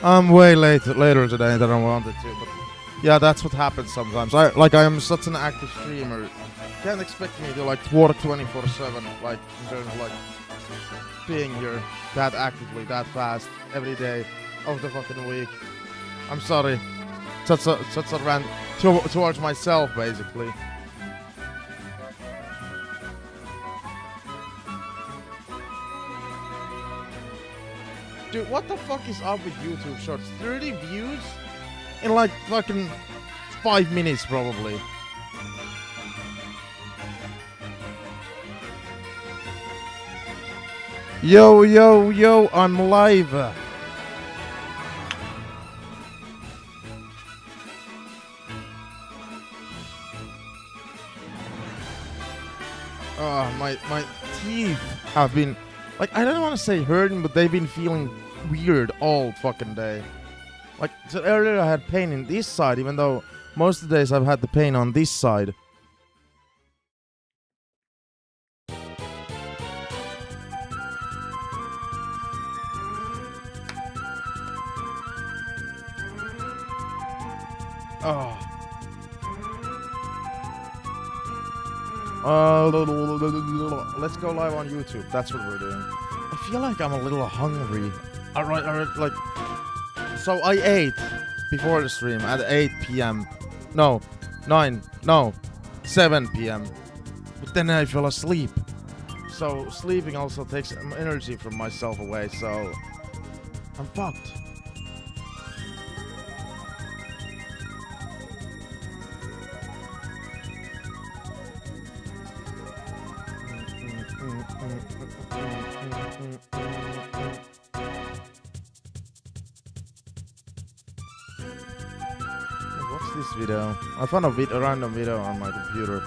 I'm way later today than I wanted to, but yeah, that's what happens sometimes. I am such an active streamer. Can't expect me to like work 24/7, like in terms of like being here that actively, that fast, every day of the fucking week. I'm sorry. Such a rant towards myself, basically. Dude, what the fuck is up with YouTube Shorts? 30 views in like fucking 5 minutes, probably. Yo, I'm live. Oh, my teeth have been, like, I don't want to say hurting, but they've been feeling weird all fucking day. Like, so earlier I had pain in this side, even though most of the days I've had the pain on this side. Oh. Let's go live on YouTube. That's what we're doing. I feel like I'm a little hungry. Alright, like... So I ate before the stream at 8 p.m. No, 7 p.m. But then I fell asleep. So sleeping also takes energy from myself away, so... I'm fucked. What's this video? I found a random video on my computer.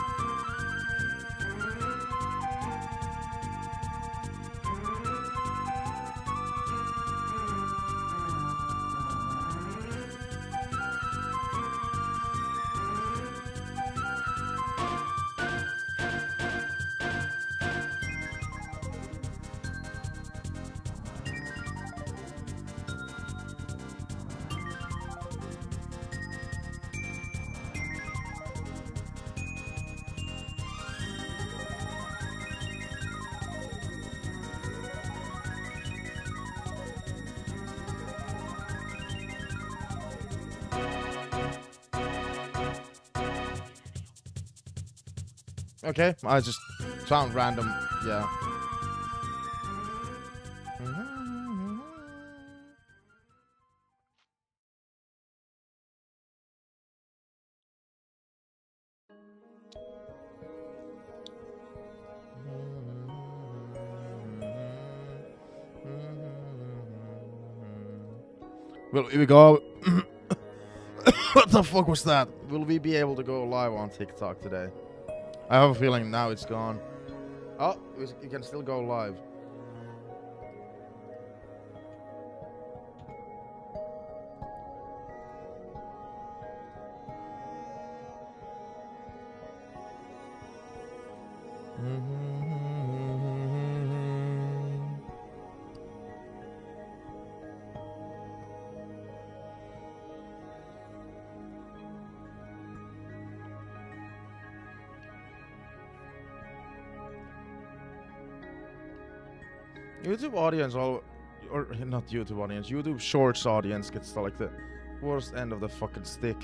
Okay, I just found random, yeah. Well, here we go. What the fuck was that? Will we be able to go live on TikTok today? I have a feeling now it's gone. Oh, you can still go live. YouTube audience, or not YouTube audience, YouTube Shorts audience gets like the worst end of the fucking stick.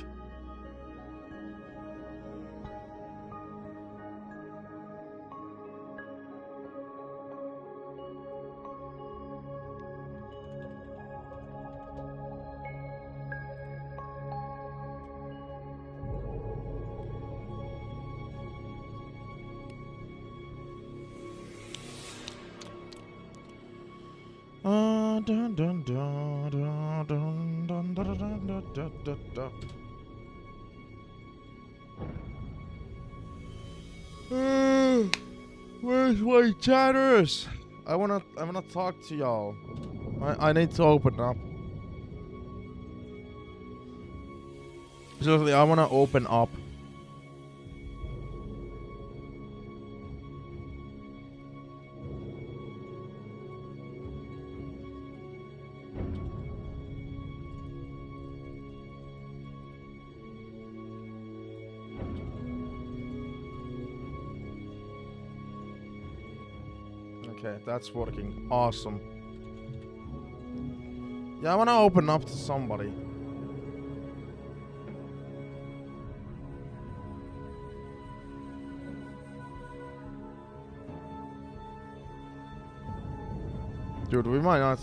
Dun, dun, dun, dun, dun, dun, dun, dun, dun, dun, dun, dun. Where's my chatters? I wanna talk to y'all. I need to open up. Seriously, I wanna open up. Okay, that's working. Awesome. Yeah, I wanna open up to somebody. Dude, we might not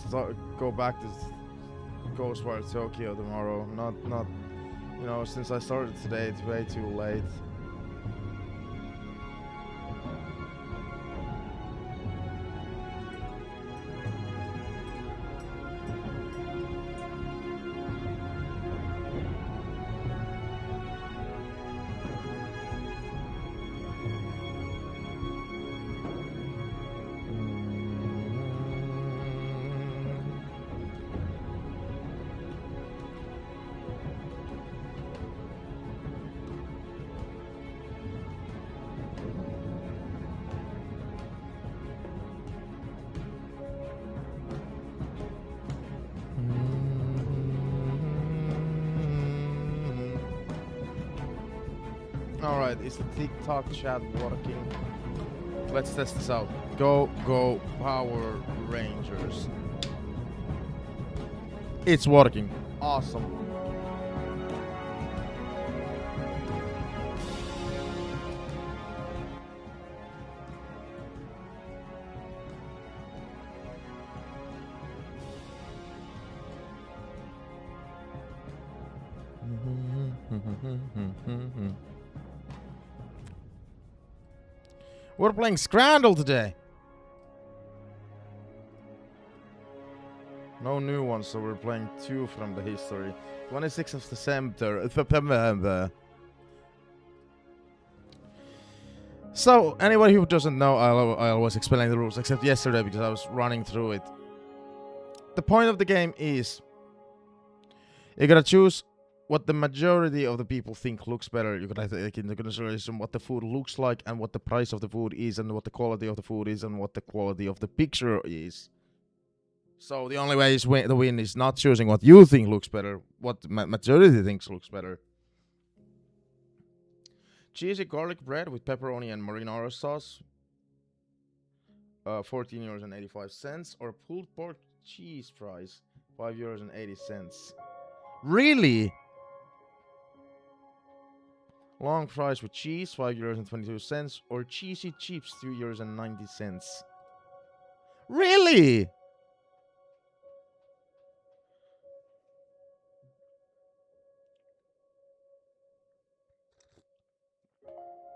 go back to GhostWire Tokyo tomorrow. Not, you know, since I started today, it's way too late. Alright, is the TikTok chat working? Let's test this out. Go Power Rangers. It's working. Awesome. We're playing Scrandle today. No new ones, so we're playing 2 from the history. 26th of September. So, anybody who doesn't know, I was explaining the rules, except yesterday because I was running through it. The point of the game is you gotta choose what the majority of the people think looks better. You gotta take into consideration what the food looks like and what the price of the food is and what the quality of the food is and what the quality of the picture is. So the only way to win is not choosing what you think looks better, what the majority thinks looks better. Cheesy garlic bread with pepperoni and marinara sauce, 14.85 €, or pulled pork cheese fries, 5.80 €. Really? Long fries with cheese, 5.22 €, or cheesy chips, 2.90 €. Really?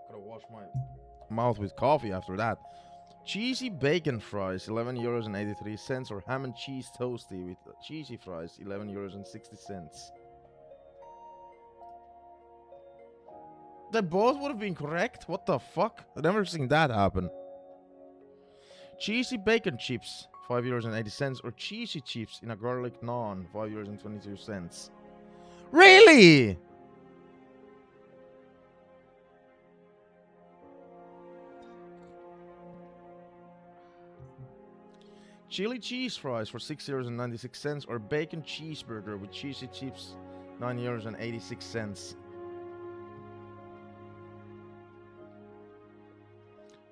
Gotta wash my mouth with coffee after that. Cheesy bacon fries, 11.83 €, or ham and cheese toasty with cheesy fries, 11.60 €. They both would have been correct? What the fuck? I've never seen that happen. Cheesy bacon chips, 5.80 €, or cheesy chips in a garlic naan, 5.22 €. Really? Chili cheese fries for 6.96 €, or bacon cheeseburger with cheesy chips, 9.86 €.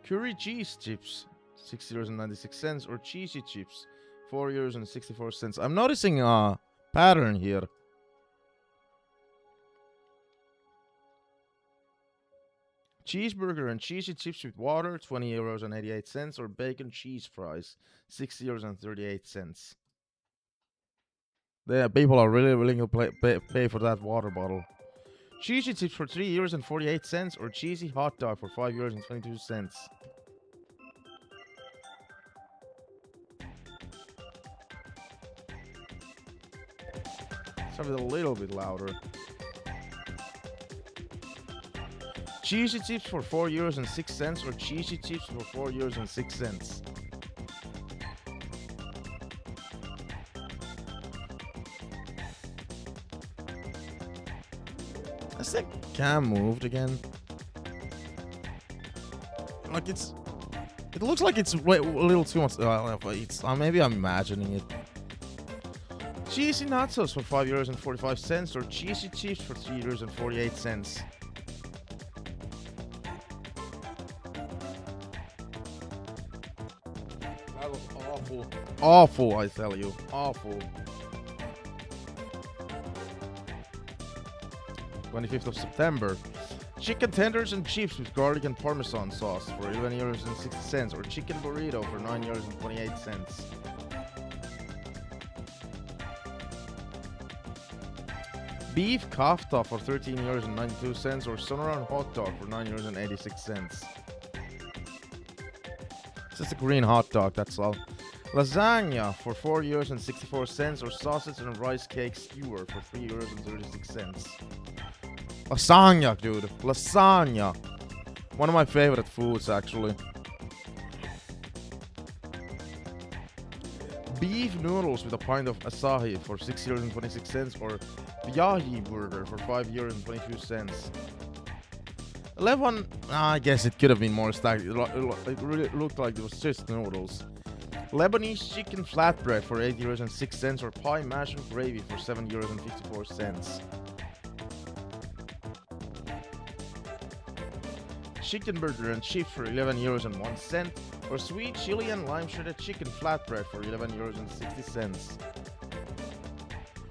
Curry cheese chips, 6.96 €, or cheesy chips, 4.64 €. I'm noticing a pattern here. Cheeseburger and cheesy chips with water, 20.88 €, or bacon cheese fries, 6.38 €. Yeah, people are really willing to pay for that water bottle. Cheesy chips for 3.48 €, or cheesy hot dog for 5.22 €. Let's have it a little bit louder. Cheesy chips for 4.06 €, or cheesy chips for 4.06 €. Has the cam moved again? Like it looks like it's a little too much. Maybe I'm imagining it. Cheesy nachos for 5.45 €, or cheesy chips for 3.48 €. That was awful. Awful, I tell you. Awful. 25th of September. Chicken tenders and chips with garlic and parmesan sauce for €11.60, or chicken burrito for €9.28. Beef kafta for €13.92, or Sonoran hot dog for €9.86. It's just a green hot dog, that's all. Lasagna for €4.64, or sausage and rice cake skewer for €3.36. Lasagna, dude. Lasagna. One of my favorite foods, actually. Beef noodles with a pint of asahi for €6.26, or Yahi burger for €5.22. 11. I guess it could have been more stacked. It really looked like it was just noodles. Lebanese chicken flatbread for €8.06, or pie mash and gravy for €7.54. Chicken burger and chips for €11.01, or sweet chili and lime shredded chicken flatbread for €11.60.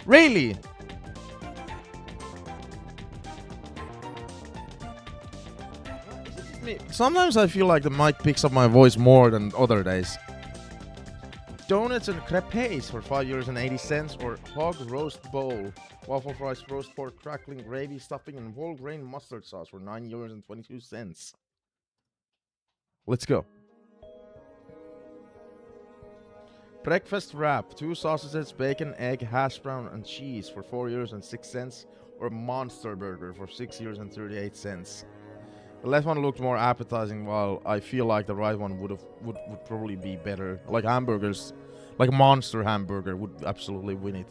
Really? Sometimes I feel like the mic picks up my voice more than other days. Donuts and crepes for €5.80, or hog roast bowl, waffle fries, roast pork, crackling gravy, stuffing, and whole grain mustard sauce for €9.22. Let's go. Breakfast wrap, 2 sausages, bacon, egg, hash brown, and cheese for €4.06, or monster burger for €6.38. The last one looked more appetizing, while I feel like the right one would probably be better. Like hamburgers, like monster hamburger would absolutely win it.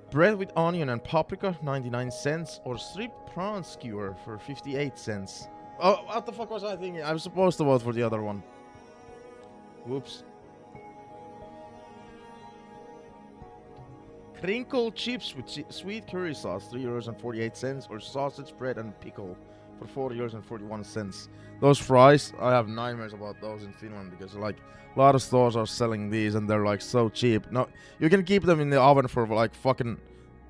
Bread with onion and paprika, 99¢, or strip prawn skewer for 58¢. Oh, what the fuck was I thinking? I was supposed to vote for the other one. Whoops. Crinkle chips with sweet curry sauce, €3.48, or sausage, bread, and pickle for €4.41. Those fries, I have nightmares about those in Finland, because like a lot of stores are selling these and they're like so cheap. No, you can keep them in the oven for like fucking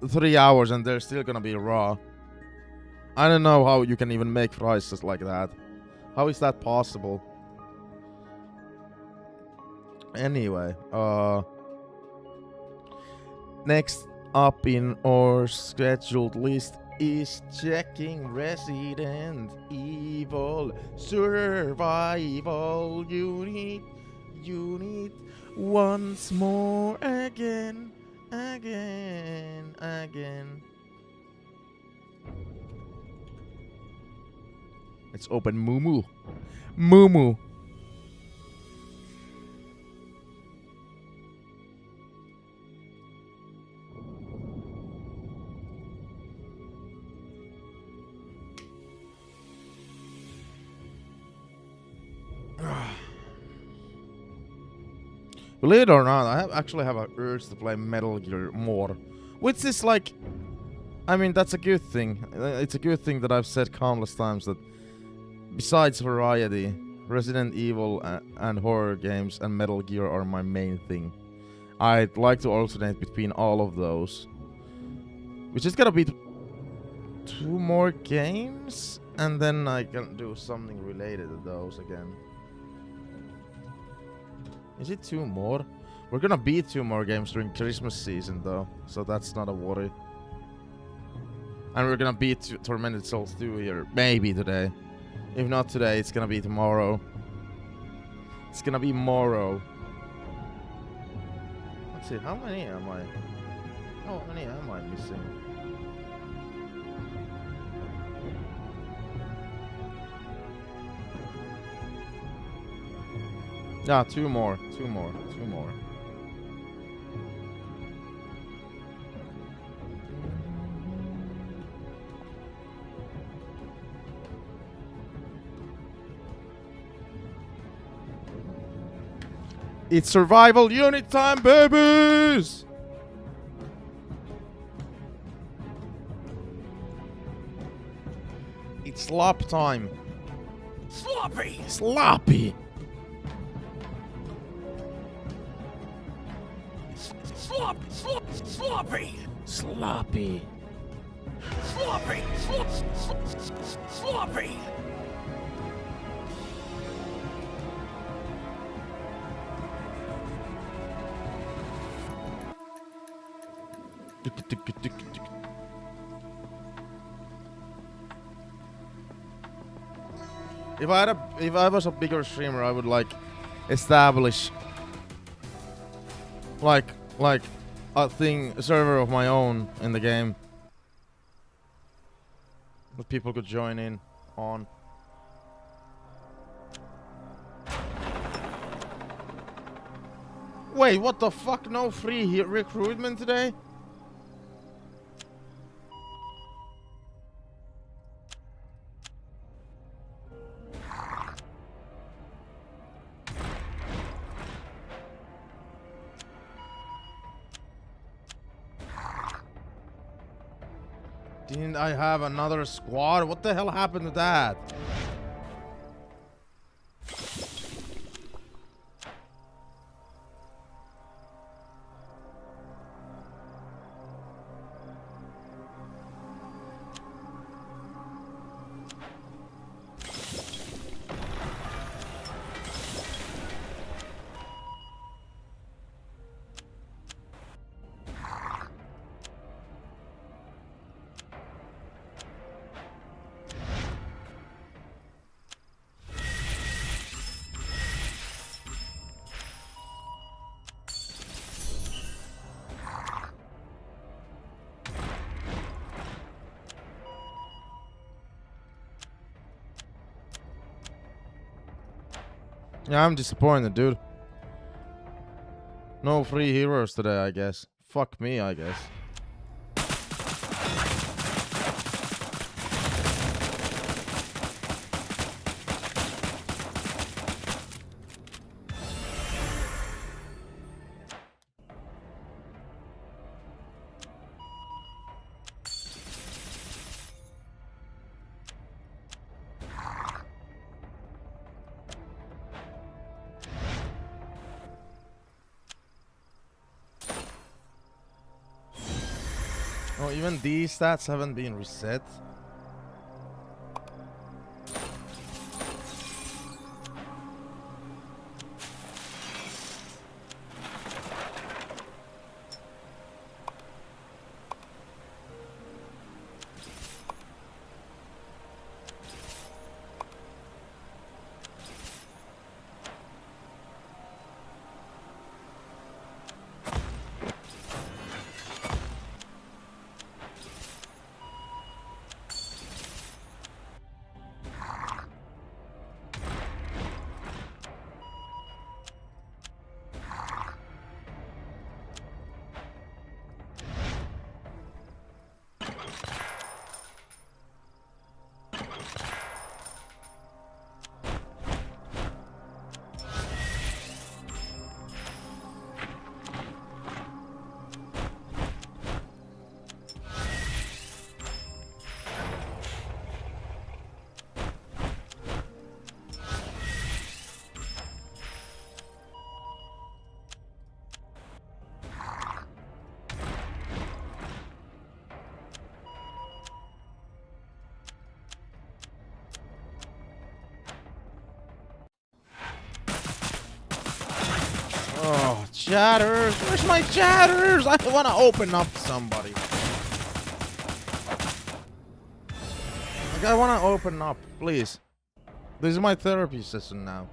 3 hours and they're still gonna be raw. I don't know how you can even make fries just like that. How is that possible? Anyway, next up in our scheduled list is checking Resident Evil Survival Unit once more again. Let's open Mumu. Believe it or not, I actually have an urge to play Metal Gear more. Which is like... I mean, that's a good thing. It's a good thing that I've said countless times that besides variety, Resident Evil and horror games and Metal Gear are my main thing. I'd like to alternate between all of those. Which is gonna be 2 more games, and then I can do something related to those again. Is it 2 more? We're gonna beat 2 more games during Christmas season though, so that's not a worry. And we're gonna beat Tormented Souls 2 here, maybe today. If not today, it's gonna be tomorrow. It's gonna be tomorrow. Let's see, how many am I? How many am I missing? Yeah, 2 more. It's survival unit time, babies! It's slop time. Sloppy! Sloppy! Sloppy. Sloppy! Sloppy! If I was a bigger streamer, I would like establish like a server of my own in the game that people could join in on. Wait, what the fuck? No free recruitment today? Didn't I have another squad? What the hell happened to that? Yeah, I'm disappointed, dude. No free heroes today, I guess. Fuck me, I guess. Oh, even these stats haven't been reset. Oh, chatters! Where's my chatters? I want to open up somebody. Like, I want to open up, please. This is my therapy session now.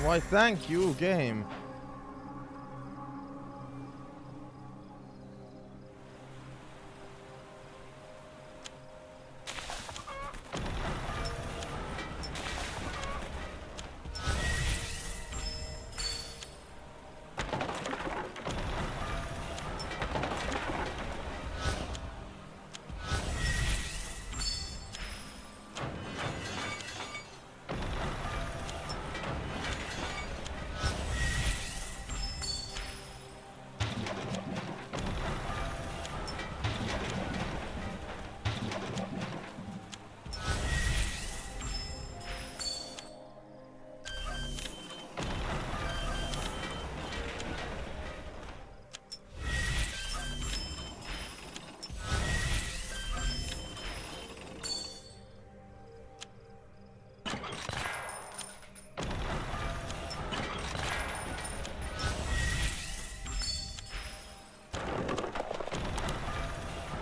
Why, thank you, game.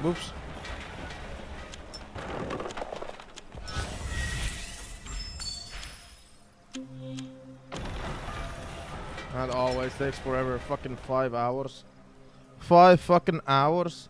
Whoops. That always takes forever. Fucking 5 hours. 5 fucking hours.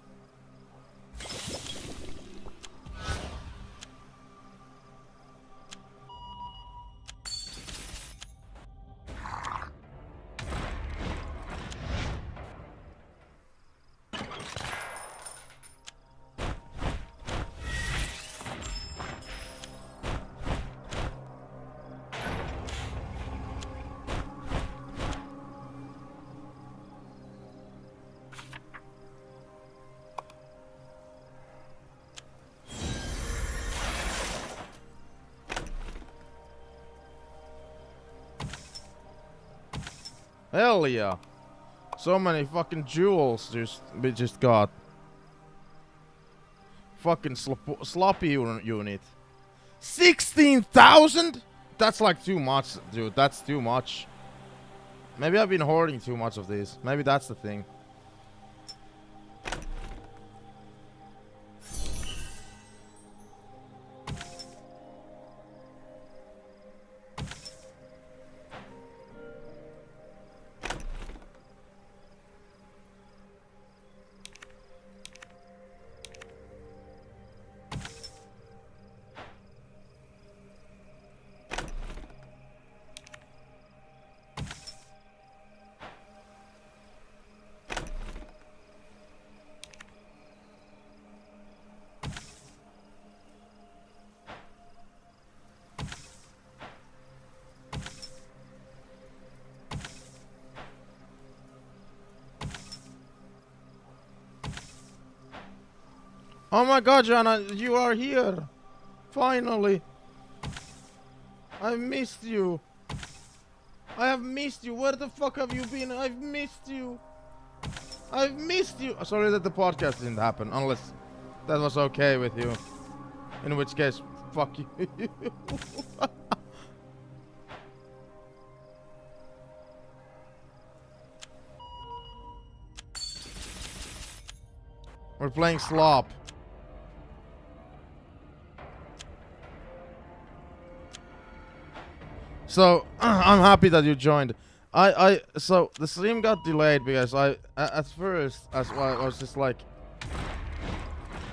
Hell yeah. So many fucking jewels we just got. Fucking sloppy unit. 16,000? That's like too much, dude. That's too much. Maybe I've been hoarding too much of these. Maybe that's the thing. Oh my god, Jana, you are here! Finally! I missed you! I have missed you! Where the fuck have you been? I've missed you! I've missed you! Sorry that the podcast didn't happen, unless that was okay with you. In which case, fuck you. We're playing Slop. So I'm happy that you joined. So the stream got delayed because at first I was just like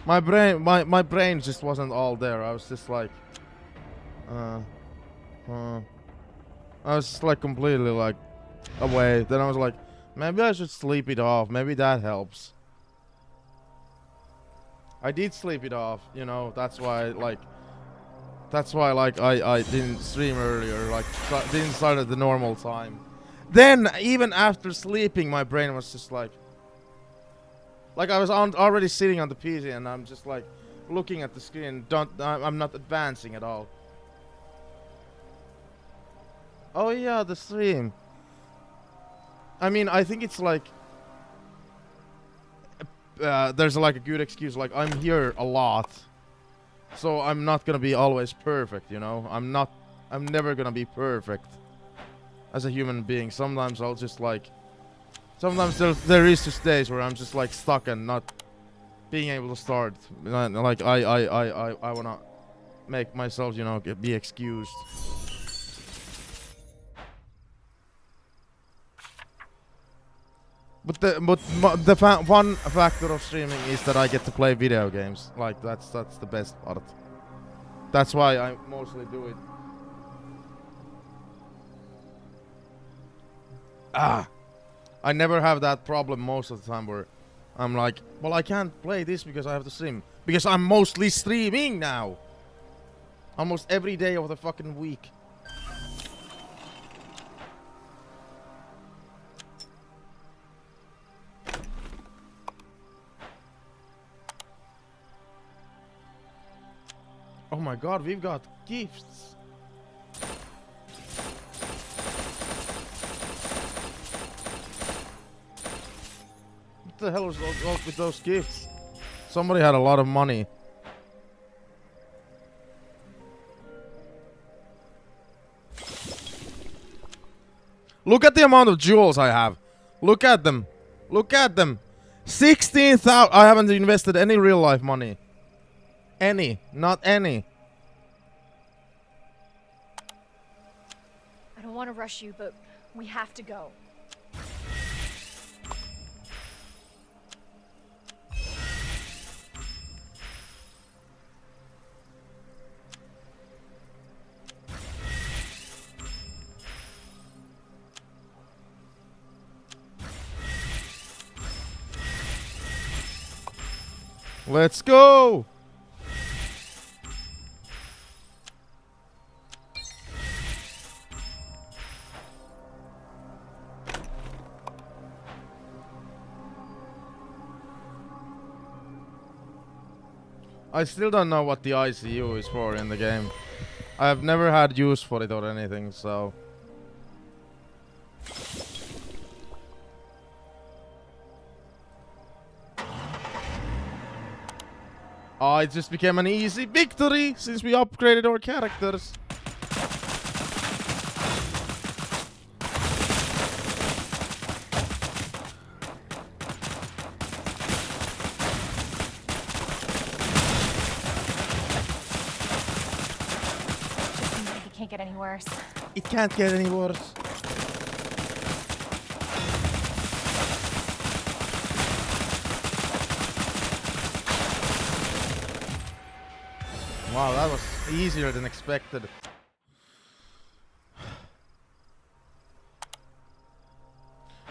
my brain just wasn't all there. I was just like I was just like completely like away. Then I was like, maybe I should sleep it off. Maybe that helps. I did sleep it off, you know. That's why like I didn't stream earlier, like didn't start at the normal time. Then even after sleeping, my brain was just like I was already sitting on the PC and I'm just like looking at the screen. I'm not advancing at all. Oh yeah, the stream. I mean, I think it's like there's like a good excuse, like I'm here a lot. So I'm not gonna be always perfect, you know? I'm never gonna be perfect as a human being. Sometimes I'll just like, sometimes there is just days where I'm just like stuck and not being able to start. Like I wanna make myself, you know, be excused. But one factor of streaming is that I get to play video games. Like that's the best part. That's why I mostly do it. I never have that problem most of the time where I'm like, well, I can't play this because I have to stream. Because I'm mostly streaming now. Almost every day of the fucking week. Oh my god, we've got gifts. What the hell was all with those gifts? Somebody had a lot of money. Look at the amount of jewels I have. Look at them. Look at them. 16,000. I haven't invested any real life money. Any. Not any. I don't want to rush you, but we have to go. Let's go! I still don't know what the ICU is for in the game. I have never had use for it or anything, so... Oh, it just became an easy victory since we upgraded our characters. It can't get any worse. It can't get any worse. Wow, that was easier than expected.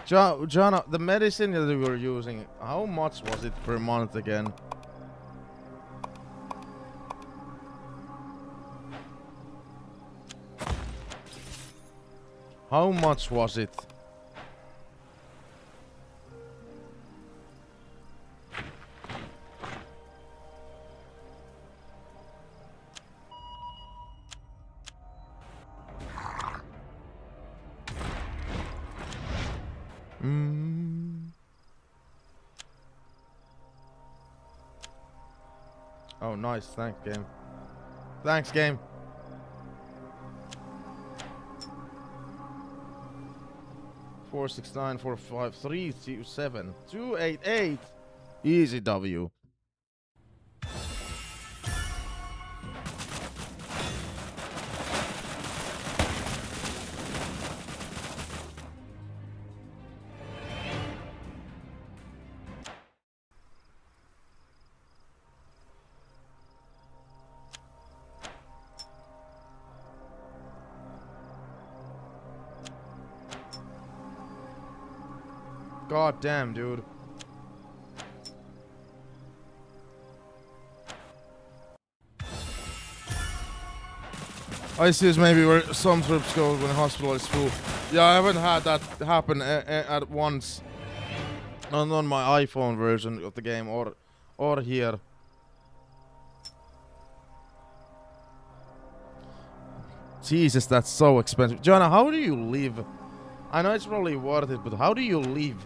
John, the medicine that we were using, how much was it per month again? How much was it? Oh, nice. Thanks, game. Thanks, game. Four 6 9 4 5 3 2 7 2 8 8. Easy W. God damn, dude. ICUs maybe where some troops go when hospital is full. Yeah, I haven't had that happen at once. Not on my iPhone version of the game or here. Jesus, that's so expensive. Joanna, how do you live? I know it's probably worth it, but how do you live?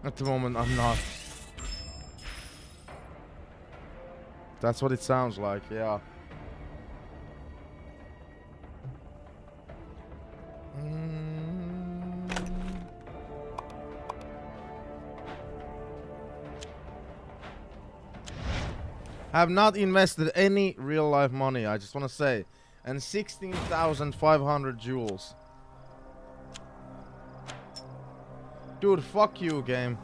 At the moment, I'm not. That's what it sounds like, yeah. Have not invested any real life money, I just want to say. And 16,500 jewels. Dude, fuck you, game.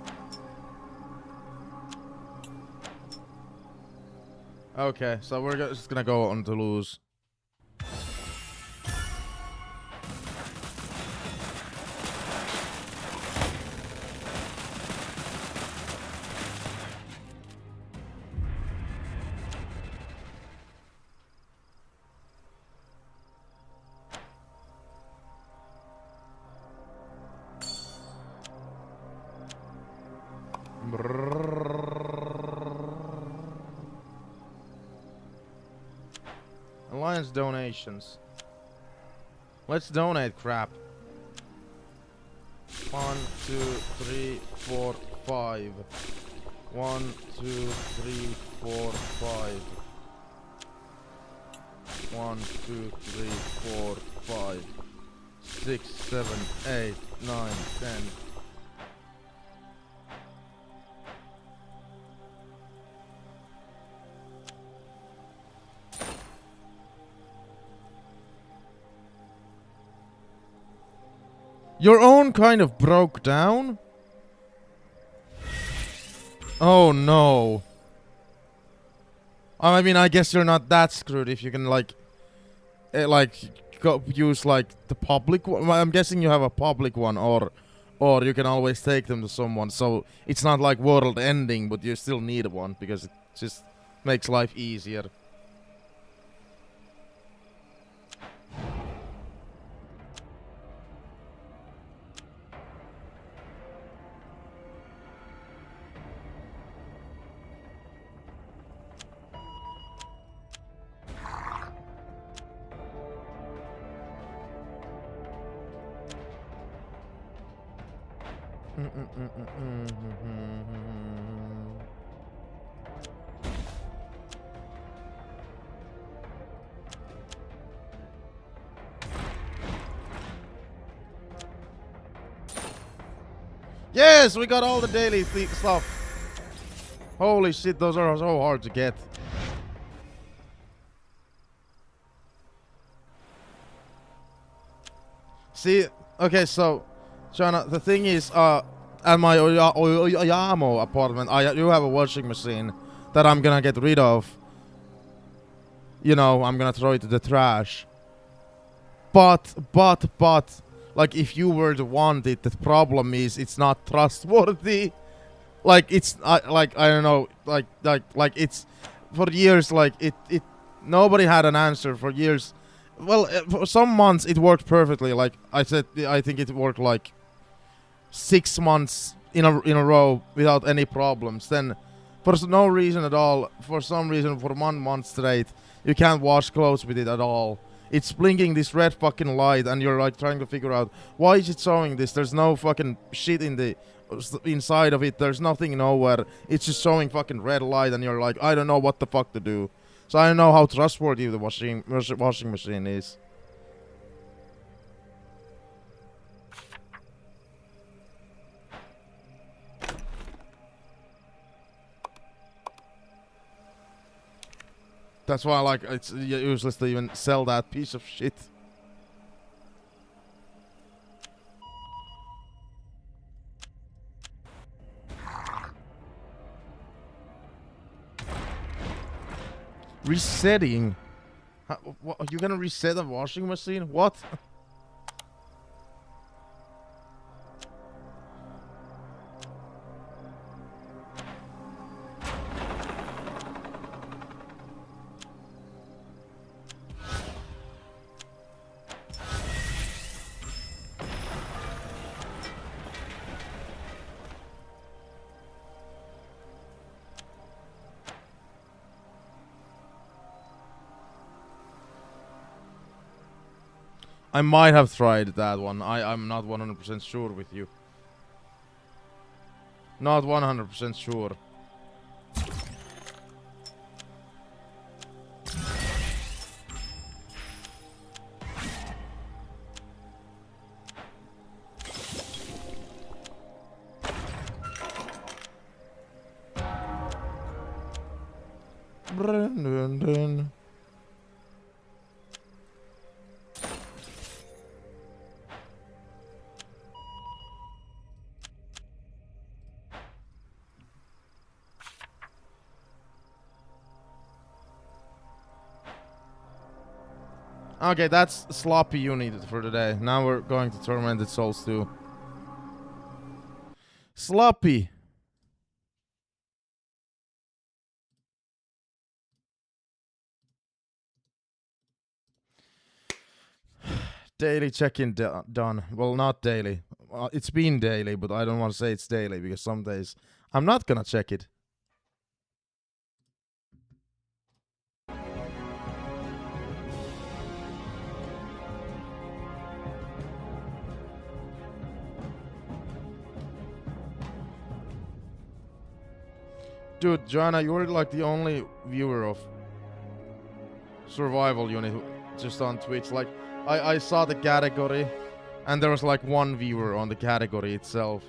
Okay, so we're just gonna go on to lose. Alliance donations. Let's donate crap. 1, 2, 3, 4, 5. 1, 2, 3, 4, 5. 1, 2, 3, 4, 5. 6, 7, 8, 9, 10. Your own kind of broke down? Oh no. I mean, I guess you're not that screwed if you can like go use like the public one. I'm guessing you have a public one, or you can always take them to someone. So it's not like world ending, but you still need one because it just makes life easier. Yes, we got all the daily stuff. Holy shit, those are so hard to get. See, okay, so, Shana, the thing is, at my Oyamo apartment, I do have a washing machine that I'm gonna get rid of. You know, I'm gonna throw it to the trash. But, like, if you were to want it, the problem is it's not trustworthy. Like, it's, I don't know, like, it's, for years, like, it, nobody had an answer for years. Well, for some months it worked perfectly. Like I said, I think it worked like 6 months in a row without any problems. Then, for no reason at all, for some reason, for 1 month straight, you can't wash clothes with it at all. It's blinking this red fucking light, and you're like trying to figure out why is it showing this. There's no fucking shit in the inside of it. There's nothing nowhere. It's just showing fucking red light, and you're like, I don't know what the fuck to do. So I don't know how trustworthy the washing machine is. That's why, like, it's useless to even sell that piece of shit. Resetting? What, are you gonna reset a washing machine? What? I might have tried that one. I'm not 100% sure with you. Not 100% sure. Okay, that's sloppy unit for today. Now we're going to Tormented Souls 2. Sloppy. Daily check-in done. Well, not daily. It's been daily, but I don't want to say it's daily because some days I'm not gonna check it. Dude, Joanna, you're like the only viewer of Survival Unit just on Twitch. Like, I saw the category, and there was like one viewer on the category itself.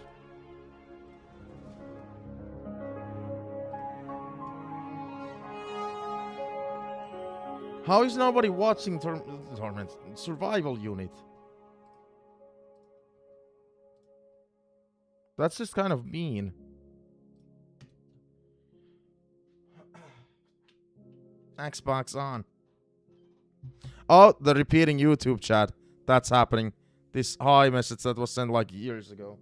How is nobody watching Torment Survival Unit? That's just kind of mean. Xbox on. Oh, the repeating YouTube chat. That's happening. This hi message that was sent like years ago.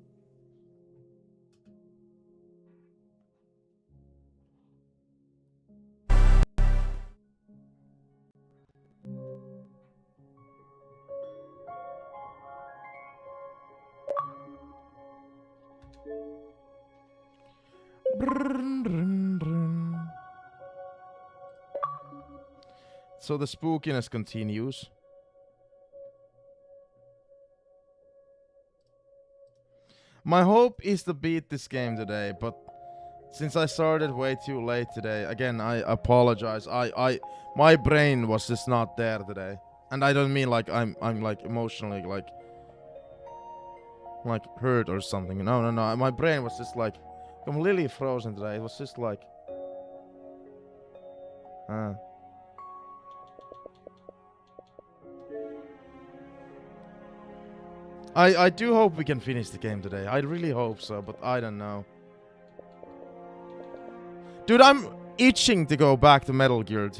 So the spookiness continues. My hope is to beat this game today, but since I started way too late today, again, I apologize. My brain was just not there today. And I don't mean like I'm like emotionally like hurt or something. No. My brain was just like completely frozen today. It was just like I do hope we can finish the game today. I really hope so, but I don't know. Dude, I'm itching to go back to Metal Gear,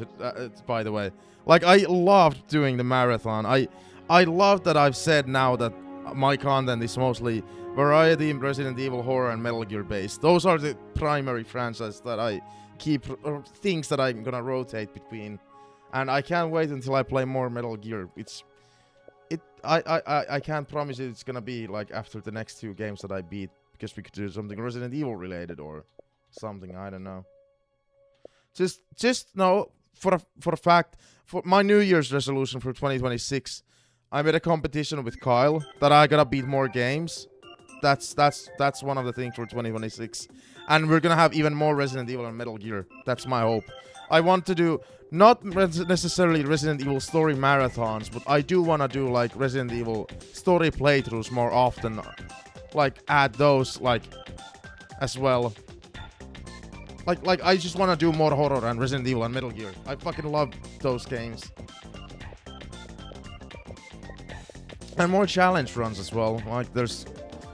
by the way. Like, I loved doing the marathon. I love that I've said now that my content is mostly variety, Resident Evil, horror, and Metal Gear based. Those are the primary franchises that I keep, or things that I'm gonna rotate between. And I can't wait until I play more Metal Gear. I can't promise it's gonna be like after the next 2 games that I beat, because we could do something Resident Evil related or something, I don't know. Just know for a fact, for my New Year's resolution for 2026, I made a competition with Kyle that I gotta beat more games. That's one of the things for 2026, and we're gonna have even more Resident Evil and Metal Gear. That's my hope. I want to do not necessarily Resident Evil story marathons, but I do want to do like Resident Evil story playthroughs more often. Like add those like as well. Like I just want to do more horror and Resident Evil and Metal Gear. I fucking love those games. And more challenge runs as well. Like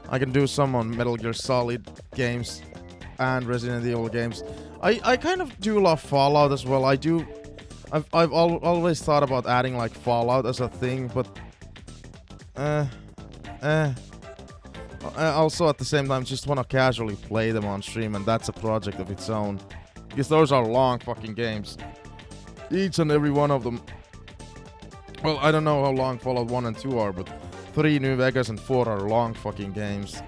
I can do some on Metal Gear Solid games and Resident Evil games. I kind of do love Fallout as well. I've always thought about adding like Fallout as a thing, but also at the same time just want to casually play them on stream, and that's a project of its own, because those are long fucking games, each and every one of them. Well, I don't know how long Fallout 1 and 2 are, but 3, New Vegas, and 4 are long fucking games.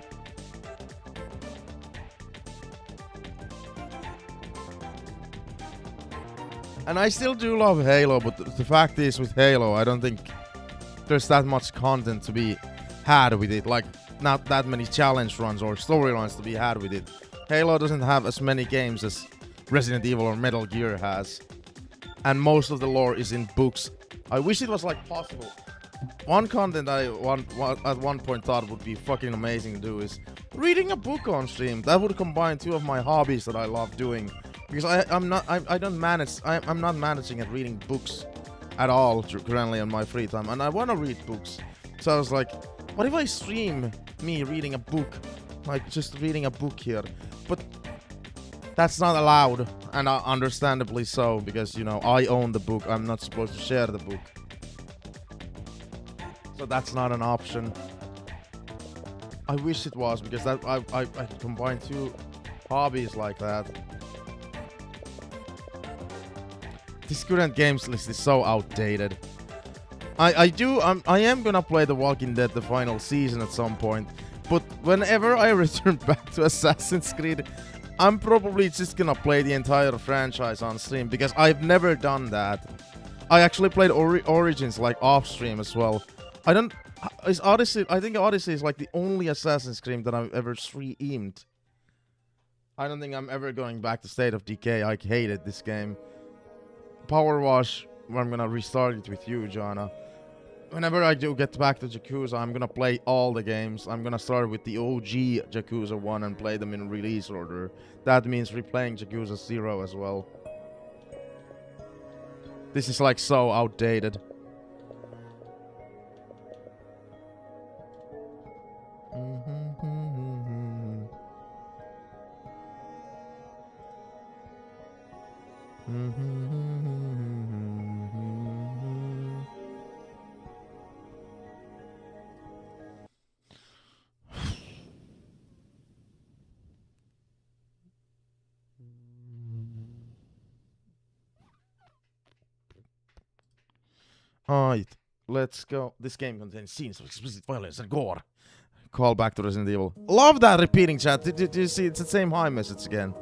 And I still do love Halo, but the fact is with Halo, I don't think there's that much content to be had with it. Like, not that many challenge runs or storylines to be had with it. Halo doesn't have as many games as Resident Evil or Metal Gear has. And most of the lore is in books. I wish it was like possible. One content I at one point thought would be fucking amazing to do is reading a book on stream. That would combine 2 of my hobbies that I love doing. Because I'm not managing and reading books at all currently in my free time, and I want to read books. So I was like, what if I stream me reading a book, like just reading a book here? But that's not allowed, and understandably so, because you know I own the book. I'm not supposed to share the book, so that's not an option. I wish it was, because that I could combine two hobbies like that. This current games list is so outdated. I am gonna play The Walking Dead the final season at some point, but whenever I return back to Assassin's Creed, I'm probably just gonna play the entire franchise on stream, because I've never done that. I actually played Origins like off stream as well. I think Odyssey is like the only Assassin's Creed that I've ever streamed. I don't think I'm ever going back to State of Decay. I hated this game. Power Wash, I'm gonna restart it with you, Jana. Whenever I do get back to Yakuza, I'm gonna play all the games. I'm gonna start with the OG Yakuza 1 and play them in release order. That means replaying Yakuza 0 as well. This is like so outdated. Alright, let's go. This game contains scenes of explicit violence and gore. Call back to Resident Evil. Love that repeating chat. Did you see? It's the same hi message again.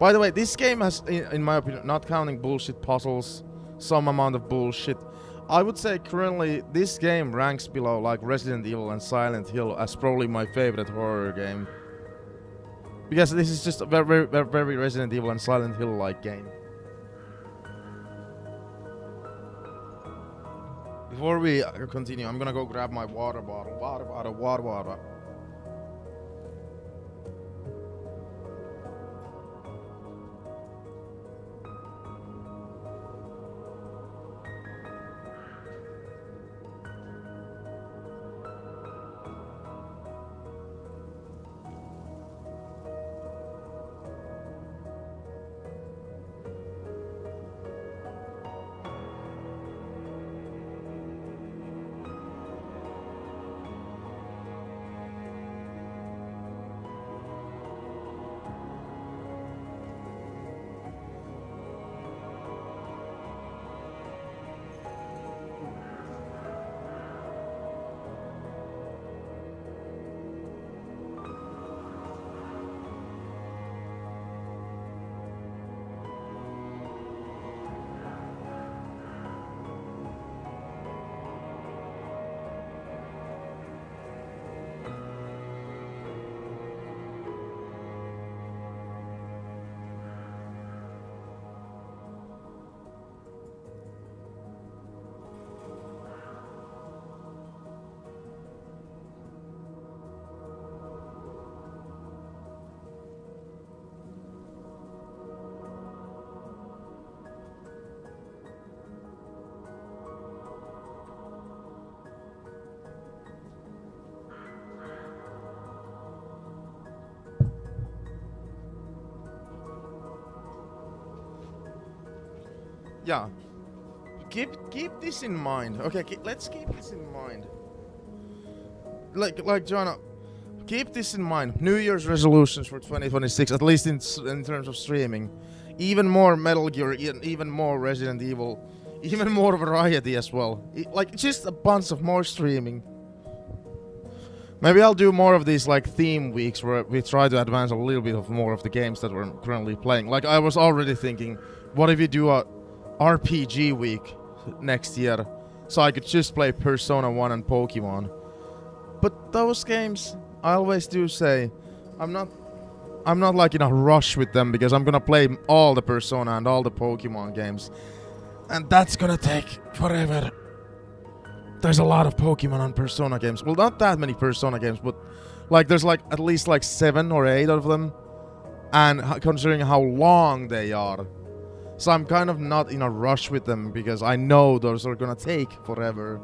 By the way, this game has, in my opinion, not counting bullshit puzzles, some amount of bullshit. I would say currently this game ranks below like Resident Evil and Silent Hill as probably my favorite horror game. Because this is just a very, very, very Resident Evil and Silent Hill-like game. Before we continue, I'm gonna go grab my water bottle. Water. Yeah. Keep this in mind. Okay, let's keep this in mind. Like Joanna, keep this in mind. New Year's resolutions for 2026, at least in terms of streaming. Even more Metal Gear, even more Resident Evil, even more variety as well. Like just a bunch of more streaming. Maybe I'll do more of these like theme weeks where we try to advance a little bit of more of the games that we're currently playing. Like I was already thinking, what if you do a RPG week next year, so I could just play Persona 1 and Pokemon. But those games, I always do say, I'm not like in a rush with them, because I'm gonna play all the Persona and all the Pokemon games, and that's gonna take forever. There's a lot of Pokemon and Persona games. Well, not that many Persona games, but Like, there's like at least like 7 or 8 of them. And considering how long they are. So I'm kind of not in a rush with them because I know those are gonna take forever.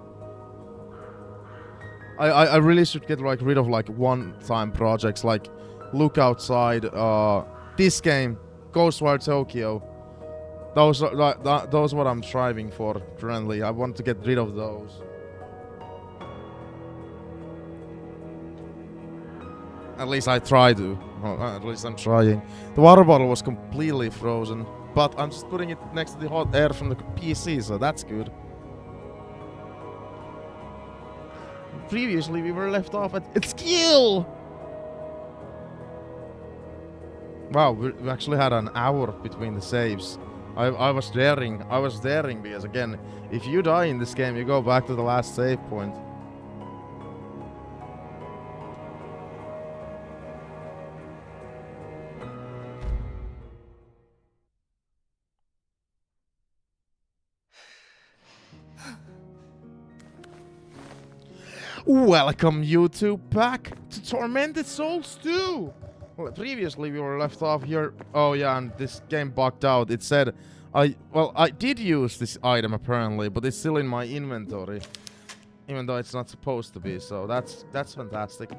I really should get like rid of like one-time projects, like Look Outside, this game, GhostWire Tokyo. Those are those are what I'm striving for currently. I want to get rid of those. At least I try to. Well, at least I'm trying. The water bottle was completely frozen, but I'm just putting it next to the hot air from the PC, so that's good. Previously, we were left off at skill. Wow, we actually had an hour between the saves. I was daring because again, if you die in this game, you go back to the last save point. Welcome YouTube back to Tormented Souls 2! Well, previously we were left off here. Oh yeah, and this game bugged out. It said, I did use this item apparently, but it's still in my inventory. Even though it's not supposed to be, so that's fantastic.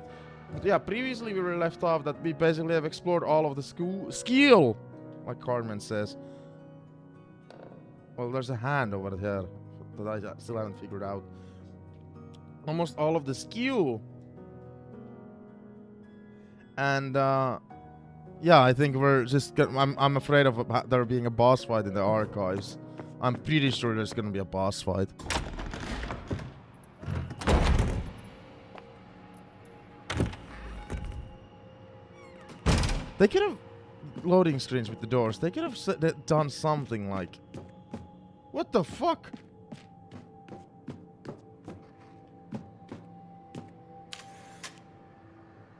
But yeah, previously we were left off that we basically have explored all of the skill, like Carmen says. Well, there's a hand over there that I still haven't figured out. Almost all of the skill. And yeah, I think we're just I'm afraid of there being a boss fight in the archives. I'm pretty sure there's gonna be a boss fight. They could have loading screens with the doors. They could have done something like, what the fuck?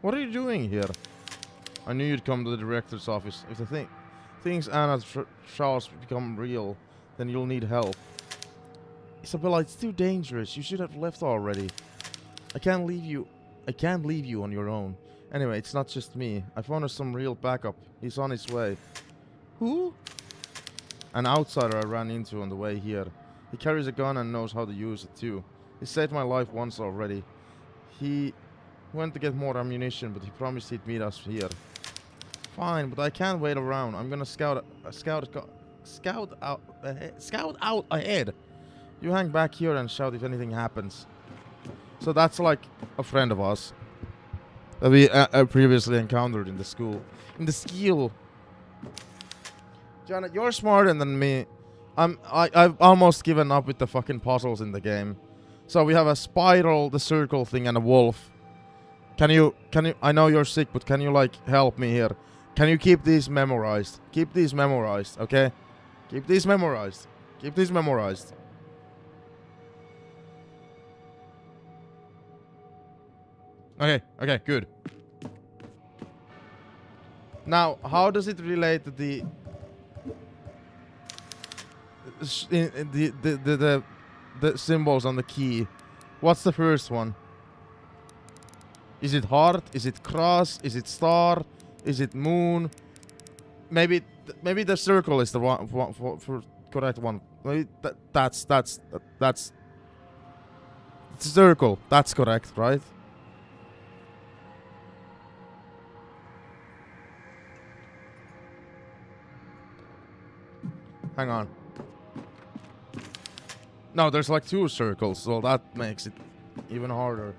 What are you doing here? I knew you'd come to the director's office. If the things Anna's Charles become real, then you'll need help. Isabella, it's too dangerous. You should have left already. I can't leave you on your own. Anyway, it's not just me. I found us some real backup. He's on his way. Who? An outsider I ran into on the way here. He carries a gun and knows how to use it too. He saved my life once already. He went to get more ammunition, but he promised he'd meet us here. Fine, but I can't wait around. I'm gonna scout out ahead. You hang back here and shout if anything happens. So that's like a friend of ours that we previously encountered in the school. In the skill. Janet, you're smarter than me. I've almost given up with the fucking puzzles in the game. So we have a spiral, the circle thing, and a wolf. Can you, I know you're sick, but can you, like, help me here? Can you keep these memorized? Keep these memorized, okay? Keep these memorized. Keep these memorized. Okay, good. Now, how does it relate to the symbols on the key? What's the first one? Is it heart? Is it cross? Is it star? Is it moon? Maybe the circle is the one for correct one. Maybe that's circle. That's correct, right? Hang on. No, there's like 2 circles, so that makes it even harder.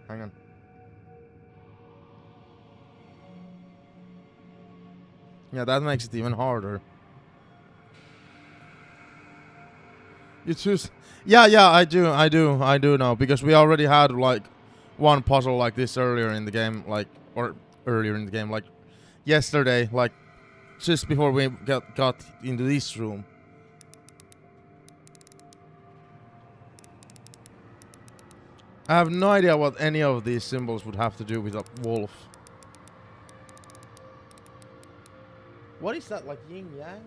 Hang on. Yeah, that makes it even harder. You choose... Yeah, I do know, because we already had, like, one puzzle like this earlier in the game, like, or earlier in the game, like, yesterday, like, just before we got into this room. I have no idea what any of these symbols would have to do with a wolf. What is that, like yin yang?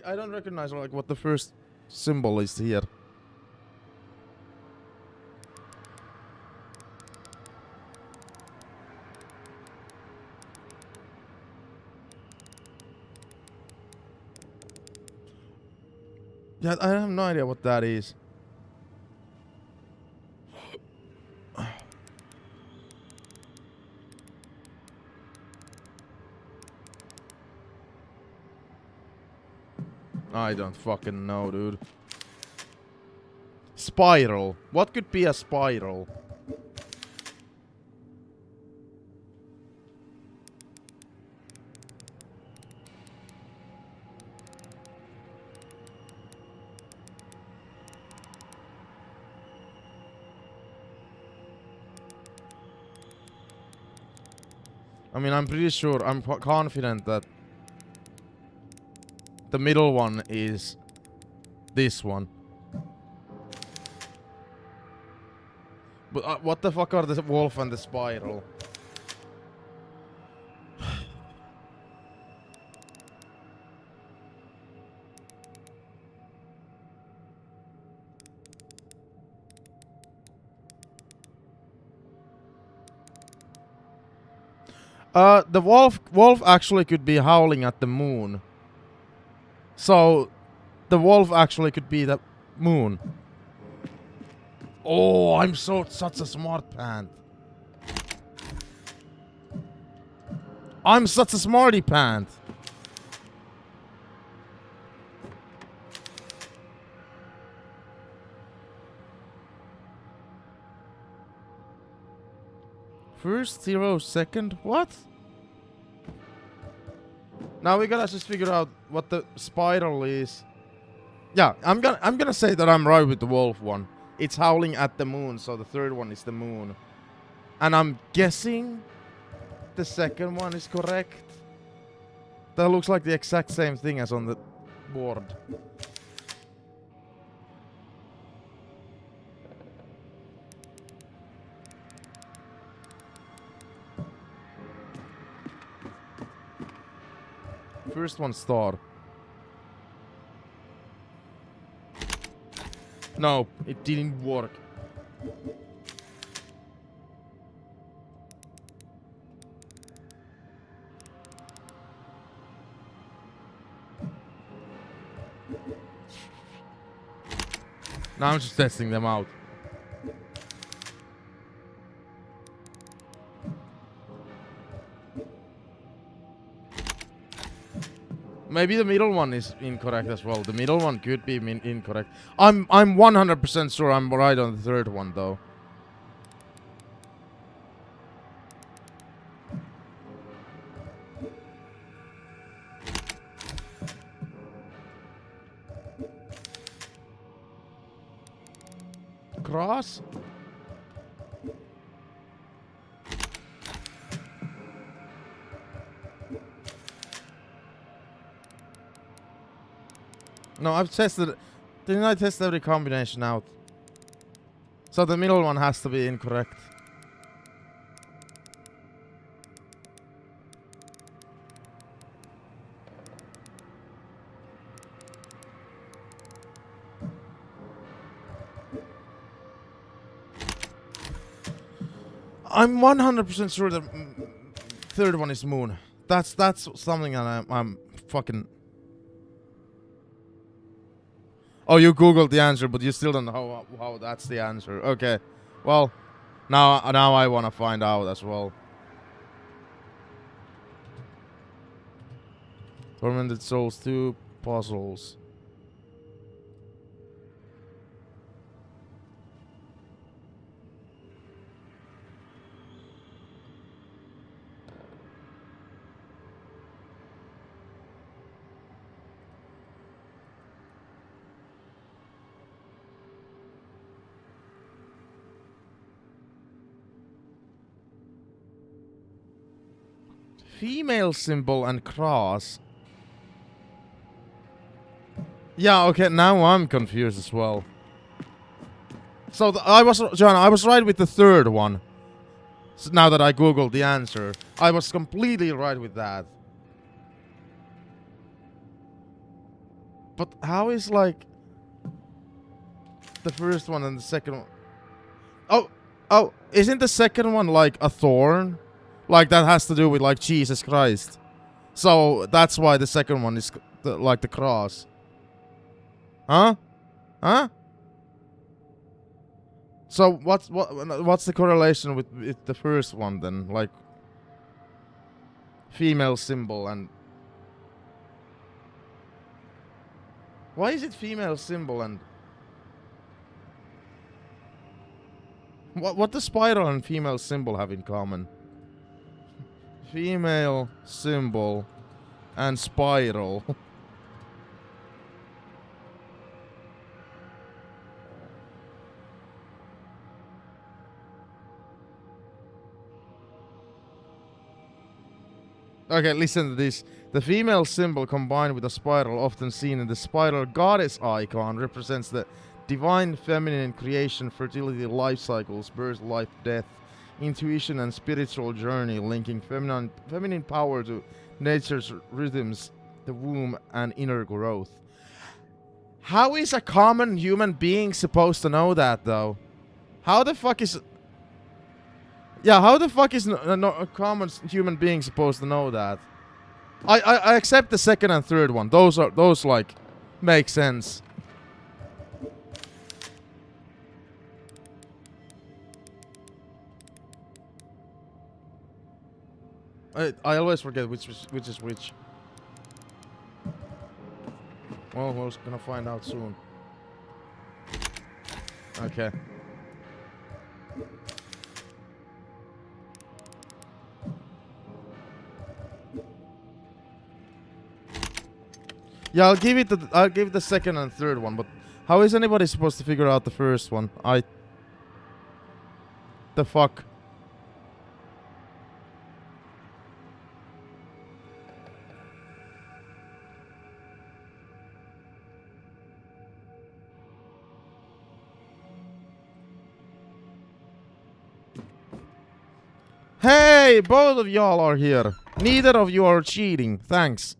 I don't recognize like what the first symbol is here. Yeah, I have no idea what that is. I don't fucking know, dude. Spiral. What could be a spiral? I mean, I'm pretty sure, I'm confident that the middle one is this one. But what the fuck are the wolf and the spiral? The wolf actually could be howling at the moon. So, the wolf actually could be the moon. Oh, I'm such a smart pant. I'm such a smarty pant. First 0 second? What? Now we gotta just figure out what the spiral is. Yeah, I'm gonna say that I'm right with the wolf one. It's howling at the moon, so the third one is the moon. And I'm guessing the second one is correct. That looks like the exact same thing as on the board. First one star. No, it didn't work. Now I'm just testing them out. Maybe the middle one is incorrect as well. The middle one could be incorrect. I'm 100% sure I'm right on the third one though. Cross? No, I've tested. Didn't I test every combination out? So the middle one has to be incorrect. I'm 100% sure the third one is moon. That's something that I'm fucking. Oh, you googled the answer, but you still don't know how that's the answer. Okay, well, now I want to find out as well. Tormented Souls 2 puzzles. Female symbol and cross. Yeah, okay, now I'm confused as well. So I was right with the third one. So now that I googled the answer, I was completely right with that. But how is like the first one and the second one? Oh, isn't the second one like a thorn? Like that has to do with like Jesus Christ. So that's why the second one is like the cross. Huh? Huh? So what's the correlation with the first one then? Like female symbol and why is it female symbol and what does spiral and female symbol have in common? Female symbol and spiral. Okay, listen to this. The female symbol combined with a spiral, often seen in the spiral goddess icon, represents the divine feminine creation, fertility, life cycles, birth, life, death, intuition, and spiritual journey, linking feminine power to nature's rhythms, the womb, and inner growth. How is a common human being supposed to know that, though? How the fuck is... Yeah, how the fuck is a common human being supposed to know that? I accept the second and third one. Those like make sense. I always forget which is which. Well, we're gonna find out soon. Okay. Yeah, I'll give it the second and third one, but how is anybody supposed to figure out the first one? The fuck? Hey, both of y'all are here. Neither of you are cheating. Thanks.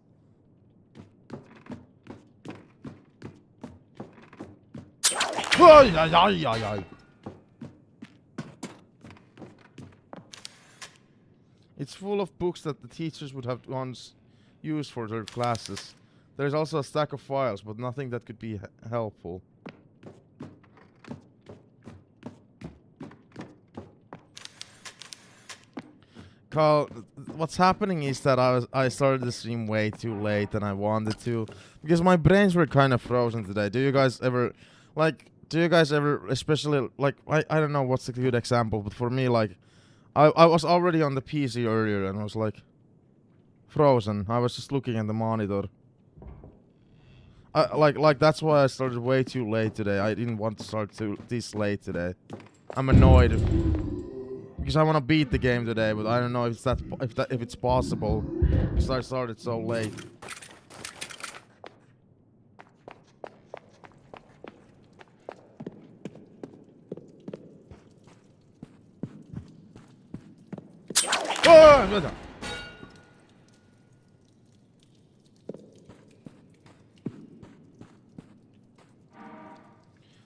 It's full of books that the teachers would have once used for their classes. There's also a stack of files, but nothing that could be helpful. Carl, what's happening is that I started the stream way too late than I wanted to, because my brains were kind of frozen today. Do you guys ever, especially, like, I don't know what's a good example, but for me, like, I was already on the PC earlier and I was like, frozen. I was just looking at the monitor. Like that's why I started way too late today. I didn't want to start this late today. I'm annoyed because I want to beat the game today, but I don't know if it's possible because I started so late. Oh!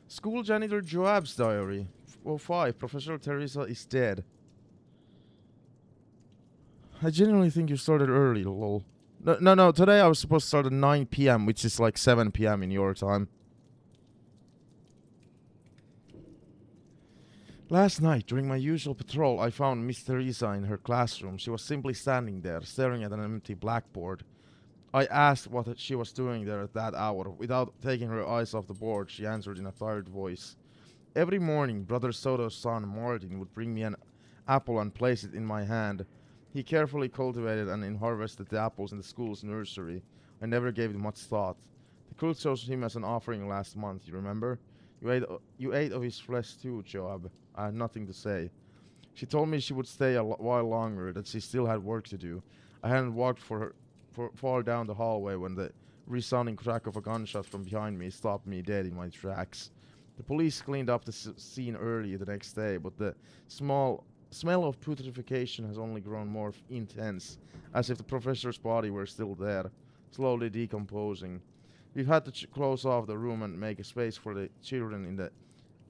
School janitor Joab's diary. 05. Professor Teresa is dead. I genuinely think you started early, lol. No. Today I was supposed to start at 9 p.m., which is like 7 p.m. in your time. Last night, during my usual patrol, I found Miss Teresa in her classroom. She was simply standing there, staring at an empty blackboard. I asked what she was doing there at that hour. Without taking her eyes off the board, she answered in a tired voice. Every morning, Brother Soto's son, Martin, would bring me an apple and place it in my hand. He carefully cultivated and harvested the apples in the school's nursery. I never gave it much thought. The cult chose him as an offering last month, you remember? You ate of his flesh too, Joab. I had nothing to say. She told me she would stay a while longer, that she still had work to do. I hadn't walked far down the hallway when the resounding crack of a gunshot from behind me stopped me dead in my tracks. The police cleaned up the scene early the next day, but the smell of putrefaction has only grown more intense, as if the professor's body were still there, slowly decomposing. We've had to close off the room and make a space for the children in the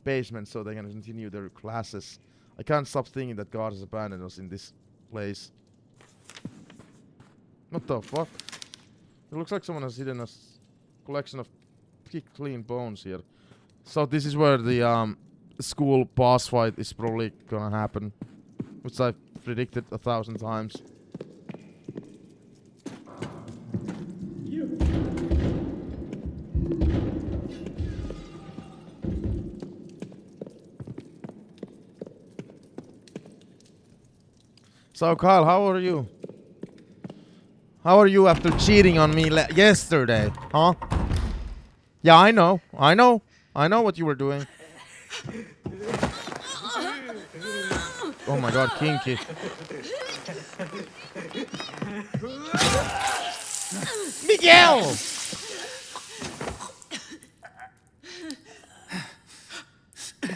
basement so they can continue their classes. I can't stop thinking that God has abandoned us in this place. What the fuck? It looks like someone has hidden a collection of clean bones here. So this is where the school boss fight is probably gonna happen, which I've predicted 1,000 times. So Kyle, how are you? How are you after cheating on me yesterday, huh? Yeah, I know what you were doing. Oh my god, kinky. Miguel!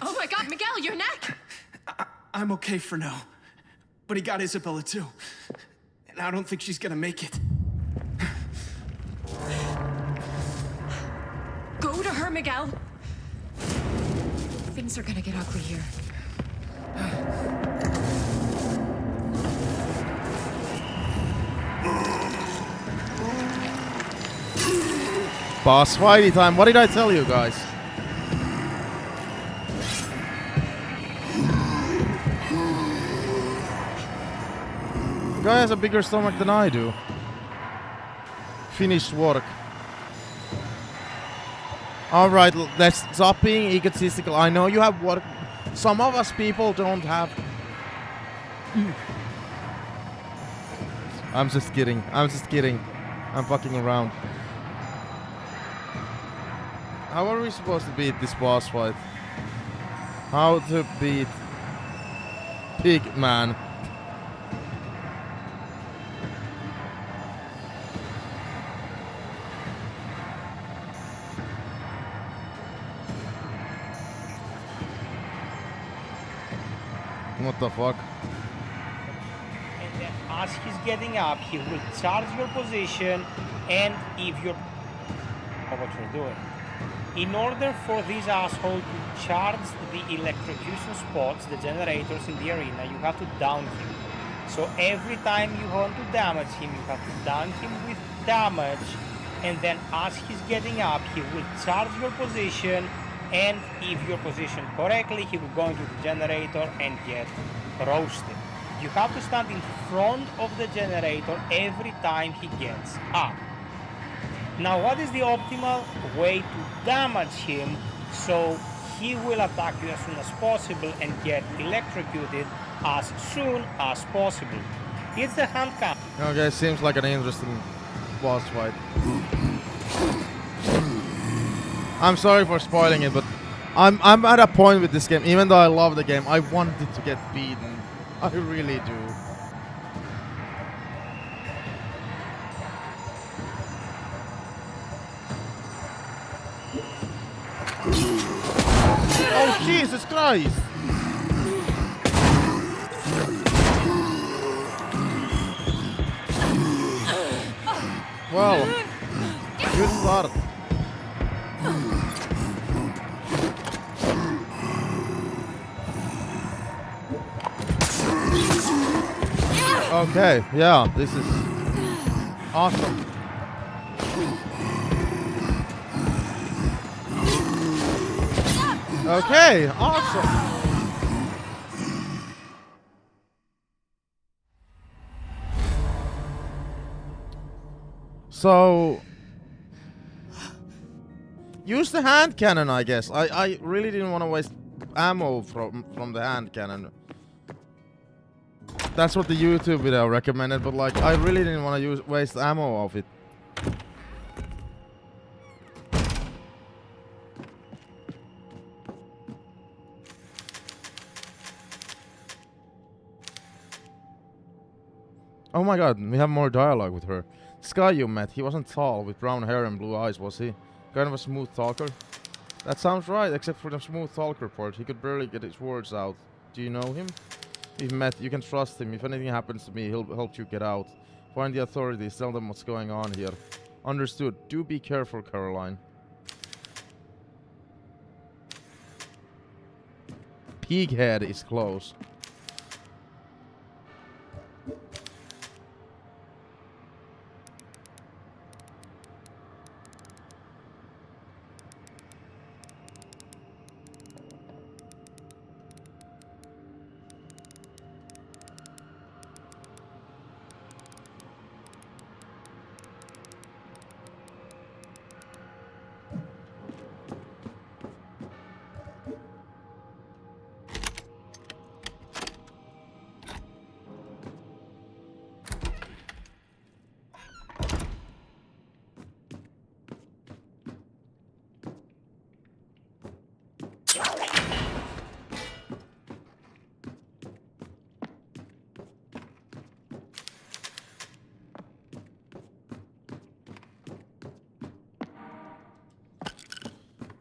Oh my god, Miguel, your neck! I'm okay for now. But he got Isabella too. And I don't think she's gonna make it. Go to her, Miguel. Things are gonna get ugly here. Boss fighty time. What did I tell you guys? The guy has a bigger stomach than I do. Finished work. Alright, let's stop being egotistical. I know you have work. Some of us people don't have. I'm just kidding. I'm fucking around. How are we supposed to beat this boss fight? How to beat Pig Man? What the fuck? And then as he's getting up, he will charge your position, and if you're what you're doing. In order for this asshole to charge the electrocution spots, the generators in the arena, you have to down him. So every time you want to damage him, you have to down him with damage, and then as he's getting up, he will charge your position, and if you're positioned correctly, he will go into the generator and get roasted. You have to stand in front of the generator every time he gets up. Now, what is the optimal way to damage him so he will attack you as soon as possible and get electrocuted as soon as possible? It's the hand cannon. Okay, seems like an interesting boss fight. I'm sorry for spoiling it, but I'm at a point with this game. Even though I love the game, I want it to get beaten. I really do. Oh Jesus Christ! Well, good start. Okay, yeah, this is awesome. Okay, awesome. So, use the hand cannon, I guess. I really didn't want to waste ammo from the hand cannon. That's what the YouTube video recommended, but like, I really didn't want to waste ammo of it. Oh my god, we have more dialogue with her. This guy you met, he wasn't tall, with brown hair and blue eyes, was he? Kind of a smooth talker? That sounds right, except for the smooth talker part. He could barely get his words out. Do you know him? We've met, you can trust him. If anything happens to me, he'll help you get out. Find the authorities, tell them what's going on here. Understood. Do be careful, Caroline. Pighead is close.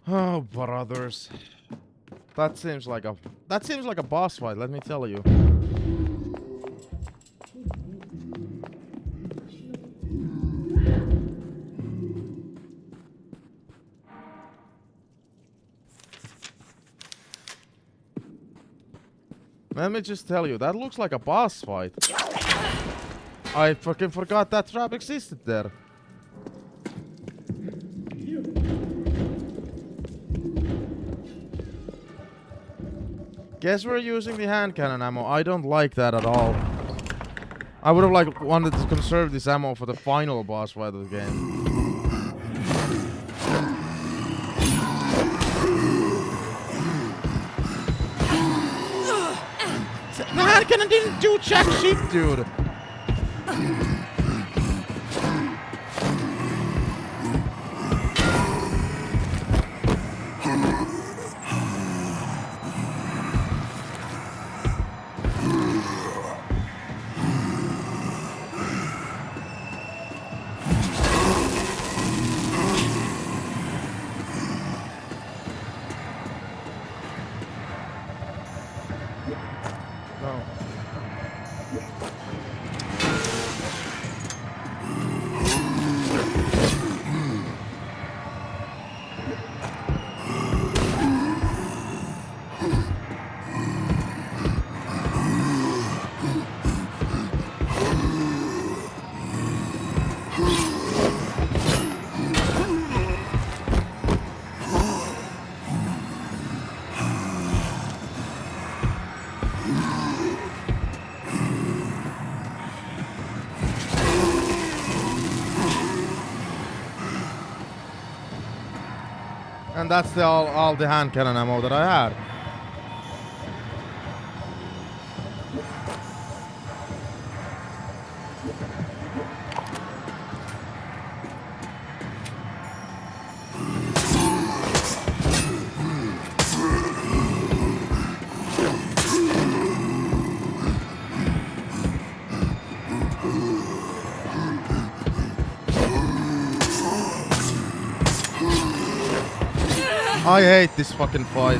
Oh, brothers. That seems like a boss fight, let me tell you. Let me just tell you, that looks like a boss fight. I fucking forgot that trap existed there. Guess we're using the hand cannon ammo. I don't like that at all. I would have wanted to conserve this ammo for the final boss fight of the game. The hand cannon didn't do jack shit, dude. And that's all the hand cannon ammo that I had. I hate this fucking fight.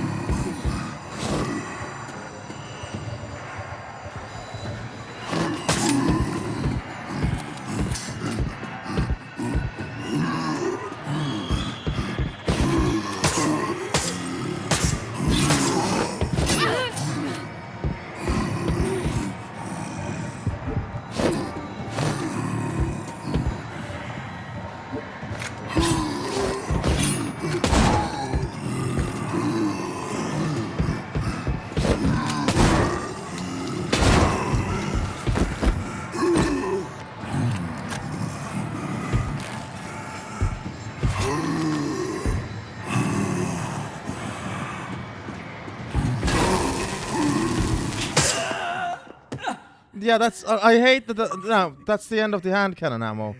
Yeah, that's I hate that. No, that's the end of the hand cannon ammo,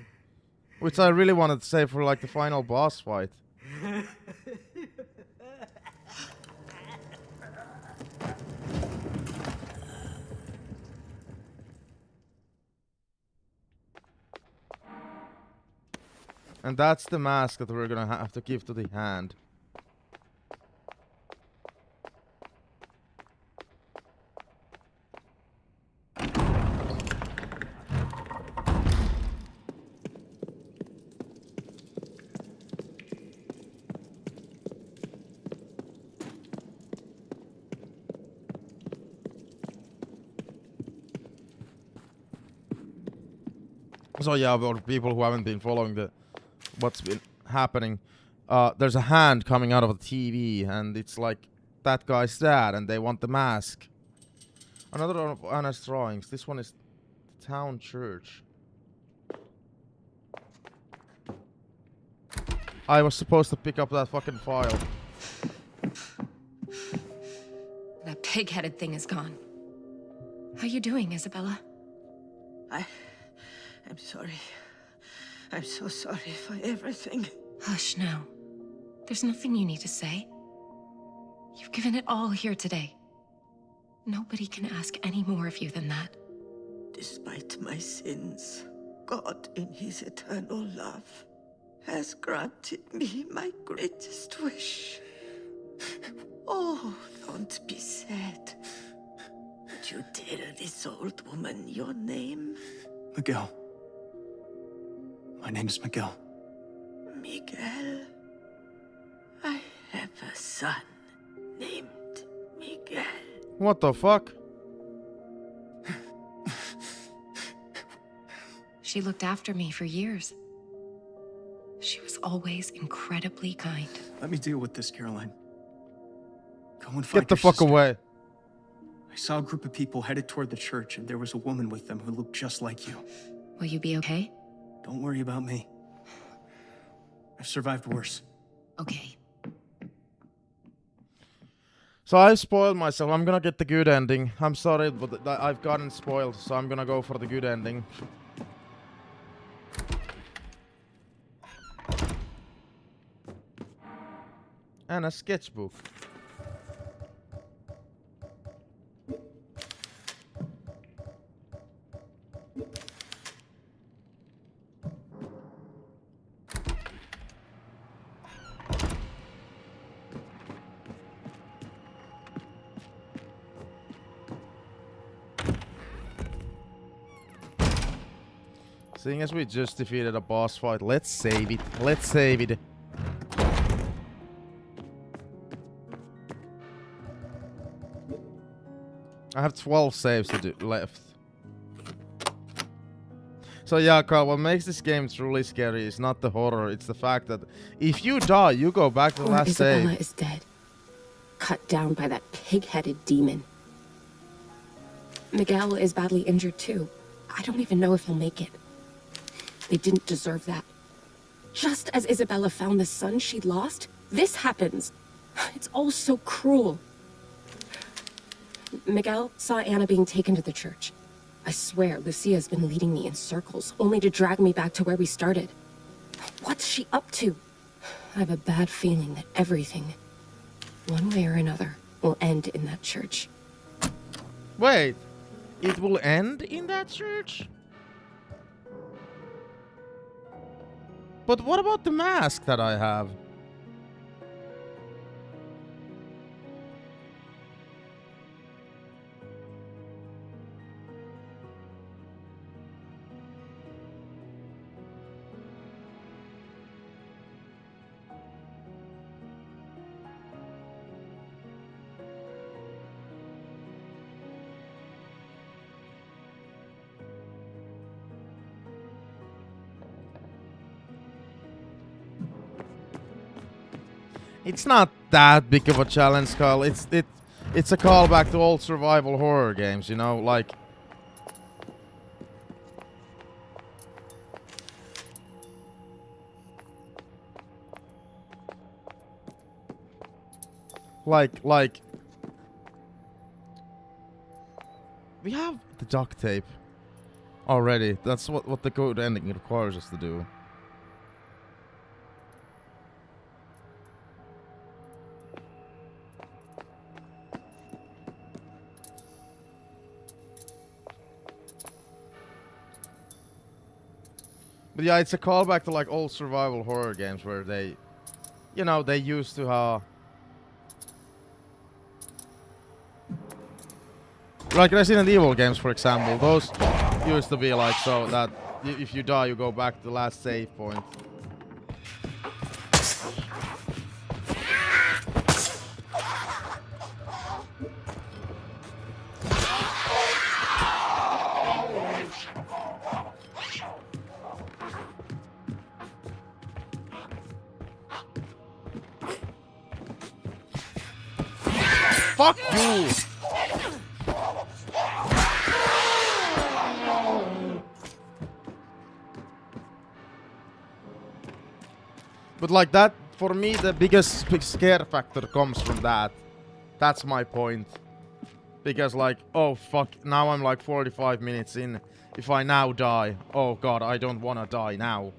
which I really wanted to save for like the final boss fight. And that's the mask that we're gonna have to give to the hand. So yeah, for people who haven't been following what's been happening, there's a hand coming out of the TV, and it's like that guy's dad, and they want the mask. Another of Anna's drawings. This one is the town church. I was supposed to pick up that fucking file. That pig-headed thing is gone. How you doing, Isabella? I'm sorry. I'm so sorry for everything. Hush now. There's nothing you need to say. You've given it all here today. Nobody can ask any more of you than that. Despite my sins, God, in his eternal love, has granted me my greatest wish. Oh, don't be sad. Would you tell this old woman your name? Miguel. My name is Miguel. Miguel. I have a son named Miguel. What the fuck? She looked after me for years. She was always incredibly kind. Let me deal with this, Caroline. Go and find Get the your fuck sister. away. I saw a group of people headed toward the church, and there was a woman with them who looked just like you. Will you be okay? Don't worry about me. I've survived worse. Okay. So I spoiled myself. I'm gonna get the good ending. I'm sorry, but I've gotten spoiled, so I'm gonna go for the good ending. And a sketchbook. Seeing as we just defeated a boss fight, let's save it. Let's save it. I have 12 saves to do left. So yeah, Carl, what makes this game truly scary is not the horror, it's the fact that if you die, you go back to the Poor last Isabella save. is dead. Cut down by that pig-headed demon. Miguel is badly injured too. I don't even know if he'll make it. They didn't deserve that. Just as Isabella found the son she'd lost, this happens. It's all so cruel. Miguel saw Anna being taken to the church. I swear, Lucia's been leading me in circles, only to drag me back to where we started. What's she up to? I have a bad feeling that everything, one way or another, will end in that church. Wait, it will end in that church? But what about the mask that I have? It's not that big of a challenge, Kyle. It's a callback to old survival horror games, you know, like we have the duct tape already. That's what the code ending requires us to do. But yeah, it's a callback to like old survival horror games where they, you know, they used to like Resident Evil games, for example. Those used to be like so that if you die, you go back to the last save point. Fuck you! But like that, for me, the biggest scare factor comes from that. That's my point. Because like, oh fuck, now I'm like 45 minutes in. If I now die, oh god, I don't wanna die now.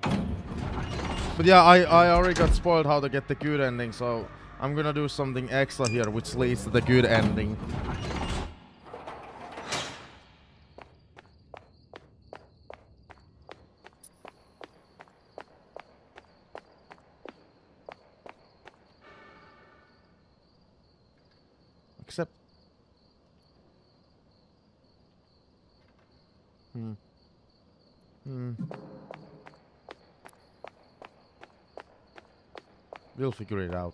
But yeah, I already got spoiled how to get the good ending, so I'm gonna do something extra here, which leads to the good ending. Except... We'll figure it out.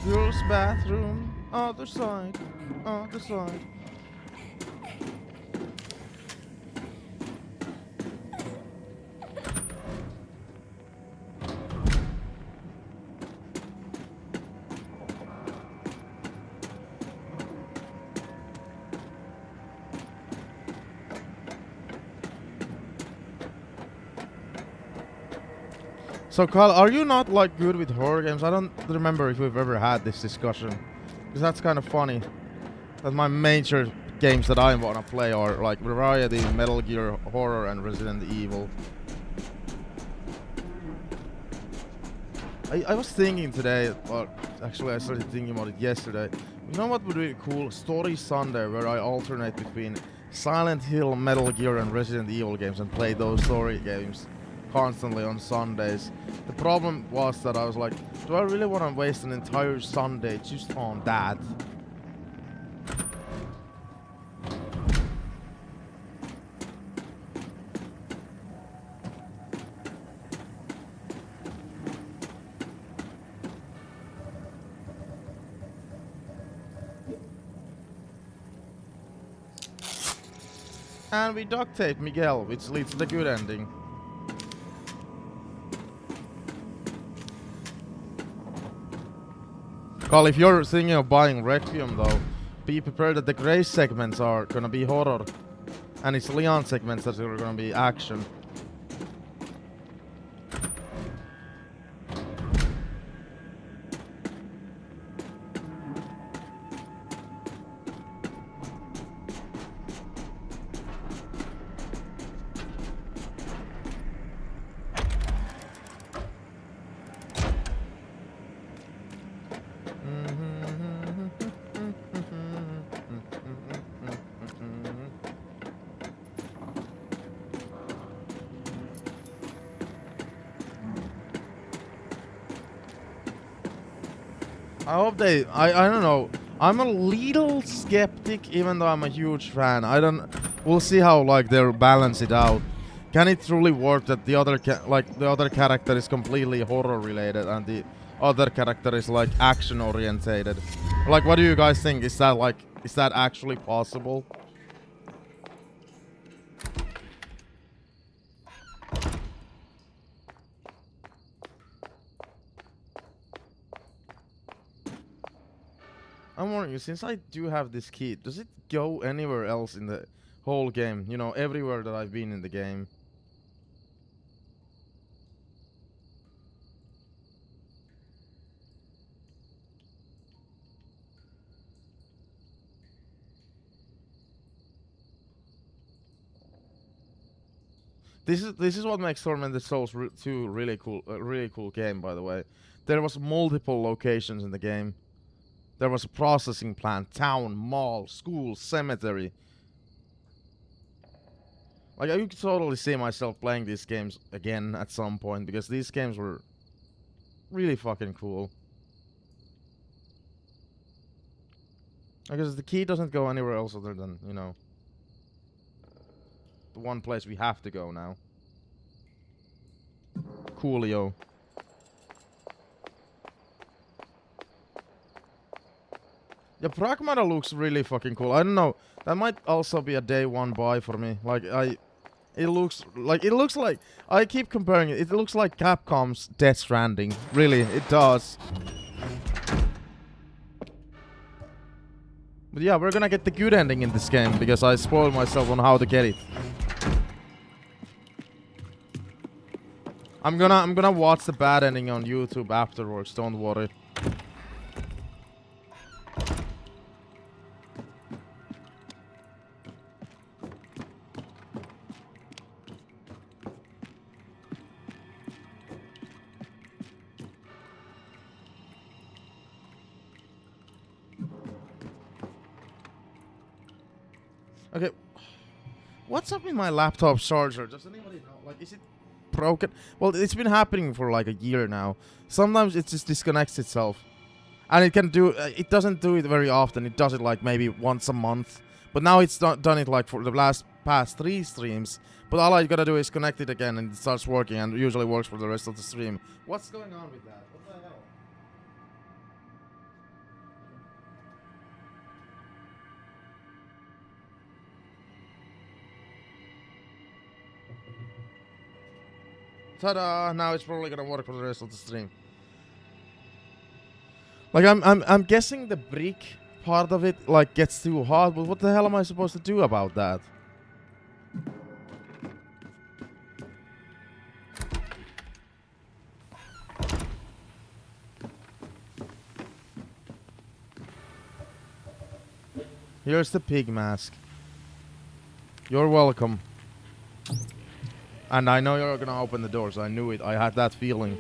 Girls' bathroom, other side, other side. So Carl, are you not like good with horror games? I don't remember if we've ever had this discussion. Because that's kind of funny. That my major games that I want to play are like Variety, Metal Gear, Horror, and Resident Evil. I was thinking today, or actually I started thinking about it yesterday. You know what would be cool? Story Sunday, where I alternate between Silent Hill, Metal Gear, and Resident Evil games and play those story games constantly on Sundays. The problem was that I was like, do I really want to waste an entire Sunday just on that? And we duct tape Miguel, which leads to the good ending. Carl, if you're thinking of buying Requiem though, be prepared that the Grey segments are gonna be horror. And it's Leon segments that are gonna be action. I hope they... I don't know. I'm a little skeptic, even though I'm a huge fan. We'll see how, like, they'll balance it out. Can it truly work that the other character is completely horror related and the other character is, like, action orientated? Like, what do you guys think? Is that actually possible? I'm wondering, since I do have this key, does it go anywhere else in the whole game? You know, everywhere that I've been in the game. This is what makes Tormented Souls 2 really cool game, by the way. There was multiple locations in the game. There was a processing plant, town, mall, school, cemetery. Like, I could totally see myself playing these games again at some point, because these games were really fucking cool. I guess the key doesn't go anywhere else other than, you know, the one place we have to go now. Coolio. Yeah, Pragmata looks really fucking cool. I don't know. That might also be a day one buy for me. Like, it looks like, I keep comparing it. It looks like Capcom's Death Stranding. Really, it does. But yeah, we're gonna get the good ending in this game because I spoiled myself on how to get it. I'm gonna watch the bad ending on YouTube afterwards, don't worry. Okay, what's up in my laptop charger? Does anybody know? Like, is it broken? Well, it's been happening for like a year now. Sometimes it just disconnects itself, and it can do. It doesn't do it very often. It does it like maybe once a month. But now it's not done it like for the past 3 streams. But all I gotta do is connect it again, and it starts working, and usually works for the rest of the stream. What's going on with that? What the hell? Ta-da! Now it's probably gonna work for the rest of the stream. Like, I'm guessing the brick part of it like gets too hot, but what the hell am I supposed to do about that? Here's the pig mask. You're welcome. And I know you're gonna open the doors. I knew it. I had that feeling.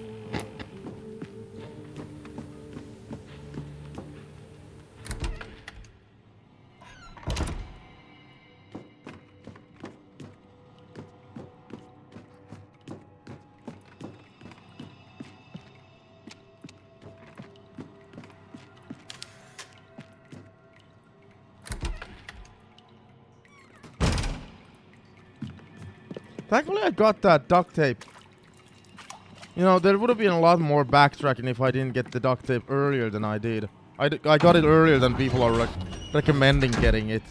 Thankfully, I got that duct tape. You know, there would have been a lot more backtracking if I didn't get the duct tape earlier than I did. I got it earlier than people are recommending getting it.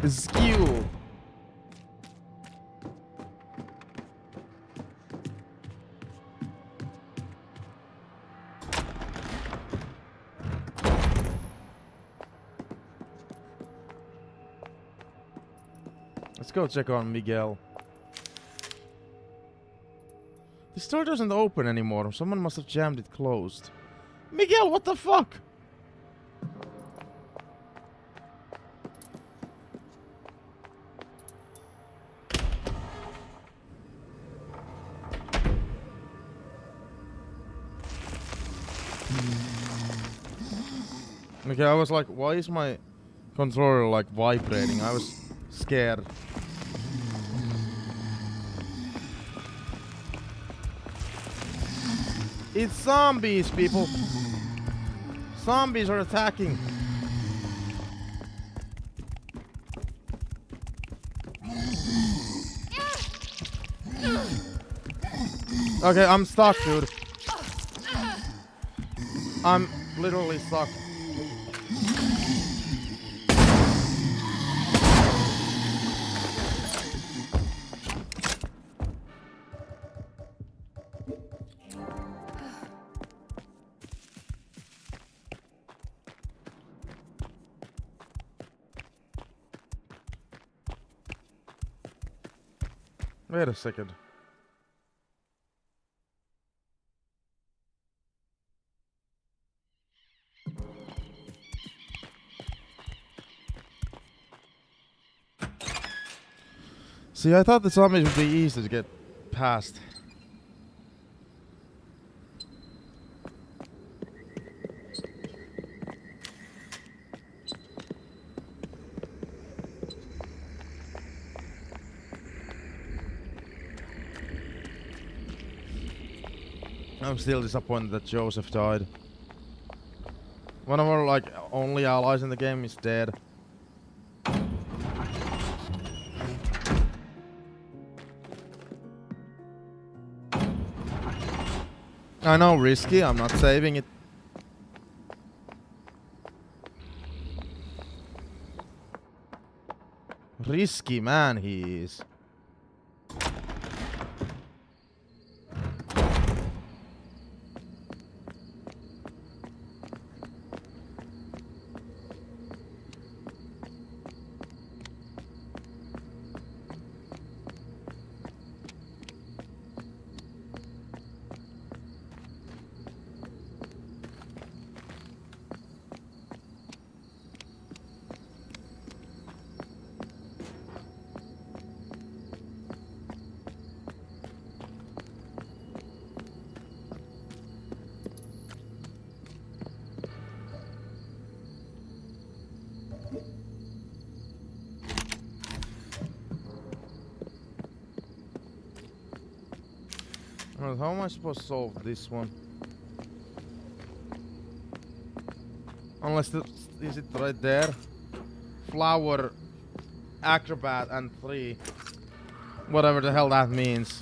Skew. Let's go check on Miguel. The store doesn't open anymore. Someone must have jammed it closed. Miguel, what the fuck? Okay, I was like, why is my controller like vibrating? I was scared. It's zombies, people. Zombies are attacking. Okay, I'm stuck, dude. I'm literally stuck. Wait a second. See, I thought the zombies would be easy to get past. I'm still disappointed that Joseph died. One of our, like, only allies in the game is dead. I know, risky, I'm not saving it. Risky man he is. Alright, how am I supposed to solve this one? Unless is it right there? Flower, acrobat, and 3. Whatever the hell that means.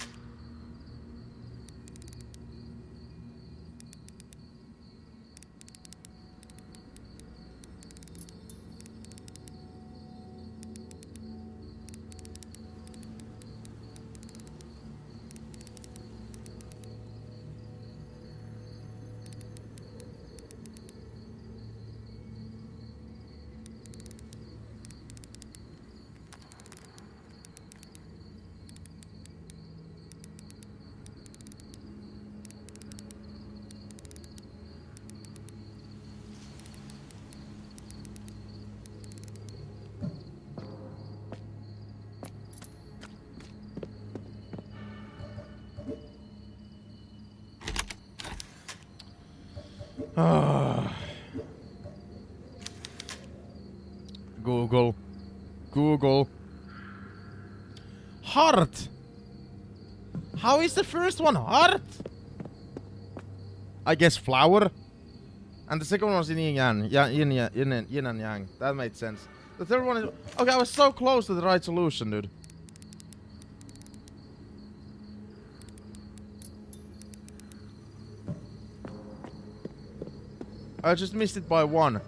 Google. Heart. How is the first one heart? I guess flower. And the second one was yin and yang. That made sense. The third one is... Okay, I was so close to the right solution, dude. I just missed it by 1.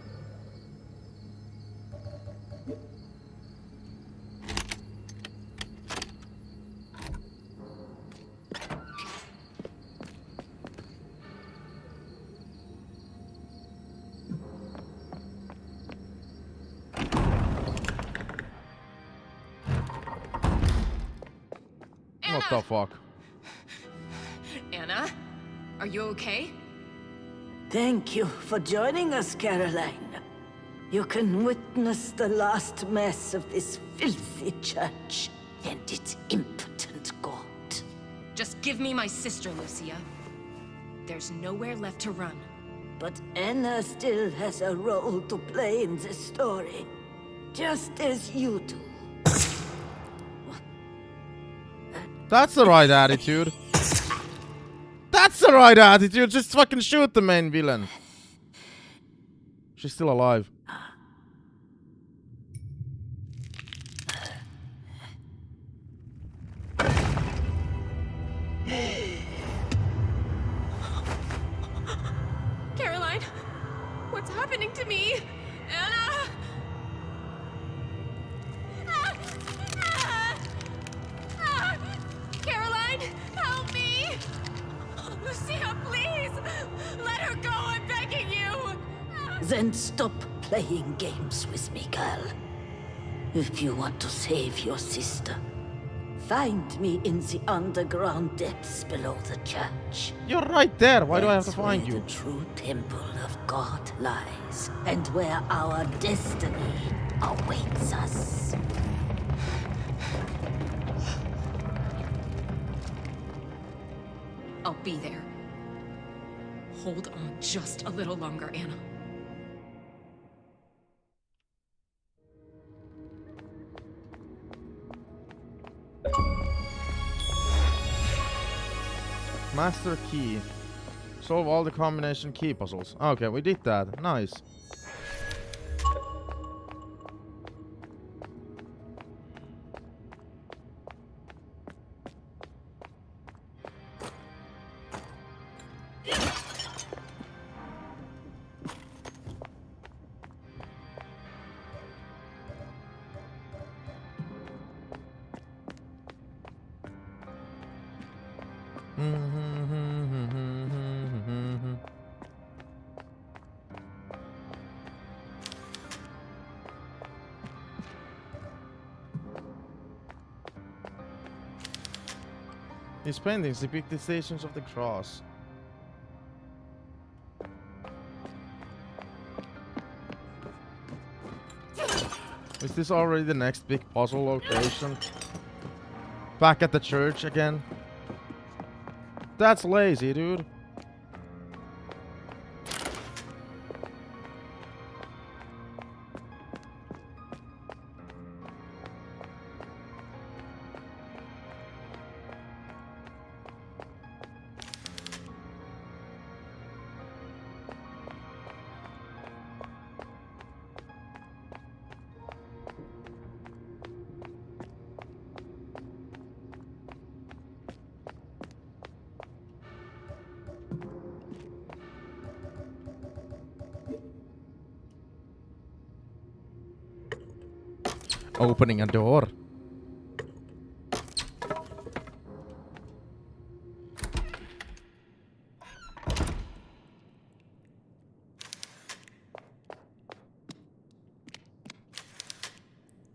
What the fuck? Anna? Are you okay? Thank you for joining us, Caroline. You can witness the last mess of this filthy church and its impotent god. Just give me my sister, Lucia. There's nowhere left to run. But Anna still has a role to play in this story, just as you do. That's the right attitude. That's the right attitude. Just fucking shoot the main villain. She's still alive. Caroline, what's happening to me? Anna! Caroline, help me! Lucia, please! Let her go, I'm begging you! Then stop playing games with me, girl. If you want to save your sister, Find me in the underground depths below the church. You're right there. Why do I have to That's find where you? the true temple of God lies, and where our destiny awaits us. I'll be there. Hold on just a little longer, Anna. Master key. Solve all the combination key puzzles. Okay, we did that. Nice. These paintings depict the stations of the cross. Is this already the next big puzzle location? Back at the church again? That's lazy, dude. Opening a door.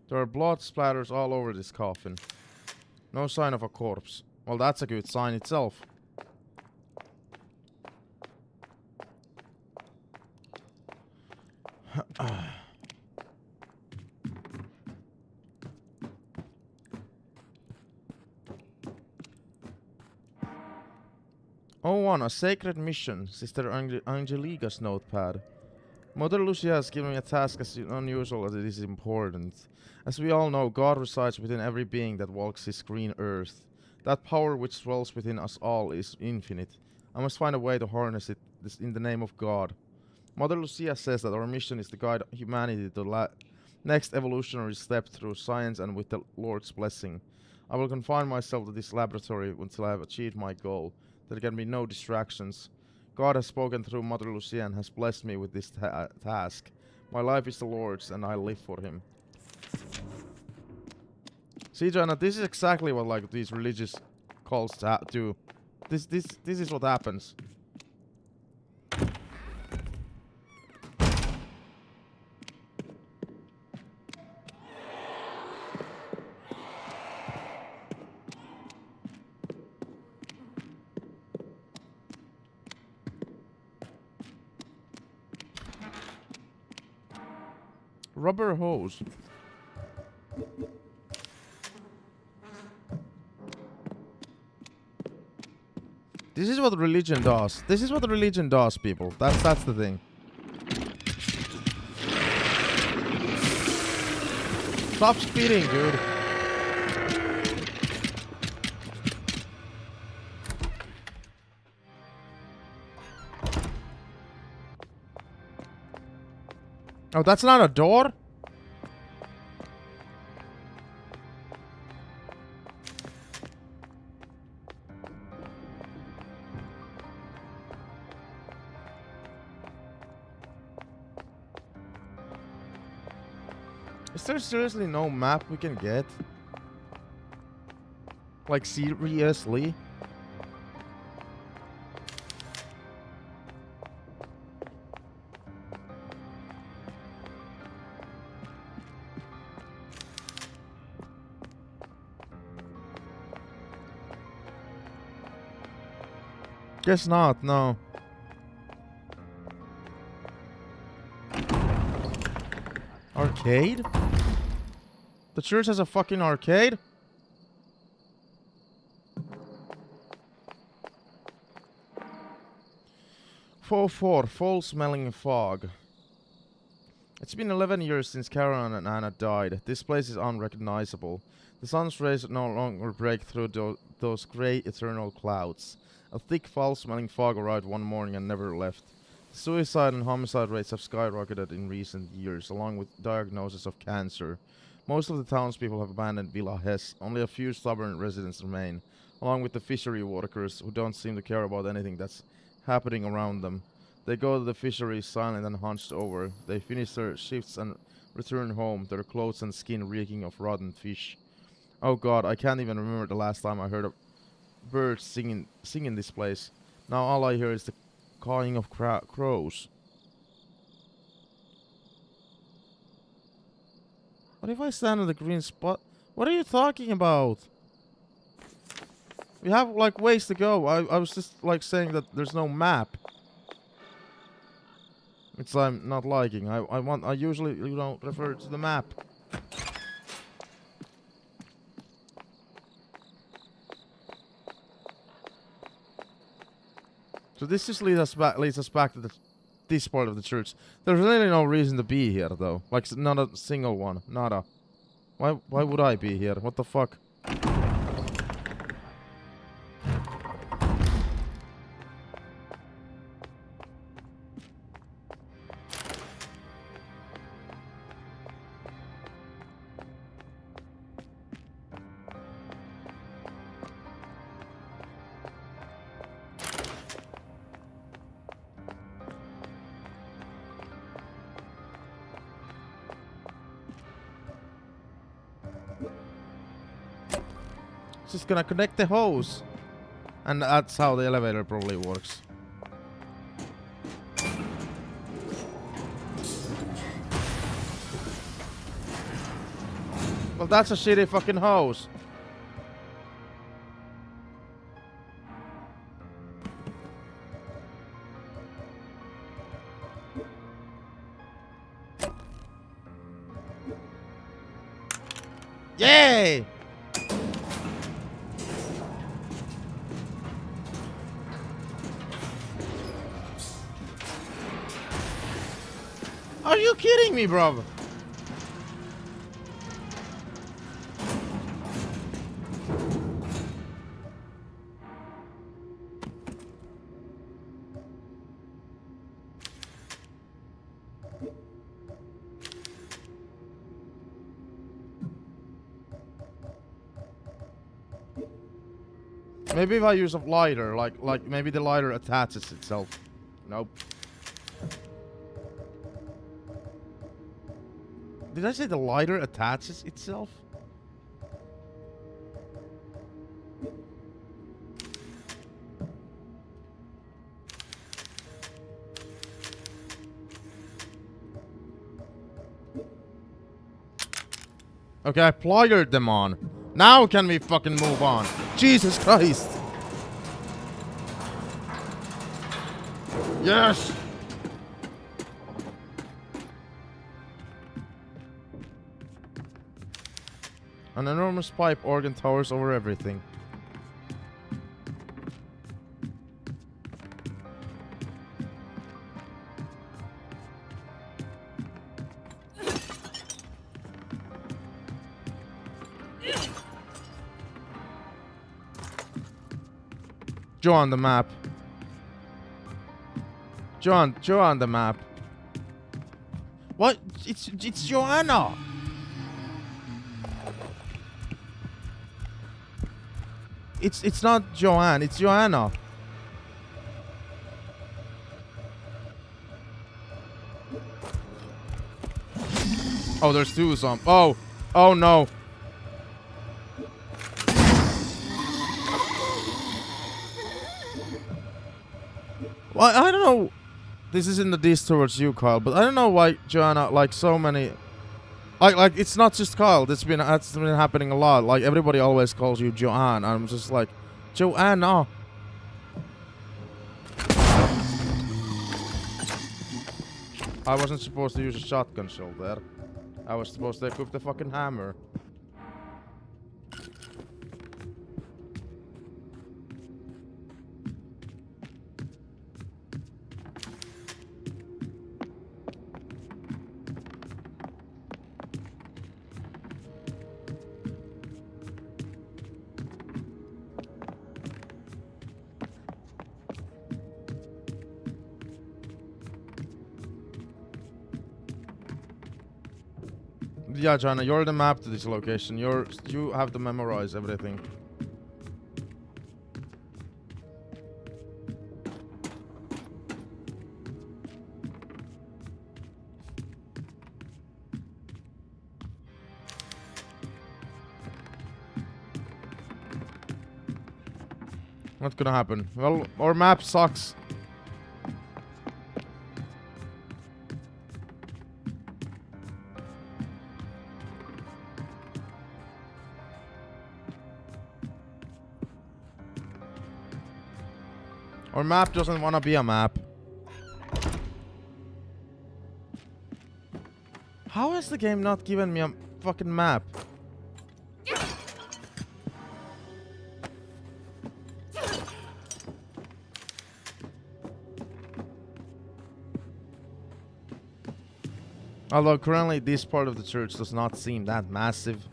There are blood splatters all over this coffin. No sign of a corpse. Well, that's a good sign itself. Oh, one, a sacred mission. Sister Angelica's notepad. Mother Lucia has given me a task as unusual as it is important. As we all know, God resides within every being that walks this green earth. That power which dwells within us all is infinite. I must find a way to harness it in the name of God. Mother Lucia says that our mission is to guide humanity to the next evolutionary step through science and with the Lord's blessing. I will confine myself to this laboratory until I have achieved my goal. There can be no distractions. God has spoken through Mother Lucia and has blessed me with this task. My life is the Lord's and I live for Him. See, Joanna, this is exactly what like these religious cults do. This is what happens. Rubber hose. This is what religion does. This is what religion does, people. That's the thing. Stop speeding, dude. Oh, that's not a door? Is there seriously no map we can get? Like, seriously? Guess not, no. Arcade? The church has a fucking arcade? Foul-smelling fog. It's been 11 years since Karen and Anna died. This place is unrecognizable. The sun's rays no longer break through those grey eternal clouds. A thick, foul-smelling fog arrived one morning and never left. Suicide and homicide rates have skyrocketed in recent years, along with diagnosis of cancer. Most of the townspeople have abandoned Villa Hess. Only a few stubborn residents remain, along with the fishery workers, who don't seem to care about anything that's happening around them. They go to the fishery silent and hunched over. They finish their shifts and return home, their clothes and skin reeking of rotten fish. Oh god, I can't even remember the last time I heard a bird sing in this place. Now all I hear is the cawing of crows. What if I stand on the green spot? What are you talking about? We have like ways to go. I was just like saying that there's no map. Which I'm not liking. I usually, you know, refer to the map. So this just leads us back to this part of the church. There's really no reason to be here though. Like not a single one. Nada. Why would I be here? What the fuck? Just gonna connect the hose, and that's how the elevator probably works. Well, that's a shitty fucking hose. Yay! Are you kidding me, bro? Maybe if I use a lighter, like maybe the lighter attaches itself. Nope. Did I say the lighter attaches itself? Okay, I plied them on. Now can we fucking move on? Jesus Christ. Yes! An enormous pipe organ towers over everything. Joe on the map. Joe on the map. What? It's Joanna. It's not Joanne, it's Joanna. Oh, there's two zombies. Oh no. Well, I don't know. This is in the diss towards you, Kyle, but I don't know why Joanna, like so many. Like it's not just Kyle. That's been happening a lot. Like everybody always calls you Joanne. I'm just like, Joanna. I wasn't supposed to use a shotgun shell there. I was supposed to equip the fucking hammer. Yeah, China, you're the map to this location. You have to memorize everything. What's gonna happen? Well, our map sucks. Our map doesn't want to be a map. How has the game not given me a fucking map? Although currently this part of the church does not seem that massive.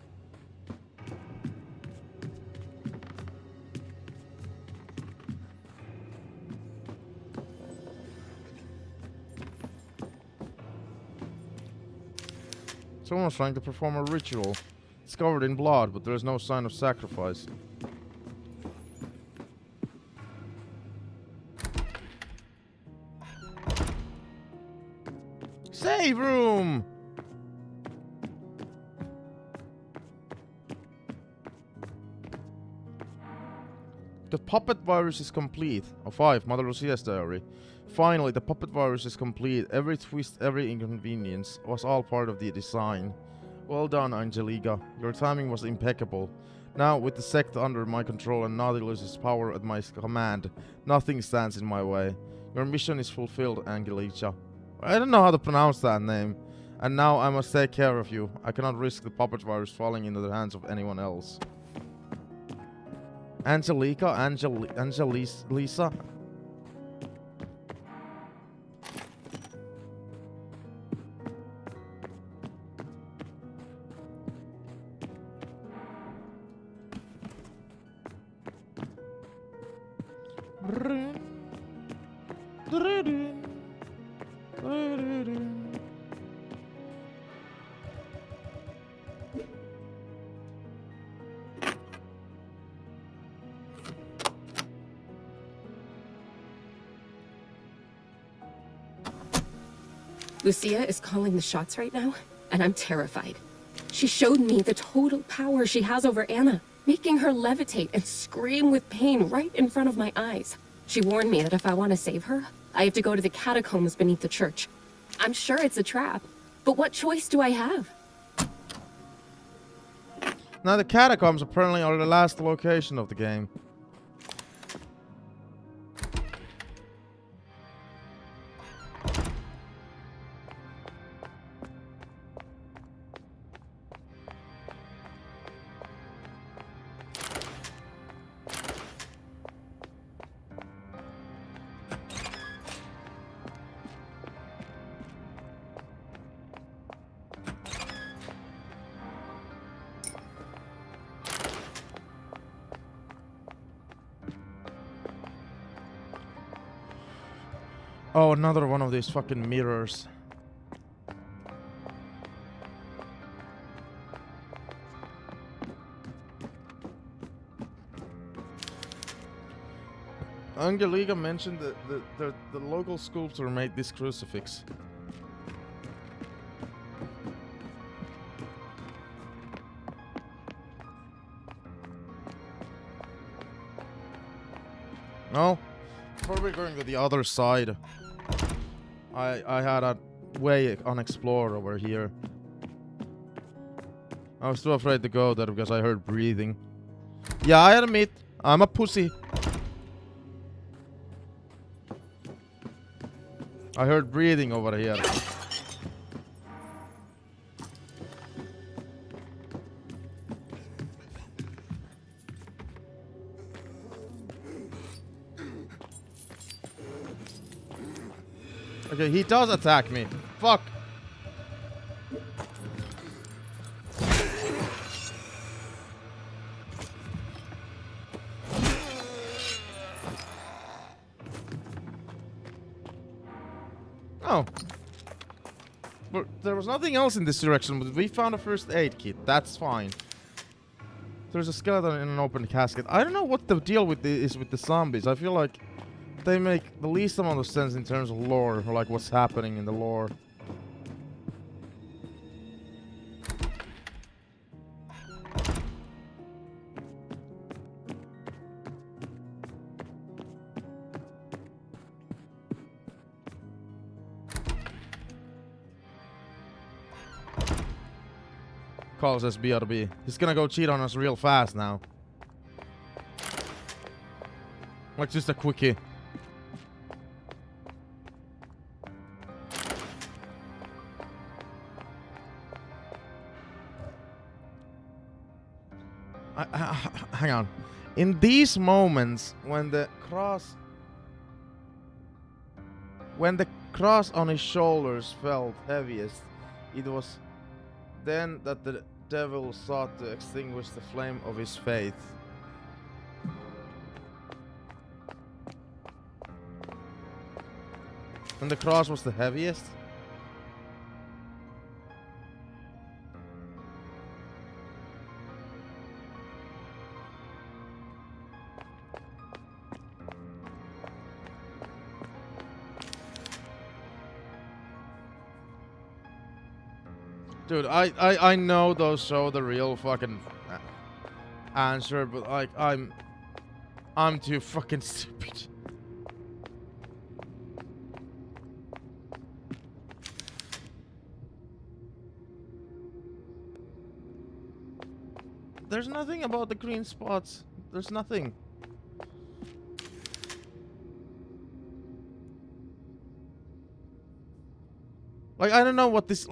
Someone's trying to perform a ritual. It's covered in blood, but there is no sign of sacrifice. Save room! The puppet virus is complete. Oh, 5. Mother Lucia's diary. Finally, the puppet virus is complete. Every twist, every inconvenience was all part of the design. Well done, Angelica. Your timing was impeccable. Now, with the sect under my control and Nautilus's power at my command, nothing stands in my way. Your mission is fulfilled, Angelica. I don't know how to pronounce that name. And now I must take care of you. I cannot risk the puppet virus falling into the hands of anyone else. Angelica? Lisa? Lucia is calling the shots right now, and I'm terrified. She showed me the total power she has over Anna, making her levitate and scream with pain right in front of my eyes. She warned me that if I want to save her, I have to go to the catacombs beneath the church. I'm sure it's a trap, but what choice do I have? Now the catacombs apparently are the last location of the game. Oh, another one of these fucking mirrors. Angelica mentioned that the local sculptor made this crucifix. No? Before we're going to the other side, I had a way unexplored over here. I was too afraid to go there because I heard breathing. Yeah, I admit, I'm a pussy. I heard breathing over here. Okay, he does attack me. Fuck. Oh. But there was nothing else in this direction, but we found a first aid kit. That's fine. There's a skeleton in an open casket. I don't know what the deal with is with the zombies. I feel like they make the least amount of sense in terms of lore, or like what's happening in the lore. Calls us BRB. He's gonna go cheat on us real fast now. Like just a quickie. Hang on. In these moments, when the cross on his shoulders felt heaviest, it was then that the devil sought to extinguish the flame of his faith. And the cross was the heaviest? Dude, I know those show the real fucking answer, but like I'm too fucking stupid. There's nothing about the green spots. There's nothing. Like I don't know what this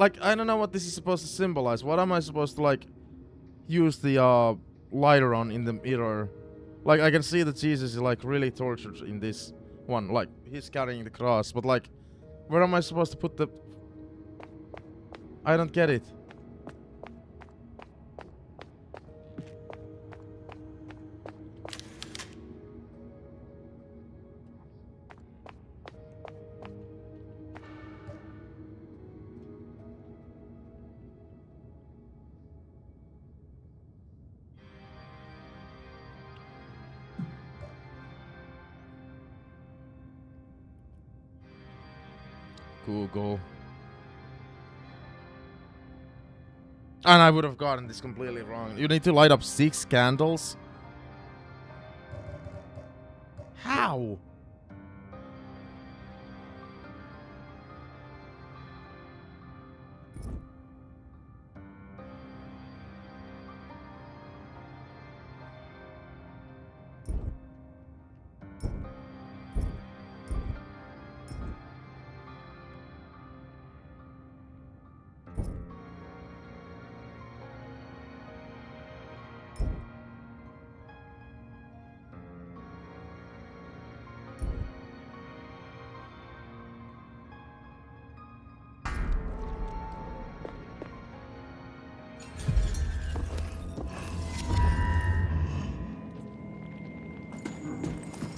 is supposed to symbolize. What am I supposed to like use the lighter on in the mirror? Like I can see that Jesus is like really tortured in this one. Like he's carrying the cross, but like where am I supposed to put the I don't get it. Google. And I would have gotten this completely wrong. You need to light up 6 candles? How?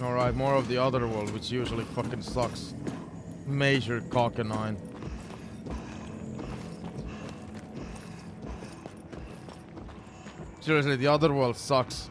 Alright, more of the other world, which usually fucking sucks. Major cockanine. Seriously, the other world sucks.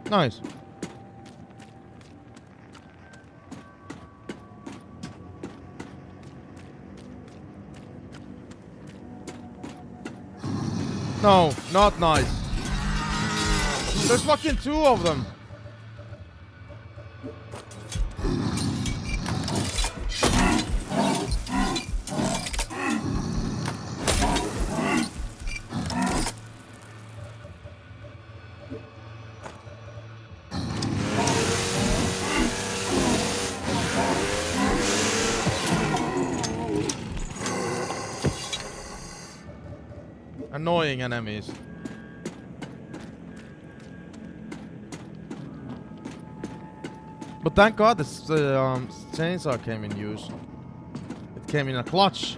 Nice. No, not nice. There's fucking 2 of them. Annoying enemies. But thank God this chainsaw came in use. It came in a clutch.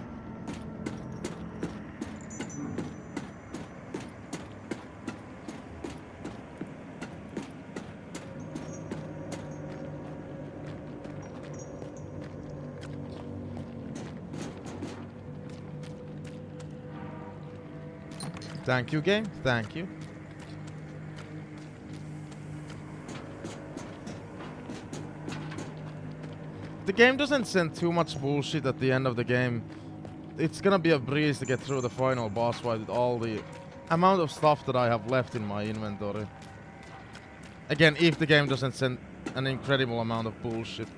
Thank you, game. Thank you. The game doesn't send too much bullshit at the end of the game. It's gonna be a breeze to get through the final boss fight with all the amount of stuff that I have left in my inventory. Again, if the game doesn't send an incredible amount of bullshit.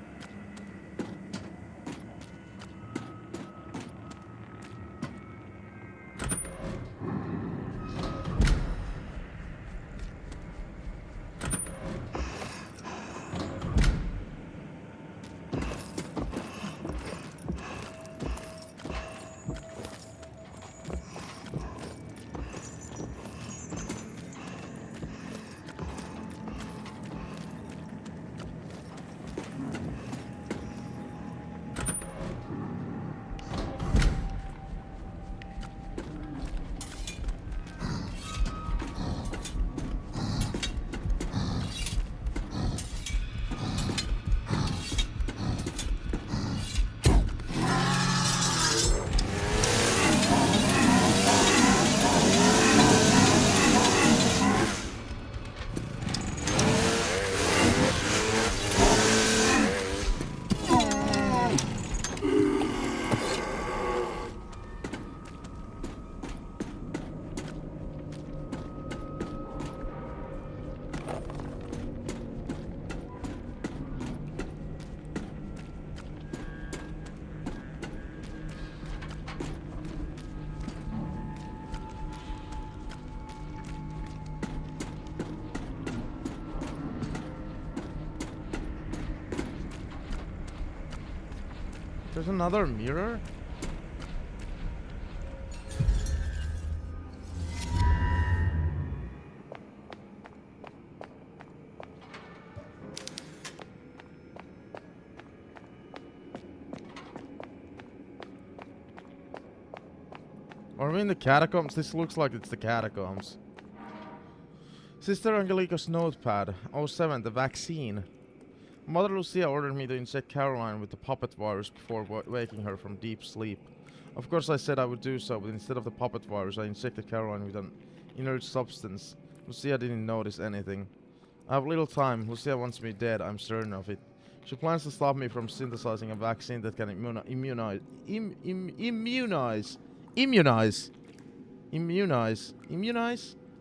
There's another mirror? Are we in the catacombs? This looks like it's the catacombs. Sister Angelica's notepad. 07, the vaccine. Mother Lucia ordered me to inject Caroline with the puppet virus before waking her from deep sleep. Of course I said I would do so, but instead of the puppet virus, I injected Caroline with an inert substance. Lucia didn't notice anything. I have little time. Lucia wants me dead, I'm certain of it. She plans to stop me from synthesizing a vaccine that can immunize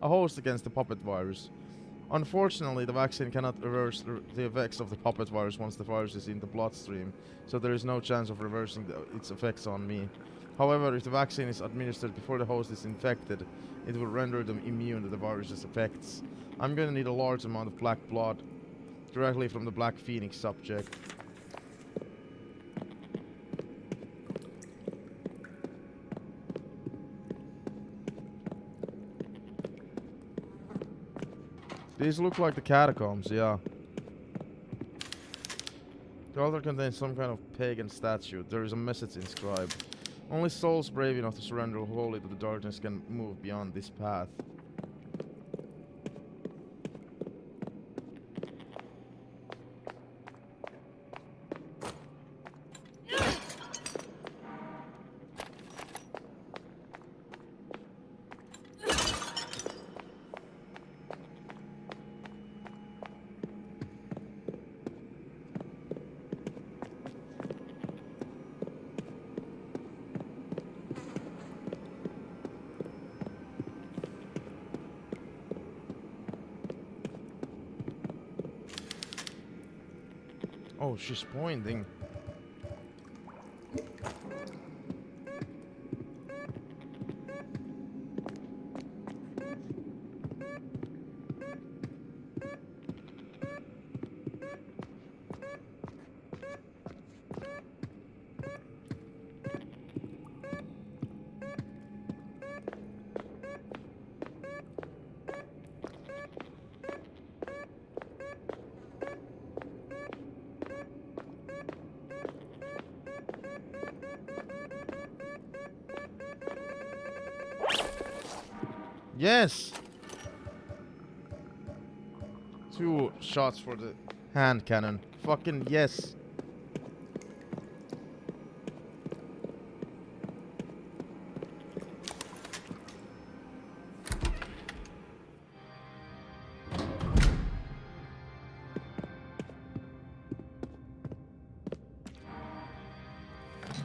a host against the puppet virus. Unfortunately, the vaccine cannot reverse the effects of the puppet virus once the virus is in the bloodstream, so there is no chance of reversing its effects on me. However, if the vaccine is administered before the host is infected, it will render them immune to the virus's effects. I'm going to need a large amount of black blood, directly from the Black Phoenix subject. These look like the catacombs, yeah. The altar contains some kind of pagan statue. There is a message inscribed. Only souls brave enough to surrender wholly to the darkness can move beyond this path. Oh, she's pointing. Yes! 2 shots for the hand cannon. Fucking yes!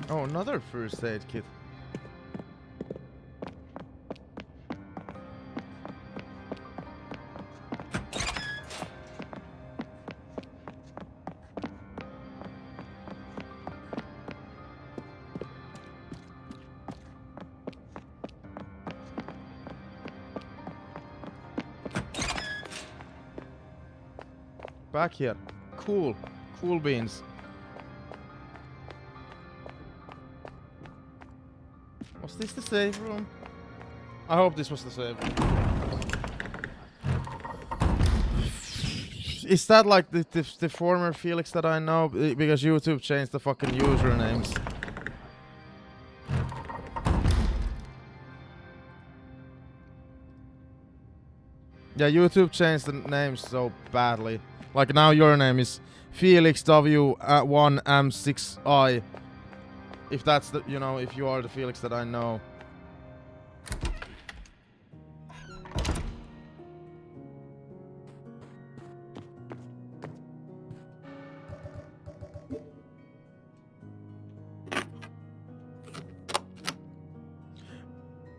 Oh, another first aid kit. Back here. Cool. Cool beans. Was this the save room? I hope this was the save room. Is that like the former Felix that I know? Because YouTube changed the fucking usernames. Yeah, YouTube changed the names so badly. Like now your name is Felix W1M6I. If that's the, you know, if you are the Felix that I know.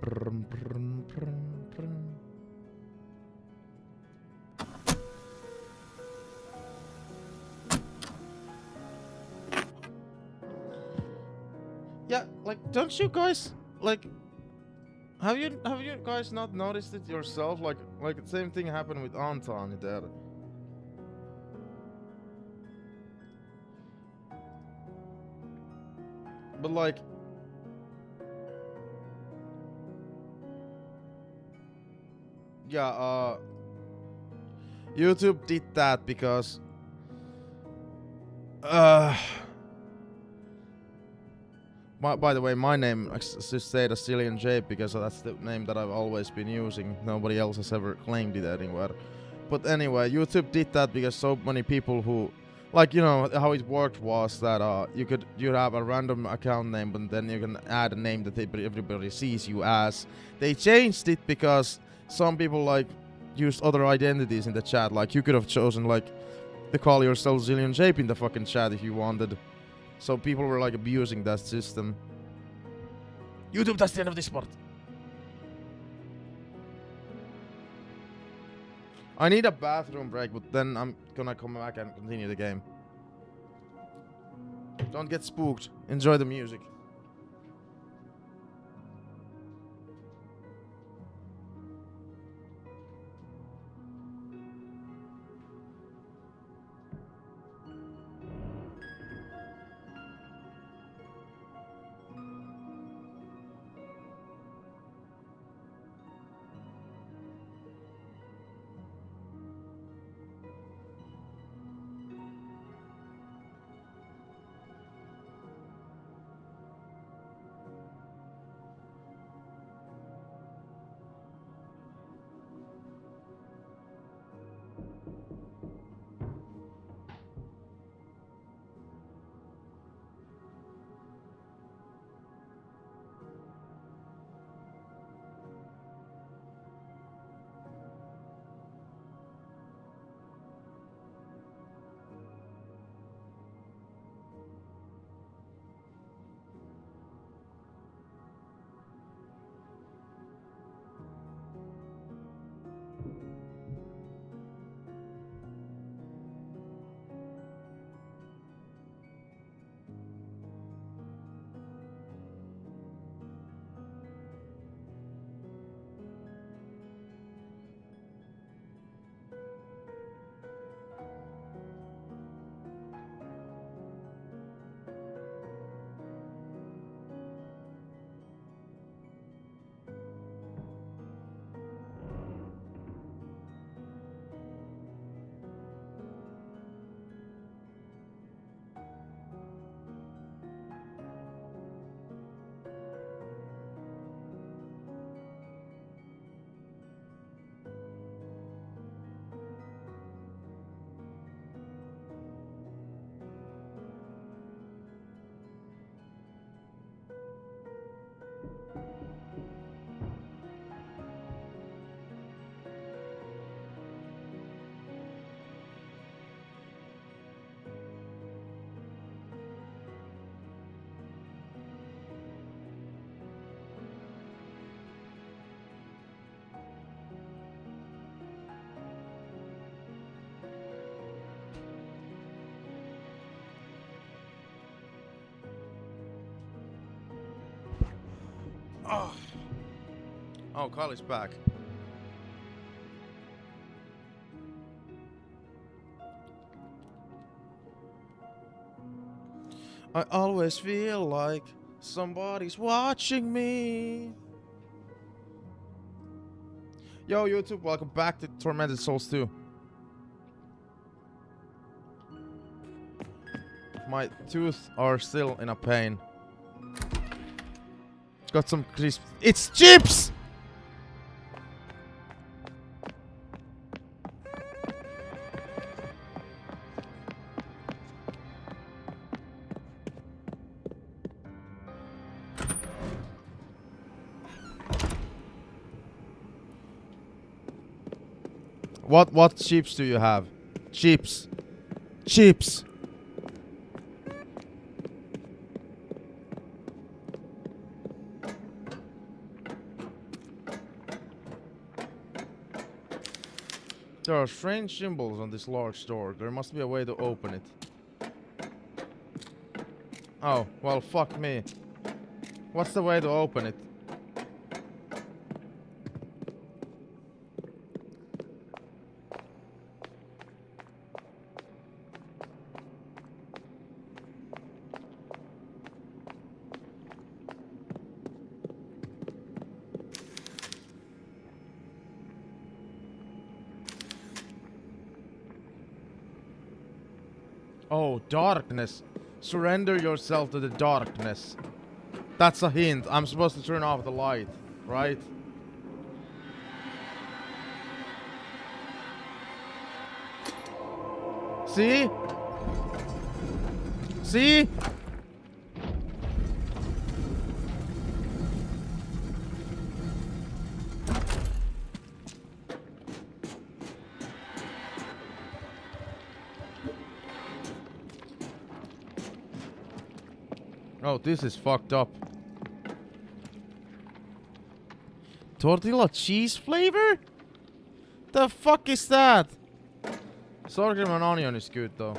Brum, brum, brum, brum. Yeah, like, don't you guys, like, have you guys not noticed it yourself? Like the same thing happened with Anton there. But like, yeah, YouTube did that because, by the way, my name just stayed as ZillionJape because that's the name that I've always been using. Nobody else has ever claimed it anywhere. But anyway, YouTube did that because so many people who, like, you know, how it worked was that you'd have a random account name, but then you can add a name that everybody sees you as. They changed it because some people like used other identities in the chat. Like you could have chosen like to call yourself ZillionJape in the fucking chat if you wanted. So people were like abusing that system. YouTube, that's the end of this part. I need a bathroom break, but then I'm gonna come back and continue the game. Don't get spooked. Enjoy the music. Oh, Kylie's back. I always feel like somebody's watching me. Yo, YouTube, welcome back to Tormented Souls 2. My teeth are still in a pain. Got some crisp. It's chips! What chips do you have? Chips. Chips. There are strange symbols on this large door. There must be a way to open it. Oh, well, fuck me. What's the way to open it? Oh, darkness. Surrender yourself to the darkness. That's a hint. I'm supposed to turn off the light, right? See? See? Oh, this is fucked up. Tortilla cheese flavor? The fuck is that? Sour cream and onion is good though.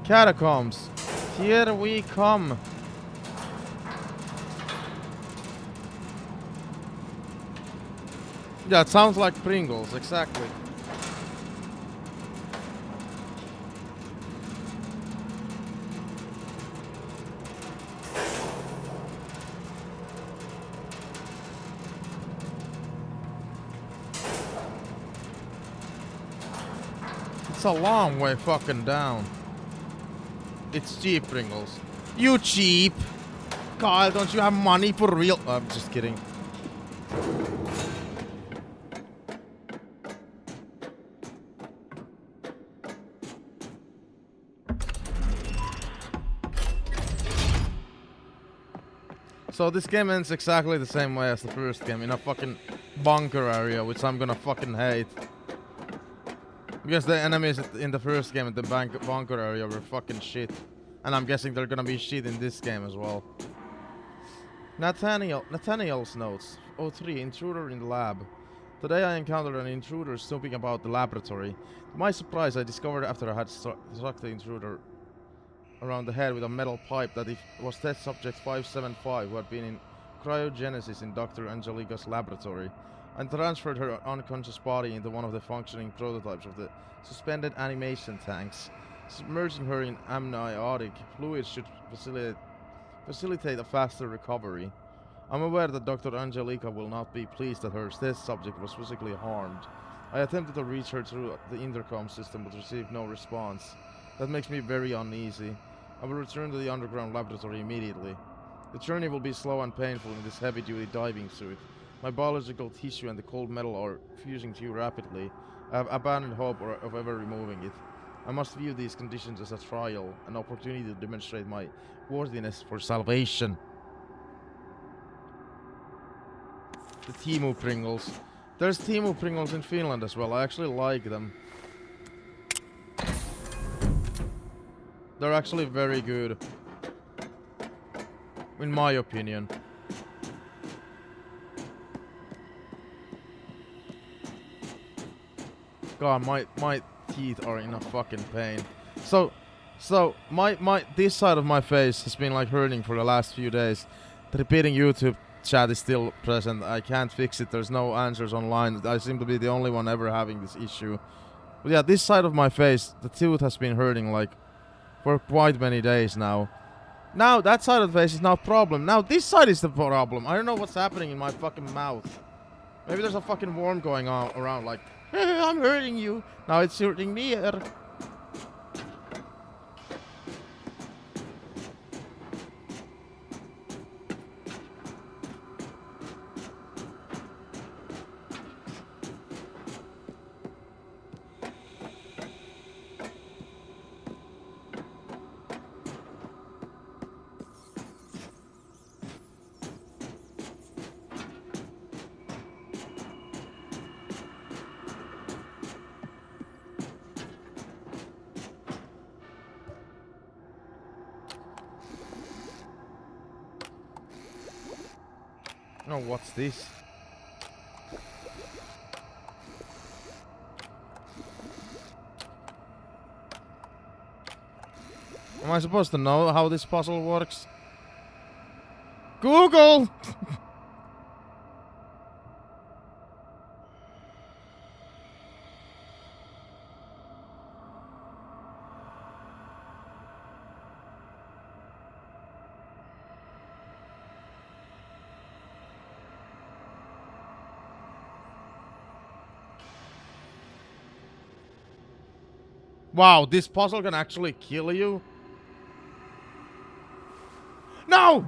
Catacombs. Here we come. Yeah, it sounds like Pringles, exactly. It's a long way fucking down. It's cheap, Pringles. You cheap! Kyle, don't you have money for real? Oh, I'm just kidding. So this game ends exactly the same way as the first game, in a fucking bunker area, which I'm gonna fucking hate. Because the enemies in the first game at the bunker area were fucking shit. And I'm guessing they're gonna be shit in this game as well. Nathaniel's notes. 03, intruder in the lab. Today I encountered an intruder snooping about the laboratory. To my surprise, I discovered after I had struck the intruder around the head with a metal pipe that it was test subject 575 who had been in cryogenesis in Dr. Angelica's laboratory, and transferred her unconscious body into one of the functioning prototypes of the suspended animation tanks. Submerging her in amniotic fluid should facilitate a faster recovery. I'm aware that Dr. Angelica will not be pleased that her test subject was physically harmed. I attempted to reach her through the intercom system but received no response. That makes me very uneasy. I will return to the underground laboratory immediately. The journey will be slow and painful in this heavy-duty diving suit. My biological tissue and the cold metal are fusing too rapidly. I have abandoned hope of ever removing it. I must view these conditions as a trial, an opportunity to demonstrate my worthiness for salvation. The Timu Pringles. There's Timu Pringles in Finland as well. I actually like them. They're actually very good. In my opinion. God, my teeth are in a fucking pain. So this side of my face has been like hurting for the last few days. The repeating YouTube chat is still present. I can't fix it. There's no answers online. I seem to be the only one ever having this issue. But yeah, this side of my face, the tooth has been hurting like for quite many days now. Now that side of the face is not a problem. Now this side is the problem. I don't know what's happening in my fucking mouth. Maybe there's a fucking worm going on around like, hey, I'm hurting you. Now it's hurting me here. Oh, what's this? Am I supposed to know how this puzzle works? Google! Wow, this puzzle can actually kill you? No!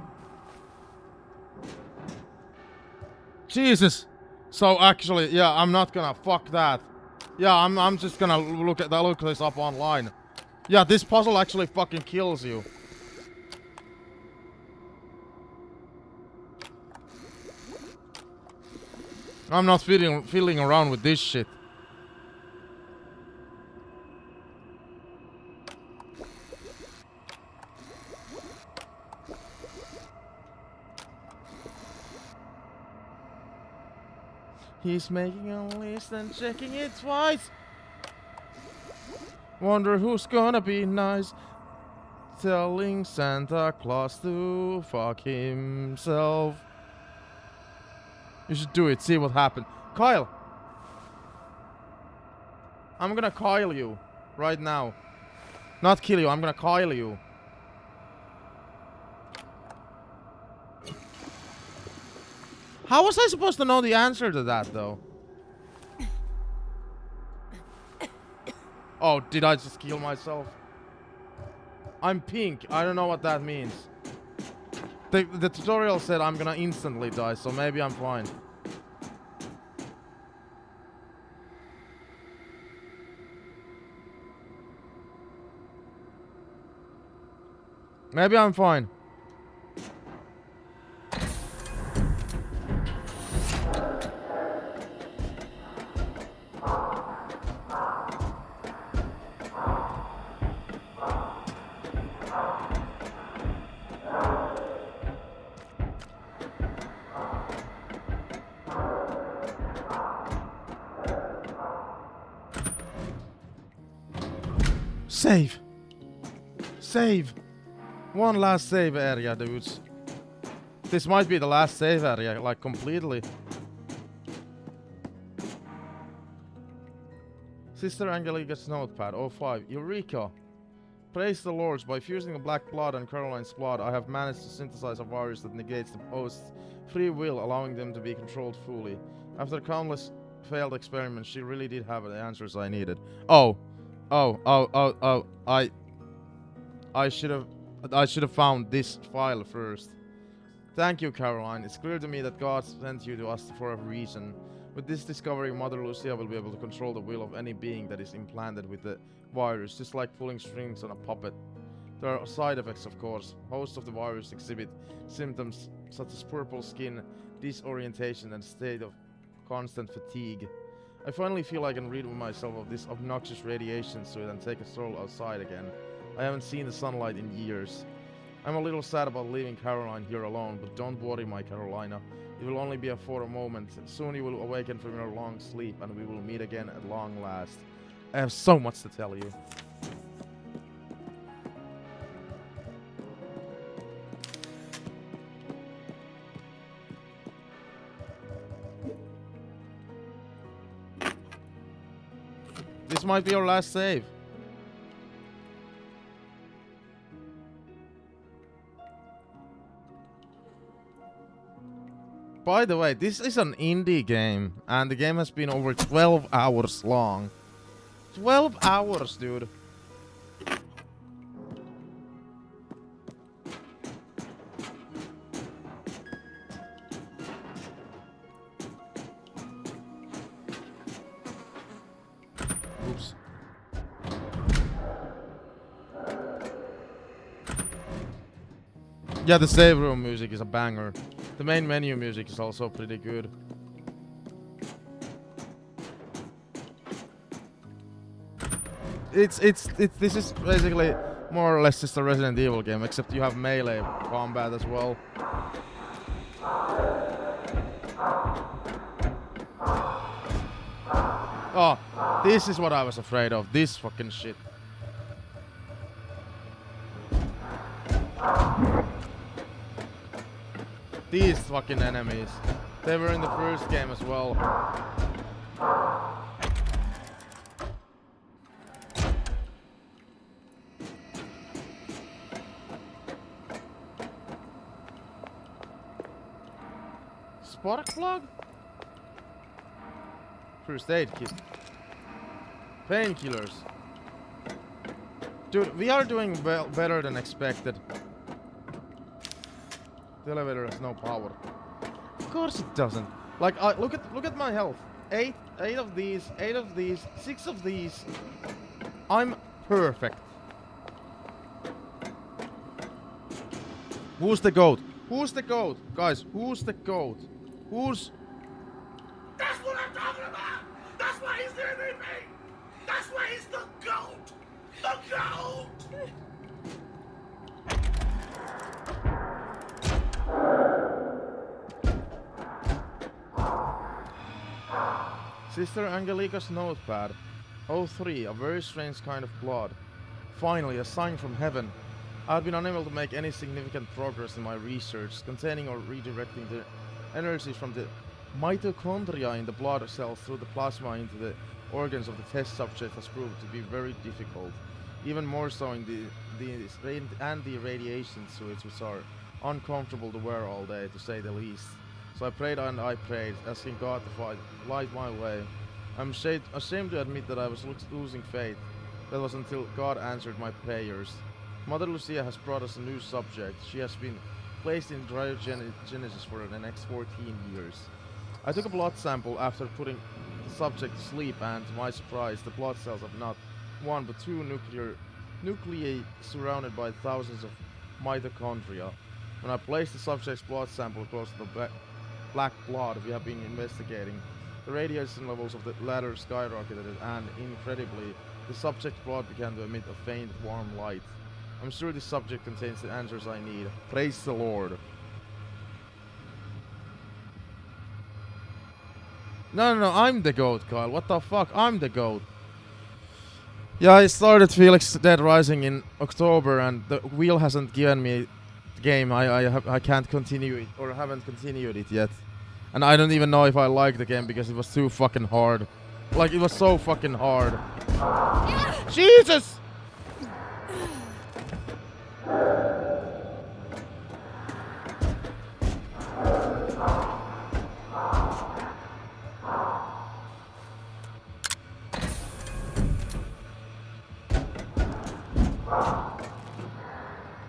Jesus. So actually, yeah, I'm not gonna fuck that. Yeah, I'm just gonna look this up online. Yeah, this puzzle actually fucking kills you. I'm not fiddling around with this shit. He's making a list and checking it twice. Wonder who's gonna be nice. Telling Santa Claus to fuck himself. You should do it, see what happens. Kyle! I'm gonna Kyle you. Right now. Not kill you, I'm gonna Kyle you. How was I supposed to know the answer to that, though? Oh, did I just kill myself? I'm pink. I don't know what that means. The tutorial said I'm gonna instantly die, so maybe I'm fine. Maybe I'm fine. Save. Save. One last save area, dudes. This might be the last save area, like completely. Sister Angelica's notepad, 05. Eureka! Praise the Lord, by fusing the black blood and Caroline's blood, I have managed to synthesize a virus that negates the host's free will, allowing them to be controlled fully. After countless failed experiments, she really did have the answers I needed. I should have found this file first. Thank you, Caroline. It's clear to me that God sent you to us for a reason. With this discovery, Mother Lucia will be able to control the will of any being that is implanted with the virus, just like pulling strings on a puppet. There are side effects, of course. Most of the virus exhibit symptoms such as purple skin, disorientation, and state of constant fatigue. I finally feel I can rid myself of this obnoxious radiation suit and take a stroll outside again. I haven't seen the sunlight in years. I'm a little sad about leaving Caroline here alone, but don't worry, my Carolina. It will only be for a moment. Soon you will awaken from your long sleep and we will meet again at long last. I have so much to tell you. This might be our last save. By the way, this is an indie game, and the game has been over 12 hours long. 12 hours, dude. Oops. Yeah, the save room music is a banger. The main menu music is also pretty good. This is basically more or less just a Resident Evil game, except you have melee combat as well. Oh, this is what I was afraid of. This fucking shit. These fucking enemies. They were in the first game as well. Spark plug? First aid kit. Painkillers. Dude, we are doing better than expected. The elevator has no power. Of course it doesn't. Like, look at my health. 8 of these, 8 of these, 6 of these. I'm perfect. Who's the goat? Who's the goat? Guys, who's the goat? Who's... That's what I'm talking about! That's why he's there with me! That's why he's the GOAT! The GOAT! Sister Angelica's notepad. 03, a very strange kind of blood. Finally, a sign from heaven. I've been unable to make any significant progress in my research, containing or redirecting the energy from the mitochondria in the blood cells through the plasma into the organs of the test subject has proved to be very difficult. Even more so in the anti-radiation suits, which are uncomfortable to wear all day, to say the least. So I prayed and I prayed, asking God to light my way. I'm ashamed to admit that I was losing faith. That was until God answered my prayers. Mother Lucia has brought us a new subject. She has been placed in cryogenesis for the next 14 years. I took a blood sample after putting the subject to sleep, and to my surprise, the blood cells have not one but two nuclei surrounded by thousands of mitochondria. When I placed the subject's blood sample close to the black blood we have been investigating, the radiation levels of the latter skyrocketed, and incredibly, the subject's blood began to emit a faint, warm light. I'm sure this subject contains the answers I need. Praise the Lord. No, I'm the goat, Kyle. What the fuck? I'm the goat. Yeah, I started Felix Dead Rising in October, and the wheel hasn't given me the game. I can't continue it, or haven't continued it yet. And I don't even know if I like the game because it was too fucking hard. Like, it was so fucking hard. Jesus!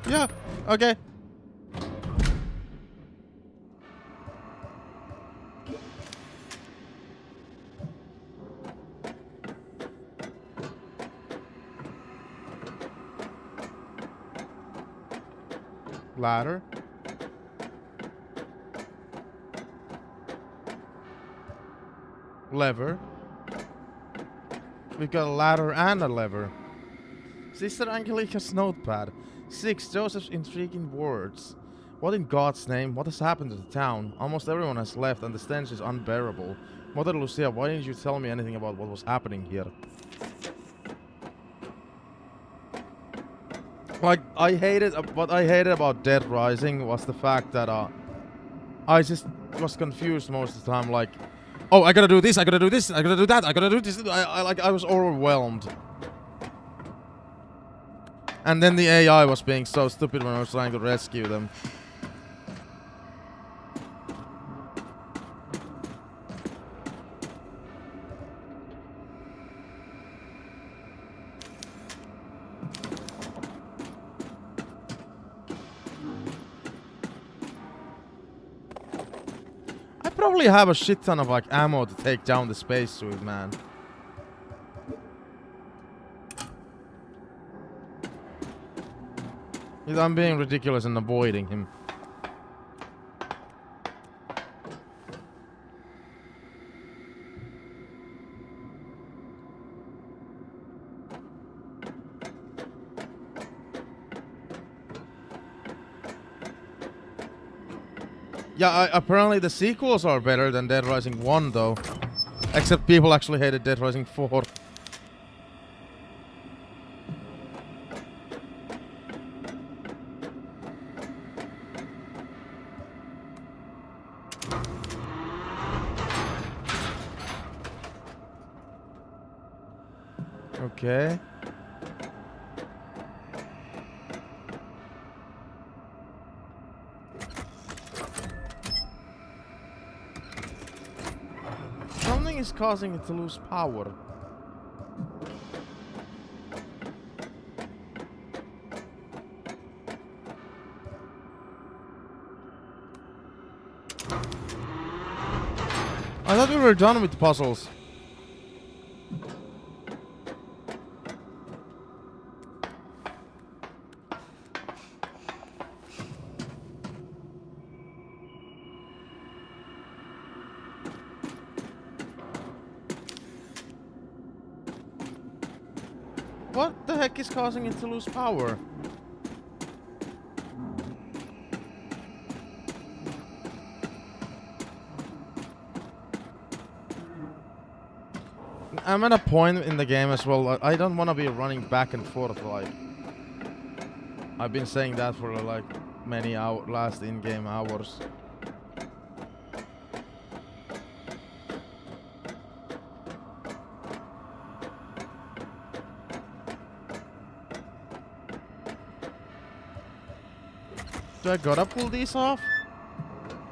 Yeah, okay. Ladder. Lever. We've got a ladder and a lever. Sister Angelica's notepad. 6. Joseph's intriguing words. What in God's name? What has happened to the town? Almost everyone has left and the stench is unbearable. Mother Lucia, why didn't you tell me anything about what was happening here? Like, what I hated about Dead Rising was the fact that, I just was confused most of the time, like, oh, I gotta do this, I gotta do this, I gotta do that, I gotta do this. I was overwhelmed. And then the AI was being so stupid when I was trying to rescue them. I probably have a shit ton of like ammo to take down the spacesuit, man. I'm being ridiculous and avoiding him. Yeah, apparently the sequels are better than Dead Rising 1, though. Except people actually hated Dead Rising 4. Okay. Something is causing it to lose power. I thought we were done with the puzzles. What the heck is causing it to lose power? I'm at a point in the game as well. I don't want to be running back and forth like. I've been saying that for like many last in-game hours. Do I gotta pull these off?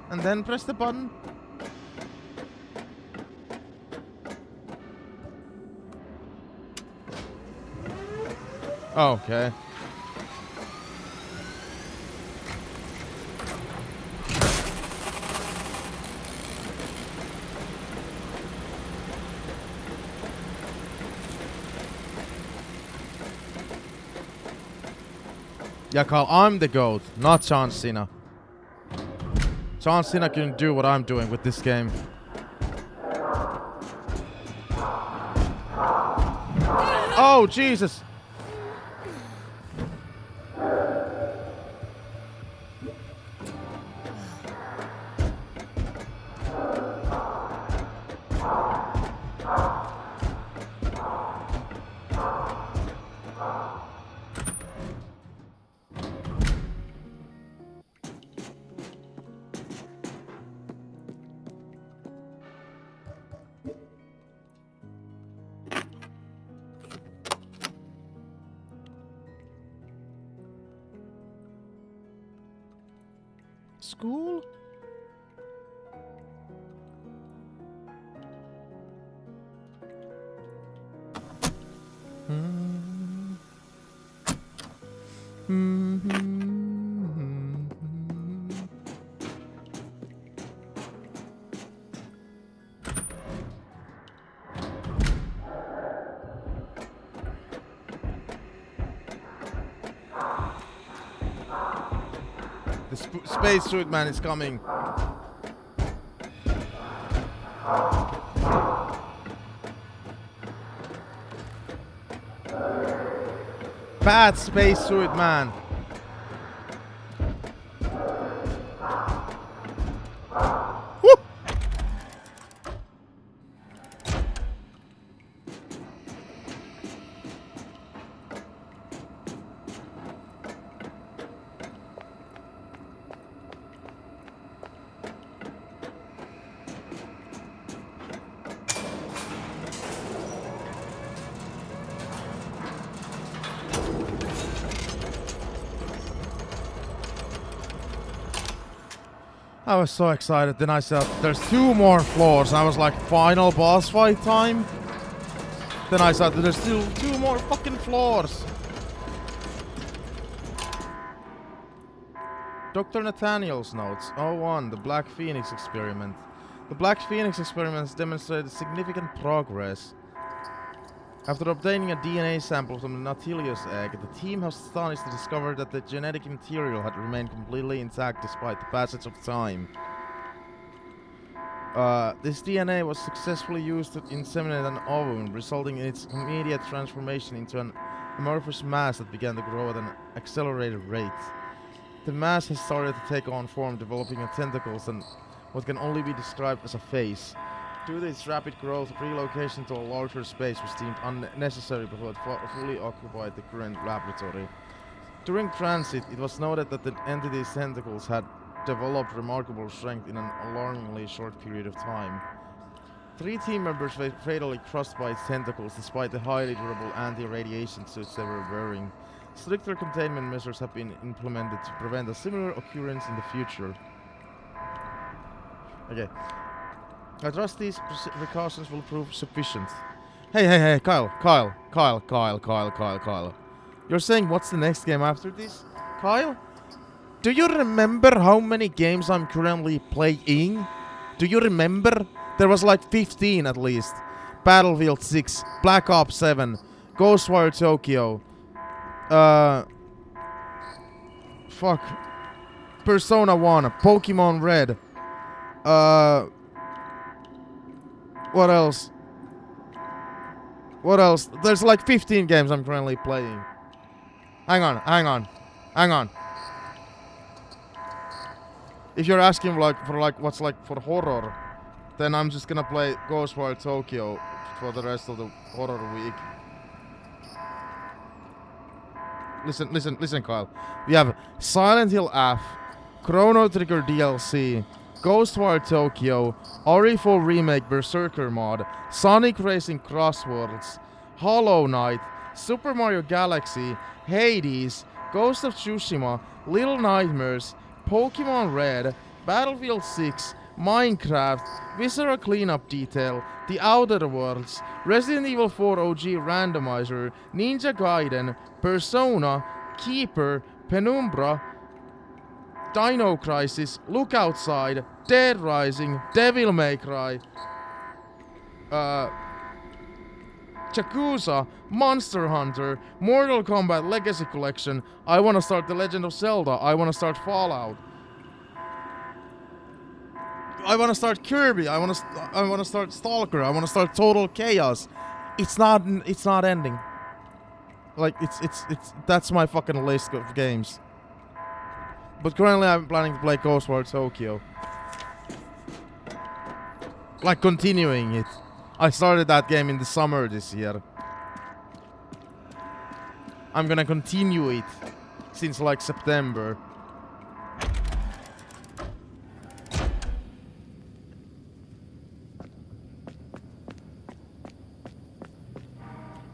And then press the button? Oh, okay. Yeah, Carl, I'm the GOAT, not John Cena. John Cena can do what I'm doing with this game. Oh, Jesus! School? The spacesuit man is coming. Bad spacesuit man. Woo! I was so excited. Then I said, there's 2 more floors. And I was like, final boss fight time? Then I said, there's still 2 more fucking floors. Dr. Nathaniel's notes. 01, the Black Phoenix experiment. The Black Phoenix experiment has demonstrated significant progress. After obtaining a DNA sample from the Nautilus egg, the team was astonished to discover that the genetic material had remained completely intact despite the passage of time. This DNA was successfully used to inseminate an ovum, resulting in its immediate transformation into an amorphous mass that began to grow at an accelerated rate. The mass has started to take on form, developing tentacles and what can only be described as a face. Due to its rapid growth, relocation to a larger space was deemed unnecessary before it fully occupied the current laboratory. During transit, it was noted that the entity's tentacles had developed remarkable strength in an alarmingly short period of time. 3 team members were fatally crushed by its tentacles despite the highly durable anti-radiation suits they were wearing. Stricter containment measures have been implemented to prevent a similar occurrence in the future. Okay. I trust these precautions will prove sufficient. Hey, Kyle. You're saying what's the next game after this? Kyle? Do you remember how many games I'm currently playing? Do you remember? There was like 15 at least. Battlefield 6, Black Ops 7, GhostWire Tokyo, fuck. Persona 1, Pokemon Red, what else? What else? There's like 15 games I'm currently playing. Hang on. If you're asking what's for horror, then I'm just gonna play GhostWire Tokyo for the rest of the horror week. Listen, Kyle. We have Silent Hill F, Chrono Trigger DLC, GhostWire Tokyo, RE4 Remake Berserker mod, Sonic Racing Crossworlds, Hollow Knight, Super Mario Galaxy, Hades, Ghost of Tsushima, Little Nightmares, Pokemon Red, Battlefield 6, Minecraft, Viscera Cleanup Detail, The Outer Worlds, Resident Evil 4 OG Randomizer, Ninja Gaiden, Persona, Keeper, Penumbra, Dino Crisis, Look Outside, Dead Rising, Devil May Cry, Yakuza, Monster Hunter, Mortal Kombat Legacy Collection. I wanna start The Legend of Zelda. I wanna start Fallout. I wanna start Kirby. I wanna start Stalker. I wanna start Total Chaos. It's not ending. Like it's that's my fucking list of games. But currently I'm planning to play GhostWire Tokyo. Like continuing it. I started that game in the summer this year. I'm gonna continue it since like September.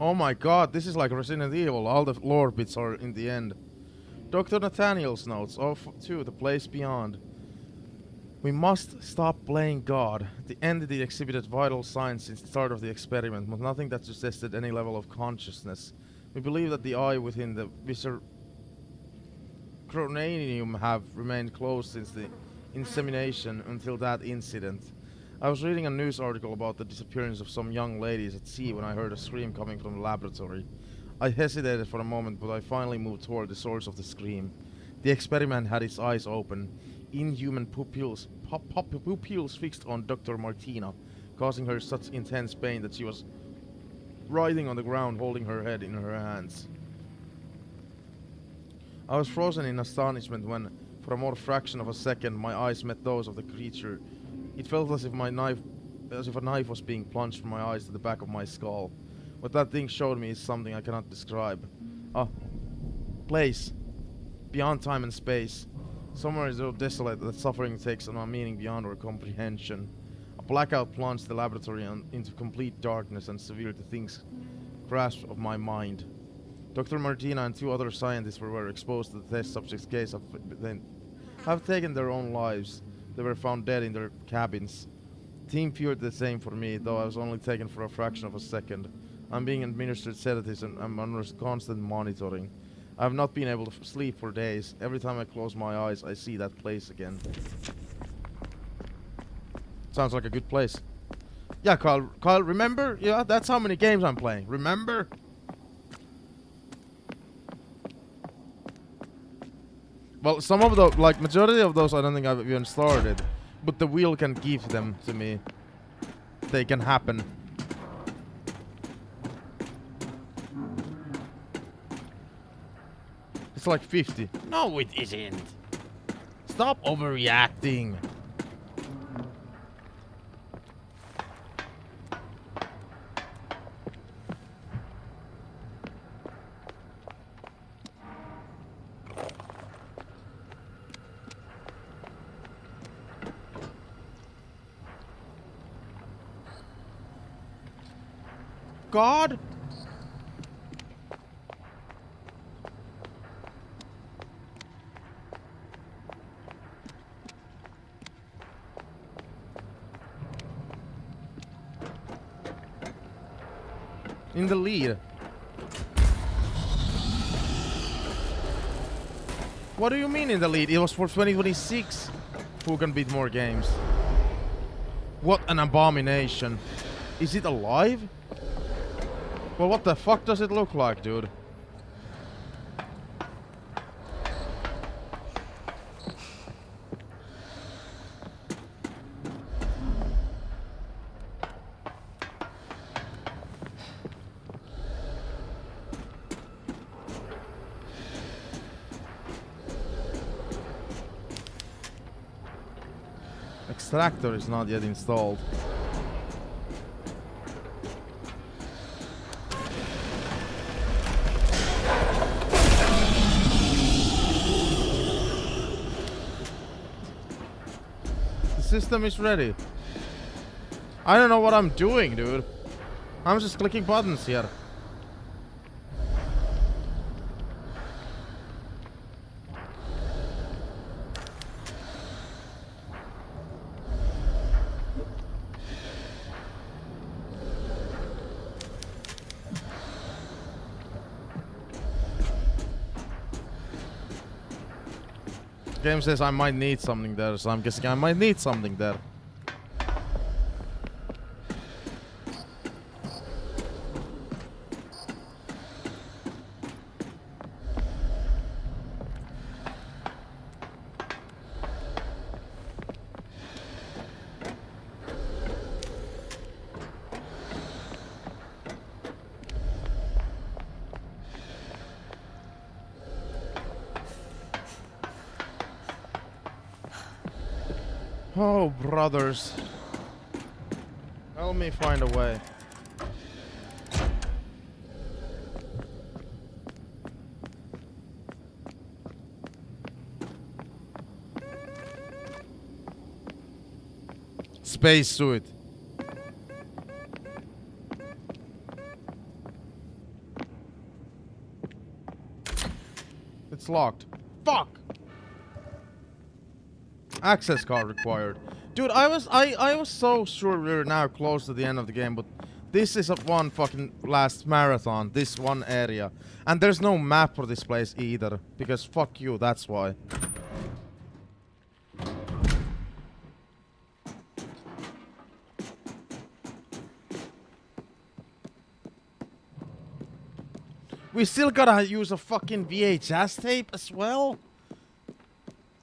Oh my god, this is like Resident Evil. All the lore bits are in the end. Dr. Nathaniel's notes. 2, The Place Beyond. We must stop playing God. The entity exhibited vital signs since the start of the experiment, but nothing that suggested any level of consciousness. We believe that the eye within the viscerocranium have remained closed since the insemination until that incident. I was reading a news article about the disappearance of some young ladies at sea when I heard a scream coming from the laboratory. I hesitated for a moment, but I finally moved toward the source of the scream. The experiment had its eyes open, inhuman pupils fixed on Dr. Martina. causing her such intense pain that she was writhing on the ground, holding her head in her hands. I was frozen in astonishment when, for a more fraction of a second, my eyes met those of the creature. It felt as if a knife was being plunged from my eyes to the back of my skull. What that thing showed me is something I cannot describe. A place beyond time and space. Somewhere so desolate that suffering takes on a meaning beyond our comprehension. A blackout plunged the laboratory into complete darkness and severed the thing's grasp of my mind. Dr. Martina and 2 other scientists were exposed to the test subject's case have taken their own lives. They were found dead in their cabins. The team feared the same for me, though I was only taken for a fraction of a second. I'm being administered sedatives and I'm under constant monitoring. I have not been able to sleep for days. Every time I close my eyes, I see that place again. Sounds like a good place. Yeah, Kyle, remember? Yeah, that's how many games I'm playing. Remember? Well, some of the, like, majority of those I don't think I've even started. But the wheel can give them to me. They can happen. It's like 50. No, it isn't. Stop overreacting. God? In the lead. What do you mean in the lead? It was for 2026. Who can beat more games? What an abomination. Is it alive? Well, what the fuck does it look like, dude? Extractor is not yet installed. System is ready. I don't know what I'm doing, dude. I'm just clicking buttons here. Game says I might need something there, so I'm guessing I might need something there. Oh, brothers. Help me find a way. Space suit. It's locked. Fuck! Access card required. Dude, I was so sure we were now close to the end of the game, but this is a one fucking last marathon, this one area. And there's no map for this place either, because fuck you, that's why. We still gotta use a fucking VHS tape as well?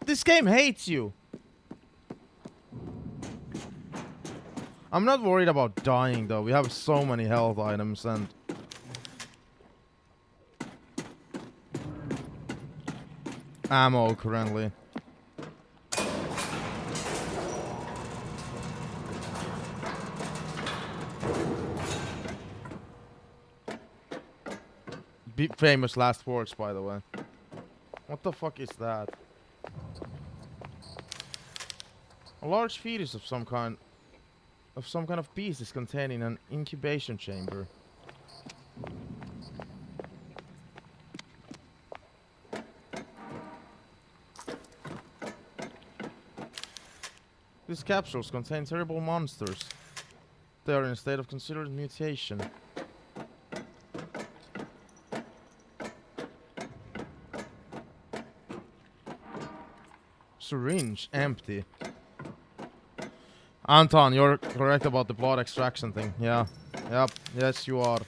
This game hates you. I'm not worried about dying though. We have so many health items and ammo currently. Famous last words, by the way. What the fuck is that? A large fetus of some kind of beast is contained in an incubation chamber. These capsules contain terrible monsters. They are in a state of considered mutation. Syringe empty. Anton, you're correct about the blood extraction thing. Yeah. Yep. Yes, you are.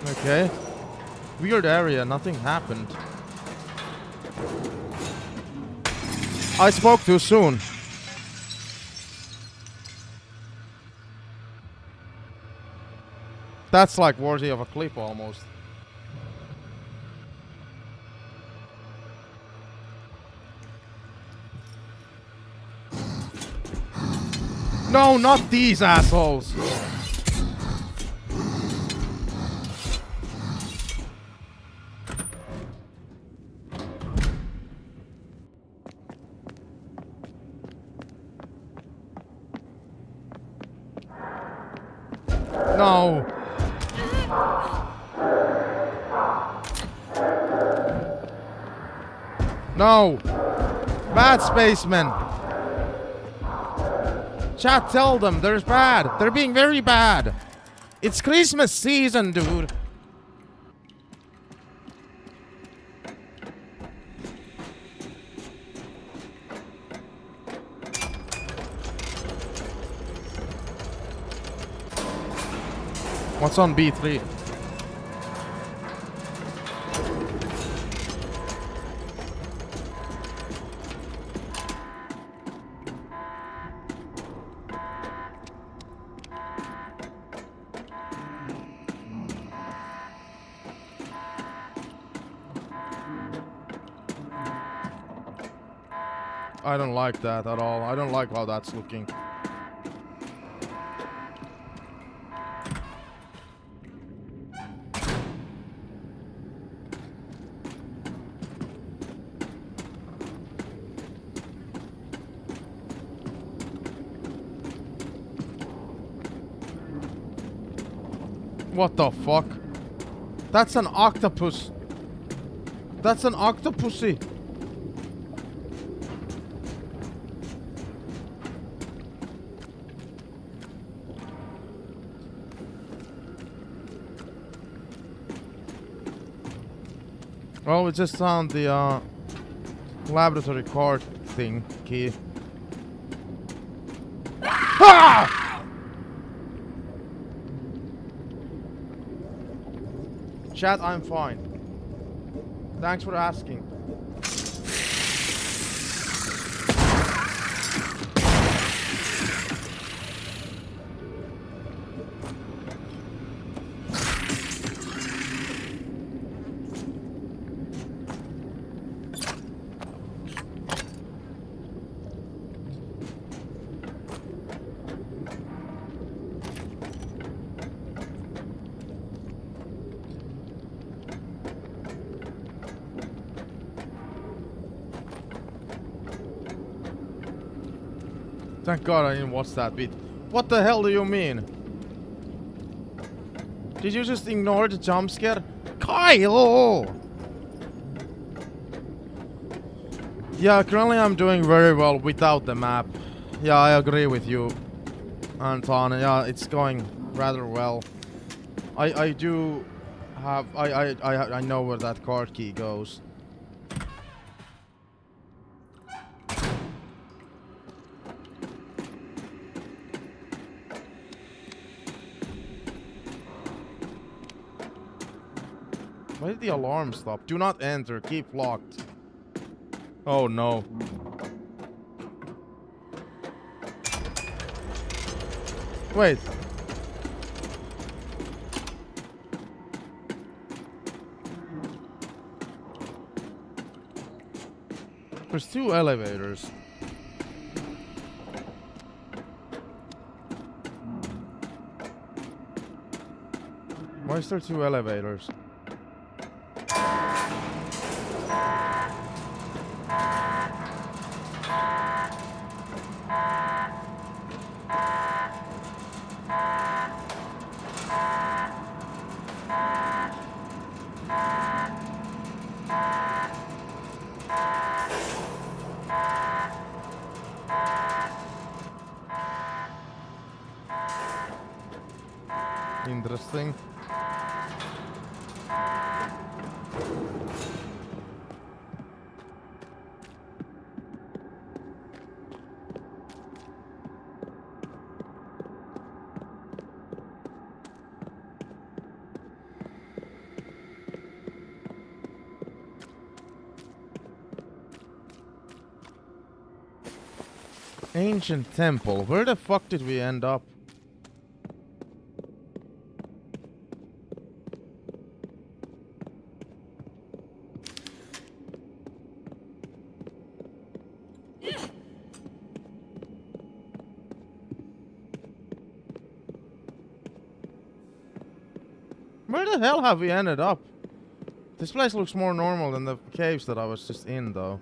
Okay. Weird area, nothing happened. I spoke too soon. That's like worthy of a clip almost. No, not these assholes. No. No. Bad spacemen. Chat, tell them they're bad. They're being very bad. It's Christmas season, dude. What's on B3? I don't like that at all. I don't like how that's looking. What the fuck? That's an octopus. That's an octopusy. Well, we just found the laboratory card thing key. Ah! Chat, I'm fine. Thanks for asking. Thank God I didn't watch that bit. What the hell do you mean? Did you just ignore the jump scare? Kyle! Yeah, currently I'm doing very well without the map. Yeah, I agree with you, Anton. Yeah, it's going rather well. I do have... I know where that card key goes. Why did the alarm stop? Do not enter. Keep locked. Oh no. Wait. There's 2 elevators. Why is there 2 elevators? Interesting. Ancient temple. Where the fuck did we end up? Where the hell have we ended up? This place looks more normal than the caves that I was just in, though.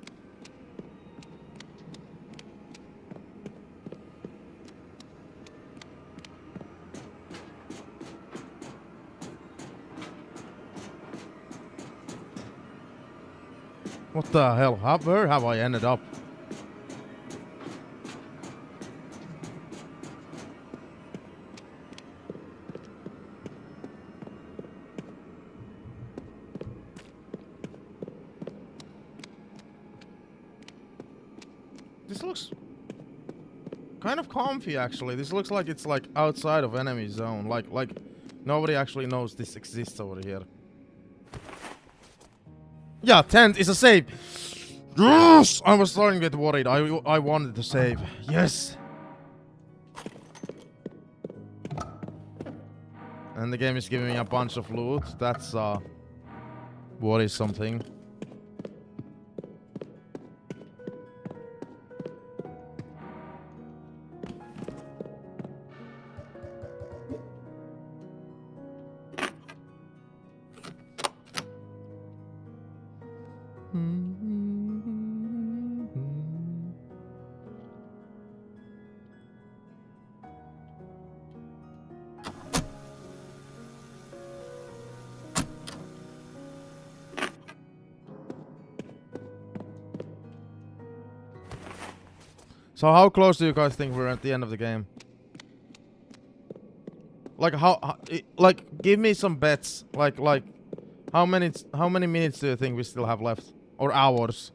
What the hell? Where have I ended up? This looks kind of comfy, actually. This looks like it's like outside of enemy zone. Like nobody actually knows this exists over here. Yeah, tent is a save. Yes! I was starting to get worried. I wanted to save. Yes. And the game is giving me a bunch of loot. That's worry something. So how close do you guys think we're at the end of the game? Like like give me some bets. Like how many minutes do you think we still have left? Or hours?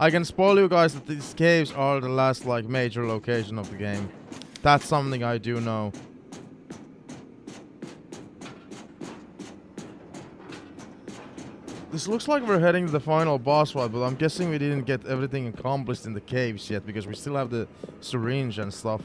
I can spoil you guys that these caves are the last like major location of the game. That's something I do know. This looks like we're heading to the final boss fight, but I'm guessing we didn't get everything accomplished in the caves yet because we still have the syringe and stuff.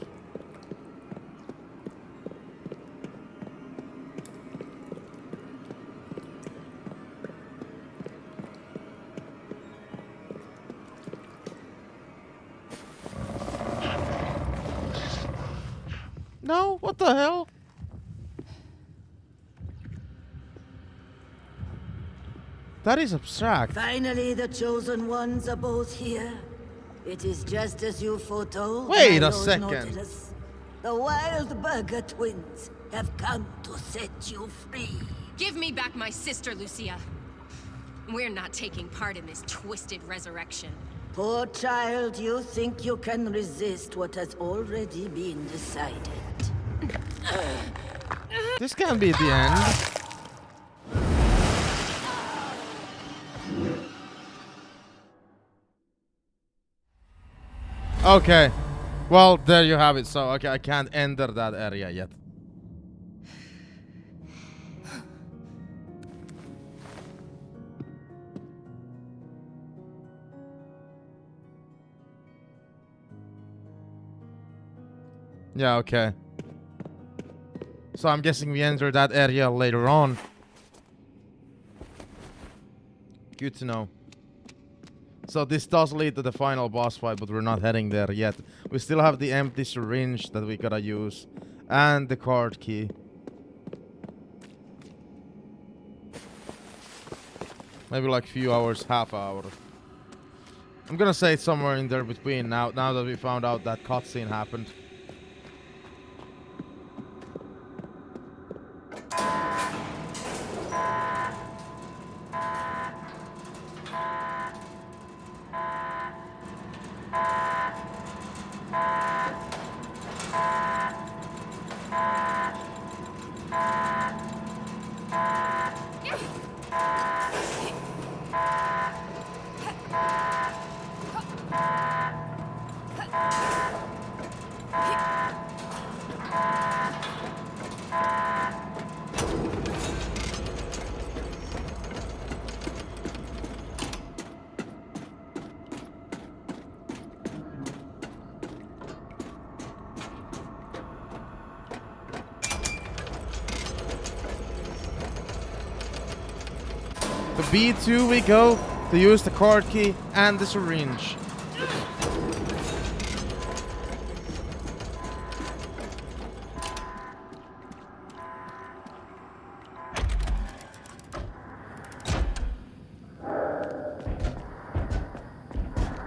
No? What the hell? That is abstract. Finally, the chosen ones are both here. It is just as you foretold. Wait my a Lord second. Nautilus. The Wild Burger twins have come to set you free. Give me back my sister, Lucia. We're not taking part in this twisted resurrection. Poor child, you think you can resist what has already been decided. This can't be the end. Okay. Well, there you have it. So, okay, I can't enter that area yet. Yeah, okay. So I'm guessing we enter that area later on. Good to know. So this does lead to the final boss fight, but we're not heading there yet. We still have the empty syringe that we gotta use. And the card key. Maybe like few hours, half hour. I'm gonna say it's somewhere in there between now that we found out that cutscene happened. To B2 we go to use the card key and the syringe.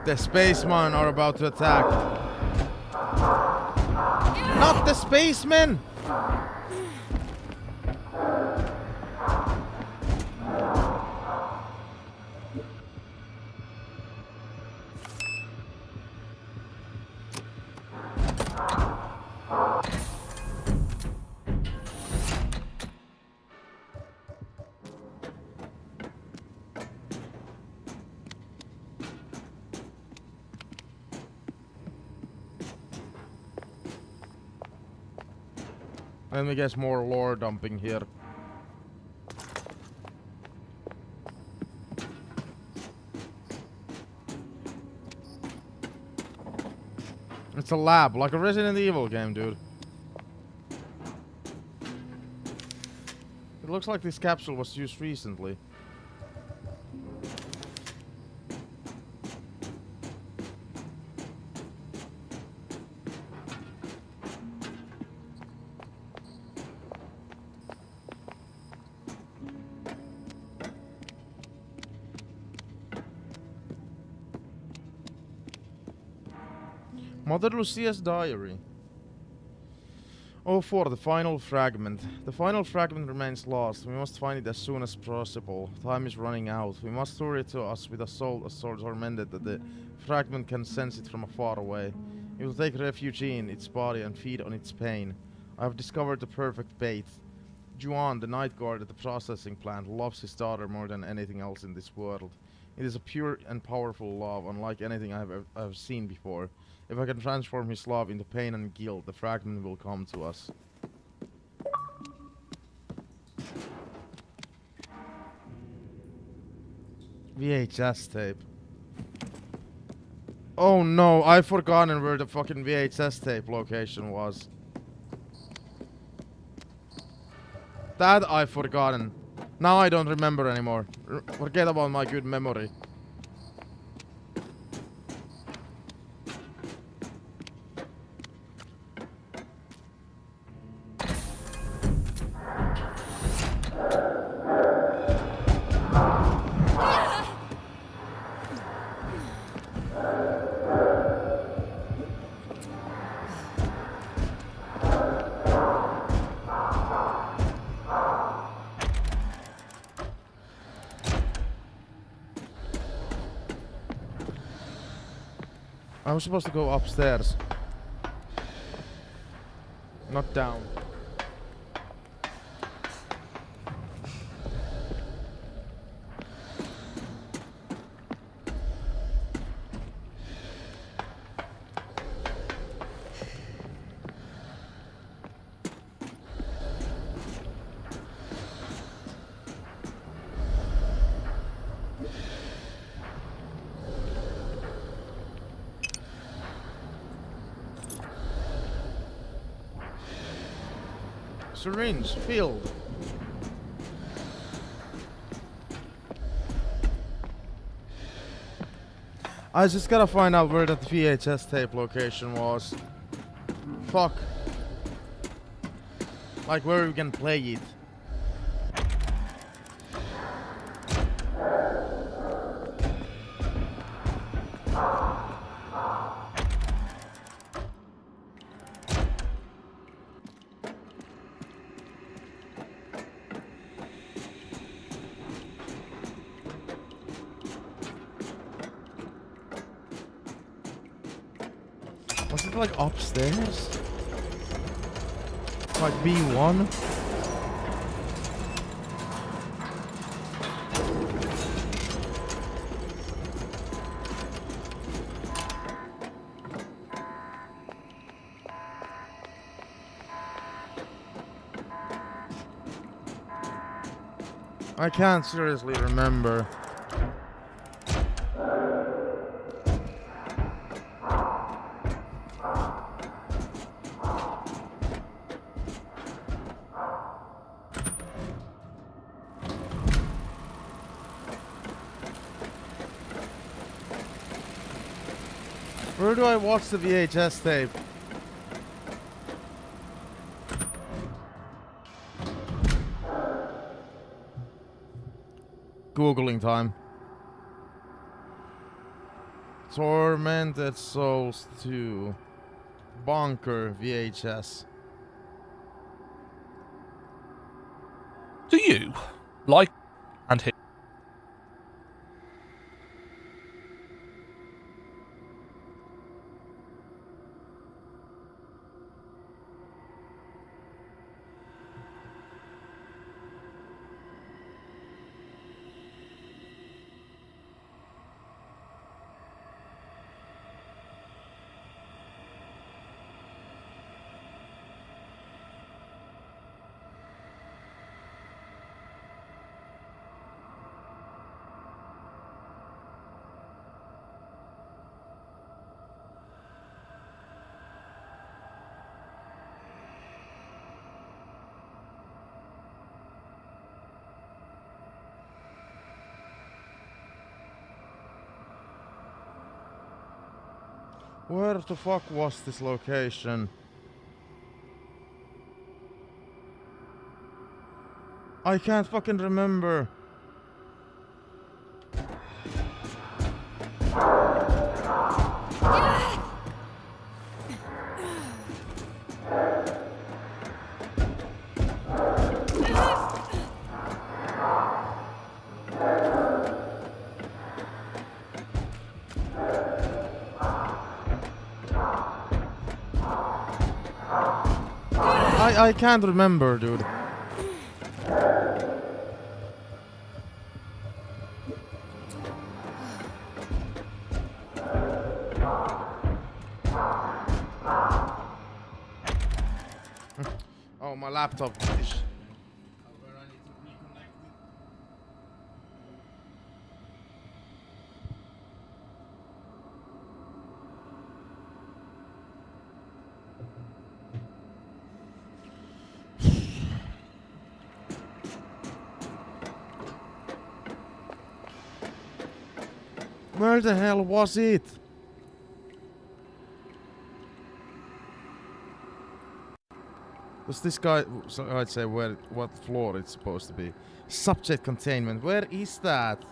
The spacemen are about to attack. Not the spacemen! Let me guess more lore dumping here. It's a lab, like a Resident Evil game, dude. It looks like this capsule was used recently. Mother Lucia's diary. 04, the final fragment. The final fragment remains lost. We must find it as soon as possible. Time is running out. We must hurry to us with a soul so tormented that the fragment can sense it from afar away. It will take refuge in its body and feed on its pain. I have discovered the perfect bait. Juan, the night guard at the processing plant, loves his daughter more than anything else in this world. It is a pure and powerful love, unlike anything I have seen before. If I can transform his love into pain and guilt, the fragment will come to us. VHS tape. Oh no, I've forgotten where the fucking VHS tape location was. That I've forgotten. Now I don't remember anymore. Forget about my good memory. I was supposed to go upstairs. Not down. Syringe filled. I just gotta find out where that VHS tape location was. Fuck. Like where we can play it. Was it like upstairs? Like B1? I can't seriously remember. Where do I watch the VHS tape? Googling time. Tormented Souls 2. Bunker VHS. Do you like and hit? Where the fuck was this location? I can't fucking remember. I can't remember, dude. Oh, my laptop is... Where the hell was it? Does this guy... So I'd say what floor it's supposed to be. Subject containment. Where is that?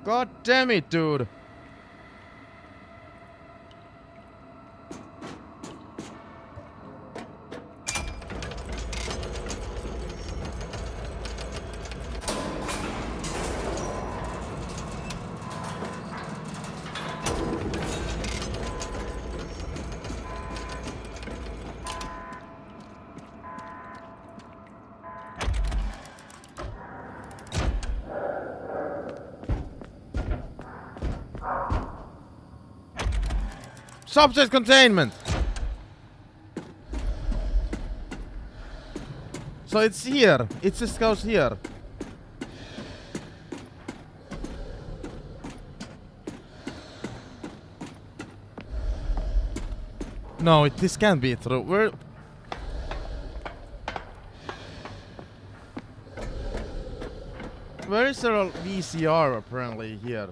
God damn it, dude. Subject containment! So it's here. It just goes here. No, this can't be true. Where is there a VCR apparently here?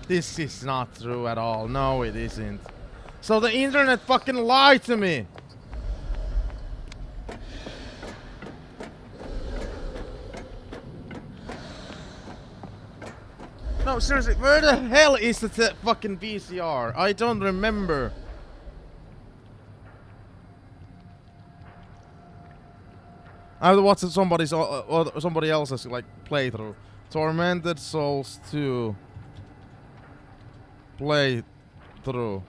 This is not true at all. No, it isn't. So the internet fucking lied to me. No, seriously, where the hell is the fucking VCR? I don't remember. I have to watch somebody else's like playthrough. Tormented Souls 2 playthrough.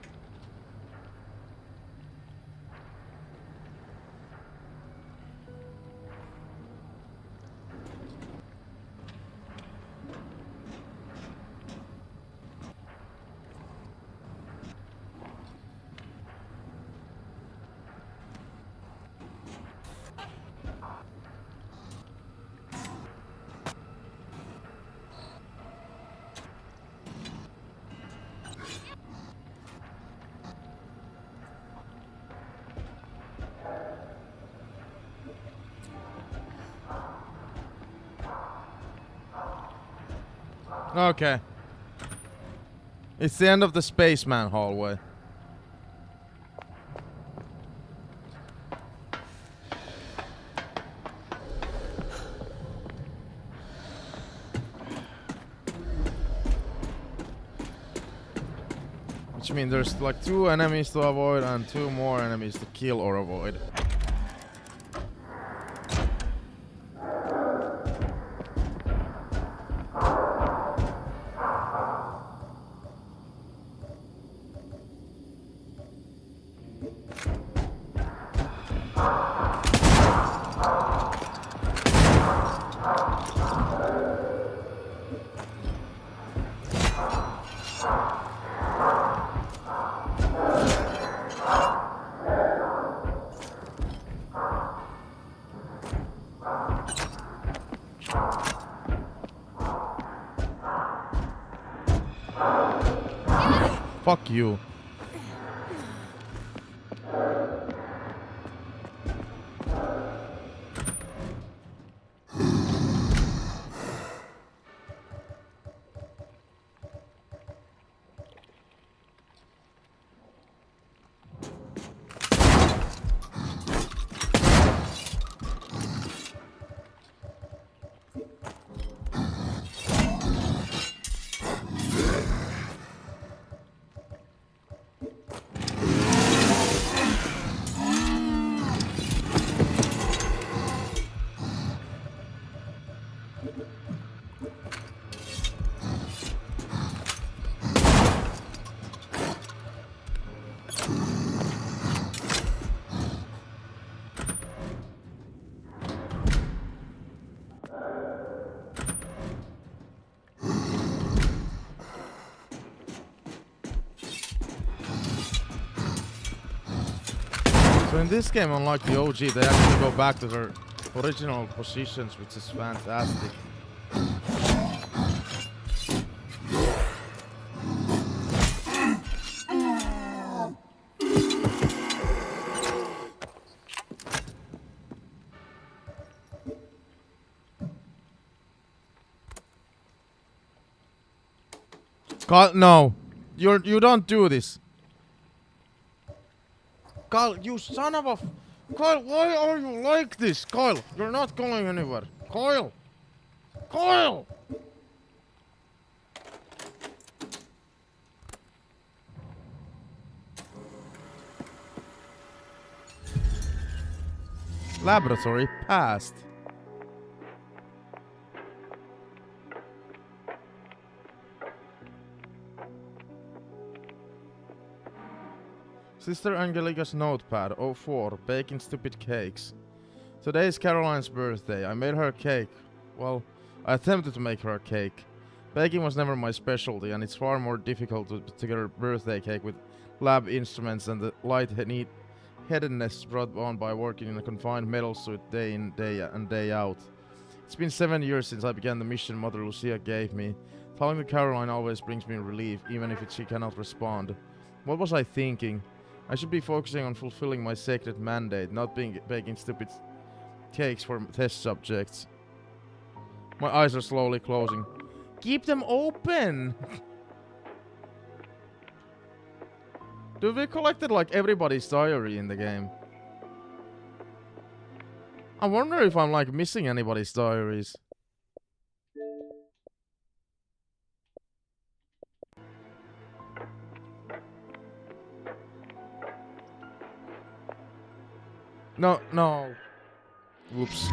Okay. It's the end of the spaceman hallway. Which means there's like 2 enemies to avoid and 2 more enemies to kill or avoid. Fuck you. So in this game, unlike the OG, they actually go back to their original positions, which is fantastic. God, no. You don't do this. Kyle, you son of a... Kyle, why are you like this? Kyle, you're not going anywhere. Kyle! Kyle! Laboratory passed. Sister Angelica's notepad, 04, baking stupid cakes. Today is Caroline's birthday. I made her a cake. Well, I attempted to make her a cake. Baking was never my specialty, and it's far more difficult to put together a birthday cake with lab instruments and the light-headedness brought on by working in a confined metal suit day in, day out. It's been 7 years since I began the mission Mother Lucia gave me. Talking to Caroline always brings me relief, even if she cannot respond. What was I thinking? I should be focusing on fulfilling my sacred mandate, not baking stupid cakes for test subjects. My eyes are slowly closing. Keep them open! Dude, we collected like everybody's diary in the game. I wonder if I'm like missing anybody's diaries. No. Whoops.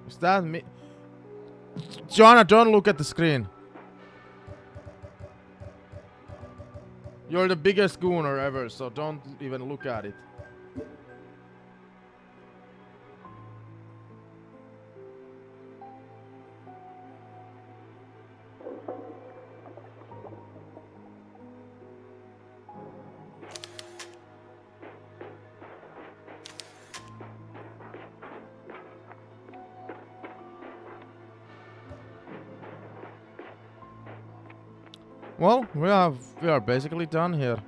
Is that me? Joanna, don't look at the screen. You're the biggest gooner ever, so don't even look at it. Well, we are basically done here.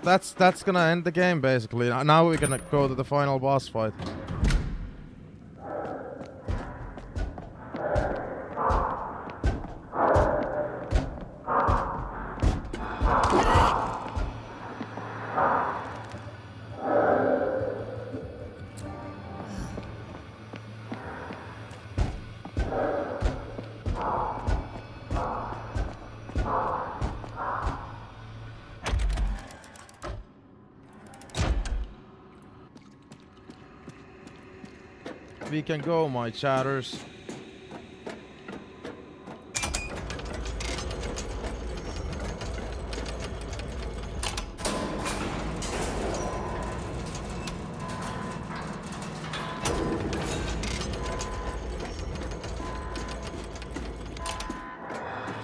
That's gonna end the game basically. Now we're gonna go to the final boss fight. We can go, my chatters.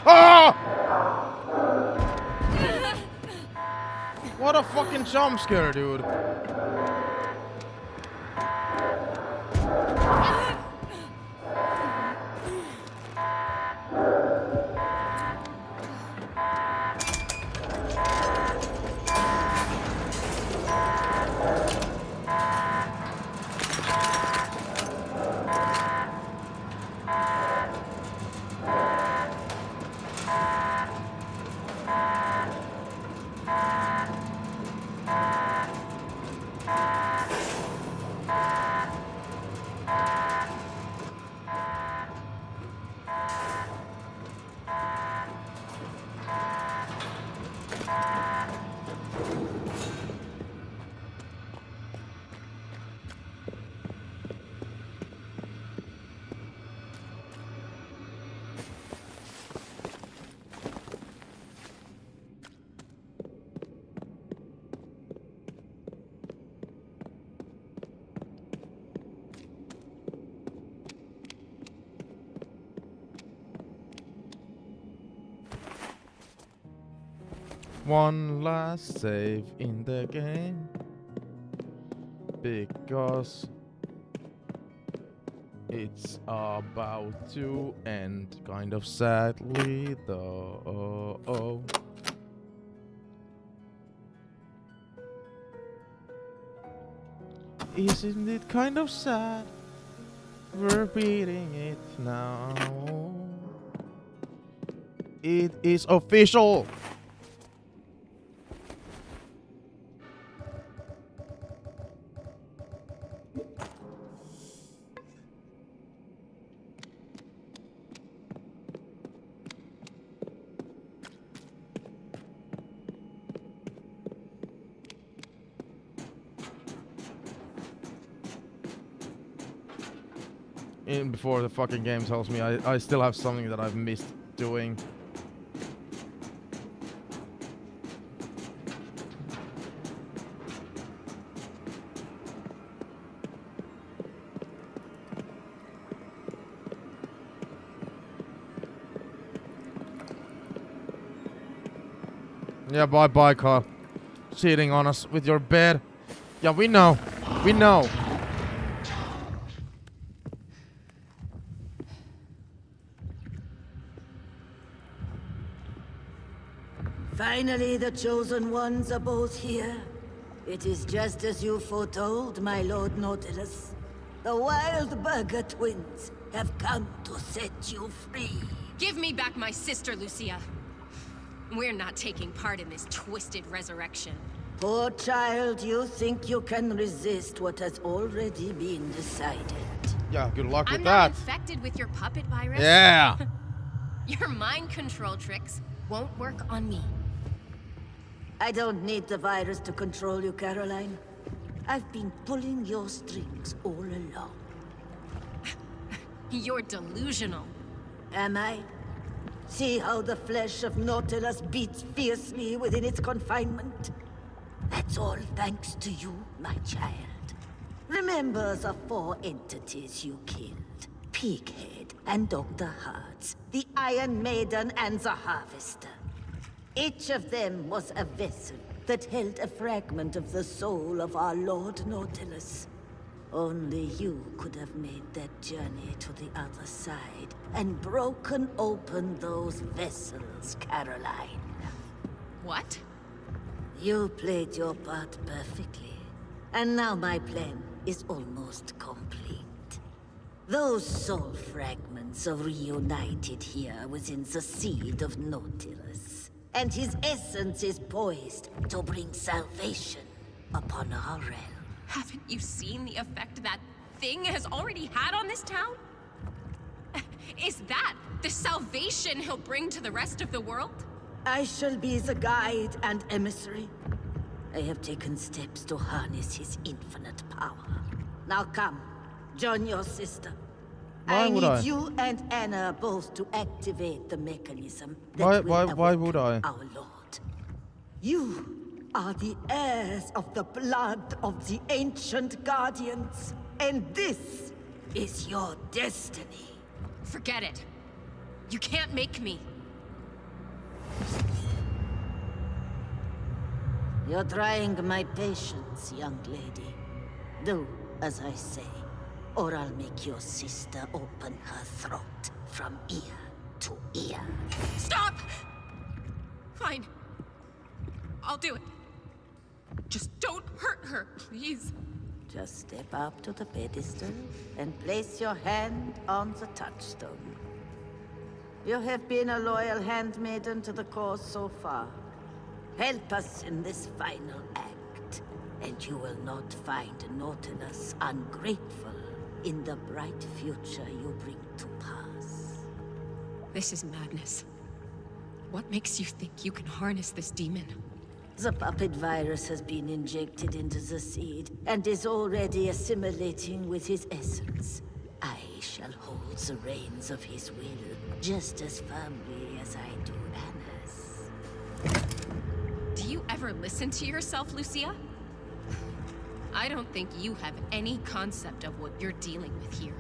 Ah! What a fucking jump scare, dude. One last save in the game, because it's about to end kind of sadly though. Isn't it kind of sad? We're beating it now. It is official. In before the fucking game tells me I still have something that I've missed doing. Yeah, bye, Carl. Cheating on us with your bed. Yeah, we know. We know. Finally, the Chosen Ones are both here. It is just as you foretold, my Lord Nautilus. The Wild Burger twins have come to set you free. Give me back my sister, Lucia. We're not taking part in this twisted resurrection. Poor child, you think you can resist what has already been decided. Yeah, good luck with I'm that. not infected with your puppet virus. Yeah. Your mind control tricks won't work on me. I don't need the virus to control you, Caroline. I've been pulling your strings all along. You're delusional. Am I? See how the flesh of Nautilus beats fiercely within its confinement? That's all thanks to you, my child. Remember the 4 entities you killed. Pighead and Dr. Hearts, the Iron Maiden and the Harvester. Each of them was a vessel that held a fragment of the soul of our Lord Nautilus. Only you could have made that journey to the other side and broken open those vessels, Caroline. What? You played your part perfectly, and now my plan is almost complete. Those soul fragments are reunited here within the seed of Nautilus, and his essence is poised to bring salvation upon our realm. Haven't you seen the effect that thing has already had on this town? Is that the salvation he'll bring to the rest of the world? I shall be the guide and emissary. I have taken steps to harness his infinite power. Now come, join your sister. Why would I? need you and Anna both to activate the mechanism that Why would I? Our Lord. You are the heirs of the blood of the ancient guardians, and this is your destiny. Forget it. You can't make me. You're trying my patience, young lady. Do as I say, or I'll make your sister open her throat from ear to ear. Stop! Fine. I'll do it. Just don't hurt her, please. Just step up to the pedestal and place your hand on the touchstone. You have been a loyal handmaiden to the cause so far. Help us in this final act, and you will not find Nautilus ungrateful in the bright future you bring to pass. This is madness. What makes you think you can harness this demon? The puppet virus has been injected into the seed, and is already assimilating with his essence. I shall hold the reins of his will, just as firmly as I do Anna's. Do you ever listen to yourself, Lucia? I don't think you have any concept of what you're dealing with here.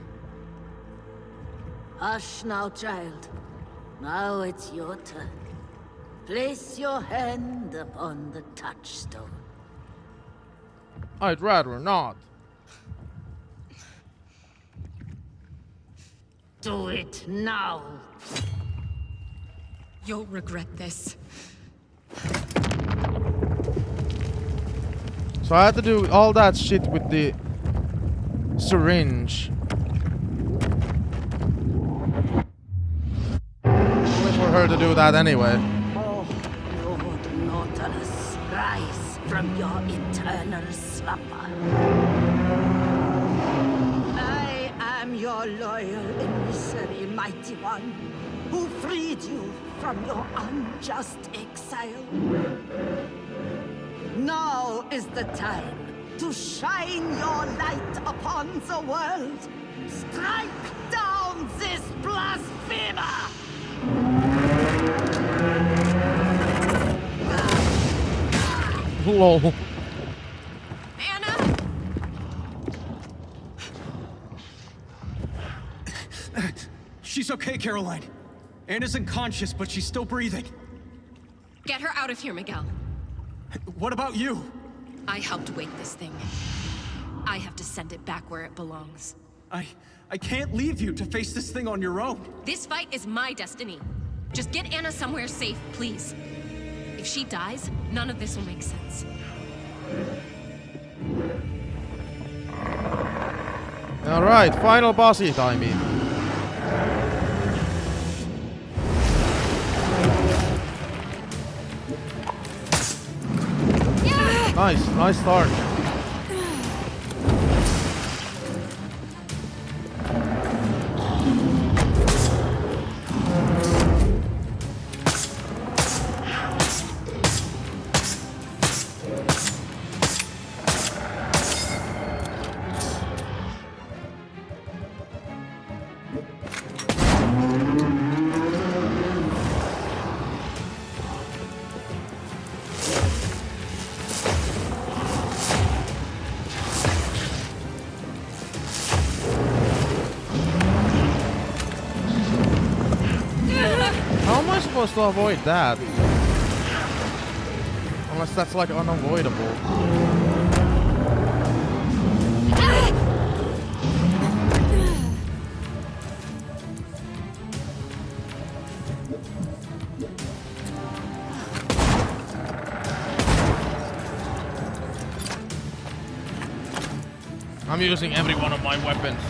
Hush now, child. Now it's your turn. Place your hand upon the touchstone. I'd rather not. Do it now. You'll regret this. So I had to do all that shit with the syringe. Wait for her to do that anyway. Oh, Lord Nautilus, rise from your eternal slumber. I am your loyal emissary, mighty one, who freed you from your unjust exile. Now is the time to shine your light upon the world. Strike down this blasphemer! Lol. Anna! She's okay, Caroline. Anna's unconscious, but she's still breathing. Get her out of here, Miguel. What about you? I helped wake this thing. I have to send it back where it belongs. I can't leave you to face this thing on your own. This fight is my destiny. Just get Anna somewhere safe, please. If she dies, none of this will make sense. Alright, final bossy time in. Nice start. Supposed to avoid that. Unless that's like unavoidable. I'm using every one of my weapons.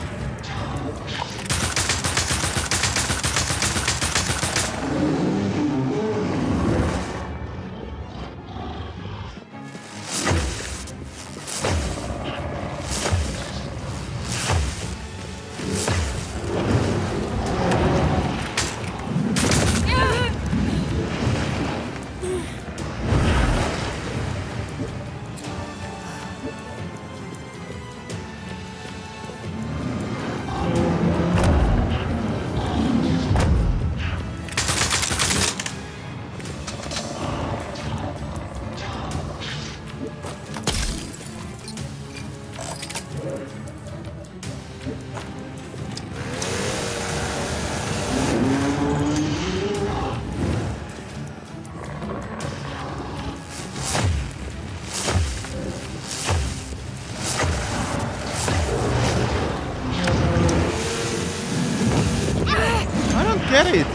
Get it!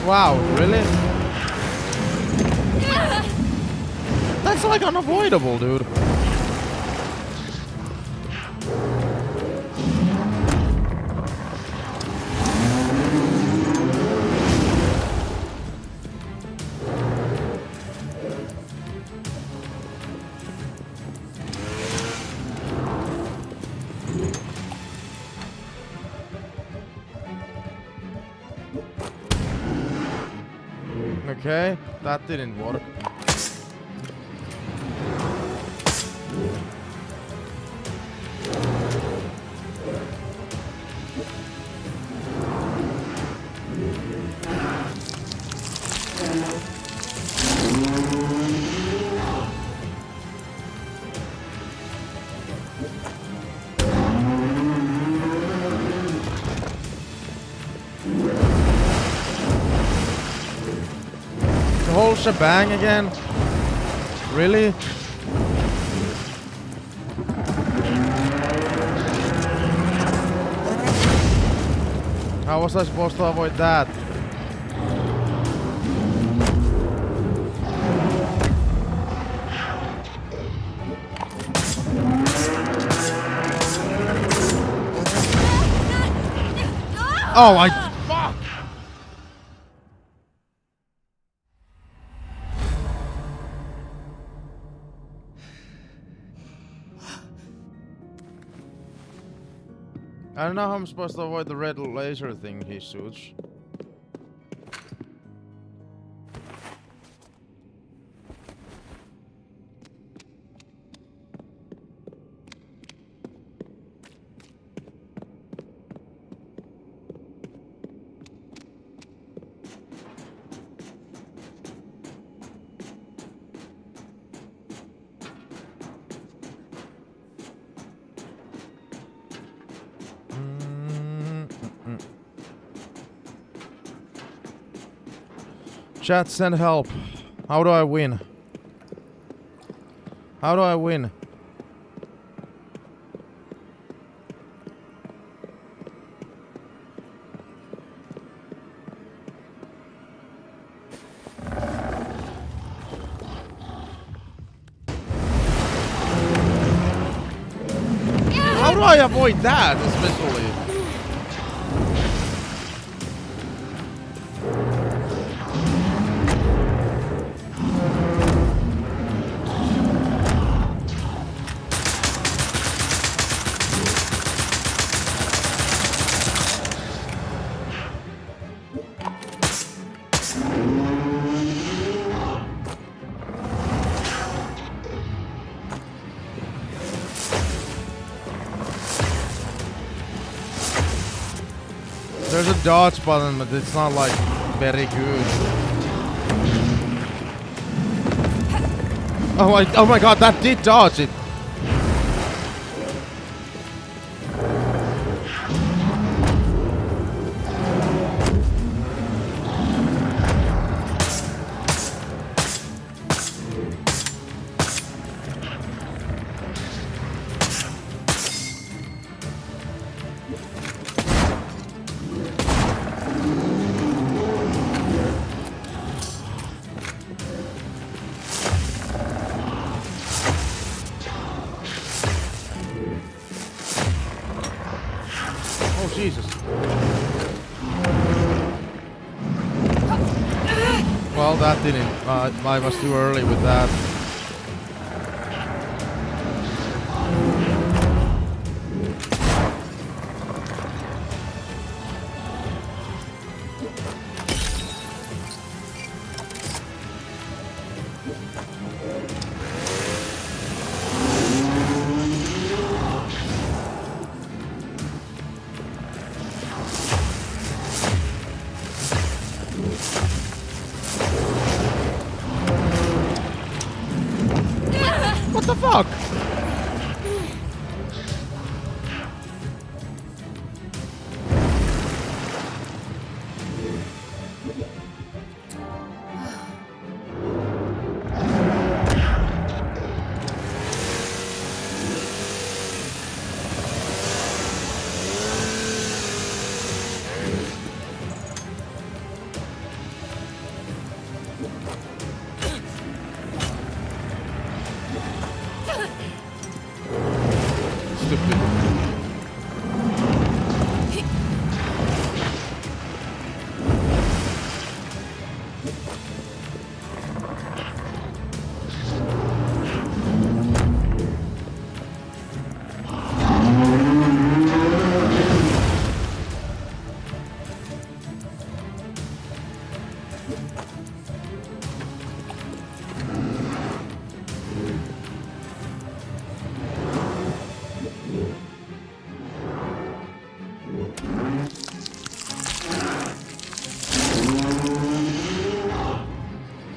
Wow, really? That's like unavoidable, dude. Okay, that didn't work. Whole shebang again? Really? How was I supposed to avoid that? Oh, fuck! I don't know how I'm supposed to avoid the red laser thing he shoots. Chat, send help. How do I win? How do I win? How do I avoid that, especially? There's a dodge button, but it's not like very good. Oh my god, that did dodge it. Jesus. Well, that didn't. I was too early with that. What the fuck?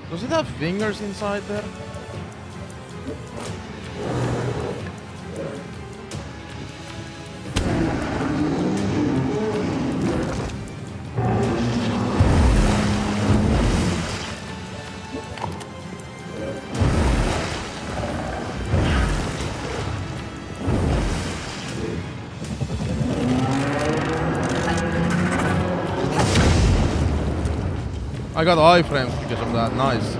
Does it have fingers inside there? I got iframes because of that. Nice.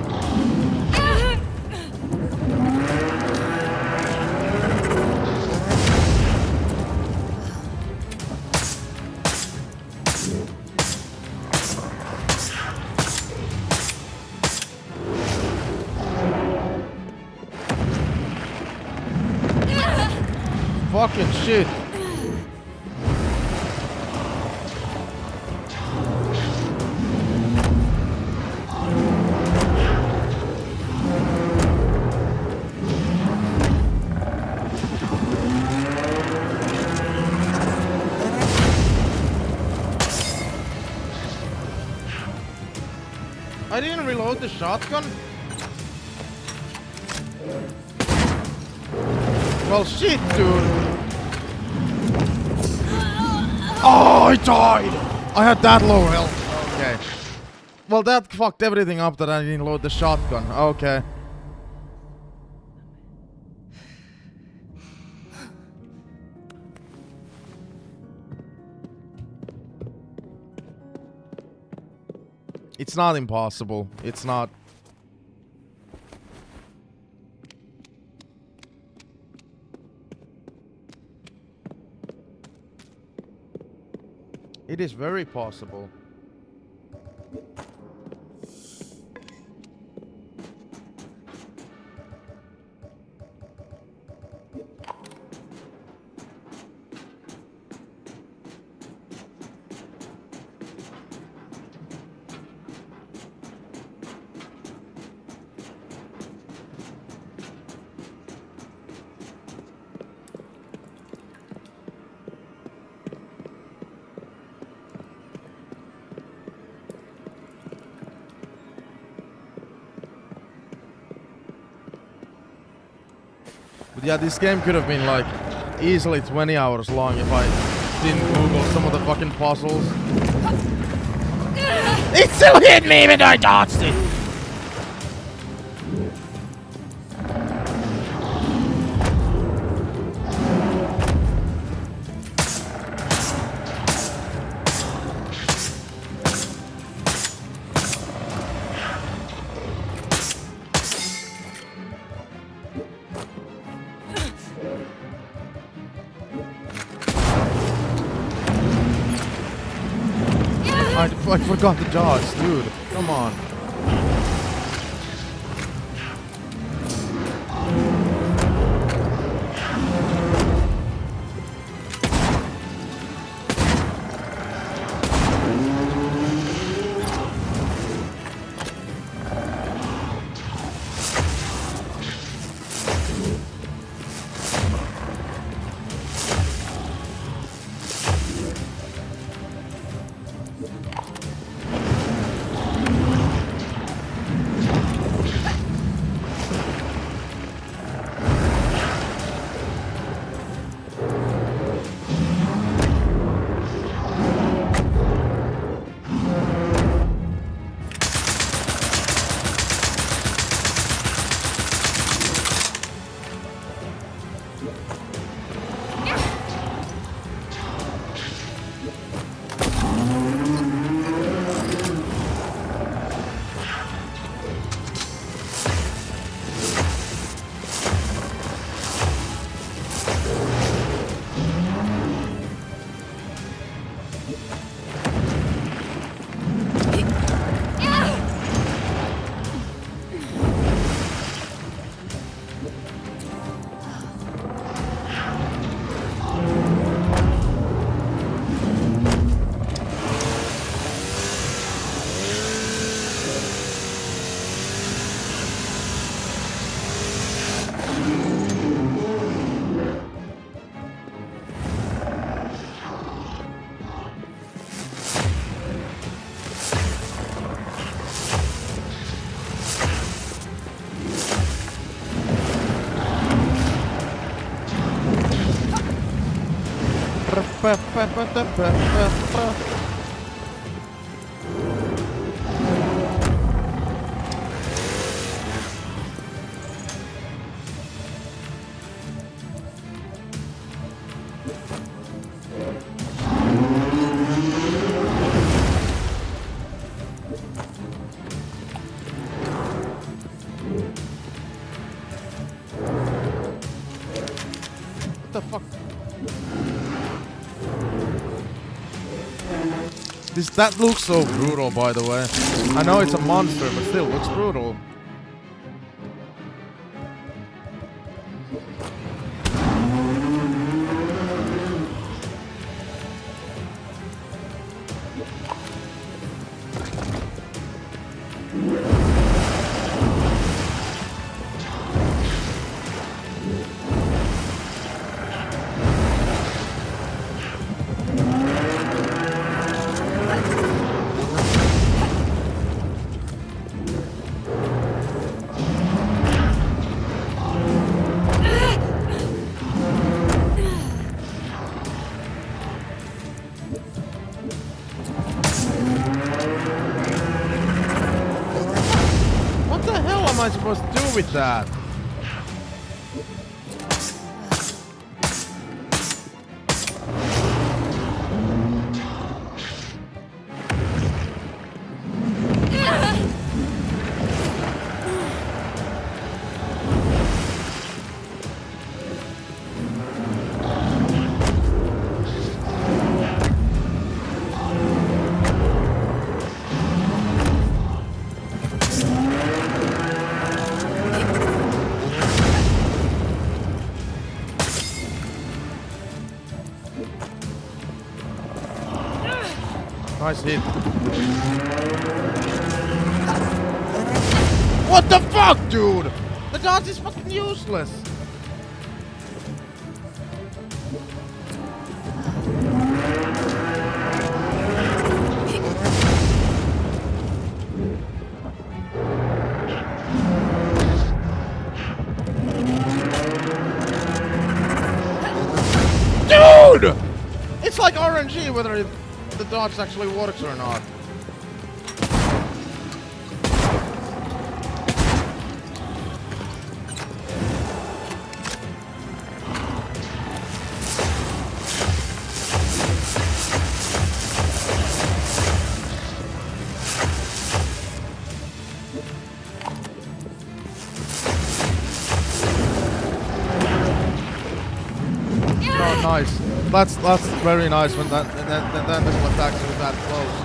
Fucking shit. I didn't reload the shotgun. Well, shit, dude. Oh, I died. I had that low health. Okay. Well, that fucked everything up that I didn't load the shotgun. Okay. It's not impossible. It's not. It is very possible. But yeah, this game could have been like easily 20 hours long if I didn't Google some of the fucking puzzles. It still hit me even though I dodged it! I forgot to dodge, dude. Come on. That looks so brutal, by the way. I know it's a monster, but still looks brutal. What am I supposed to do with that? Nice hit. What the fuck, dude? The dodge is fucking useless. Dude! It's like RNG whether the dodge actually works or not. Oh, nice. That's very nice when that missile attacks are that close.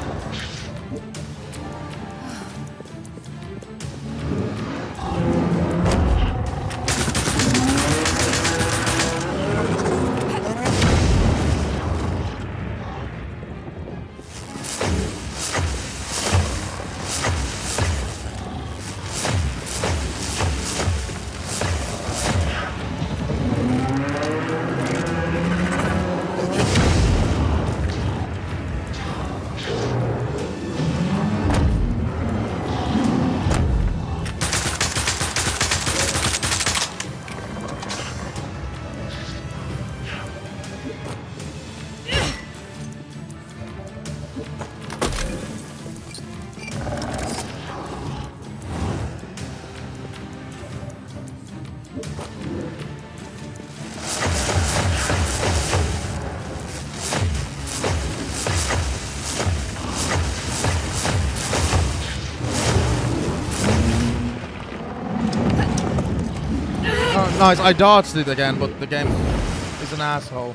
Nice, I dodged it again, but the game is an asshole.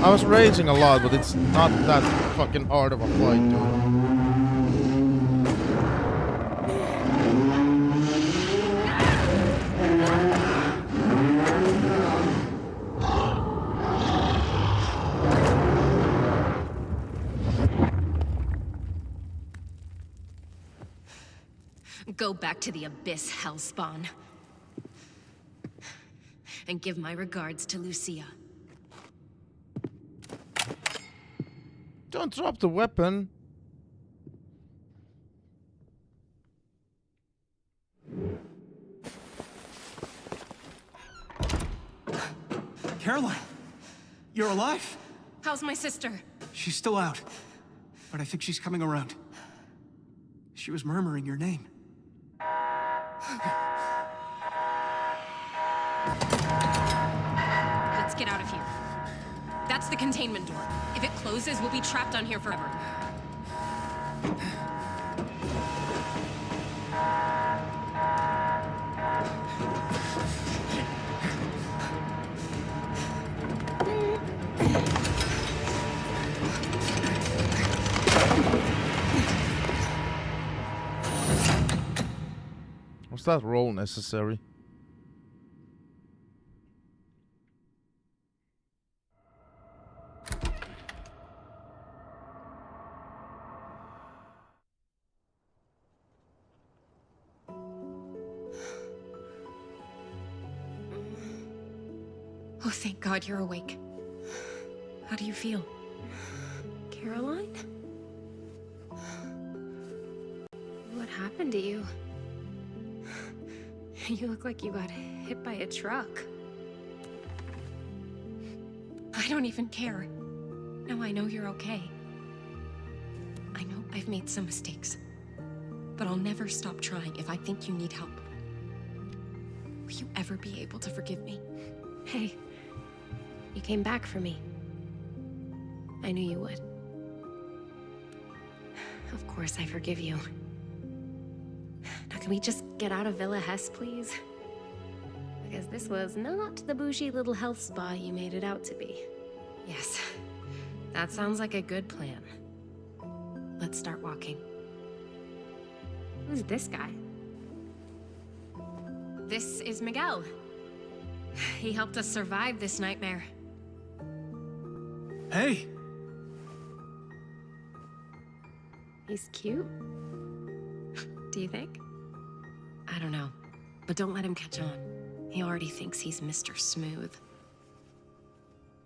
I was raging a lot, but it's not that fucking hard of a fight, dude. Go back to the Abyss, Hellspawn. And give my regards to Lucia. Don't drop the weapon. Caroline, you're alive? How's my sister? She's still out. but I think she's coming around. She was murmuring your name. Let's get out of here. That's the containment door. If it closes, we'll be trapped on here forever. Was that roll necessary? Oh, thank God you're awake. How do you feel? Caroline? What happened to you? You look like you got hit by a truck. I don't even care. Now I know you're okay. I know I've made some mistakes, but I'll never stop trying if I think you need help. Will you ever be able to forgive me? Hey, you came back for me. I knew you would. Of course I forgive you. Now can we just get out of Villa Hess, please? Because this was not the bougie little health spa you made it out to be. Yes, that sounds like a good plan. Let's start walking. Who's this guy? This is Miguel. He helped us survive this nightmare. Hey! He's cute. Do you think? I don't know, but don't let him catch on. He already thinks he's Mr. Smooth.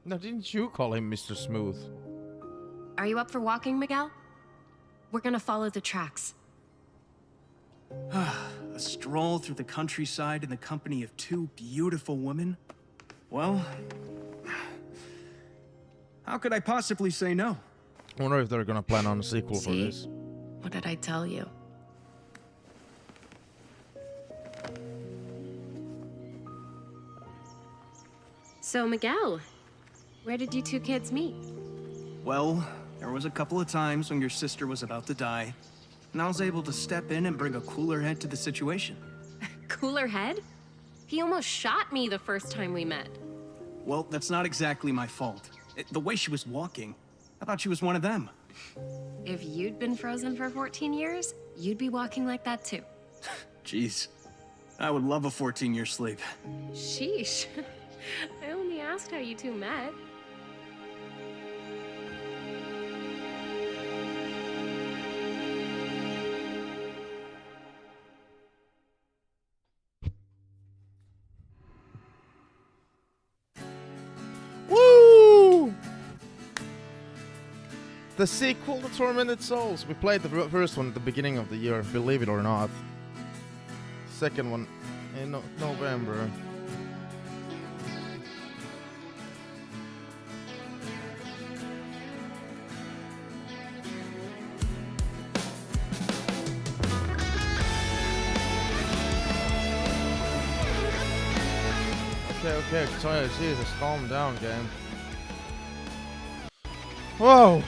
No, didn't you call him Mr. Smooth? Are you up for walking, Miguel? We're gonna follow the tracks. A stroll through the countryside in the company of two beautiful women? Well, how could I possibly say no? I wonder if they're gonna plan on a sequel for See? this. What did I tell you? So, Miguel, where did you two kids meet? Well, there was a couple of times when your sister was about to die, and I was able to step in and bring a cooler head to the situation. Cooler head? He almost shot me the first time we met. Well, that's not exactly my fault. The way she was walking, I thought she was one of them. If you'd been frozen for 14 years, you'd be walking like that too. Jeez, I would love a 14-year sleep. Sheesh. I only asked how you two met. Woo! The sequel to Tormented Souls. We played the first one at the beginning of the year, believe it or not. Second one in November. Okay, sorry, Jesus, calm down, game. Whoa!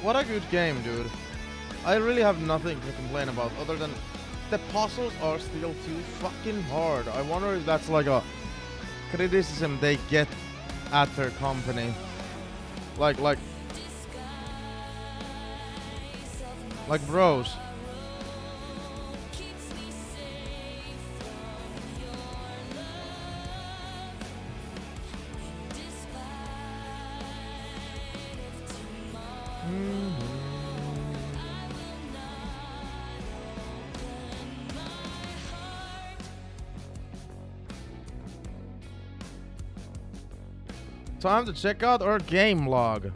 What a good game, dude. I really have nothing to complain about other than the puzzles are still too fucking hard. I wonder if that's like a criticism they get at their company. Like bros. Time to check out our game log.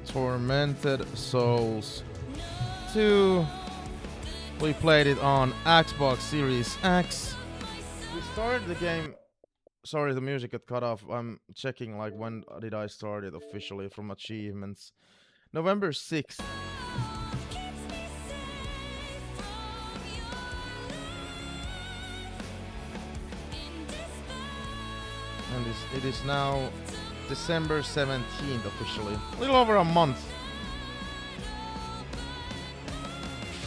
Tormented Souls 2. We played it on Xbox Series X. We started the game. Sorry, the music got cut off. I'm checking like when did I start it officially from achievements. November 6th. And it is now December 17th officially. A little over a month.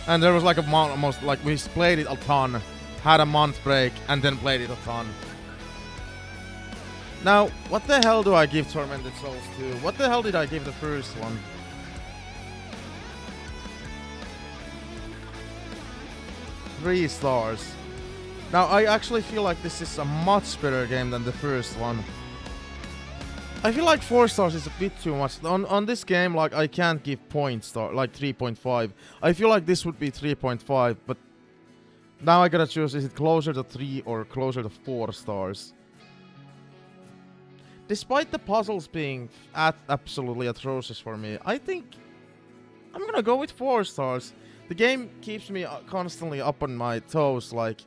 And there was like a month, almost like we played it a ton, had a month break, and then played it a ton. Now, what the hell do I give Tormented Souls to? What the hell did I give the first one? Three stars. Now, I actually feel like this is a much better game than the first one. I feel like 4 stars is a bit too much. On this game, like, I can't give point star, like 3.5. I feel like this would be 3.5, but now I gotta choose, is it closer to 3 or closer to 4 stars? Despite the puzzles being absolutely atrocious for me, I think I'm gonna go with 4 stars. The game keeps me constantly up on my toes, like,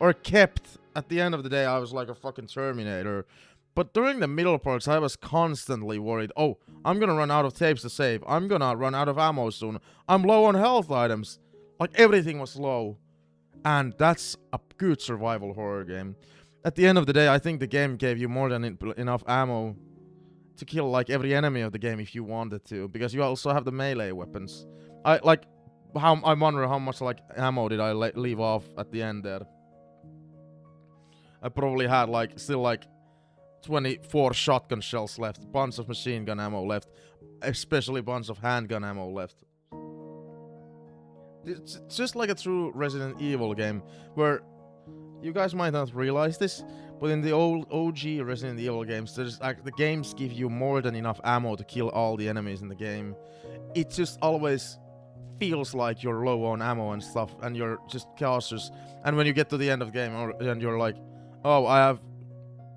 or kept. At the end of the day, I was like a fucking Terminator. But during the middle parts, I was constantly worried. Oh, I'm gonna run out of tapes to save. I'm gonna run out of ammo soon. I'm low on health items. Like, everything was low. And that's a good survival horror game. At the end of the day, I think the game gave you more than enough ammo to kill, like, every enemy of the game if you wanted to. Because you also have the melee weapons. I wonder how much, like, ammo did I leave off at the end there. I probably had, like, still, like, 24 shotgun shells left, bunch of machine gun ammo left, especially bunch of handgun ammo left. It's just like a true Resident Evil game, where you guys might not realize this, but in the old OG Resident Evil games, there's like the games give you more than enough ammo to kill all the enemies in the game. It just always feels like you're low on ammo and stuff, and you're just cautious. And when you get to the end of the game, and you're like, oh, I have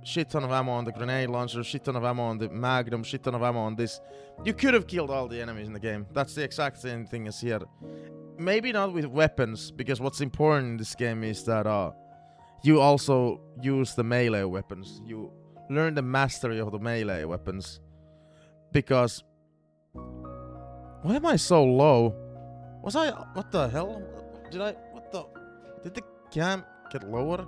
shit ton of ammo on the grenade launcher, shit ton of ammo on the magnum, shit ton of ammo on this. You could have killed all the enemies in the game. That's the exact same thing as here. Maybe not with weapons, because what's important in this game is that you also use the melee weapons. You learn the mastery of the melee weapons. Because why am I so low? Was I... What the hell? Did I... What the... Did the cam get lower?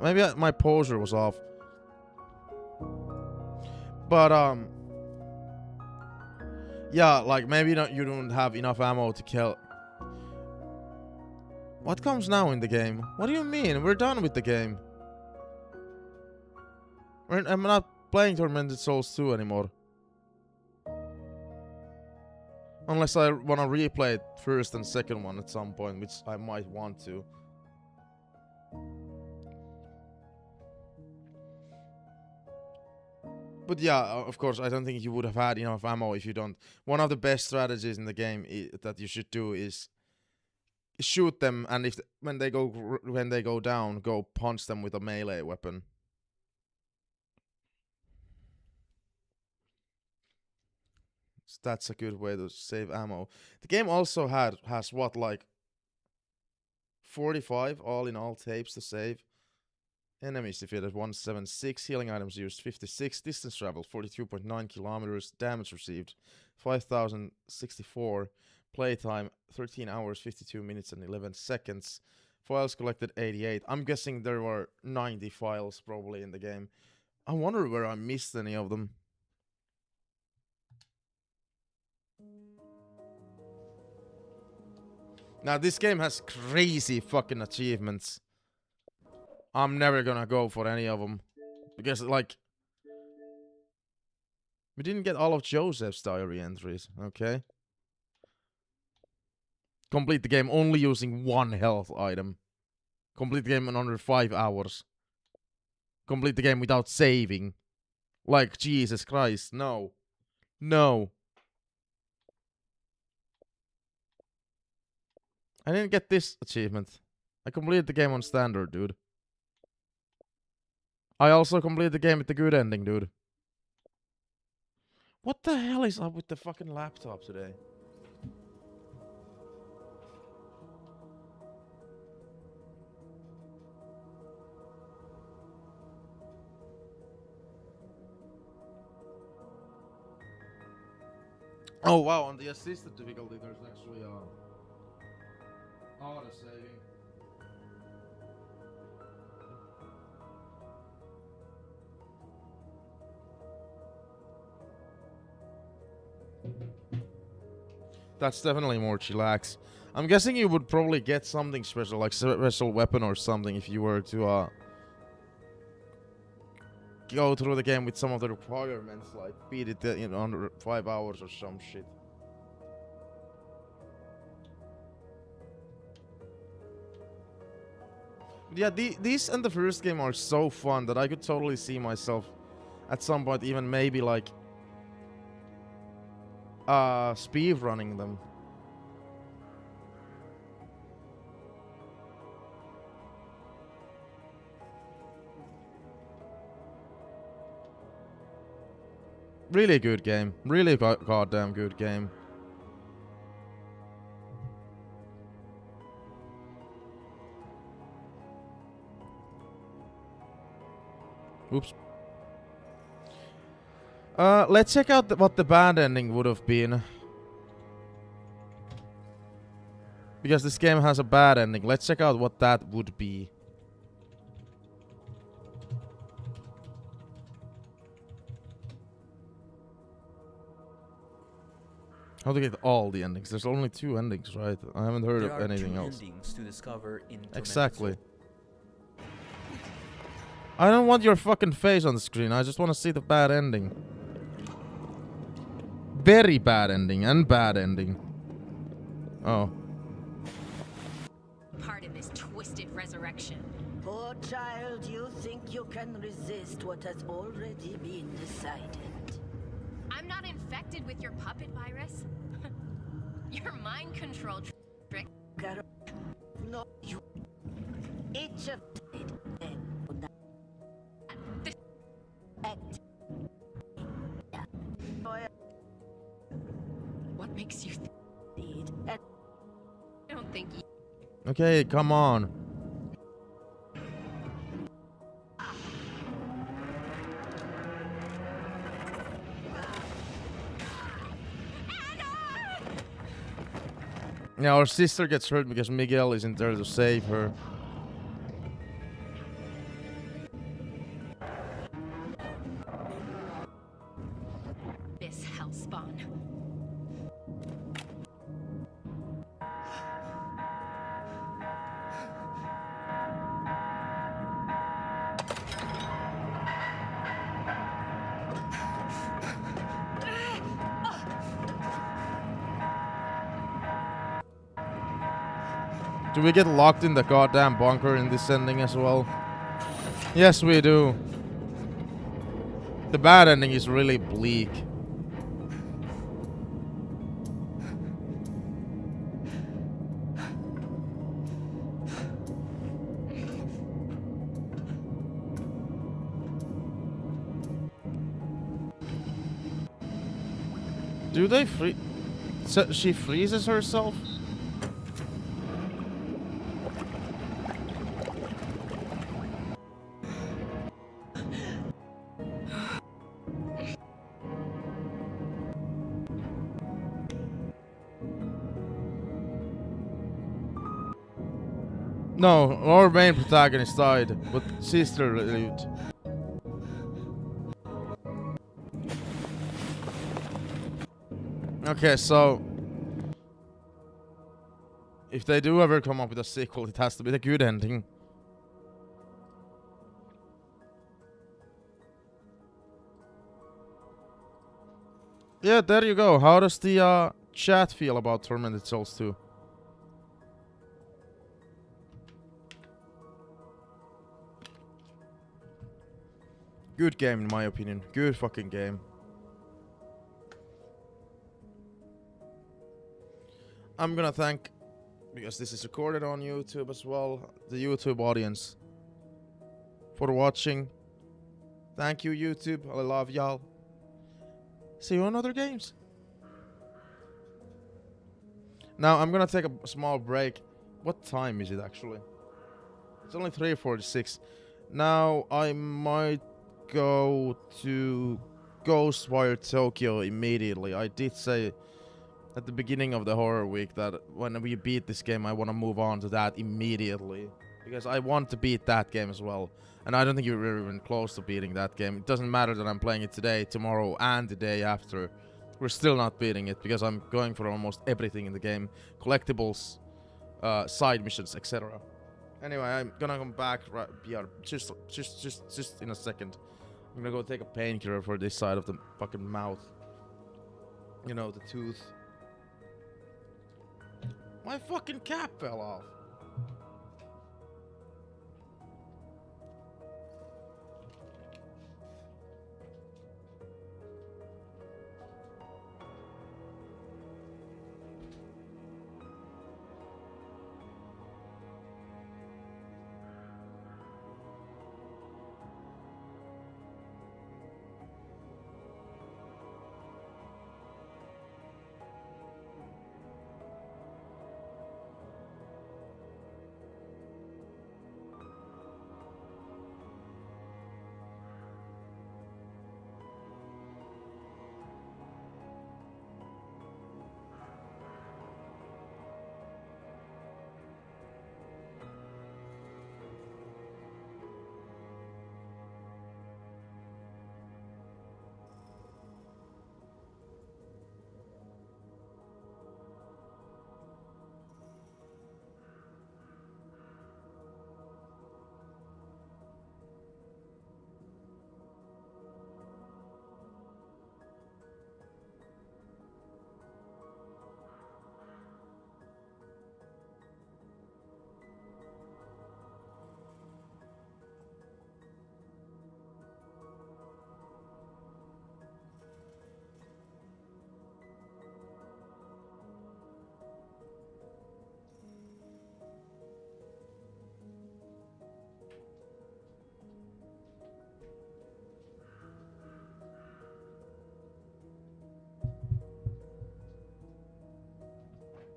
Maybe my poser was off. But, yeah, like, maybe you don't have enough ammo to kill. What comes now in the game? What do you mean? We're done with the game. I'm not playing Tormented Souls 2 anymore. Unless I want to replay it first and second one at some point, which I might want to. But yeah, of course, I don't think you would have had enough ammo if you don't. One of the best strategies in the game that you should do is shoot them, and when they go down, go punch them with a melee weapon. So that's a good way to save ammo. The game also has what, like 45 all in all tapes to save. Enemies defeated 176, healing items used 56, distance traveled 42.9 kilometers, damage received 5064, playtime 13 hours 52 minutes and 11 seconds, files collected 88. I'm guessing there were 90 files probably in the game. I wonder where I missed any of them. Now this game has crazy fucking achievements. I'm never gonna go for any of them. Because, like, we didn't get all of Joseph's diary entries, okay? Complete the game only using 1 health item. Complete the game in under 5 hours. Complete the game without saving. Like, Jesus Christ, no. No. I didn't get this achievement. I completed the game on standard, dude. I also completed the game with the good ending, dude. What the hell is up with the fucking laptop today? Oh wow, on the assisted difficulty there's actually auto saving. That's definitely more chillax. I'm guessing you would probably get something special, like special weapon or something, if you were to go through the game with some of the requirements, like beat it in under 5 hours or some shit. Yeah, these and the first game are so fun that I could totally see myself at some point even maybe like speed running them. Really good game. Really goddamn good game. Oops. Let's check out what the bad ending would have been. Because this game has a bad ending. Let's check out what that would be. How to get all the endings? There's only 2 endings, right? I haven't heard of anything else. Endings to discover in Exactly. I don't want your fucking face on the screen. I just want to see the bad ending. Very bad ending and bad ending. Oh. Part of this twisted resurrection. Poor child, you think you can resist what has already been decided. I'm not infected with your puppet virus. Your mind control trick. No, you. Each of What makes you I don't think you... Okay, come on. Yeah, our sister gets hurt because Miguel isn't there to save her. This hellspawn. Do we get locked in the goddamn bunker in this ending as well? Yes, we do. The bad ending is really bleak. Do they free? So she freezes herself? No, our main protagonist died, but sister lived. Okay, so if they do ever come up with a sequel, it has to be the good ending. Yeah, there you go. How does the chat feel about Tormented Souls 2? Good game in my opinion. Good fucking game. I'm gonna thank, because this is recorded on YouTube as well, the YouTube audience for watching. Thank you, YouTube. I love y'all. See you on other games. Now I'm gonna take a small break. What time is it actually? It's only 3:46. Now I might go to GhostWire Tokyo immediately. I did say at the beginning of the horror week that when we beat this game, I want to move on to that immediately. Because I want to beat that game as well. And I don't think you're even close to beating that game. It doesn't matter that I'm playing it today, tomorrow, and the day after. We're still not beating it because I'm going for almost everything in the game. Collectibles, side missions, etc. Anyway, I'm gonna come back right, yeah, just in a second. I'm gonna go take a painkiller for this side of the fucking mouth. You know, the tooth. My fucking cap fell off.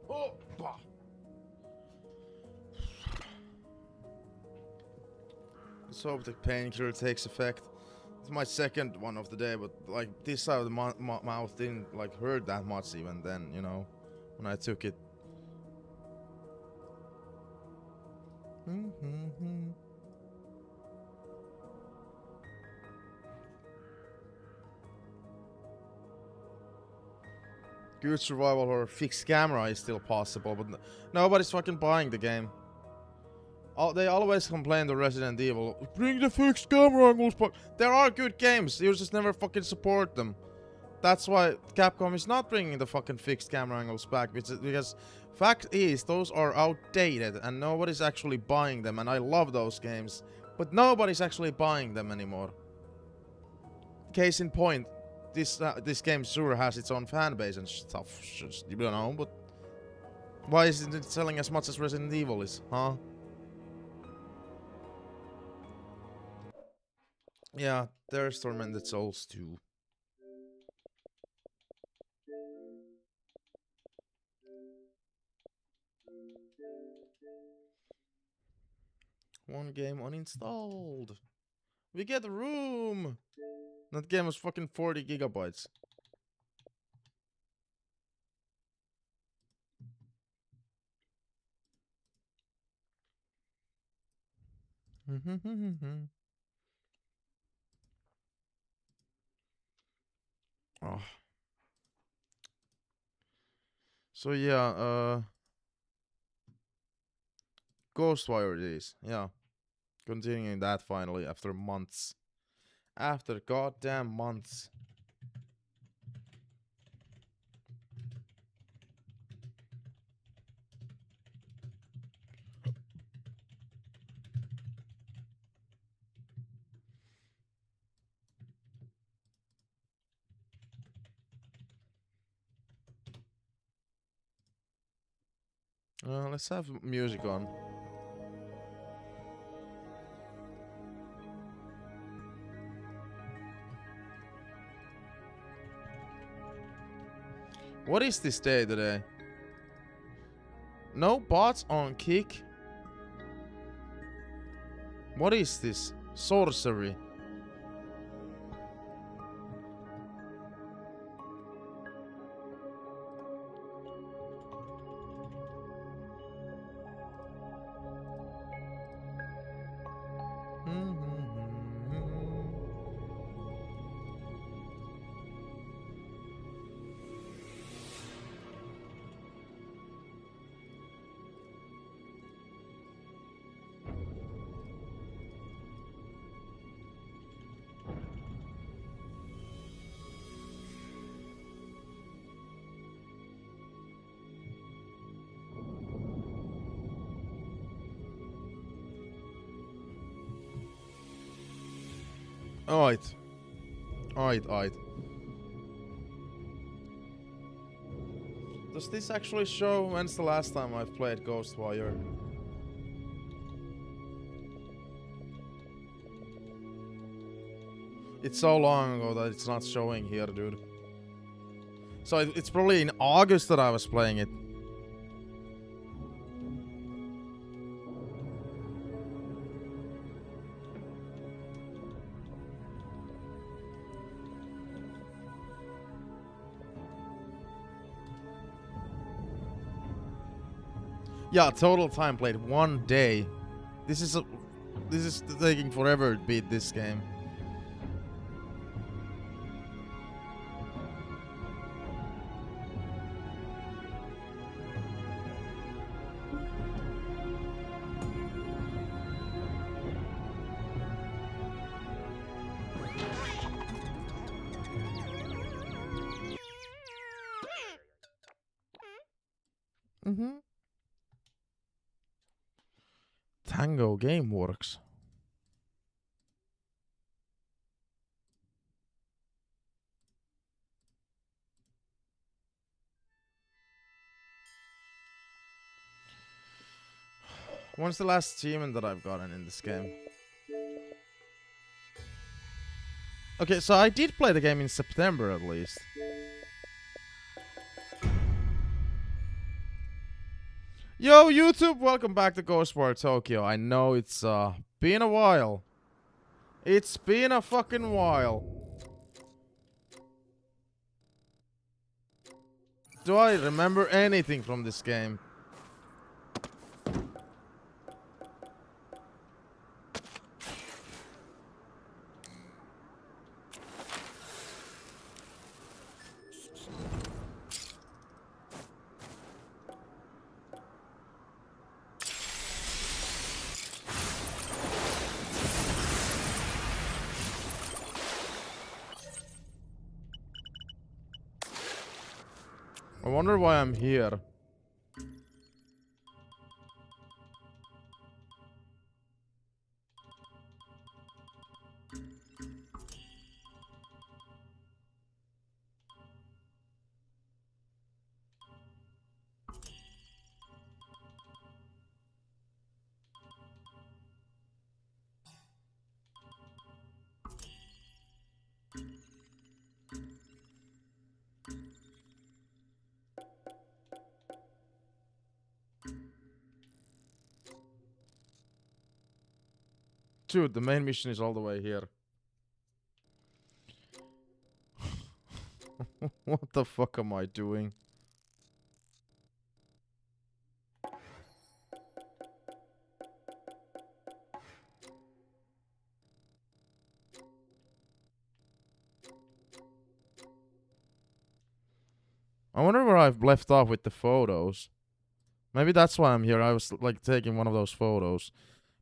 Oh, bah. Let's hope the painkiller takes effect. It's my second one of the day, but like this side of the mouth didn't like hurt that much even then, you know, when I took it. Good survival horror. Fixed camera is still possible, but nobody's fucking buying the game. They always complain to Resident Evil, bring the fixed camera angles back. There are good games, you just never fucking support them. That's why Capcom is not bringing the fucking fixed camera angles back, because fact is, those are outdated and nobody's actually buying them, and I love those games, but nobody's actually buying them anymore. Case in point, this game sure has its own fan base and stuff, just, you know, but why isn't it selling as much as Resident Evil is, huh? Yeah, there's Tormented Souls too. One game uninstalled. We get room. That game was fucking 40 gigabytes. Oh. So yeah, GhostWire it is. Yeah. Continuing that finally after months. After goddamn months. Let's have music on. What is this day today? No bots on kick. What is this? Sorcery. Alright. Alright. Does this actually show when's the last time I've played GhostWire? It's so long ago that it's not showing here, dude. So it's probably in August that I was playing it. Yeah, total time played 1 day. This is taking forever to beat this game. Tango Gameworks. When's the last achievement that I've gotten in this game? Okay, so I did play the game in September at least. Yo, YouTube, welcome back to GhostWire Tokyo. I know it's been a while. It's been a fucking while. Do I remember anything from this game? I wonder why I'm here. Dude, the main mission is all the way here. What the fuck am I doing? I wonder where I've left off with the photos. Maybe that's why I'm here. I was like taking one of those photos.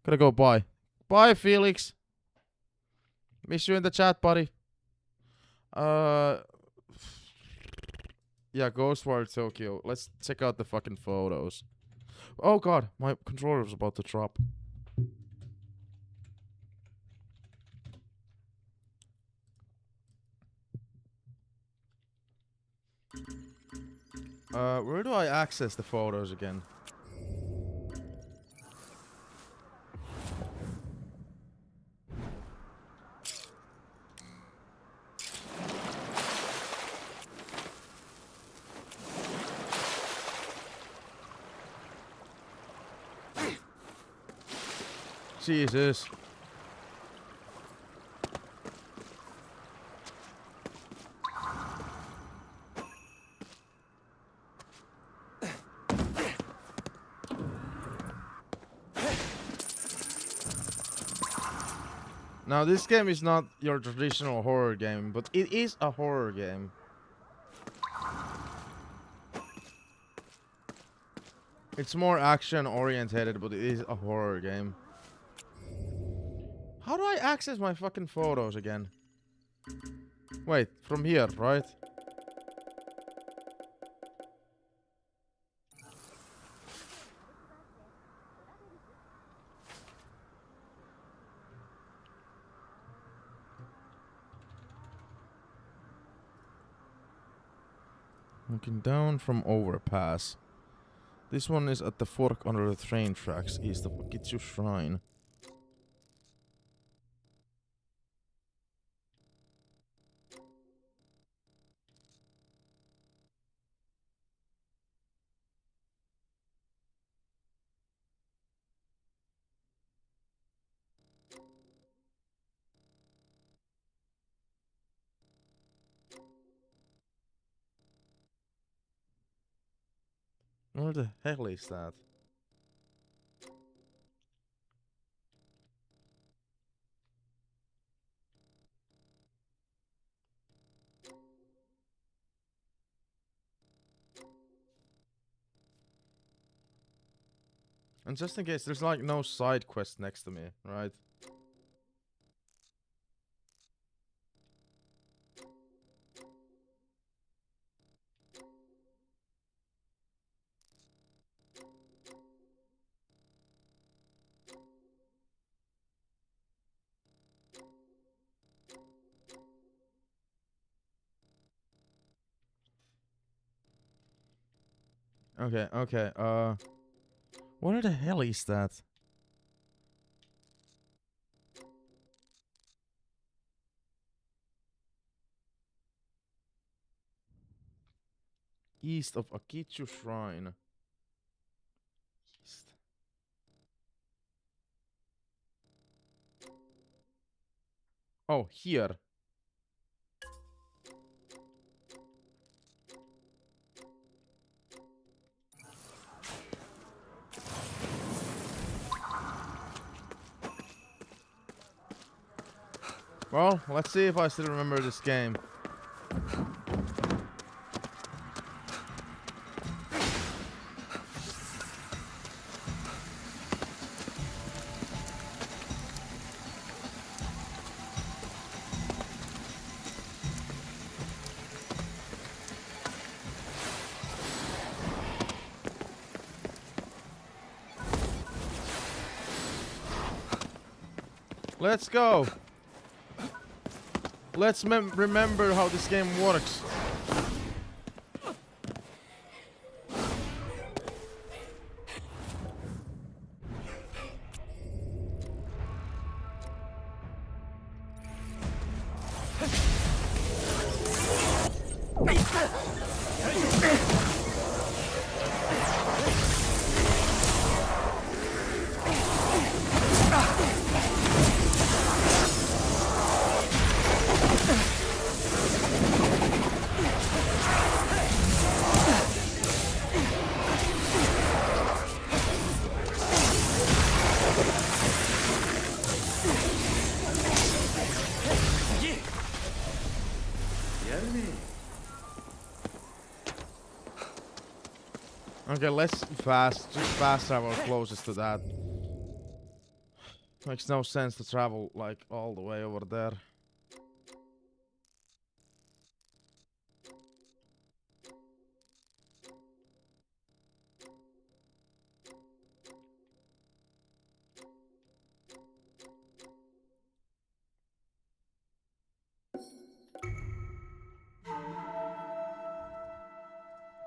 Gotta go bye. Bye, Felix. Miss you in the chat, buddy. Yeah, GhostWire Tokyo. Let's check out the fucking photos. Oh god, my controller was about to drop. Where do I access the photos again? Jesus. Now, this game is not your traditional horror game, but it is a horror game. It's more action orientated, but it is a horror game. How do I access my fucking photos again? Wait, from here, right? Looking down from overpass. This one is at the fork under the train tracks, east of Akitsu Shrine. Where the hell is that? And just in case, there's like no side quest next to me, right? Okay, okay, where the hell is that? East of Akitsu Shrine. East. Oh, here. Well, let's see if I still remember this game. Let's go. Let's remember how this game works. Okay, let's just fast travel closest to that. Makes no sense to travel like all the way over there.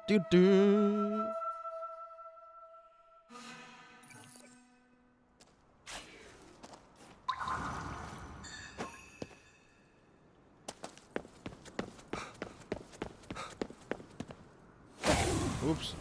Do do. Oops.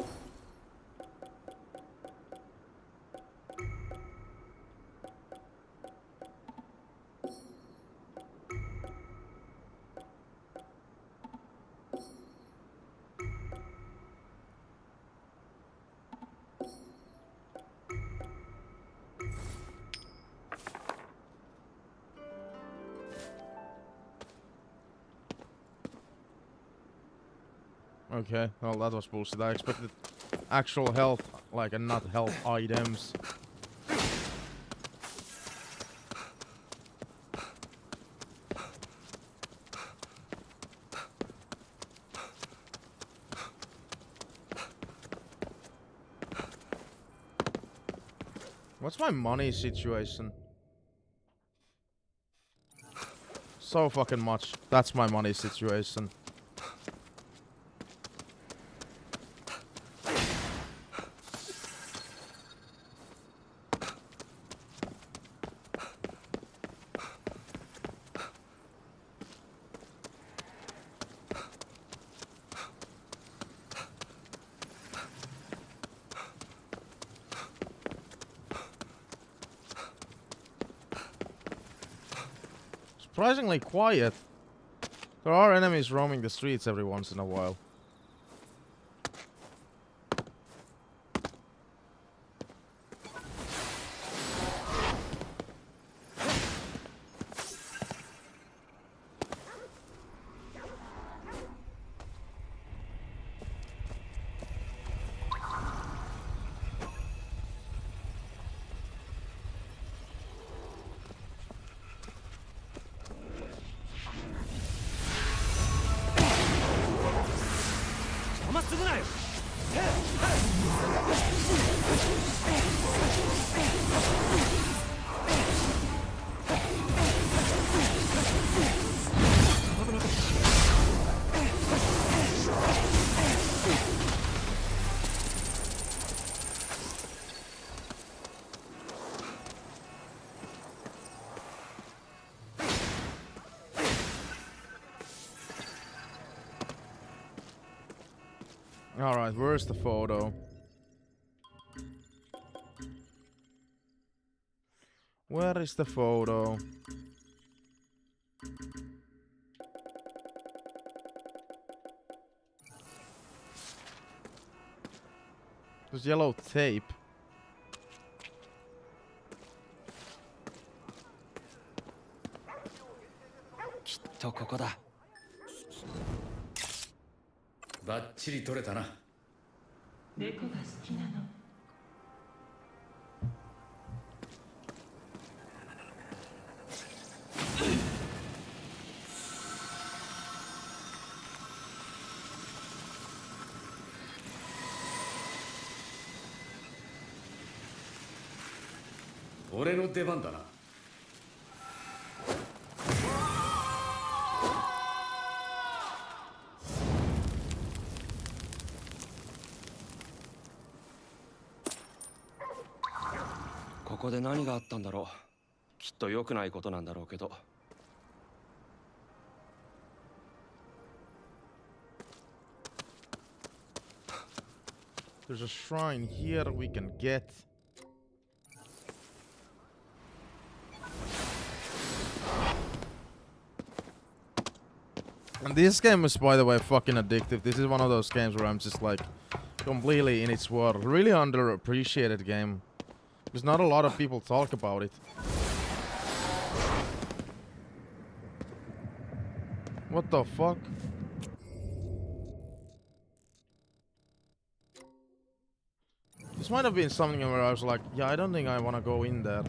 Okay, well that was bullshit. I expected actual health, like, and not health items. What's my money situation? So fucking much. That's my money situation. Surprisingly quiet. There are enemies roaming the streets every once in a while. Alright, where's the photo? Where is the photo? There's yellow tape. There's a shrine here we can get. And this game is, by the way, fucking addictive. This is one of those games where I'm just like completely in its world. Really underappreciated game. Because not a lot of people talk about it. What the fuck? This might have been something where I was like, yeah, I don't think I want to go in there.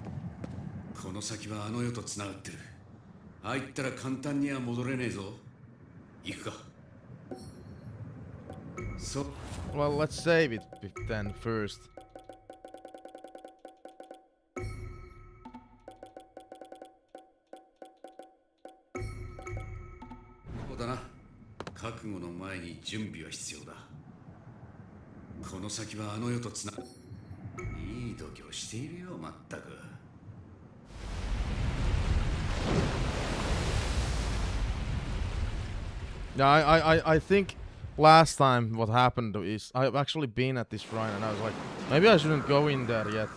Well, let's save it then first. Yeah, I think last time what happened is I've actually been at this shrine and I was like, maybe I shouldn't go in there yet.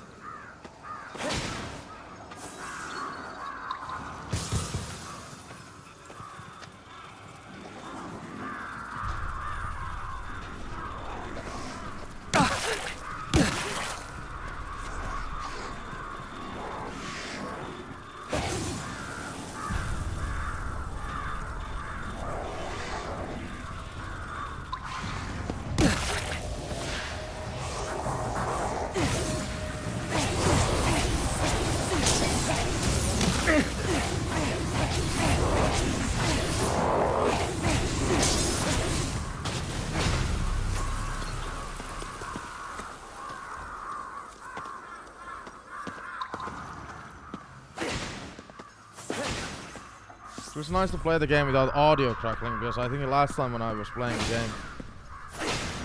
was nice to play the game without audio crackling, because I think the last time when I was playing the game,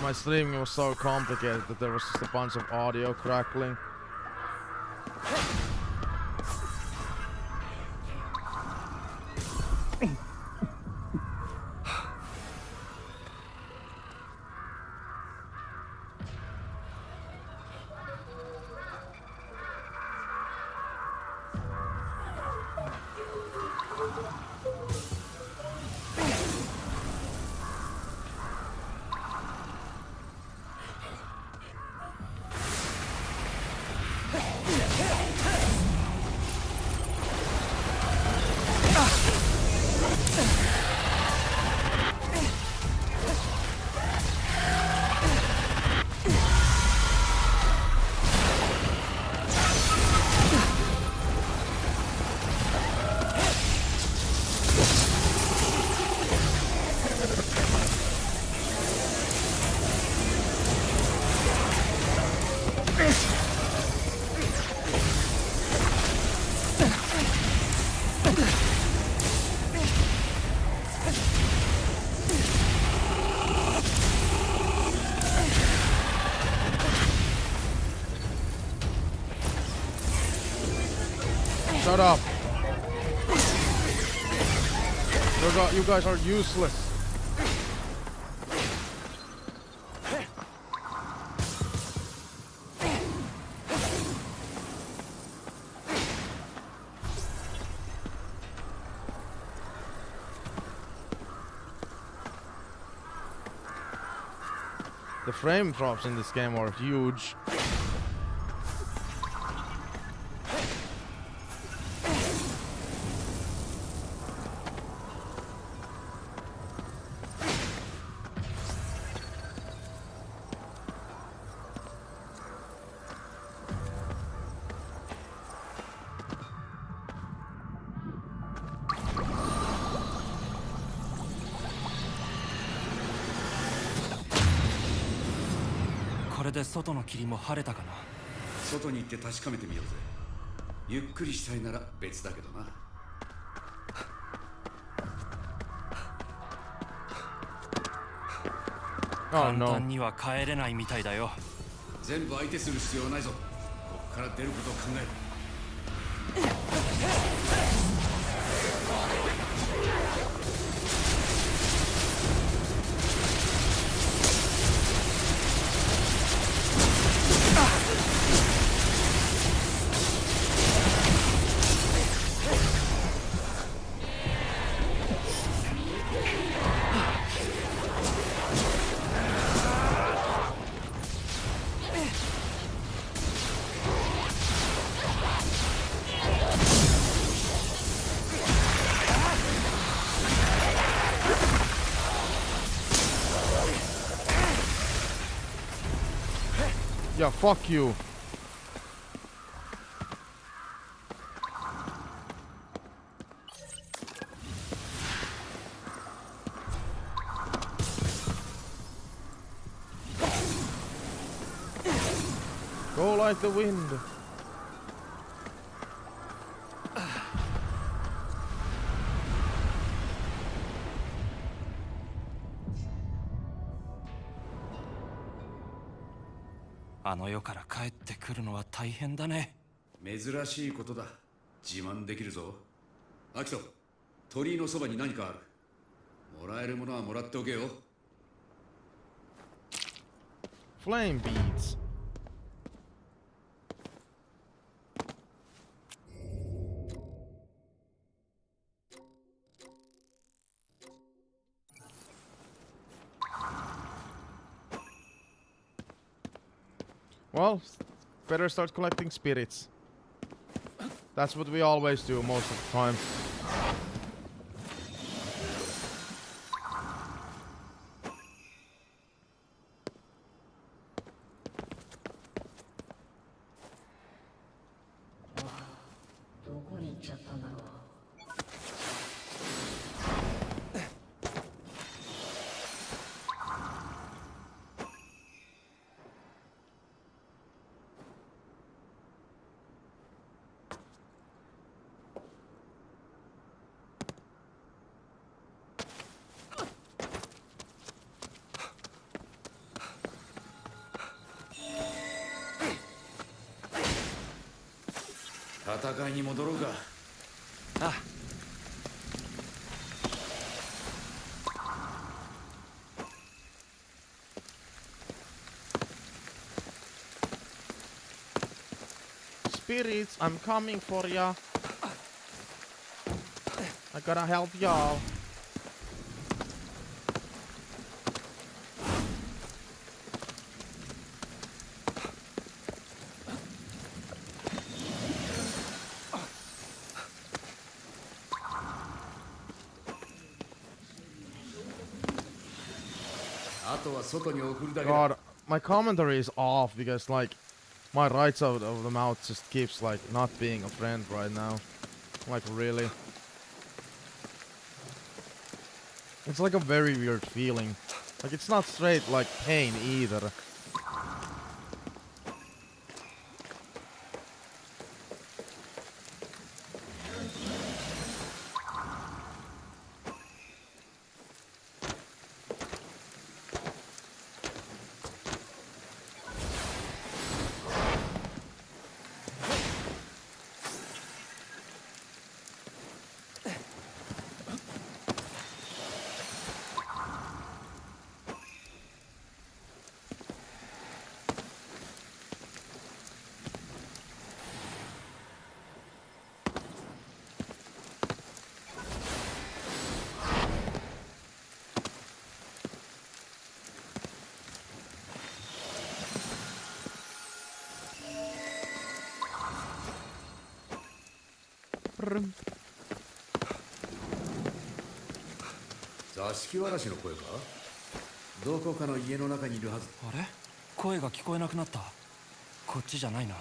my streaming was so complicated that there was just a bunch of audio crackling. Shut up. You guys are useless. The frame drops in this game are huge.外の霧も晴れたかな。外に行って確かめてみようぜ。ゆっくりしたいなら別だけどな。簡単には帰れないみたいだよ。全部相手する必要はないぞ。ここから出ることを考える。Yeah, fuck you. Go like the wind. Aの世から帰ってくるのは大変だね。珍しいことだ。自慢できるぞ。アキト、鳥居のそばに何かある。もらえるものはもらっておけよ。Flame beads. Well, better start collecting spirits. That's what we always do most of the time. 戦いに戻ろうか。あ。Spirits, I'm coming for ya. I gotta help y'all. God, my commentary is off because like my right side of the mouth just keeps like not being a friend right now. Like really. It's like a very weird feeling. Like it's not straight like pain either. Brrrm. 座敷わらしの声か。どこかの家の中にいるはず。あれ？声が聞こえなくなった。こっちじゃないな。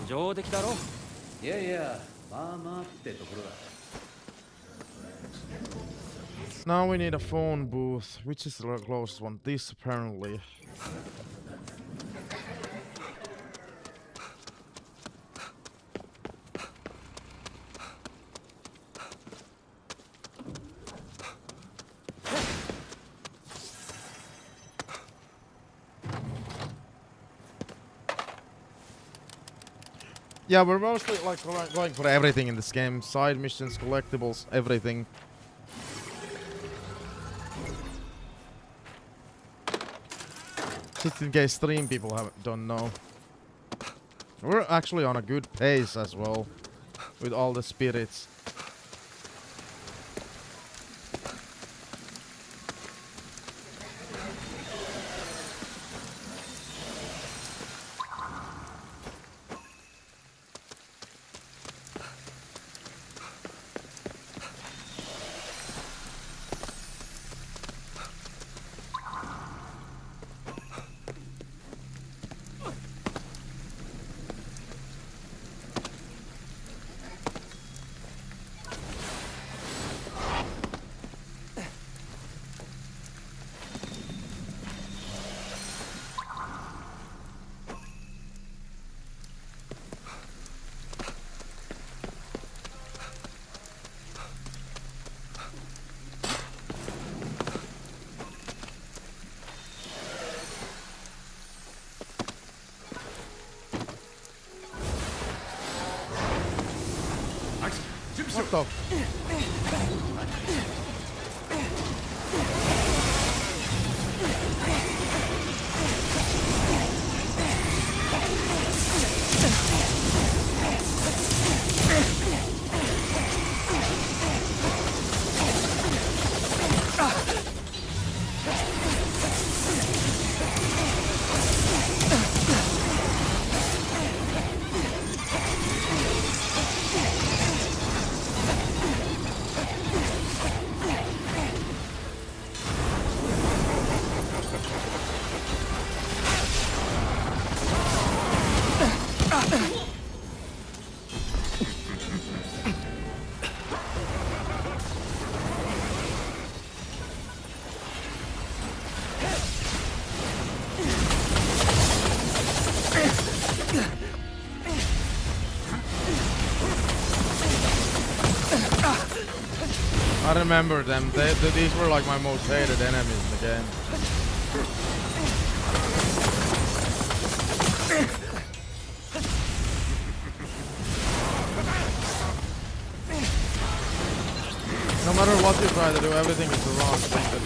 上出来だろ。いやいや、まあまあってところだ。Now we need a phone booth. Which is the closest one? This apparently. Yeah, we're mostly like going for everything in this game. Side missions, collectibles, everything. Just in case stream people don't know. We're actually on a good pace as well. With all the spirits. What the? I remember them. These were like my most hated enemies in the game. No matter what you try to do, everything is the wrong thing to do.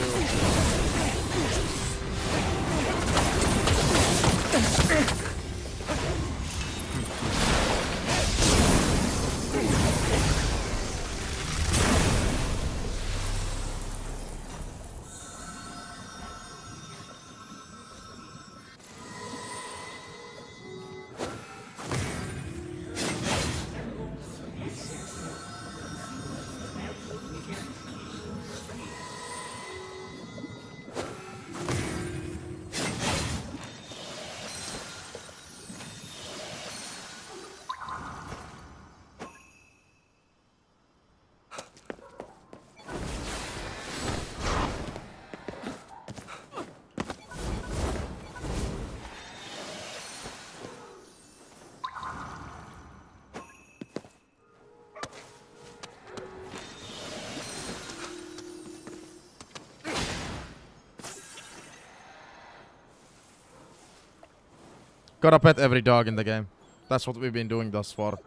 Gotta pet every dog in the game. That's what we've been doing thus far.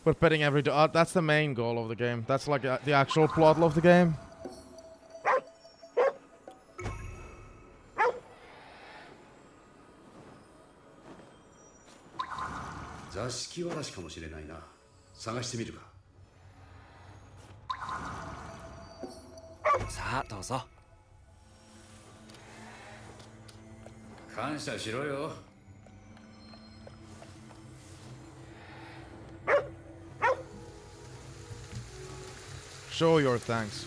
We're petting every dog. That's the main goal of the game. That's like the actual plot of the game. 座敷わらしかもしれないな。探してみるか。さあどうぞ。感謝しろよ。Show your thanks.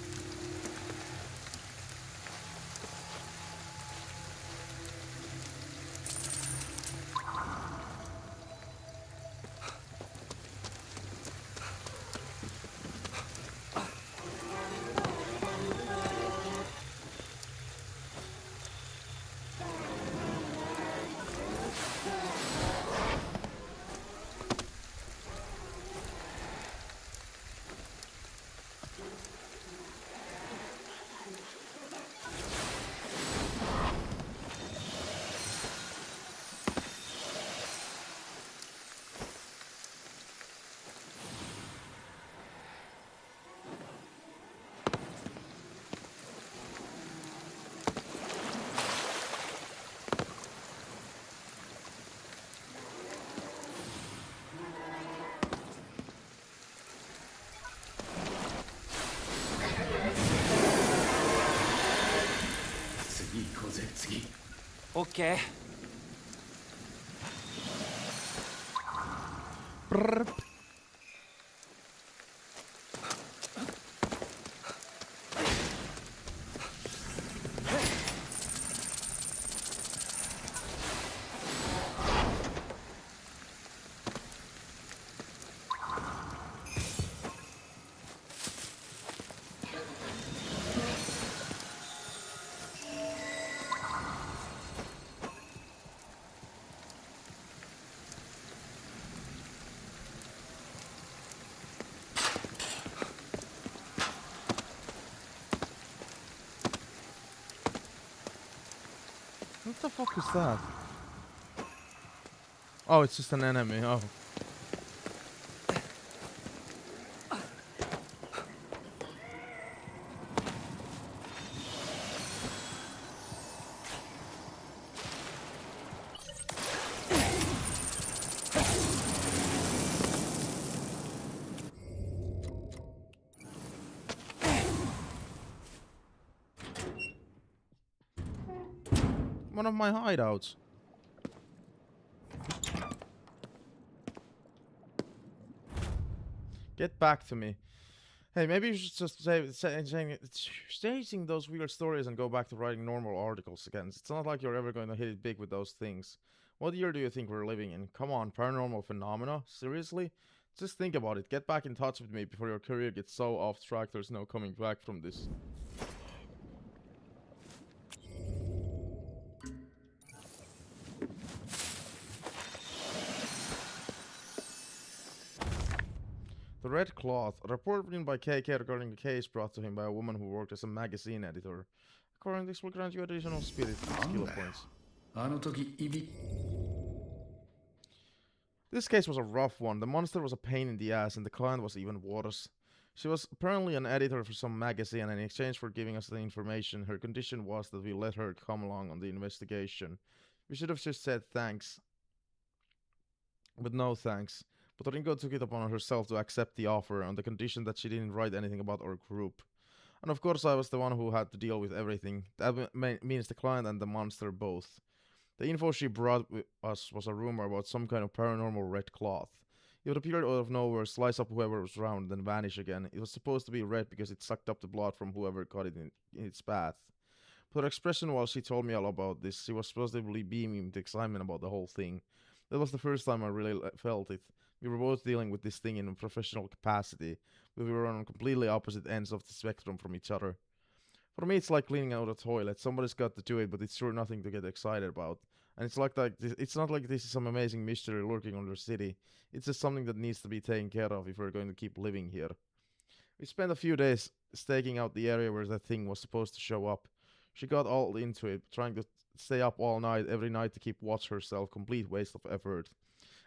OK。What the fuck is that? Oh, it's just an enemy. Oh. One of my hideouts. Get back to me. Hey, maybe you should just chasing those weird stories and go back to writing normal articles again. It's not like you're ever going to hit it big with those things. What year do you think we're living in? Come on, paranormal phenomena? Seriously? Just think about it. Get back in touch with me before your career gets so off track there's no coming back from this. The Red Cloth, a report written by KK regarding a case brought to him by a woman who worked as a magazine editor. According to this, will grant you additional spirit skill points. This case was a rough one. The monster was a pain in the ass, and the client was even worse. She was apparently an editor for some magazine, and in exchange for giving us the information, her condition was that we let her come along on the investigation. We should have just said thanks. But no thanks. But Ringo took it upon herself to accept the offer on the condition that she didn't write anything about our group. And of course I was the one who had to deal with everything. That means the client and the monster both. The info she brought with us was a rumor about some kind of paranormal red cloth. It would appear out of nowhere, slice up whoever was around, then vanish again. It was supposed to be red because it sucked up the blood from whoever caught it in its path. But her expression while she told me all about this, she was supposedly beaming with excitement about the whole thing. That was the first time I really felt it. We were both dealing with this thing in a professional capacity, but we were on completely opposite ends of the spectrum from each other. For me, it's like cleaning out a toilet. Somebody's got to do it, but it's sure nothing to get excited about. And it's it's not like this is some amazing mystery lurking under the city. It's just something that needs to be taken care of if we're going to keep living here. We spent a few days staking out the area where that thing was supposed to show up. She got all into it, trying to stay up all night, every night to keep watch herself, complete waste of effort.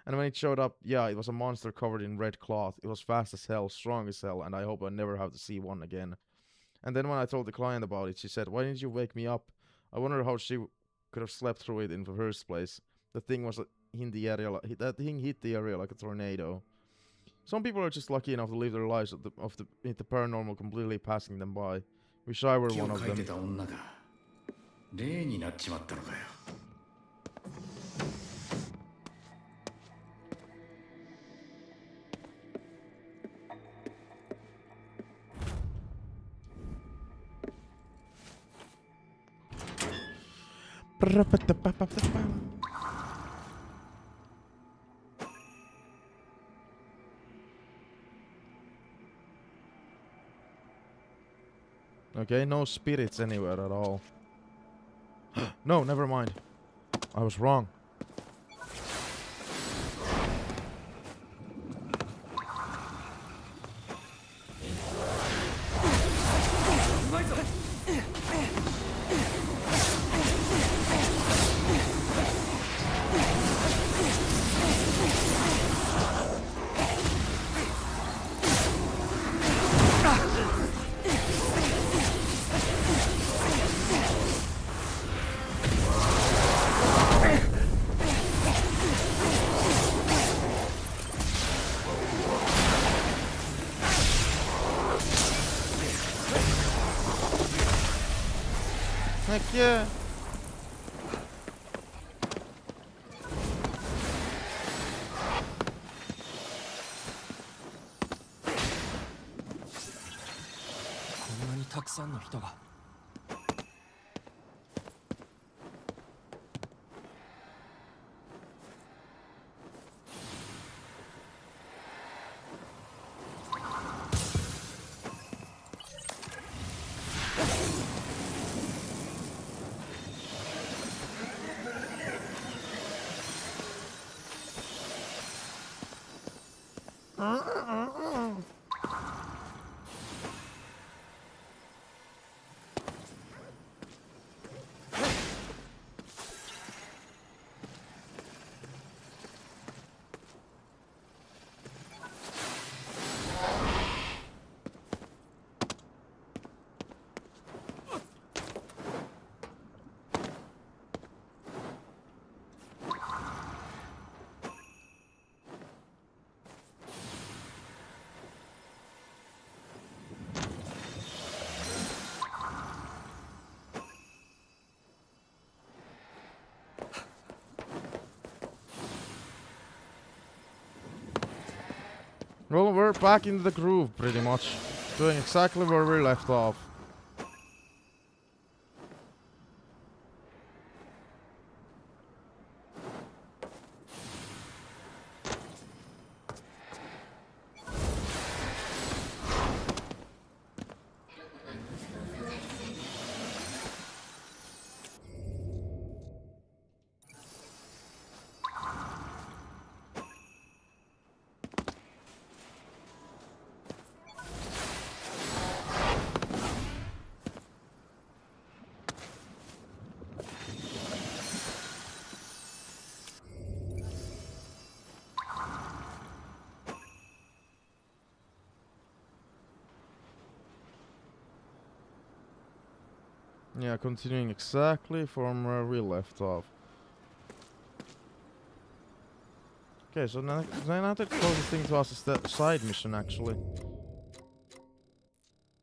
And when it showed up, yeah, it was a monster covered in red cloth. It was fast as hell, strong as hell, and I hope I never have to see one again. And then when I told the client about it, she said, "Why didn't you wake me up?" I wonder how she could have slept through it in the first place. The thing was in the area, that thing hit the area like a tornado. Some people are just lucky enough to live their lives in the paranormal completely passing them by. Wish I were one of them. Okay, no spirits anywhere at all. No, never mind. I was wrong. Heck yeah! Well, we're back in the groove pretty much. Doing exactly where we left off. Yeah, continuing exactly from where we left off. Okay, so now the closest thing to us is the side mission, actually.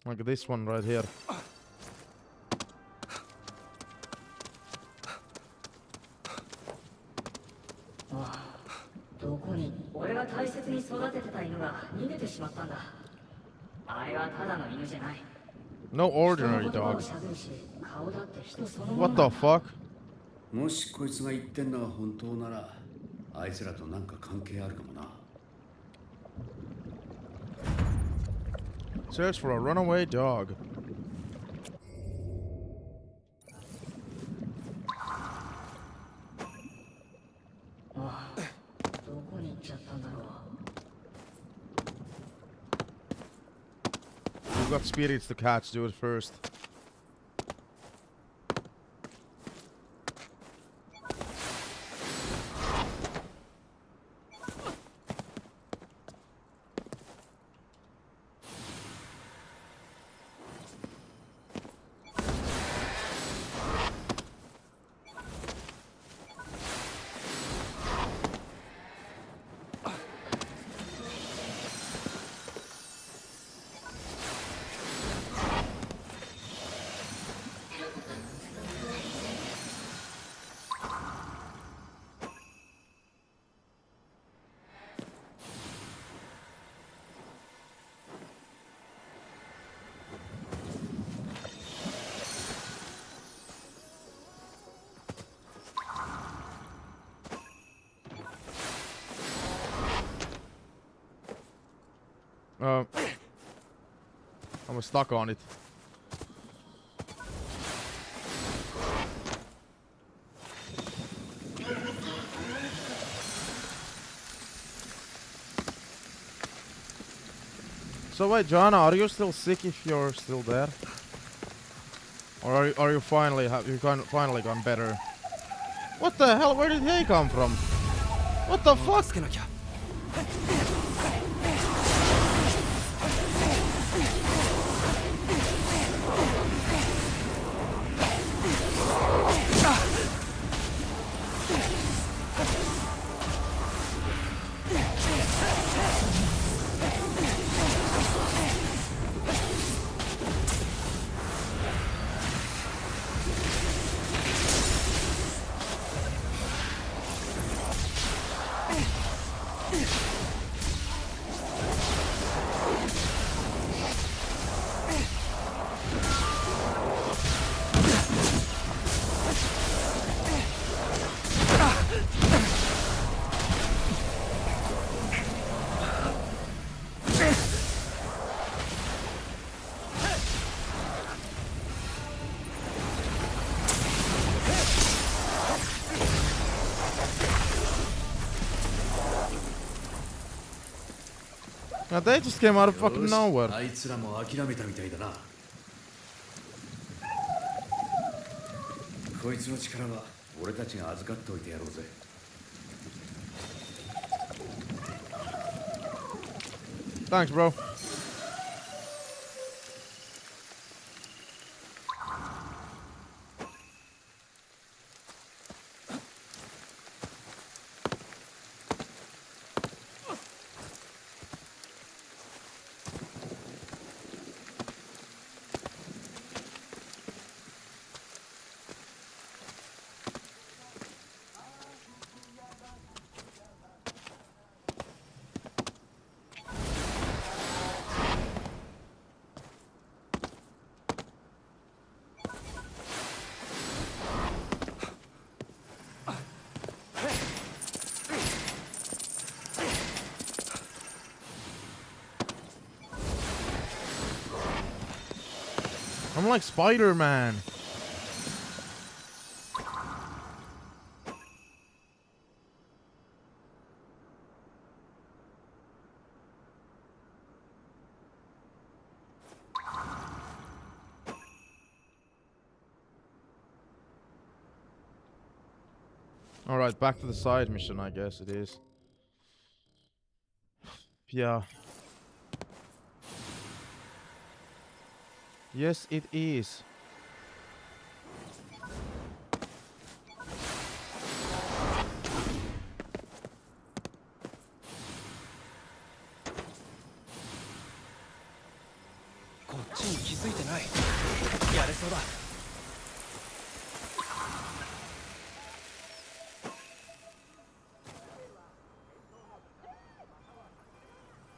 Like this one right here. どこに俺が大切に育ててた犬が逃げてしまったんだ。あれはただの犬じゃない。 No ordinary dog. What the fuck? もしこいつが言ってんのが本当なら、あいつらとなんか関係あるかもな。Search for a runaway dog. We've got spirits to catch, do it first. I'm stuck on it. So wait, Joanna, are you still sick if you're still there? Or are you finally finally gone better? What the hell? Where did he come from? What the fuck? Now they just came out of fucking nowhere. あいつらも諦めたみたいだな。こいつの力は俺たちが預かっておいてやろうぜ。Thanks, bro. I'm like Spider-Man. Alright, back to the side mission, I guess it is. Yeah. Yes, it is.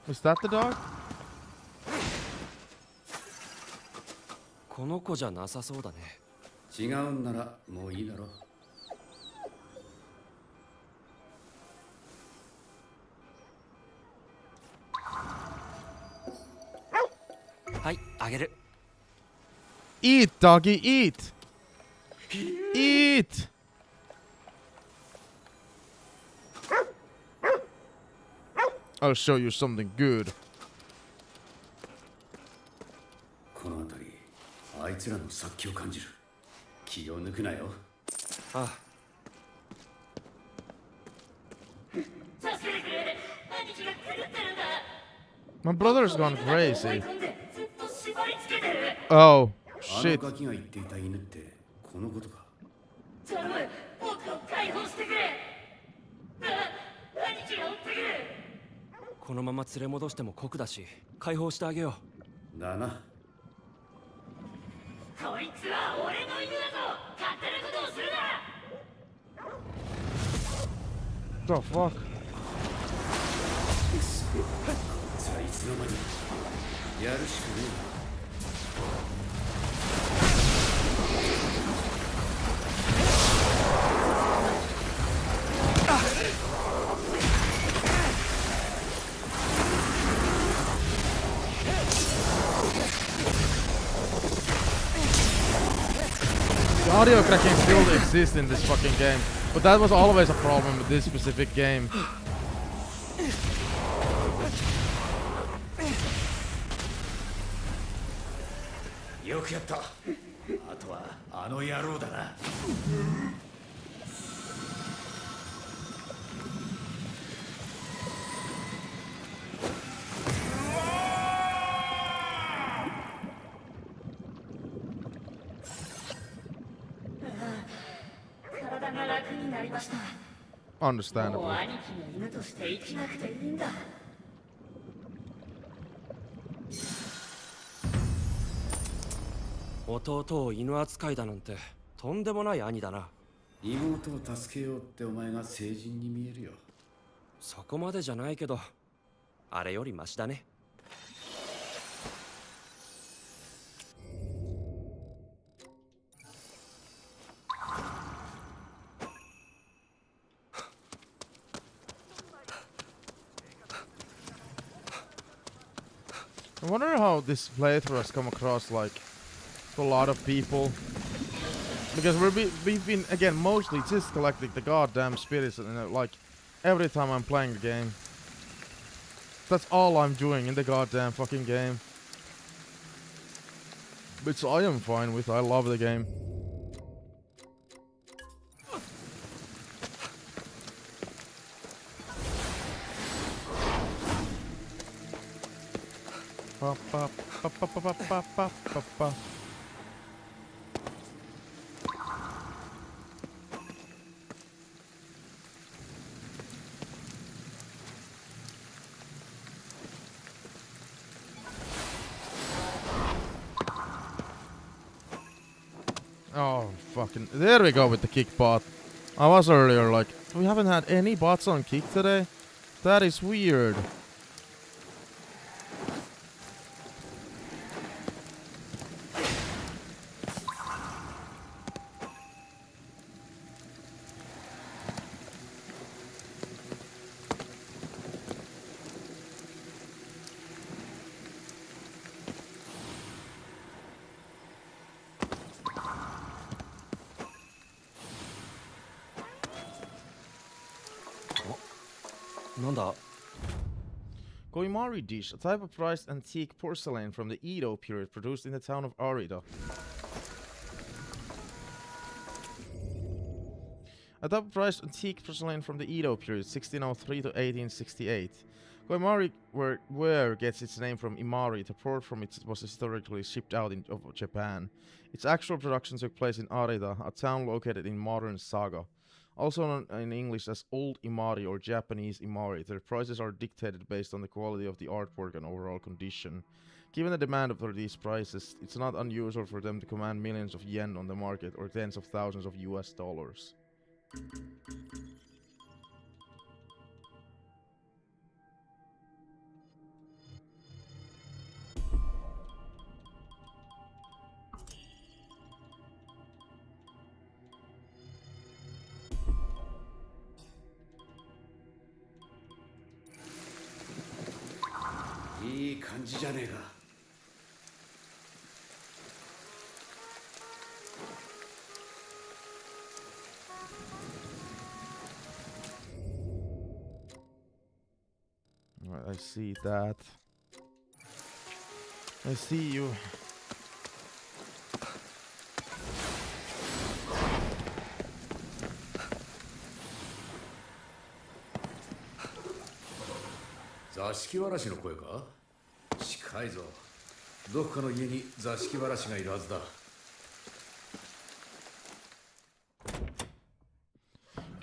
Is that the dog? この子じゃなさそうだね。違うんならもういいだろ。はい、あげる。Eat, doggy, eat! Eat! I'll show you something good. この辺り、あいつらの殺気を感じる。気を抜くなよ。ああ。 My brother's gone crazy. Oh, あの shit. ガキが言っていた犬ってこのことか。頼む、僕を解放してくれ。兄貴が追ってくる。このまま連れ戻しても酷だし、解放してあげよう。だな。こいつは俺の犬だぞ。勝手なことをするな。 The fuck? さあいつの間にやるしかねえ。 The audio cracking still exists in this fucking game, but that was always a problem with this specific game. よくやった。あとはあの野郎だな。体が楽になりました。 Understandable. もう兄貴の犬として生きなくていいんだ。 弟を犬扱いだなんてとんでもない兄だな。妹を助けようってお前が成人に見えるよ。そこまでじゃないけど、あれよりマシだね。I wonder how this playthrough has come across like to a lot of people. Because we've been again mostly just collecting the goddamn spirits, and like every time I'm playing the game, that's all I'm doing in the goddamn fucking game. Which I am fine with. I love the game. Pa, pa, pa, pa, pa, pa, pa, pa, pa. Oh, fucking... There we go with the kick bot. I was earlier like, we haven't had any bots on kick today? That is weird. なんだ Goimari dish, a type of prized antique porcelain from the Edo period produced in the town of Arida. A type of prized antique porcelain from the Edo period, 1603 to 1868. Goimari ware gets its name from Imari, the port from it was historically shipped out of Japan. Its actual production took place in Arida, a town located in modern Saga. Also known in English as Old Imari or Japanese Imari, their prices are dictated based on the quality of the artwork and overall condition. Given the demand for these prices, it's not unusual for them to command millions of yen on the market or tens of thousands of US dollars. Alright, I see that. I see you.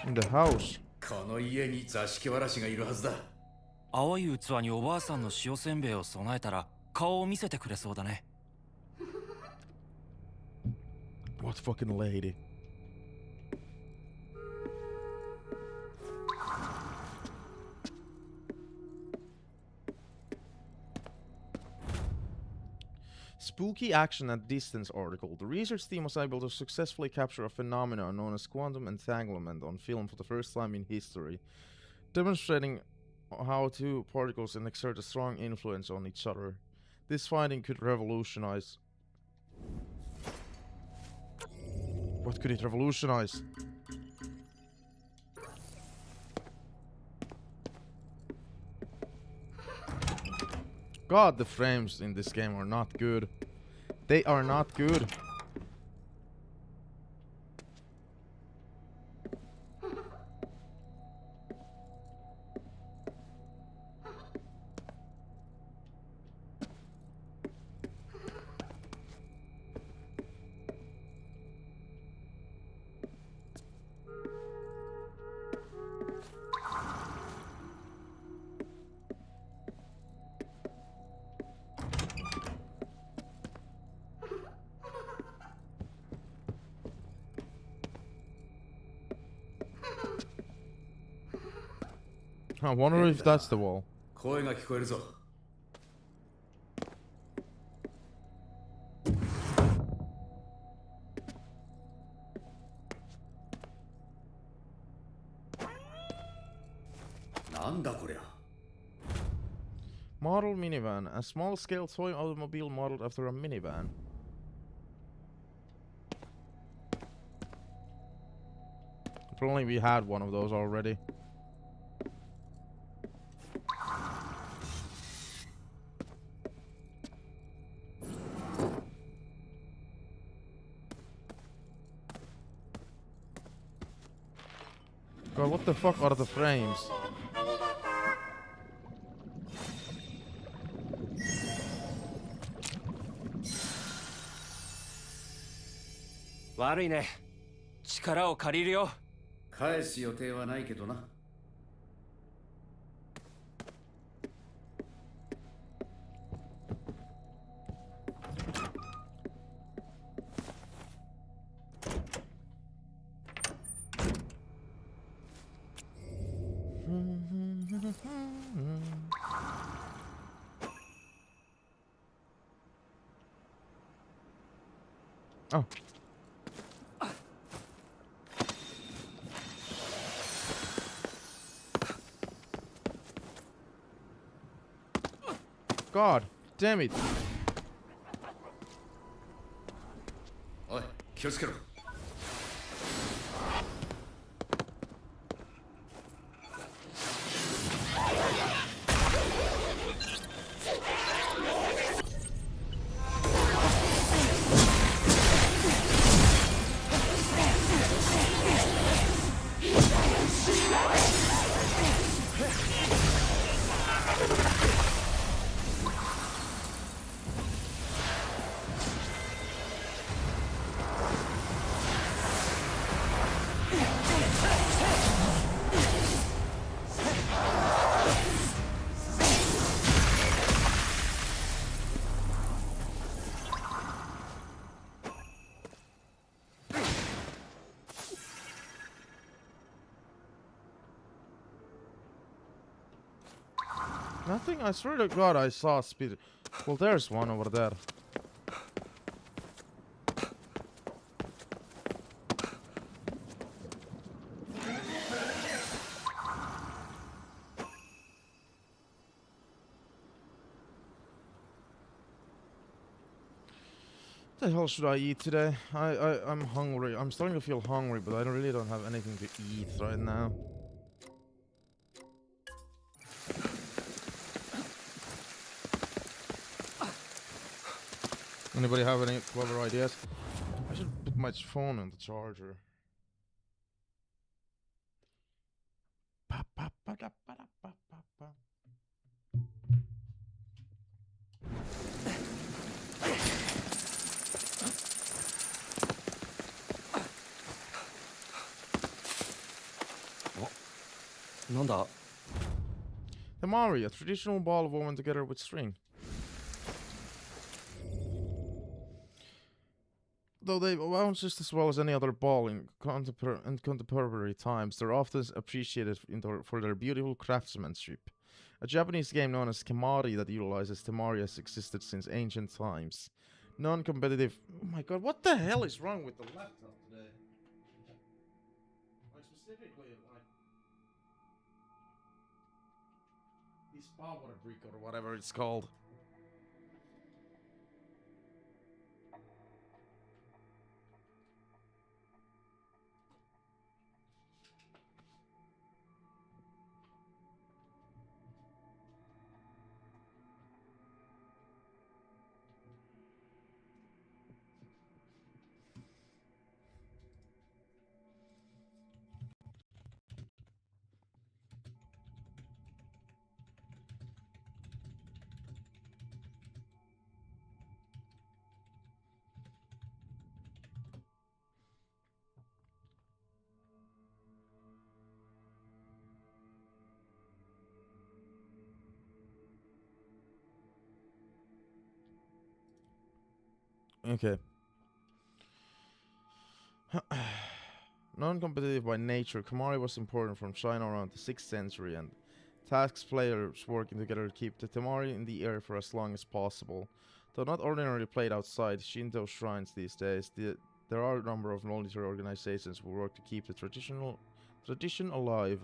In the house. この家に座敷わらしがいるはずだ。青い器におばあさんの塩せんべいを備えたら顔を見せてくれそうだね。What fucking lady? Spooky action at distance article. The research team was able to successfully capture a phenomenon known as quantum entanglement on film for the first time in history, demonstrating how two particles can exert a strong influence on each other. This finding could revolutionize... What could it revolutionize? God, the frames in this game are not good. They are not good. I wonder if that's the wall. 声が聞こえるぞ。なんだこりゃ。Model minivan, a small-scale toy automobile modeled after a minivan. If only we had one of those already. God, what the fuck are the frames?悪いね。力を借りるよ。返す予定はないけどな。Oh. God damn it. おい、気をつけろ。Nothing. I swear to God, I saw speed. Well, there's one over there. What the hell should I eat today? I'm hungry. I'm starting to feel hungry, but I really don't have anything to eat right now. Anybody have any clever ideas? I should put my phone on the charger. Nanda? Temari, a traditional ball woven together with string. Though they bounce just as well as any other ball in contemporary times, they're often appreciated for their beautiful craftsmanship. A Japanese game known as Kemari that utilizes Temari has existed since ancient times. Non-competitive... Oh my god, what the hell is wrong with the laptop today? Like specifically, like... this power brick or whatever it's called. Okay. Non-competitive by nature, Kemari was important from China around the 6th century, and tasks players working together to keep the Temari in the air for as long as possible. Though not ordinarily played outside Shinto shrines these days, there are a number of military organizations who work to keep the tradition alive.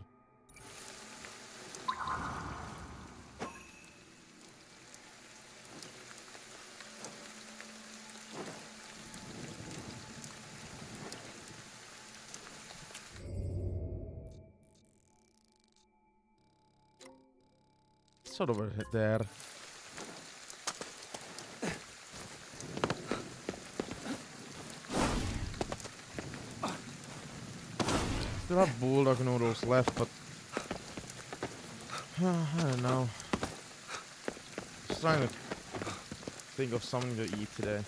Sort of over there. Still have bulldog noodles left, but I don't know. Just trying to think of something to eat today.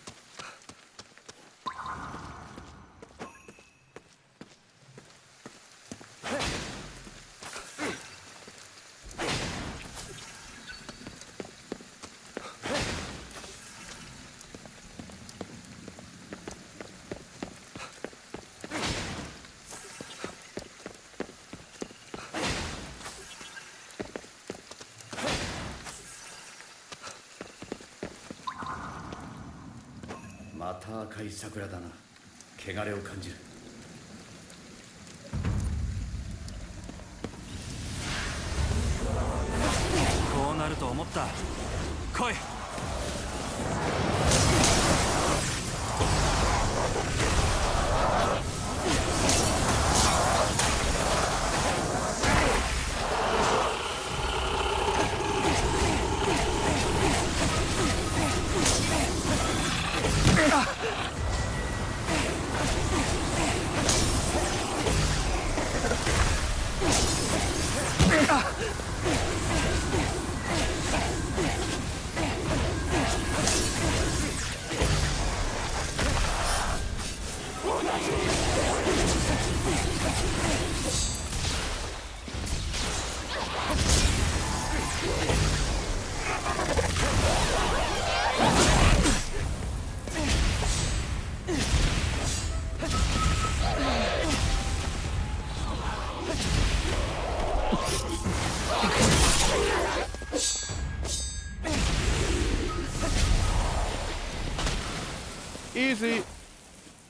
Easy.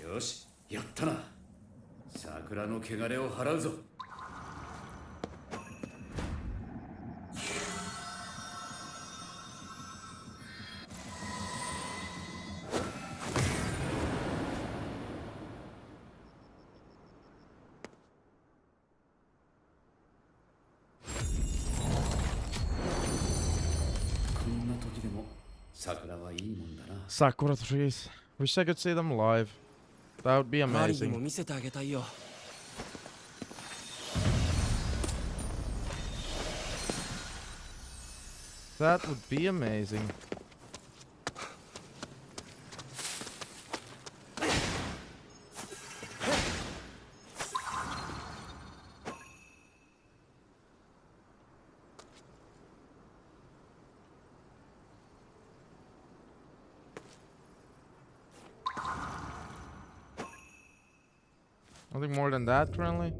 よし、やったな。桜の汚れを払うぞ。こんな時でも桜はいいもんだな。 Sakura trees. Wish I could see them live. That would be マリにも amazing. 見せてあげたいよ。 That would be amazing. Nothing more than that currently.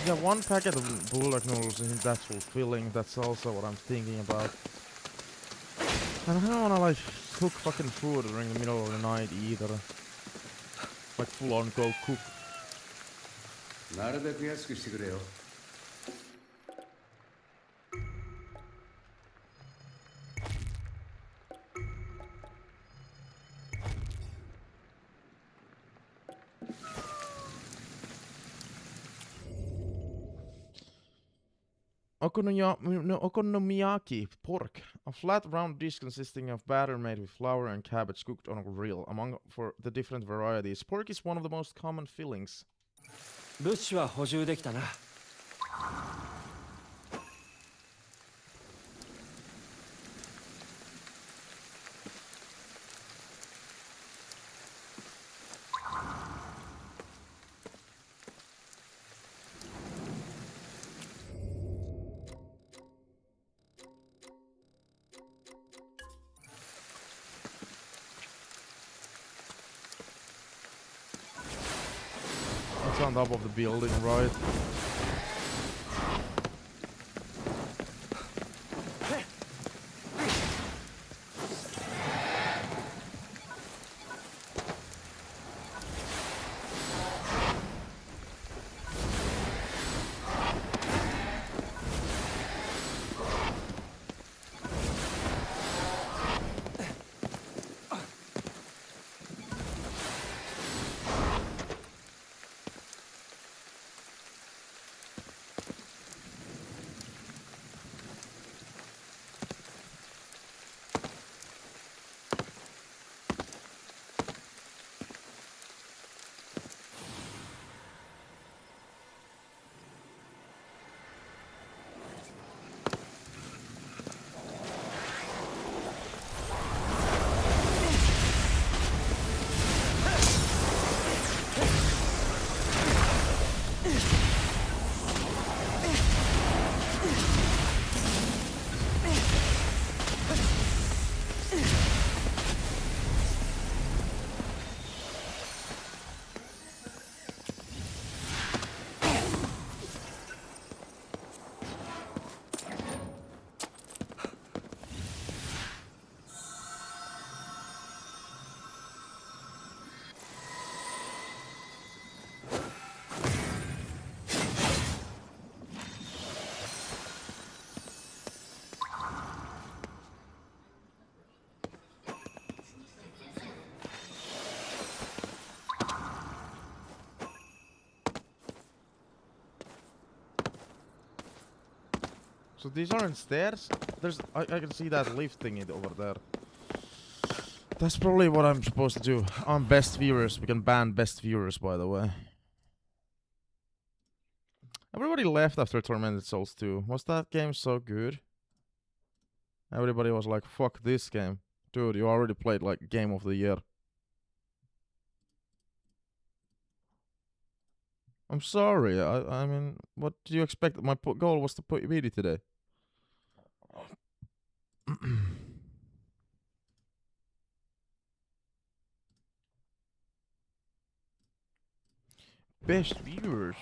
Yeah, one packet of bullet noodles isn't that fulfilling. That's also what I'm thinking about. And I don't wanna like cook fucking food during the middle of the night either. Like full on go cook. なるべく安くしてくれよ。 Okonomiyaki, pork. A flat round dish consisting of batter made with flour and cabbage cooked on a grill. Among for the different varieties, pork is one of the most common fillings. 物資は補充できたな。 It's on top of the building, right? So these aren't stairs? I can see that lift thingy over there. That's probably what I'm supposed to do. On best viewers, we can ban best viewers, by the way. Everybody left after Tormented Souls 2. Was that game so good? Everybody was like, fuck this game. Dude, you already played like Game of the Year. I'm sorry. I mean, what do you expect? My goal was to put you beat today. Best viewers.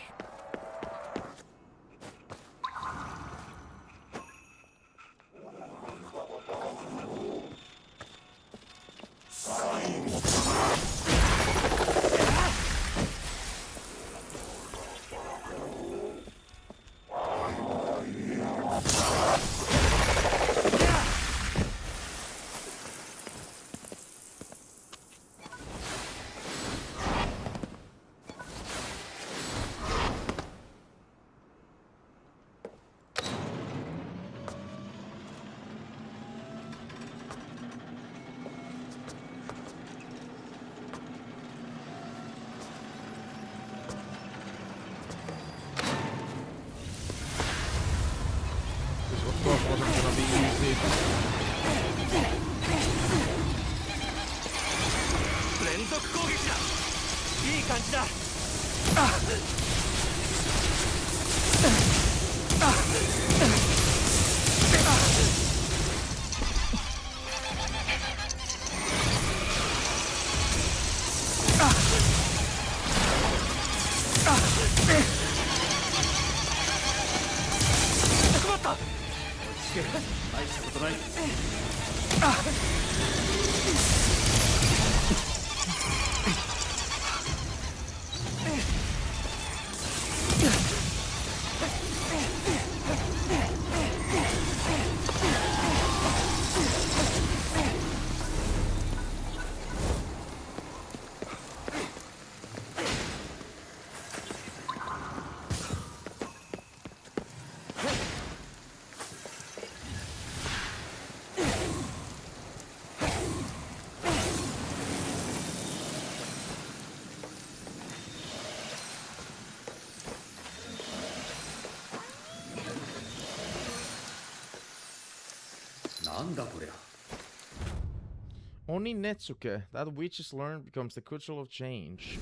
Oni Netsuke, that which is learned becomes the cudgel of change.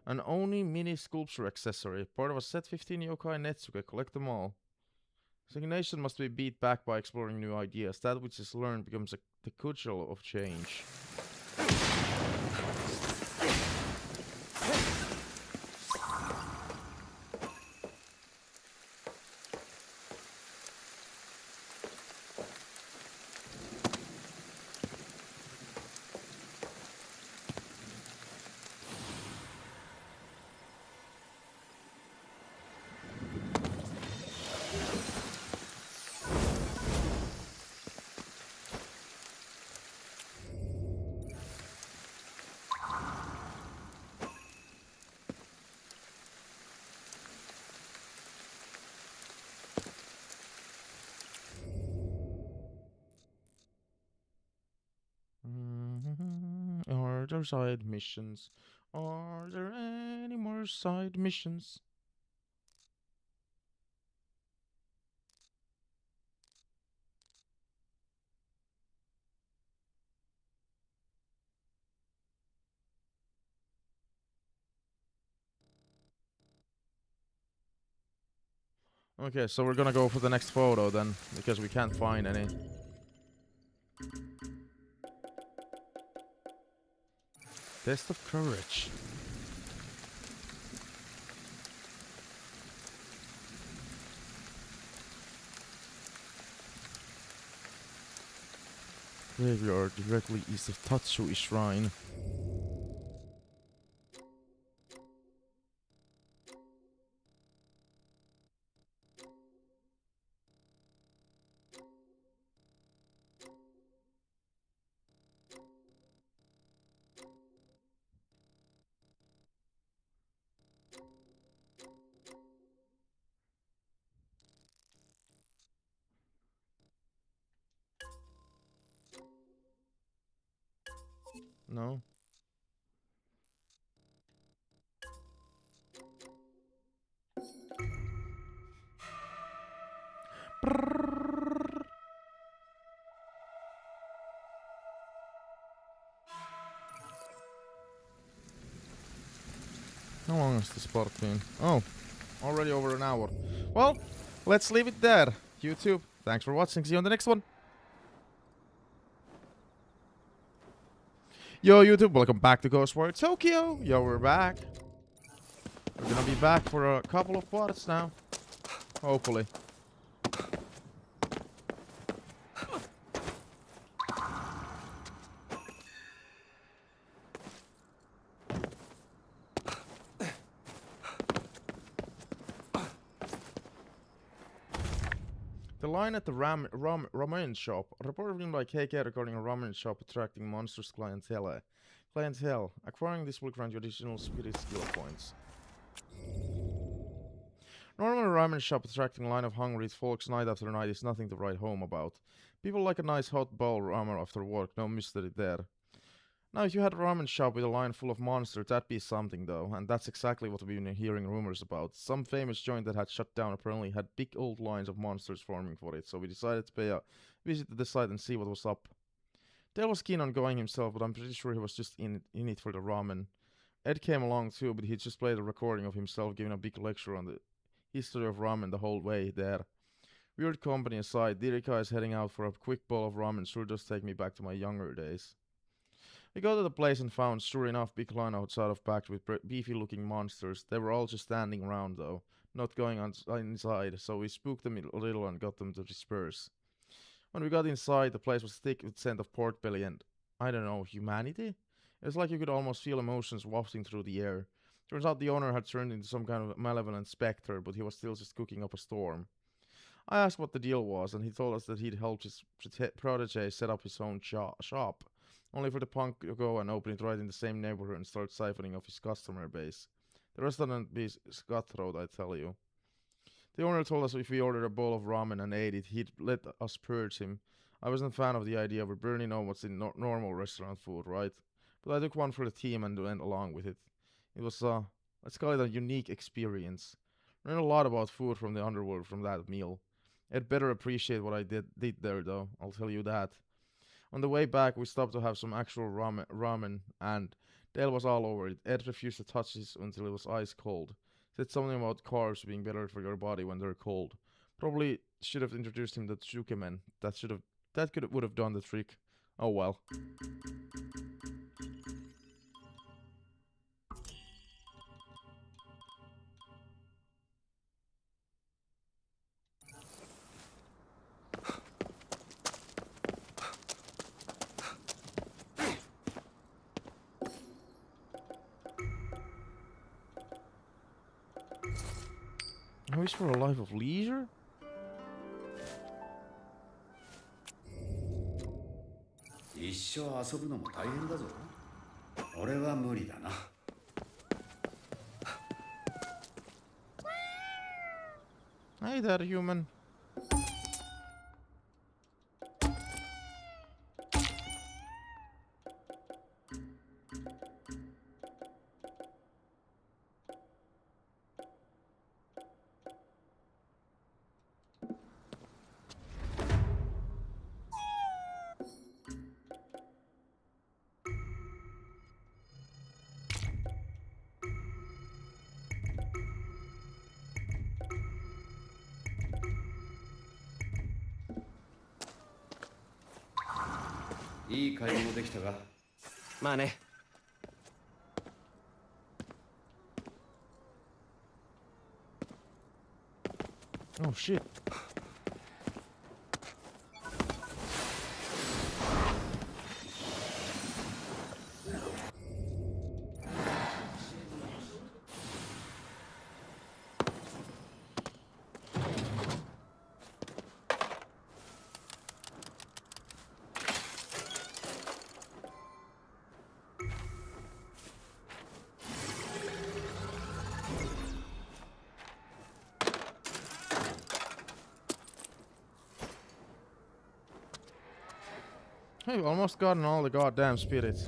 An Oni mini sculpture accessory, part of a set 15 yokai Netsuke, collect them all. Stagnation must be beat back by exploring new ideas. That which is learned becomes the cudgel of change. Are there side missions? Are there any more side missions? Okay, so we're gonna go for the next photo then, because we can't find any. Test of courage. Graveyard directly east of Tatsui Shrine. No? the spot been? Oh, already over an hour. Well, let's leave it there. YouTube, thanks for watching. See you on the next one. Yo, YouTube, welcome back to GhostWire Tokyo. Yo, we're back. We're gonna be back for a couple of parts now. Hopefully. The line at the ramen shop. A report written by KK regarding a ramen shop attracting monsters clientele. Acquiring this will grant you additional spirit skill points. Normally a ramen shop attracting a line of hungry folks night after night is nothing to write home about. People like a nice hot bowl ramen after work, no mystery there. Now if you had a ramen shop with a line full of monsters, that'd be something though, and that's exactly what we've been hearing rumors about. Some famous joint that had shut down apparently had big old lines of monsters forming for it, so we decided to pay a visit to the site and see what was up. Dale was keen on going himself, but I'm pretty sure he was just in it for the ramen. Ed came along too, but he just played a recording of himself giving a big lecture on the history of ramen the whole way there. Weird company aside, Dirika is heading out for a quick bowl of ramen sure does take me back to my younger days. We got to the place and found, sure enough, big line outside of packed with beefy-looking monsters. They were all just standing around, though, not going inside, so we spooked them a little and got them to disperse. When we got inside, the place was thick with scent of pork belly and, I don't know, humanity? It was like you could almost feel emotions wafting through the air. Turns out the owner had turned into some kind of malevolent spectre, but he was still just cooking up a storm. I asked what the deal was, and he told us that he'd helped his protege set up his own shop. Only for the punk to go and open it right in the same neighborhood and start siphoning off his customer base. The restaurant be cutthroat, I tell you. The owner told us if we ordered a bowl of ramen and ate it, he'd let us purge him. I wasn't a fan of the idea, we barely know what's in normal restaurant food, right? But I took one for the team and went along with it. It was, let's call it a unique experience. Learned a lot about food from the underworld from that meal. I'd better appreciate what I did there, though, I'll tell you that. On the way back, we stopped to have some actual ramen, and Dale was all over it. Ed refused to touch his until it was ice cold. Said something about carbs being better for your body when they're cold. Probably should have introduced him to Tsukemen. That would have done the trick. Oh well. I wish for a life of leisure? Hey there, human. Oh shit. Hey, we almost gotten all the goddamn spirits.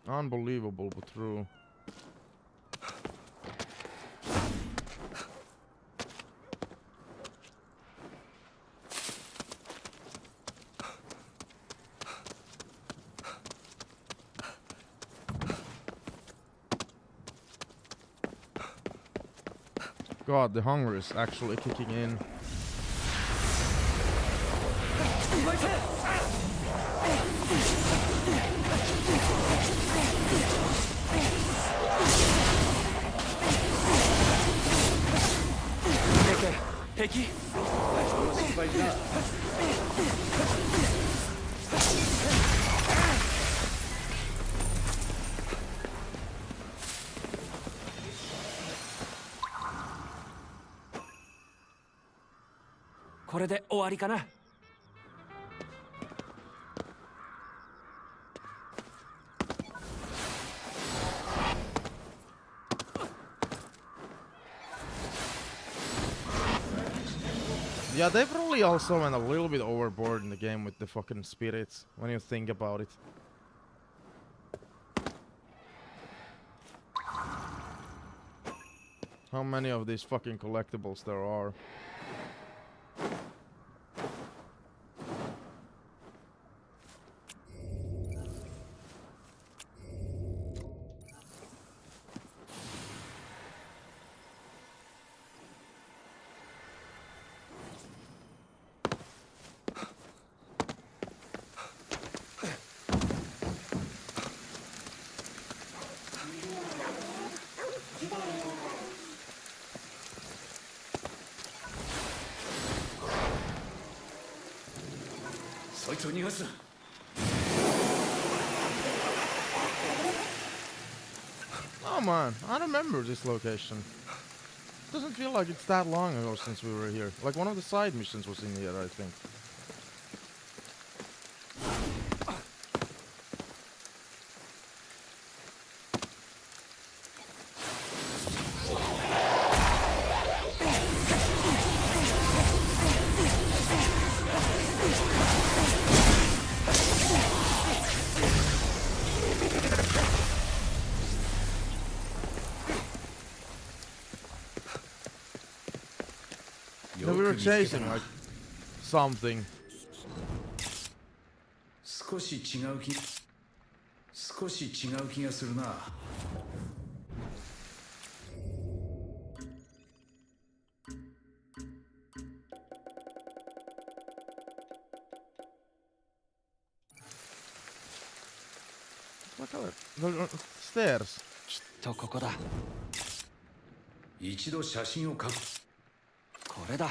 Unbelievable, but true. God, the hunger is actually kicking in. Peki. これで終わりかな。Yeah, they probably also went a little bit overboard in the game with the fucking spirits, when you think about it. How many of these fucking collectibles there are? Oh man, I remember this location. Doesn't feel like it's that long ago since we were here. Like one of the side missions was in here, I think. We were chasing like something. 少し違う気がするな。Look at it. The stairs. きっとここだ。一度写真を描く。これだ。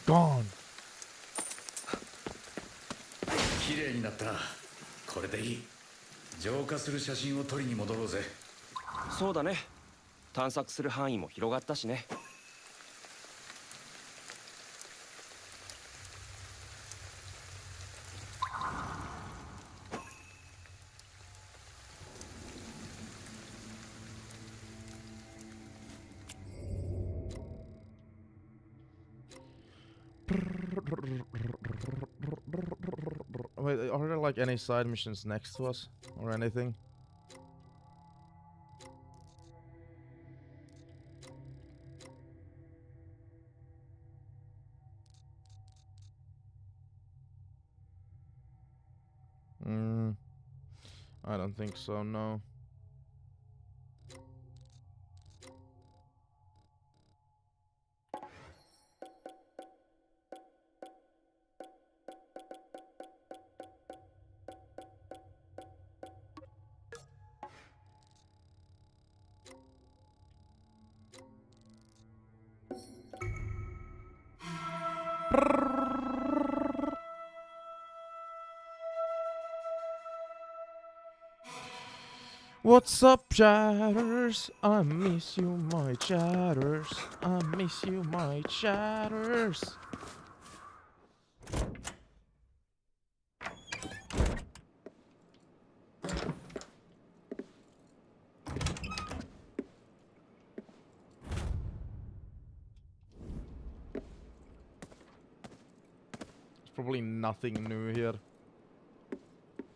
Gone. 綺麗になった。これでいい。浄化する写真を撮りに戻ろうぜ。そうだね。探索する範囲も広がったしね。Wait, are there like any side missions next to us or anything? I don't think so, no. What's up, chatters? I miss you, my chatters. I miss you, my chatters. There's probably nothing new here.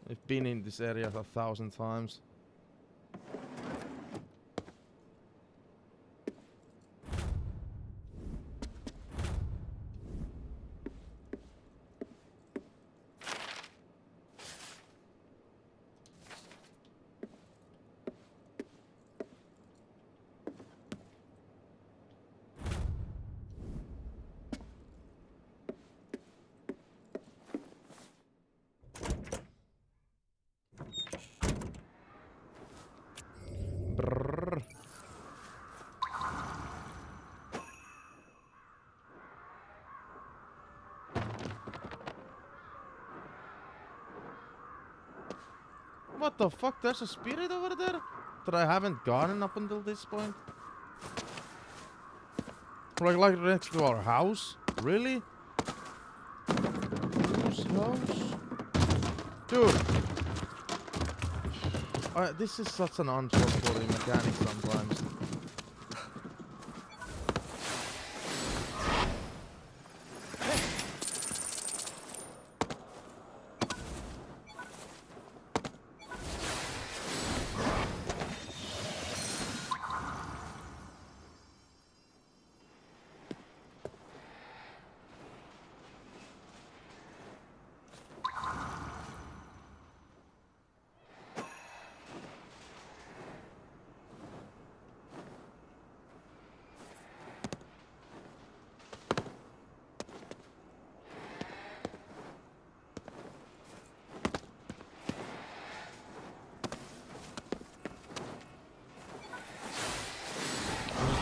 I've been in this area 1,000 times. Brrr. What the fuck? There's a spirit over there that I haven't gotten up until this point. Like next to our house? Really? Whose house? Dude! This is such an untrustworthy mechanic sometimes.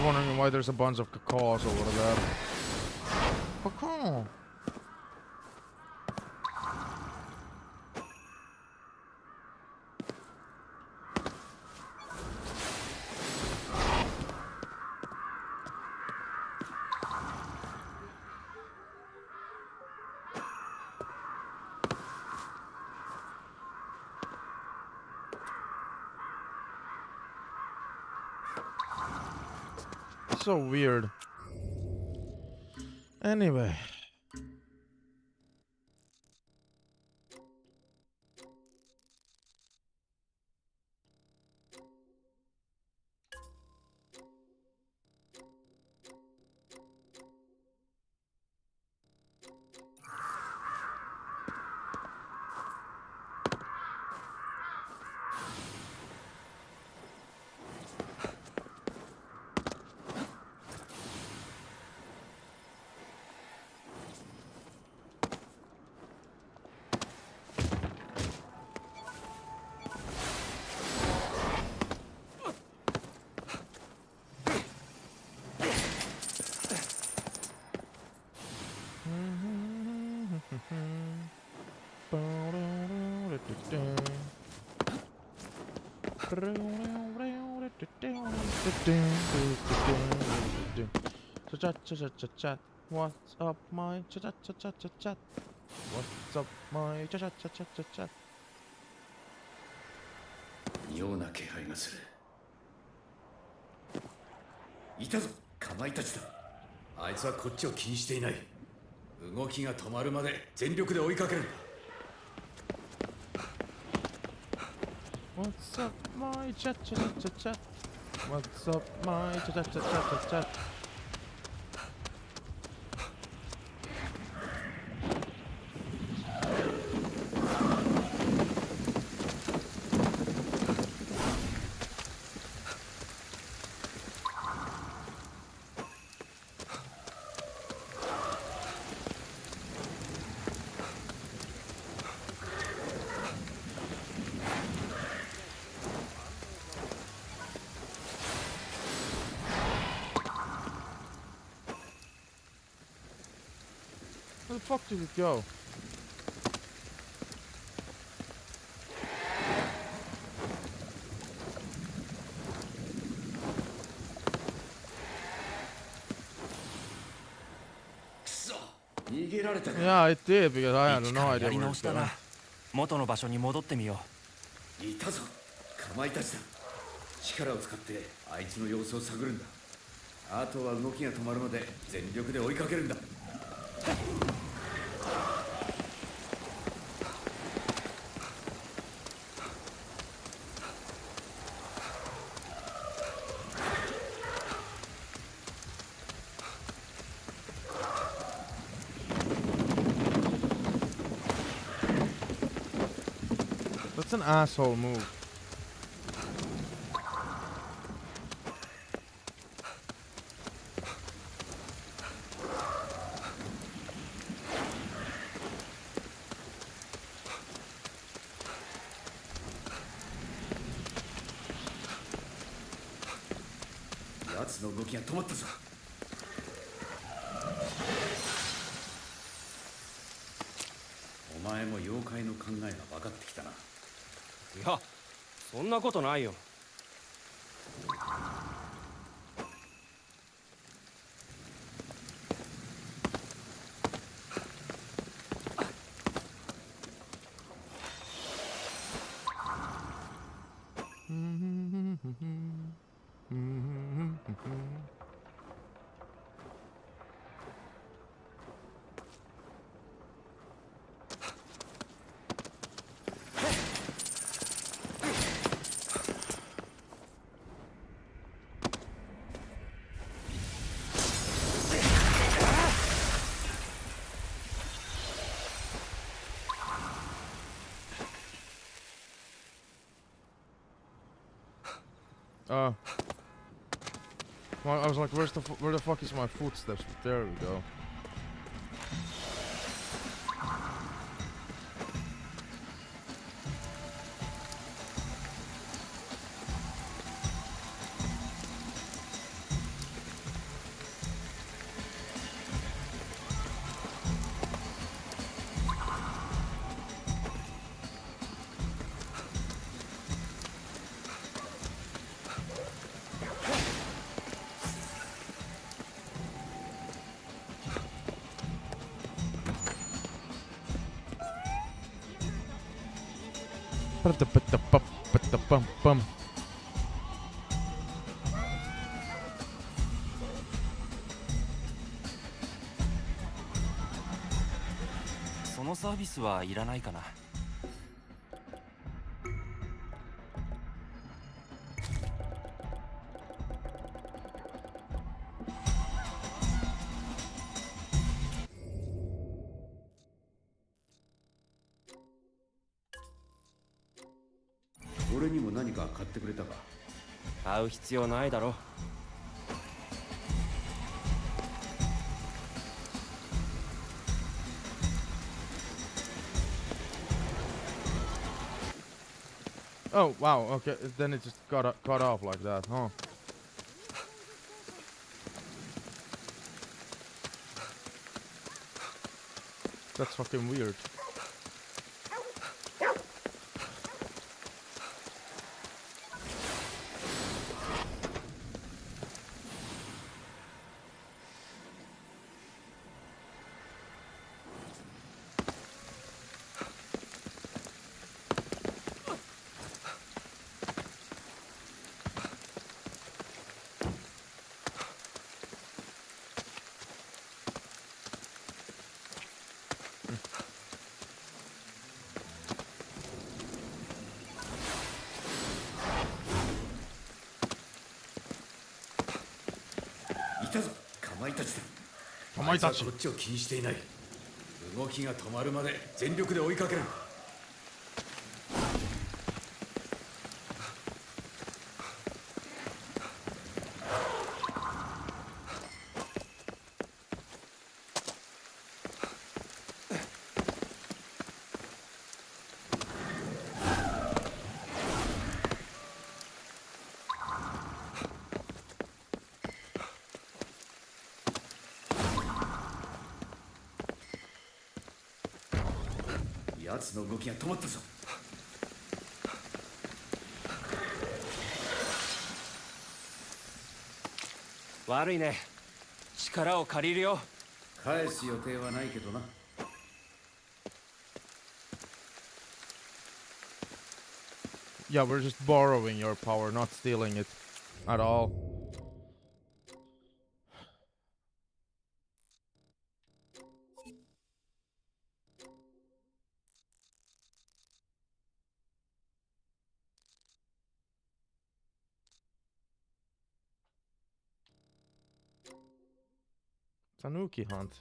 Wondering why there's a bunch of cacaws over there. Cacaw. So weird. Anyway. Chat. What's up, my chat? What's up, my chat? 妙な気配がする。いたぞ、かまいたちだ。あいつはこっちを気にしていない。動きが止まるまで全力で追いかけるんだ。What's up, my chat? What's up, my chat? Where the fuck did it go? Yeah, it did because I had no idea where it's going. 元の場所に戻ってみよう。いたぞ、かまいたちだ。力を使ってあいつの様子を探るんだ。あとは動きが止まるまで全力で追いかけるんだ。Such an asshole move. Yats no doki ga tomatta zo. お前も妖怪の考えが分かってきたな。いや、そんなことないよ。Well, I was like, where the fuck is my footsteps? But there we go. Bum. そのサービスはいらないかな。俺にも何か買ってくれたか。買う必要ないだろ。Oh wow, okay, then it just got off like that, huh? That's fucking weird.お前たちこっちを気にしていない。動きが止まるまで全力で追いかける。奴の動きが止まったぞ。悪いね。力を借りるよ。返す予定はないけどな。Yeah, we're just borrowing your power, not stealing it at all. Tanuki hunt.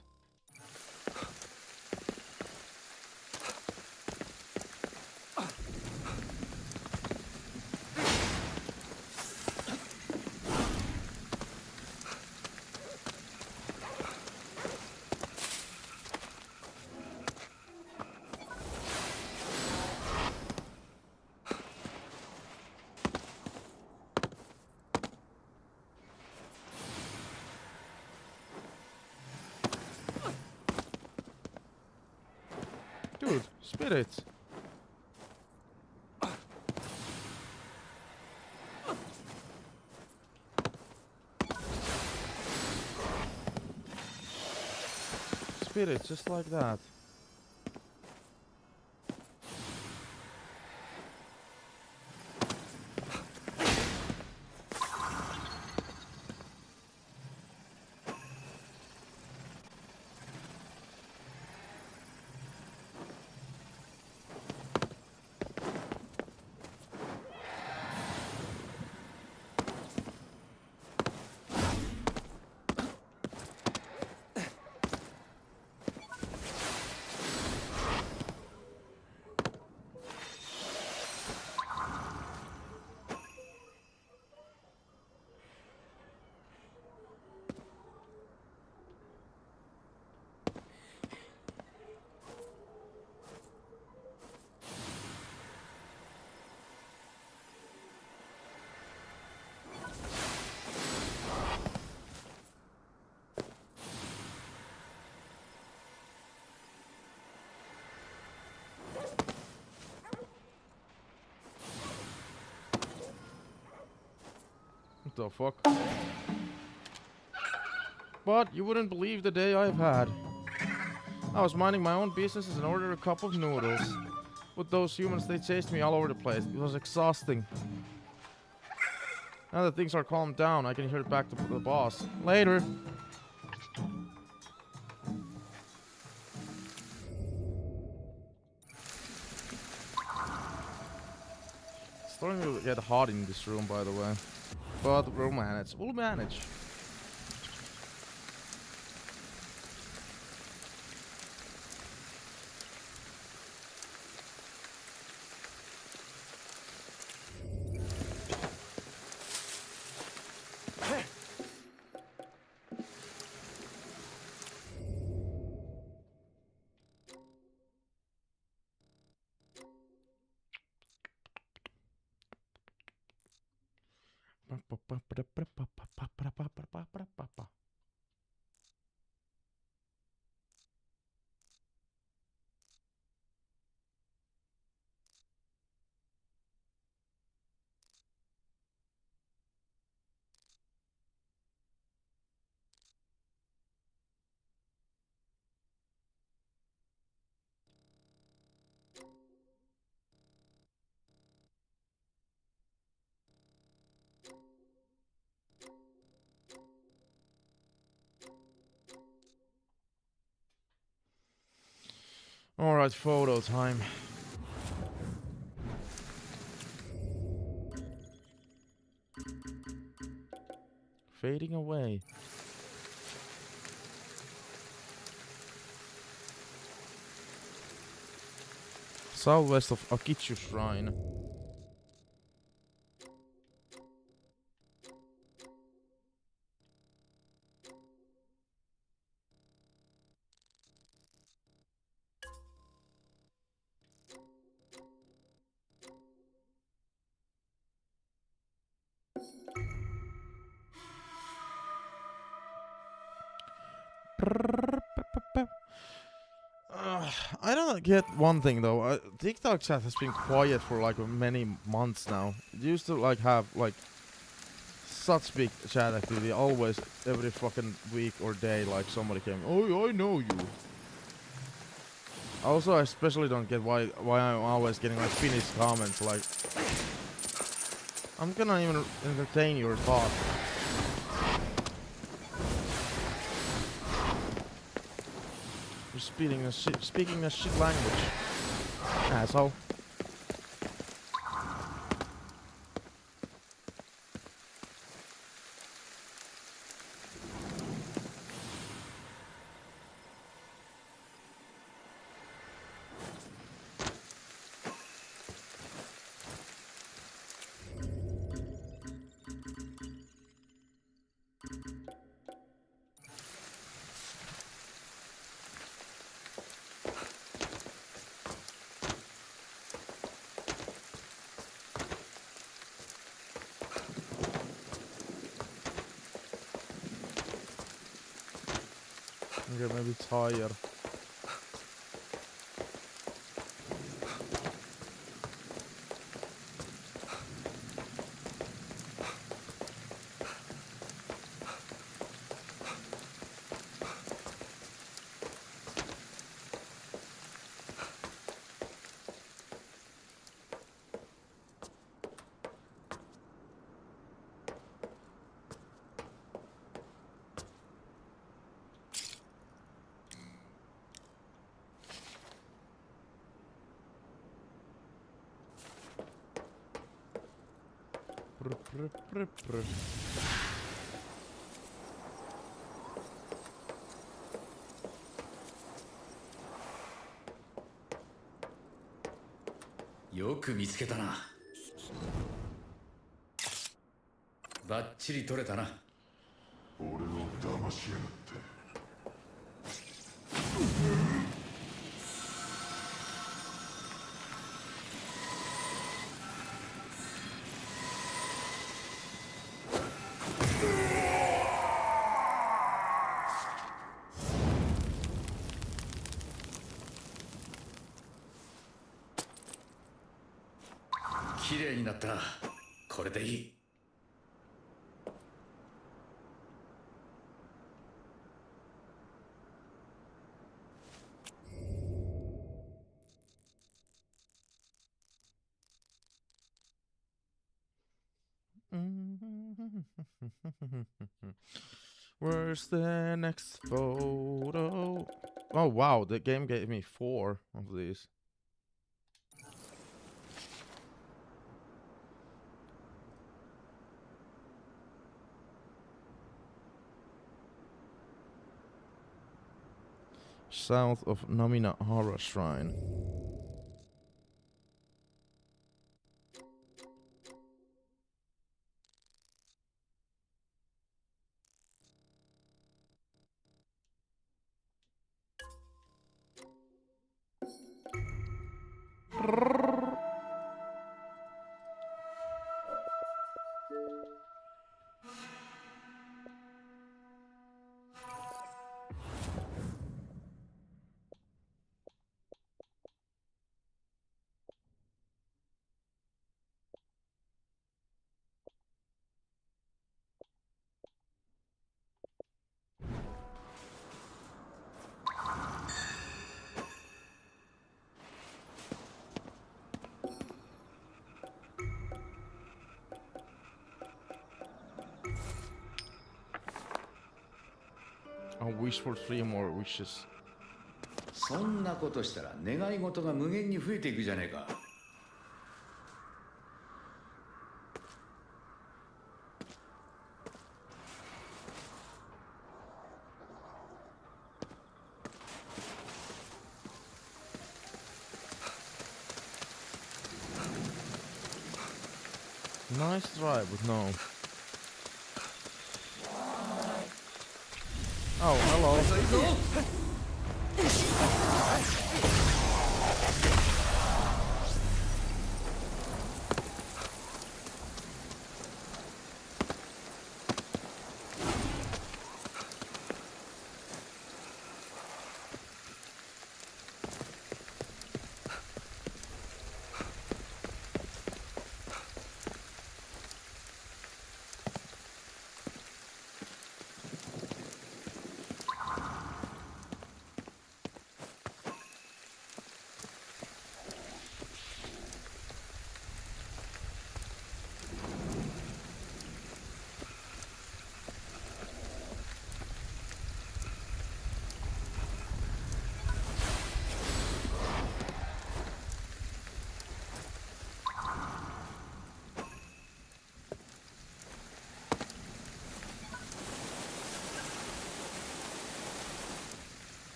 Dude, spirit. Spirit, just like that. What the fuck? But you wouldn't believe the day I've had. I was minding my own business and ordered a cup of noodles. With those humans, they chased me all over the place. It was exhausting. Now that things are calmed down, I can hear it back to the boss. Later. It's starting to get hot in this room, by the way. But we'll manage. We'll manage. Alright, photo time. Fading away. Southwest of Akichu Shrine. I don't get one thing though. TikTok chat has been quiet for like many months now. It used to like have like such big chat activity always every fucking week or day. Like somebody came, oh, I know you. Also, I especially don't get why I'm always getting like Finnish comments. Like, I'm gonna even entertain your thought. You're speaking a shit language, asshole. You're maybe tired. よく見つけたな。バッチリ取れたな。俺を騙しやがって。綺麗になったな。これでいい。Where's the next photo? Oh wow, the game gave me 4 of these. South of Nominahara Shrine. I'll wish for 3 more wishes. そんなことしたら願い事が無限に増えていくじゃねえか。Nice try, but no. Oh, hello.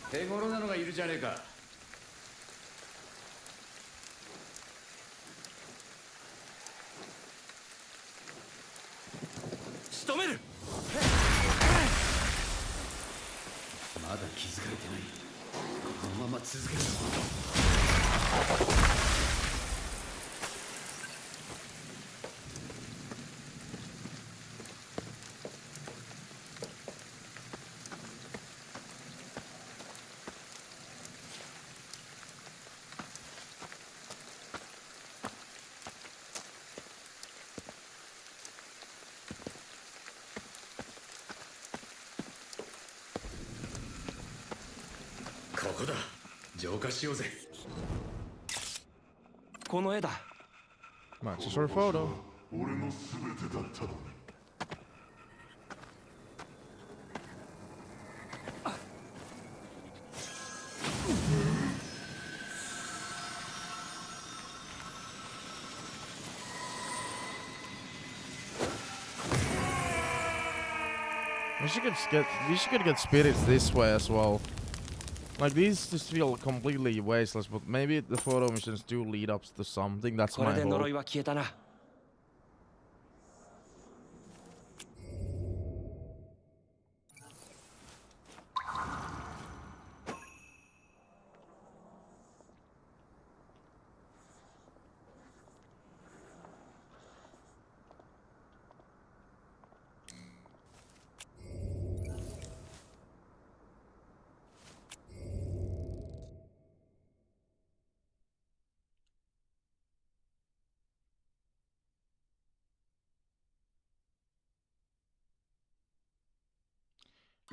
手頃なのがいるじゃねえか。仕留める。まだ気づかれてない。このまま続ける。ここだ。浄化しようぜ。この絵だ。Matches her photo. 俺の全てだったのに。We should get spirits this way as well. Like these just feel completely wasteless, but maybe the photo missions do lead up to something. That's my hope.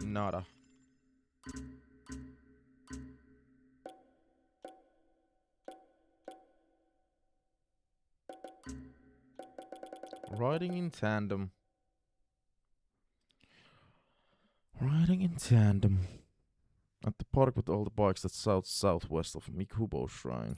Nada. Riding in tandem. Riding in tandem. At the park with all the bikes that's southwest of Mikubo Shrine.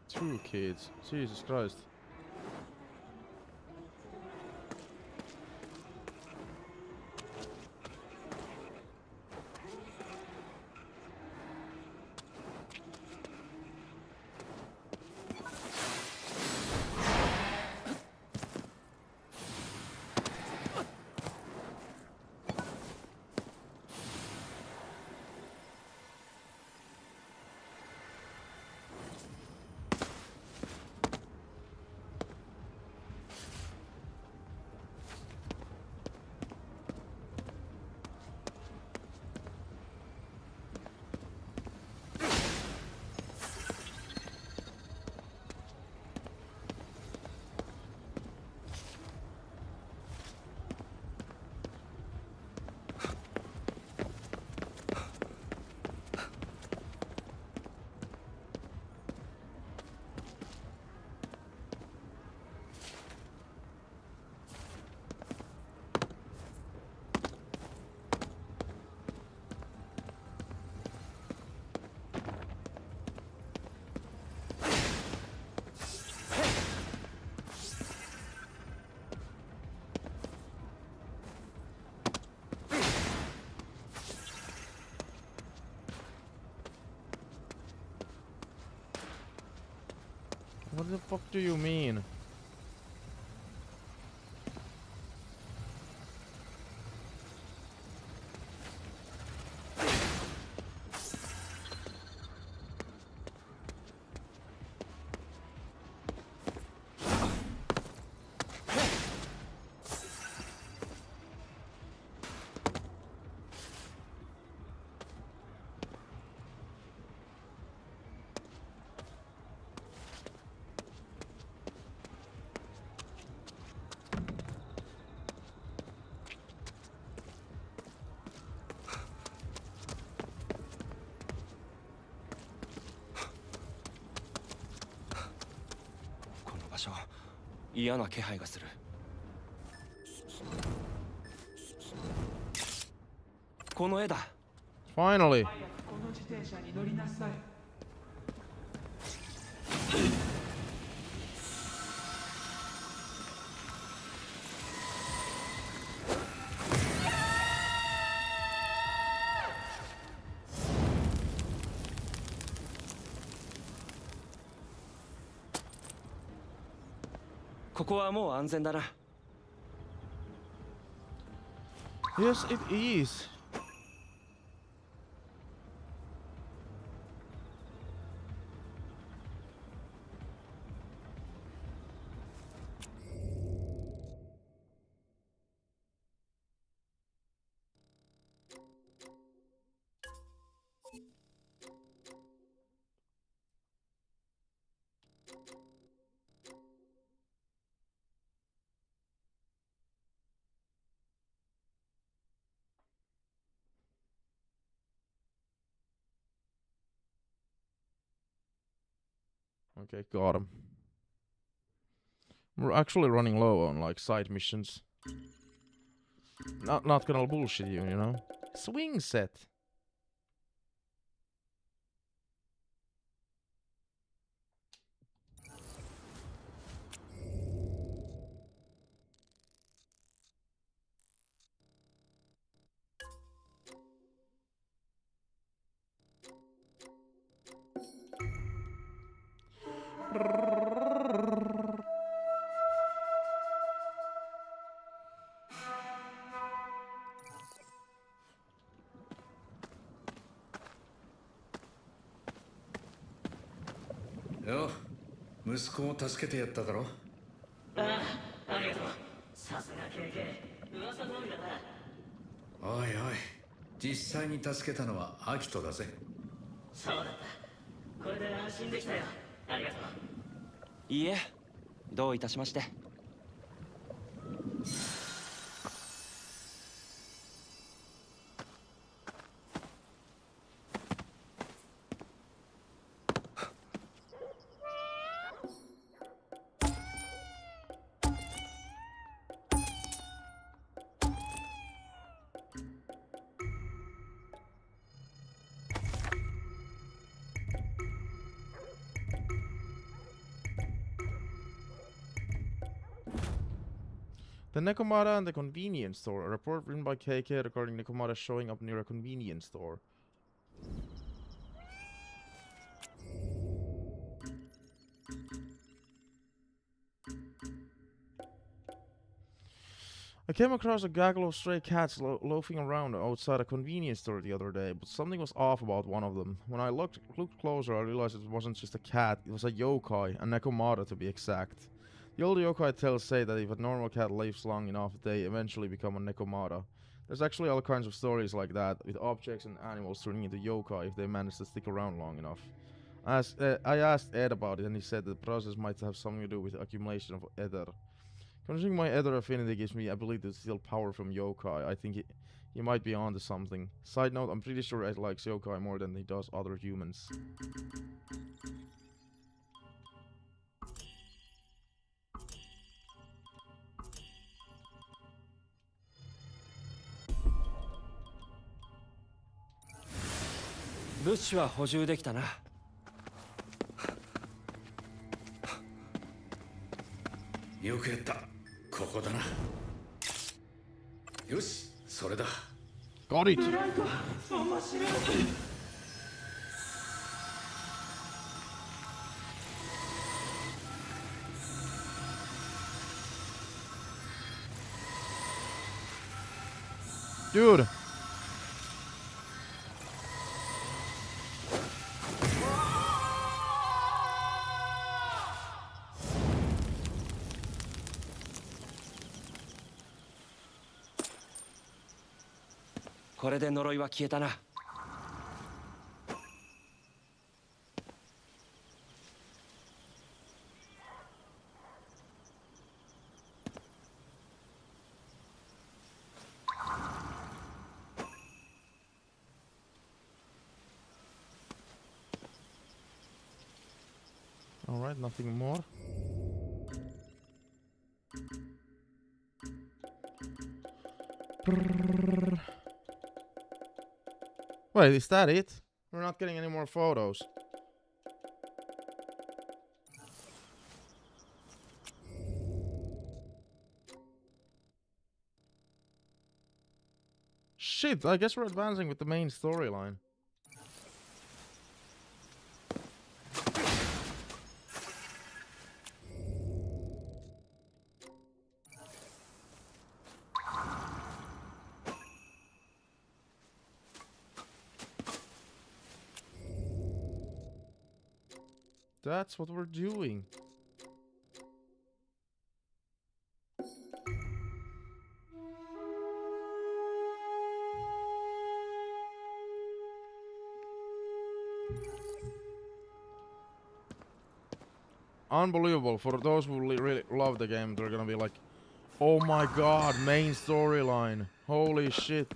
Two kids. Jesus Christ. What the fuck do you mean? Finally. Yes, it is. Okay, got him. We're actually running low on like side missions. Not gonna bullshit you, you know. Swing set.よ、息子を助けてやっただろ。ああ、ありがとう。さすが経験。噂通りだな。おいおい、実際に助けたのはアキトだぜ。そうだった。これで安心できたよ。ありがとう。いいえ、どういたしまして。The Nekomata and the convenience store. A report written by KK regarding Nekomata showing up near a convenience store. I came across a gaggle of stray cats loafing around outside a convenience store the other day, but something was off about one of them. When I looked closer, I realized it wasn't just a cat, it was a yokai, a Nekomata to be exact. The old yokai tales say that if a normal cat lives long enough, they eventually become a Nekomata. There's actually all kinds of stories like that, with objects and animals turning into yokai if they manage to stick around long enough. I asked Ed about it, and he said that the process might have something to do with the accumulation of ether. Considering my ether affinity gives me ability to steal power from yokai, I think he might be onto something. Side note, I'm pretty sure Ed likes yokai more than he does other humans. Got it! Dude! Alright, nothing more. Wait, is that it? We're not getting any more photos. Shit, I guess we're advancing with the main storyline. That's what we're doing. Unbelievable. For those who really love the game, they're gonna be like, oh my god, main storyline. Holy shit.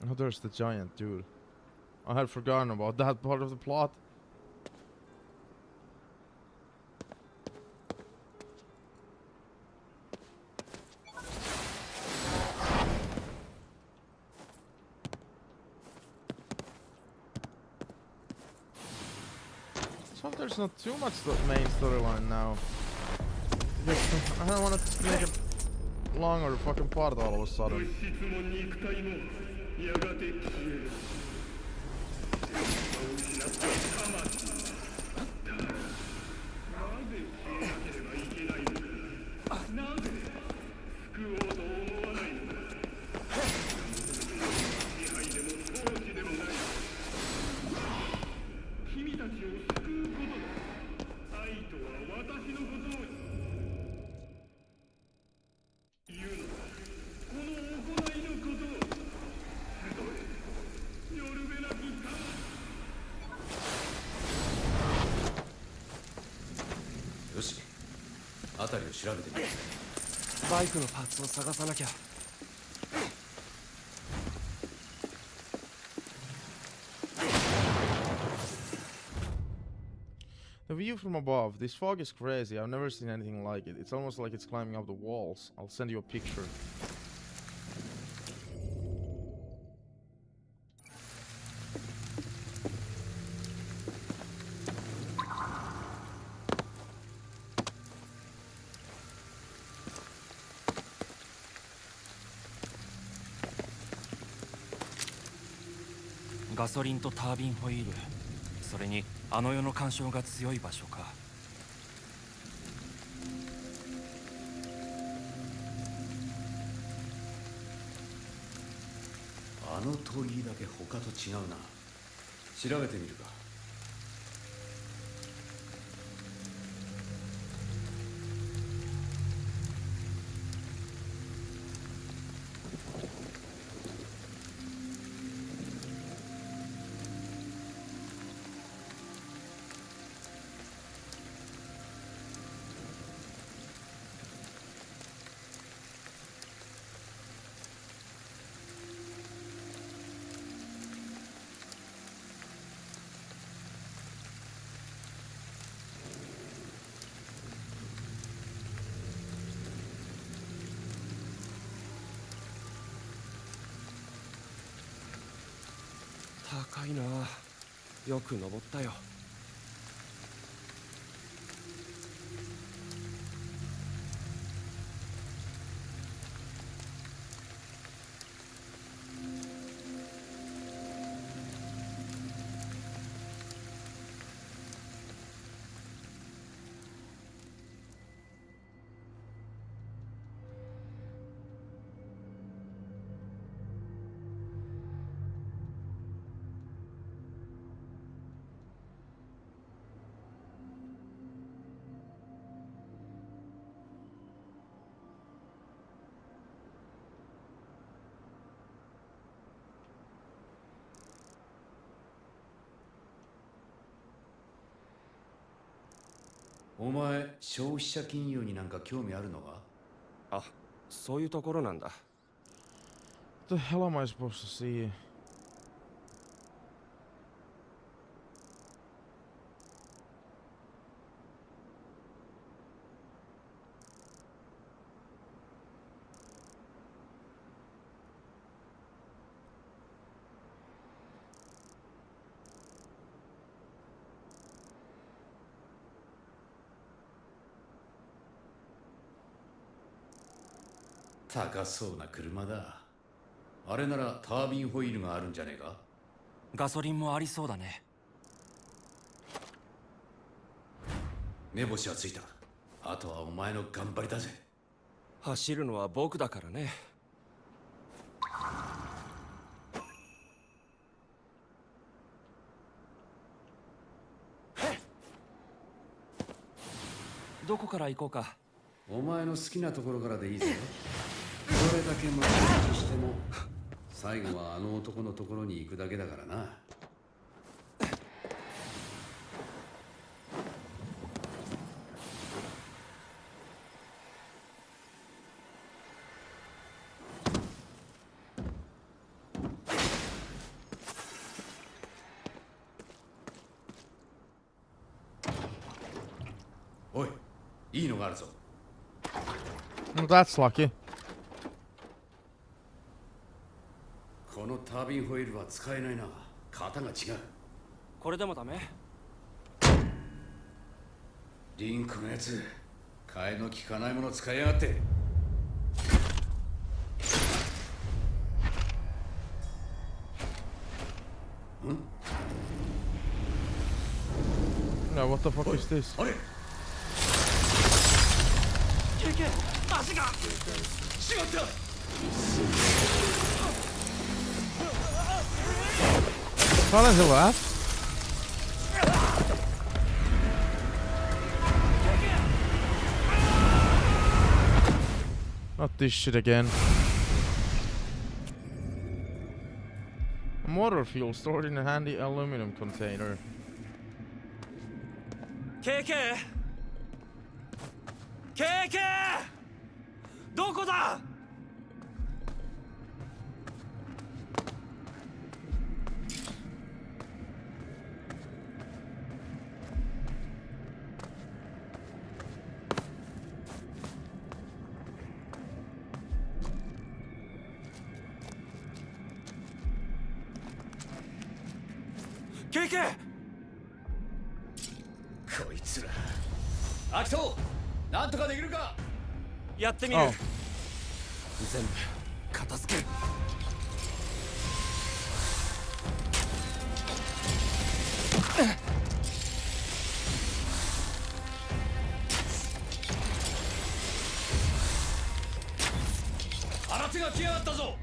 Oh, there's the giant dude. I had forgotten about that part of the plot. So there's not too much main storyline now. I don't want to make it longer fucking part all of a sudden.よし、辺りを調べてみる。バイクのパーツを探さなきゃ。The view from above. This fog is crazy. I've never seen anything like it. It's almost like it's climbing up the walls. I'll send you a picture. Gasoline ガソリンとタービンホイール、それにあの世の干渉が強い場所か。あの鳥居だけ他と違うな。調べてみるか。高いな。よく登ったよ。お前、消費者金融になんか興味あるのか？あ、そういうところなんだ。What the hell am I supposed to see? 高そうな車だ。あれならタービンホイールがあるんじゃねえか？ガソリンもありそうだね。目星はついた。あとはお前の頑張りだぜ。走るのは僕だからね。どこから行こうか。お前の好きなところからでいいぜ。どれだけ無理しても最後はあの男のところに行くだけだからな。いいのがあるぞ。 Well, that's lucky. このタービンホイールは使えないな。型が違う。これでもダメ？リンクのやつ、替えの利かないもの使いやがって。 No, what the fuck is this? Silent Hill that? Not this shit again. Motor fuel stored in a handy aluminum container. KK! KK! どこだ? KK! こいつら。アキト、なんとかできるか。やってみる。全部片付ける。新手が来やがったぞ。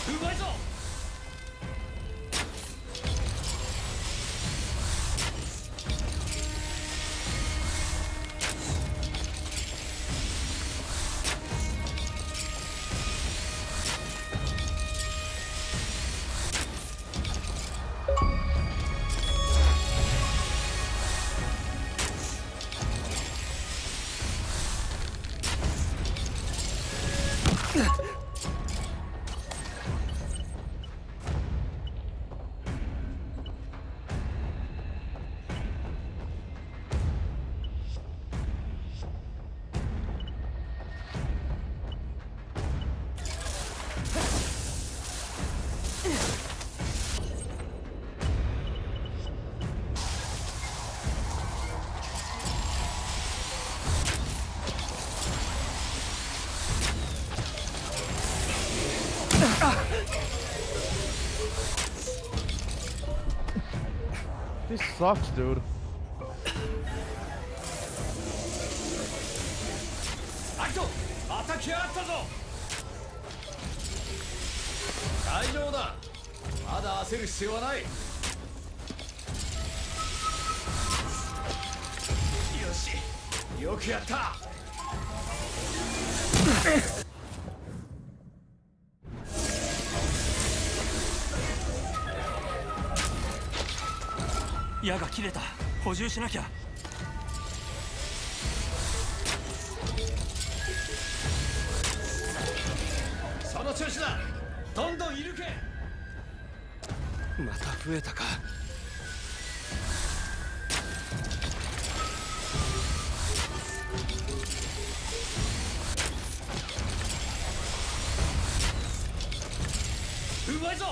うまいぞ。 This sucks, dude. アキト、また来やがったぞ。大丈夫だ。まだ焦る必要はない。よし、よくやった。矢が切れた。補充しなきゃ。その調子だ。どんどんいるけ。また増えたか。うまいぞ。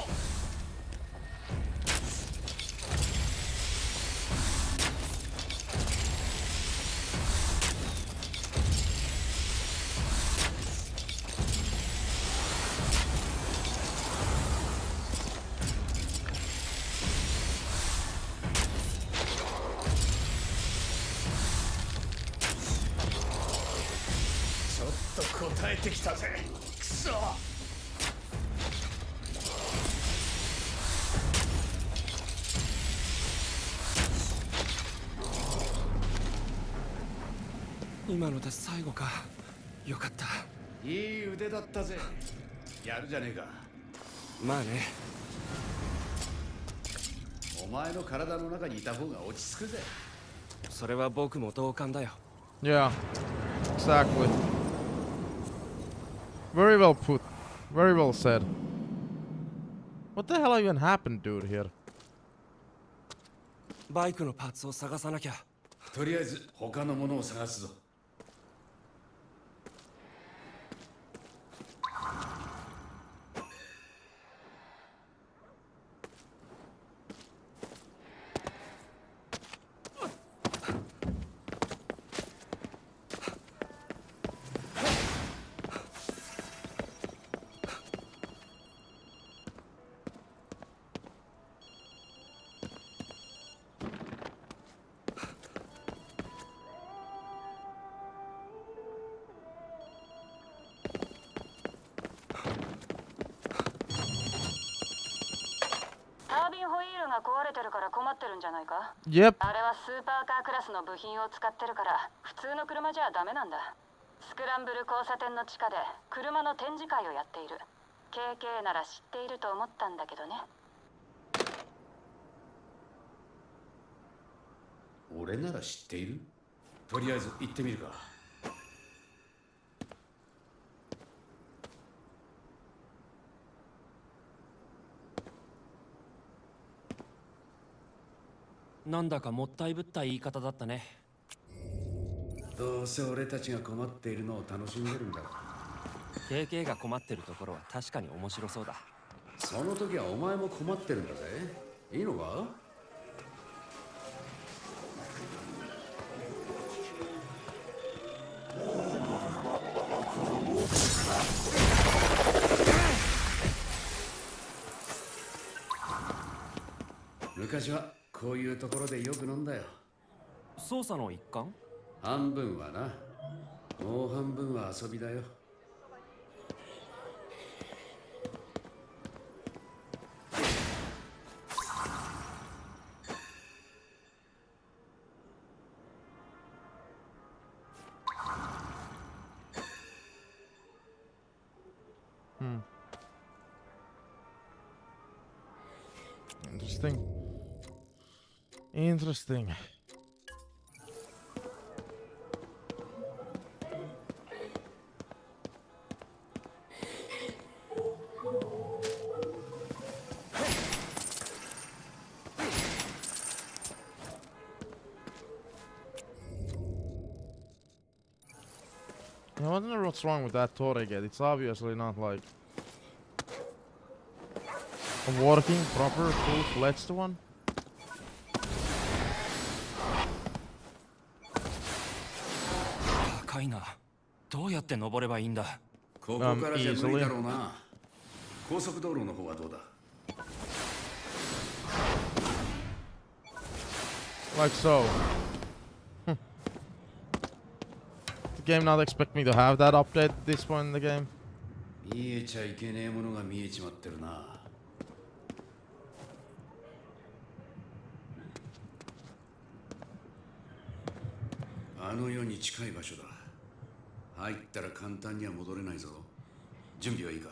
答えてきたぜ。くそ。今ので最後か。よかった。いい腕だったぜ。やるじゃねえか。まあね。お前の体の中にいた方が落ち着くぜ。それは僕も同感だよ。Yeah, exactly. Very well put. Very well said. What the hell even happened, dude, here? バイクのパーツを探さなきゃ。とりあえず他のものを探すぞ。Yep. あれはスーパーカークラスの部品を使ってるから普通の車じゃダメなんだ。スクランブル交差点の地下で車の展示会をやっている。KK なら知っていると思ったんだけどね。俺なら知っている？とりあえず行ってみるか。なんだかもったいぶった言い方だったね。どうせ俺たちが困っているのを楽しんでるんだろ。KK が困ってるところは確かに面白そうだ。その時はお前も困ってるんだぜ。いいのか？昔はこういうところでよく飲んだよ。捜査の一環？半分はな。もう半分は遊びだよ。Interesting. Interesting. I wonder what's wrong with that turret yet. It's obviously not like a working, proper, full-fledged one. 高いな。どうやって登ればいいんだ？ここからじゃ無理だろうな。高速道路の方はどうだ？ Like so. The game not expect me to have that update at this point in the game. 見えちゃいけねえものが見えちまってるな。あの世に近い場所だ。入ったら簡単には戻れないぞ。準備はいいか？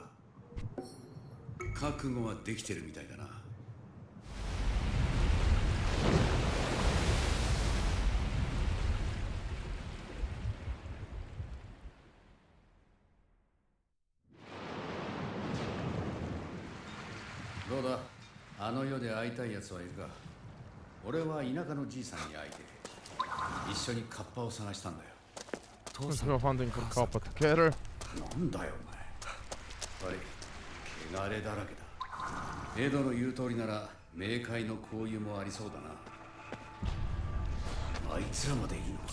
覚悟はできてるみたいだな。どうだ？あの世で会いたい奴はいるか？俺は田舎のじいさんに会いて一緒にカッパを探したんだよ。Let's go hunting for copper together. なんだよお前。はい、汚れだらけだ。エドの言う通りなら冥界の紅葉もありそうだな。あいつらまでいるのか？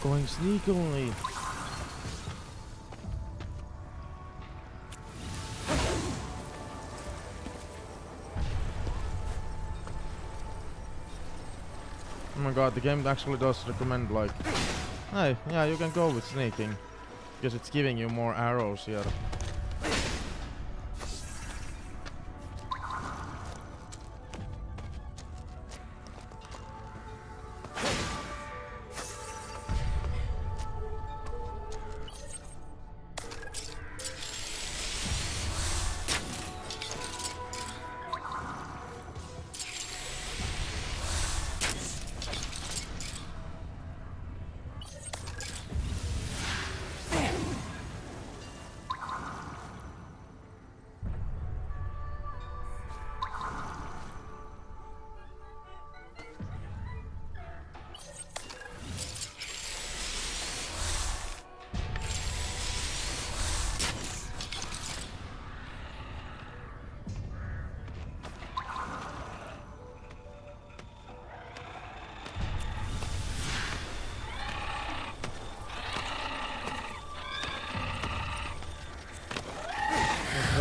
Going sneakily. Oh my god, the game actually does recommend like, hey, yeah, you can go with sneaking. Because it's giving you more arrows here.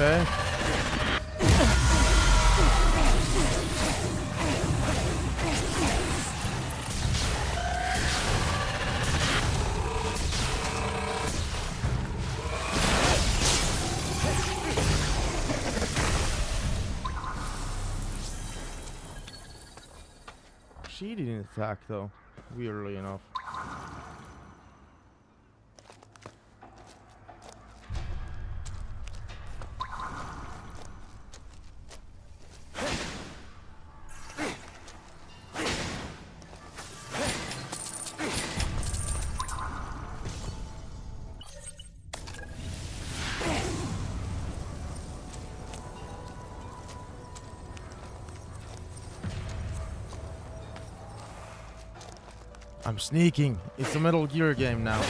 Okay. She didn't attack though, weirdly enough. I'm sneaking. It's a Metal Gear game now.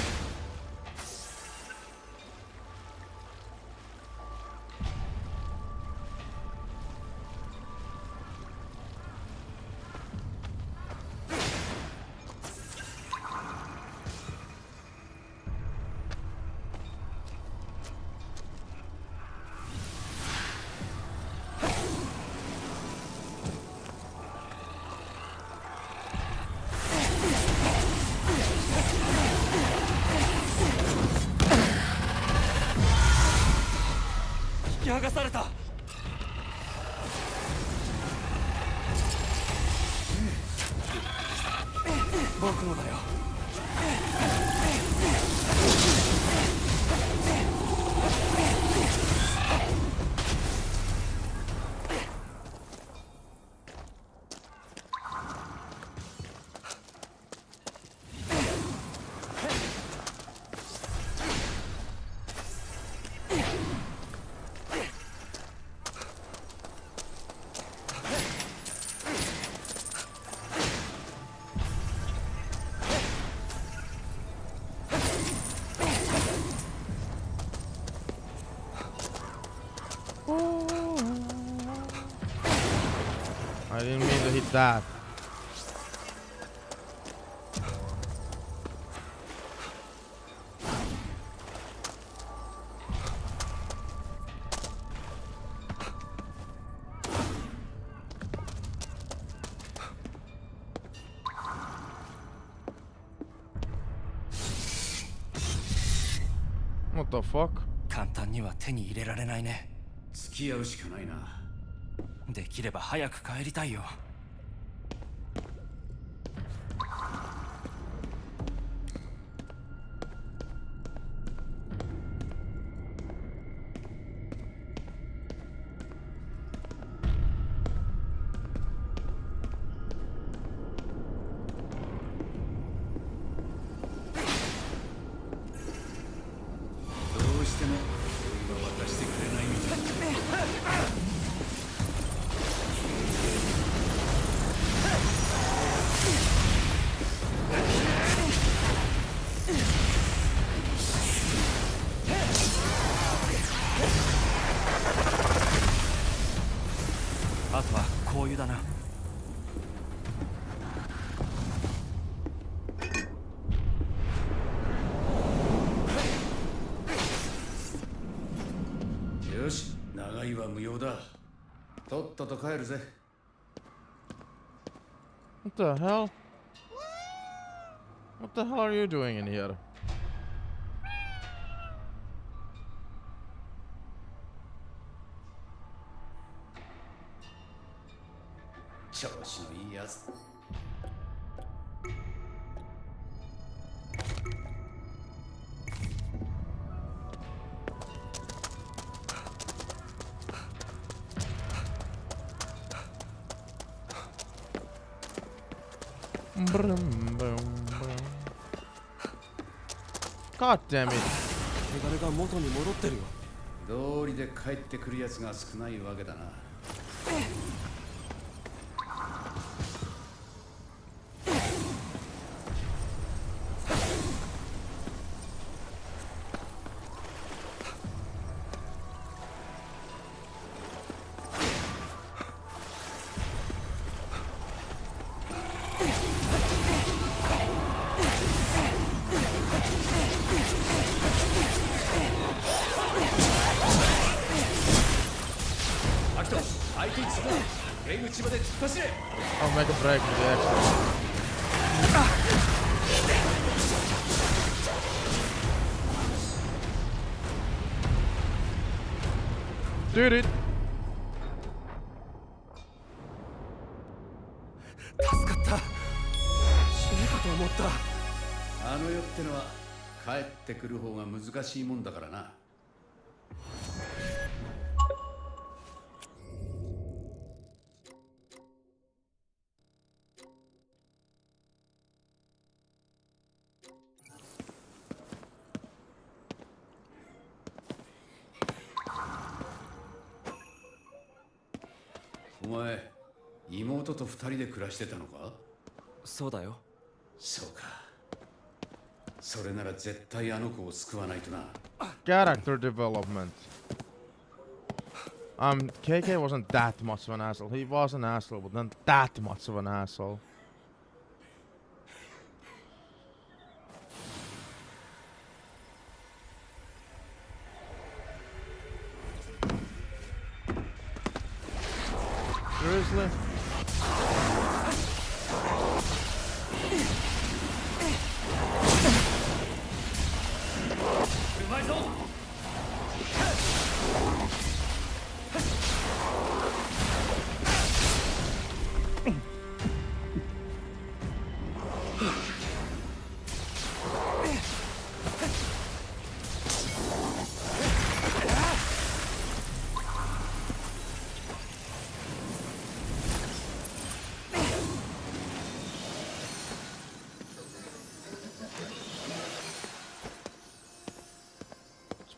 I didn't mean to hit that. What the fuck? 簡単には手に入れられないね。付き合うしかないな。できれば早く帰りたいよ。どうしても渡してくれないみたい。長いは無用だ。とっとと帰るぜ。What the hell? What the hell are you doing in here? God damn it. 手軽が元に戻ってるよ。道理で帰ってくるやつが少ないわけだな。I'll make a break for the extra. Did it. 助かった。死ぬかと思った。あの世ってのは帰ってくる方が難しいもんだからな。お前、妹と二人で暮らしてたのか？そうだよ。そうか。それなら絶対あの子を救わないとな。Character development. KK wasn't that much of an asshole. He was an asshole, but not that much of an asshole. Seriously?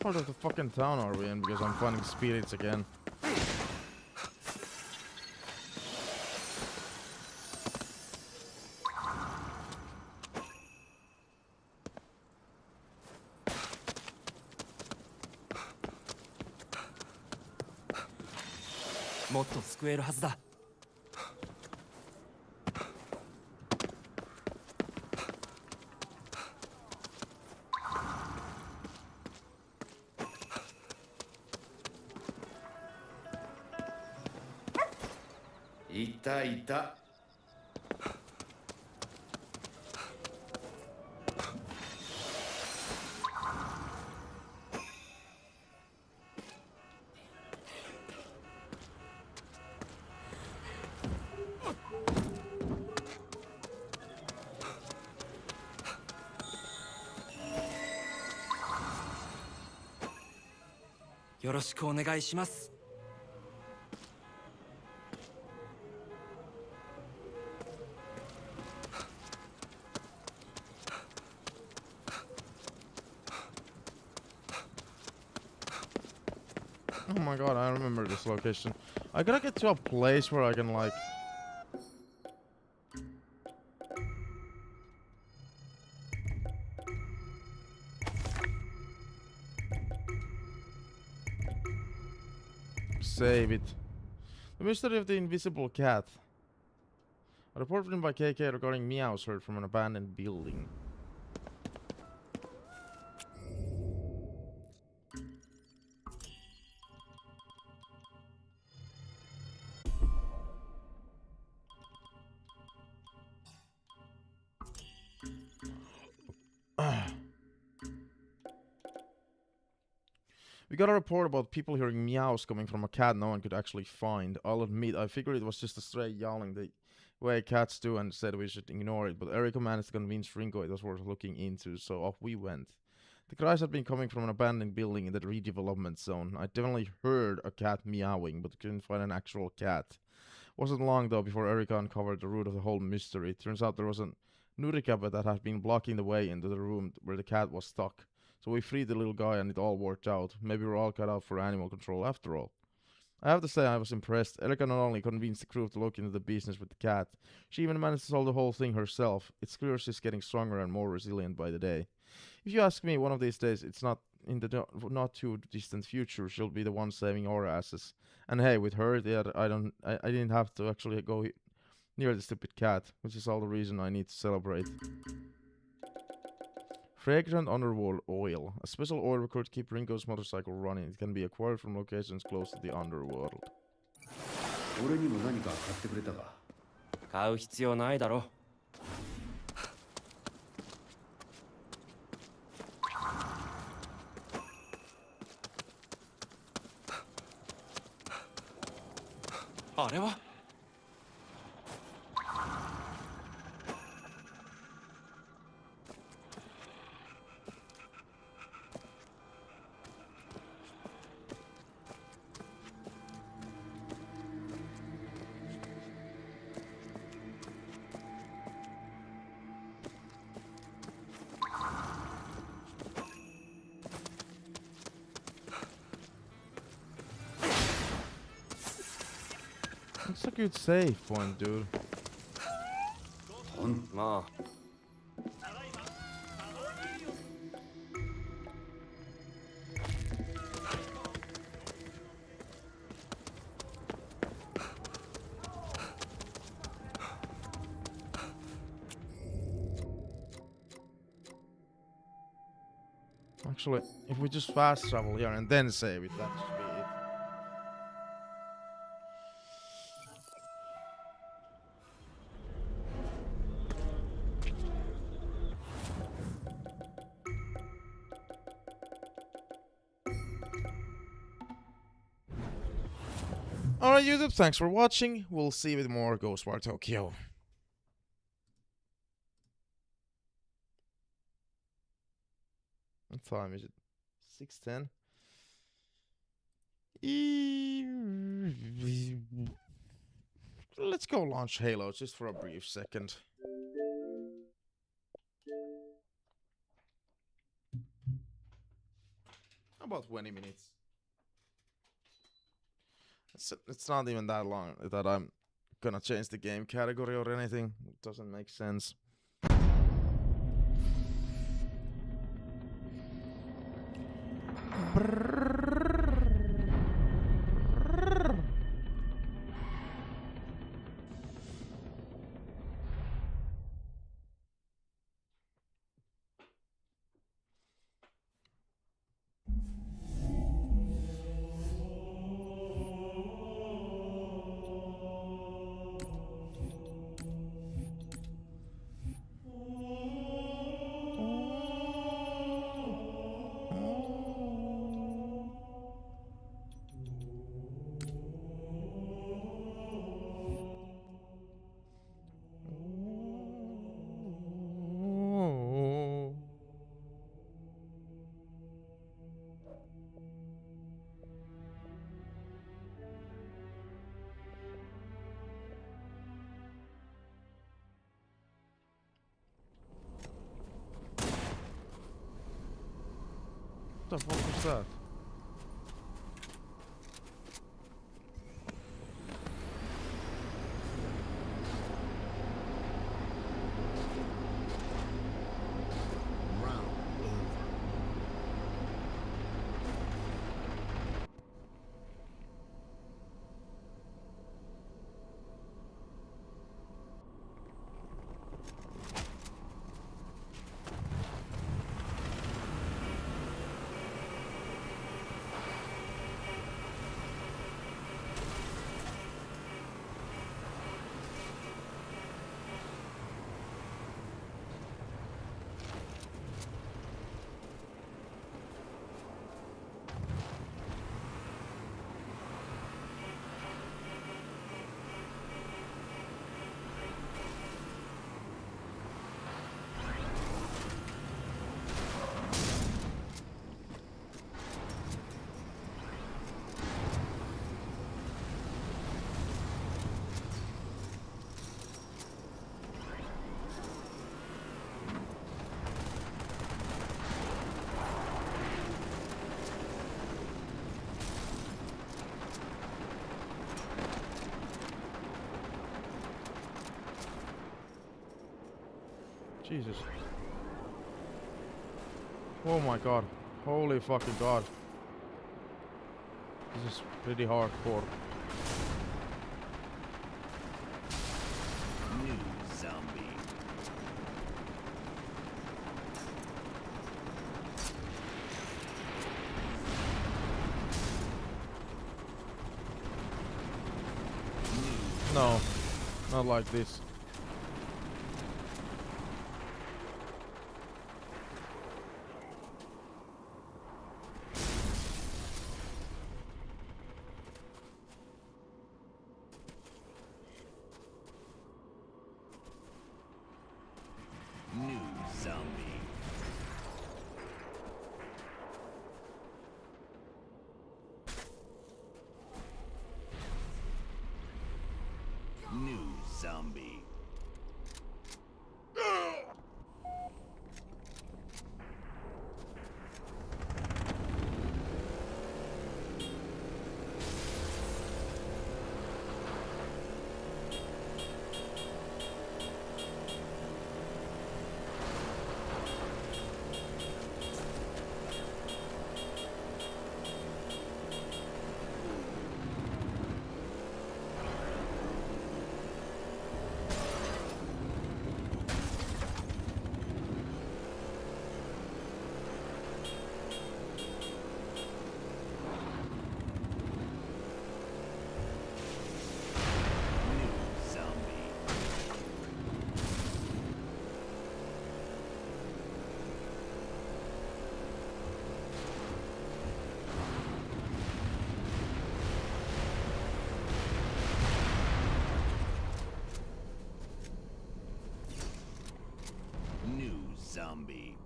What part of the fucking town are we in? Because I'm finding spirits again. More to square はずだ。いたいた。よろしくお願いします。Oh my god, I remember this location. I gotta get to a place where I can like... save it. The mystery of the invisible cat. A report written by KK regarding meows heard from an abandoned building. We got a report about people hearing meows coming from a cat no one could actually find. I'll admit, I figured it was just a stray yowling the way cats do and said we should ignore it, but Erica managed to convince Ringo it was worth looking into, so off we went. The cries had been coming from an abandoned building in the redevelopment zone. I definitely heard a cat meowing, but couldn't find an actual cat. Wasn't long though before Erica uncovered the root of the whole mystery. Turns out there was a nurikabbe that had been blocking the way into the room where the cat was stuck. So we freed the little guy and it all worked out. Maybe we're all cut out for animal control after all. I have to say I was impressed. Erica not only convinced the crew to look into the business with the cat, she even managed to solve the whole thing herself. It's clear she's getting stronger and more resilient by the day. If you ask me, one of these days, it's not in the not too distant future, she'll be the one saving our asses. And hey, with her, I didn't have to actually go near the stupid cat, which is all the reason I need to celebrate. Fragrant underworld oil. A special oil required to keep Ringo's motorcycle running. It can be acquired from locations close to the underworld. 俺にも何か買ってくれたか？買う必要ないだろ。あれはThat's a good save point, dude. Ma. Actually, if we just fast travel here and then save it, that should be it. Alright YouTube, thanks for watching. We'll see you with more GhostWire Tokyo. What time is it? 6:10? Let's go launch Halo just for a brief second. About 20 minutes. It's not even that long that I'm gonna change the game category or anything. It doesn't make sense. What the fuck was that? Jesus. Oh my god. Holy fucking god. This is pretty hardcore. New zombie. No, not like this. New zombie. New zombie. New zombie.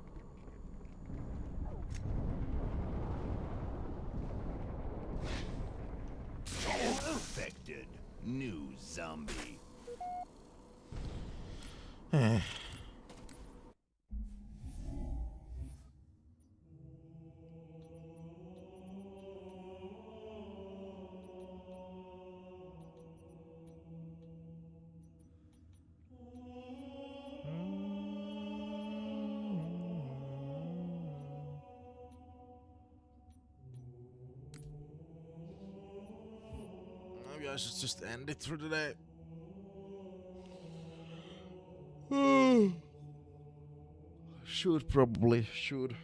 Infected. New zombie. Maybe I should just end it for today. Should probably. Should.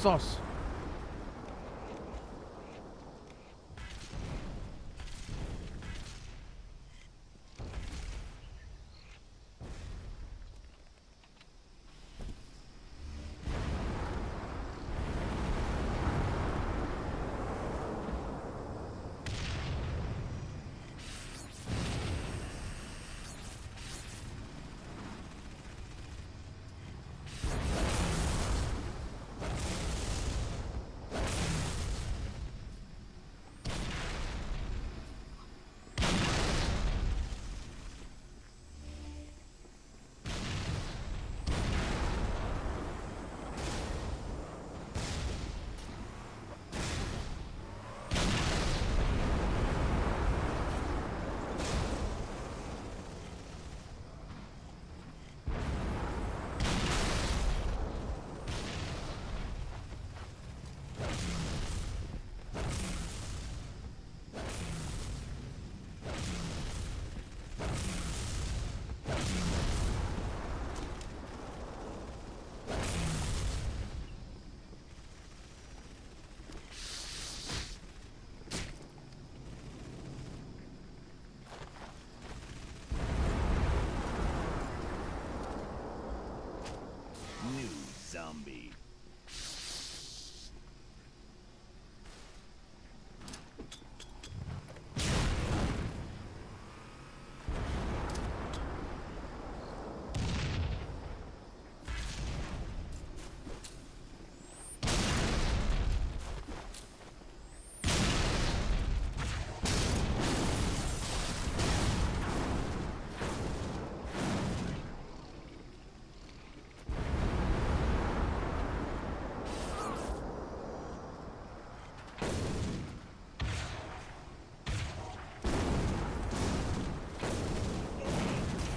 Sus. New zombie.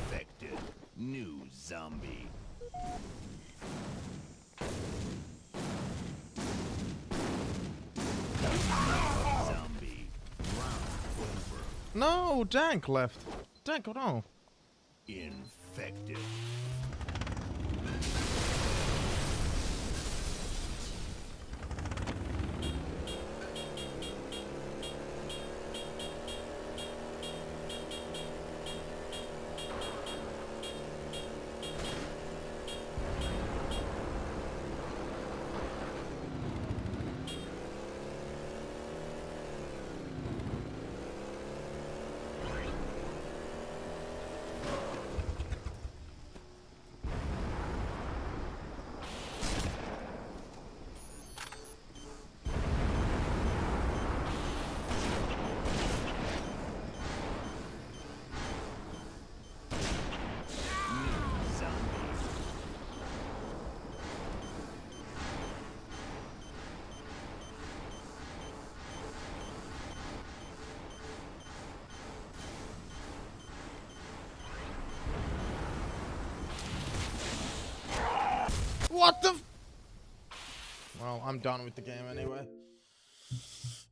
Infected. New zombie. Zombie. Round over. No, Dank left. Dank, oh no. Infected. What the f— Well, I'm done with the game anyway.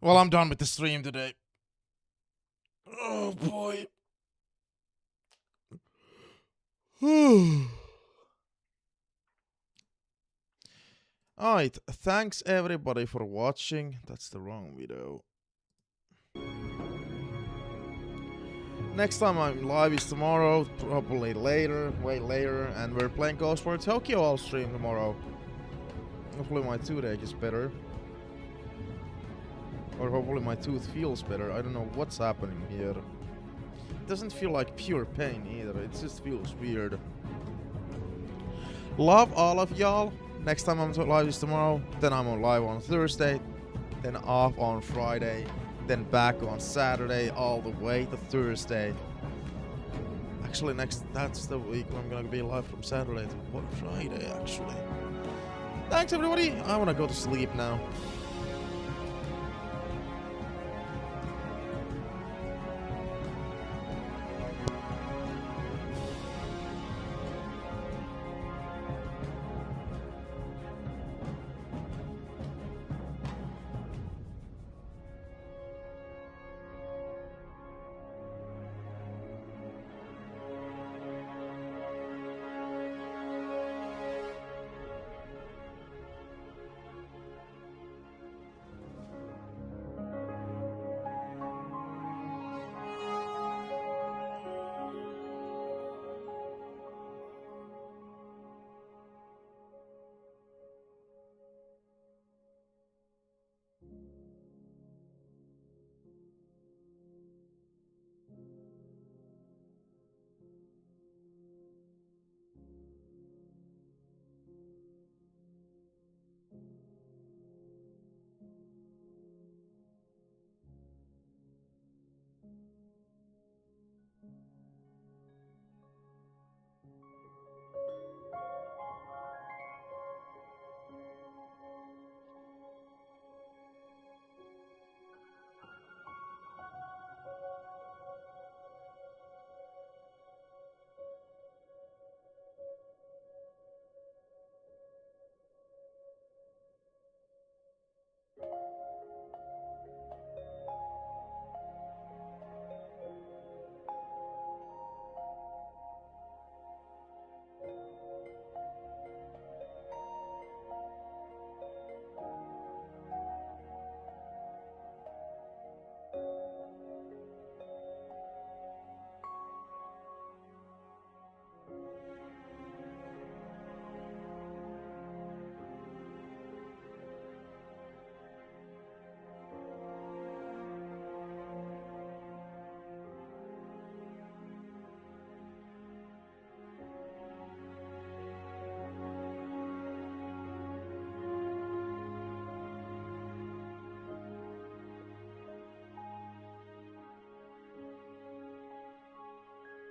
Well, I'm done with the stream today. Oh boy. Alright, thanks everybody for watching. That's the wrong video. Next time I'm live is tomorrow, probably later, way later, and we're playing GhostWire Tokyo all stream tomorrow. Hopefully my toothache is better. Or hopefully my tooth feels better. I don't know what's happening here. It doesn't feel like pure pain either, it just feels weird. Love all of y'all. Next time I'm live is tomorrow, then I'm on live on Thursday, then off on Friday, then back on Saturday all the way to Thursday. Actually, that's the week I'm gonna be live from Saturday to Friday, actually. Thanks everybody, I wanna go to sleep now.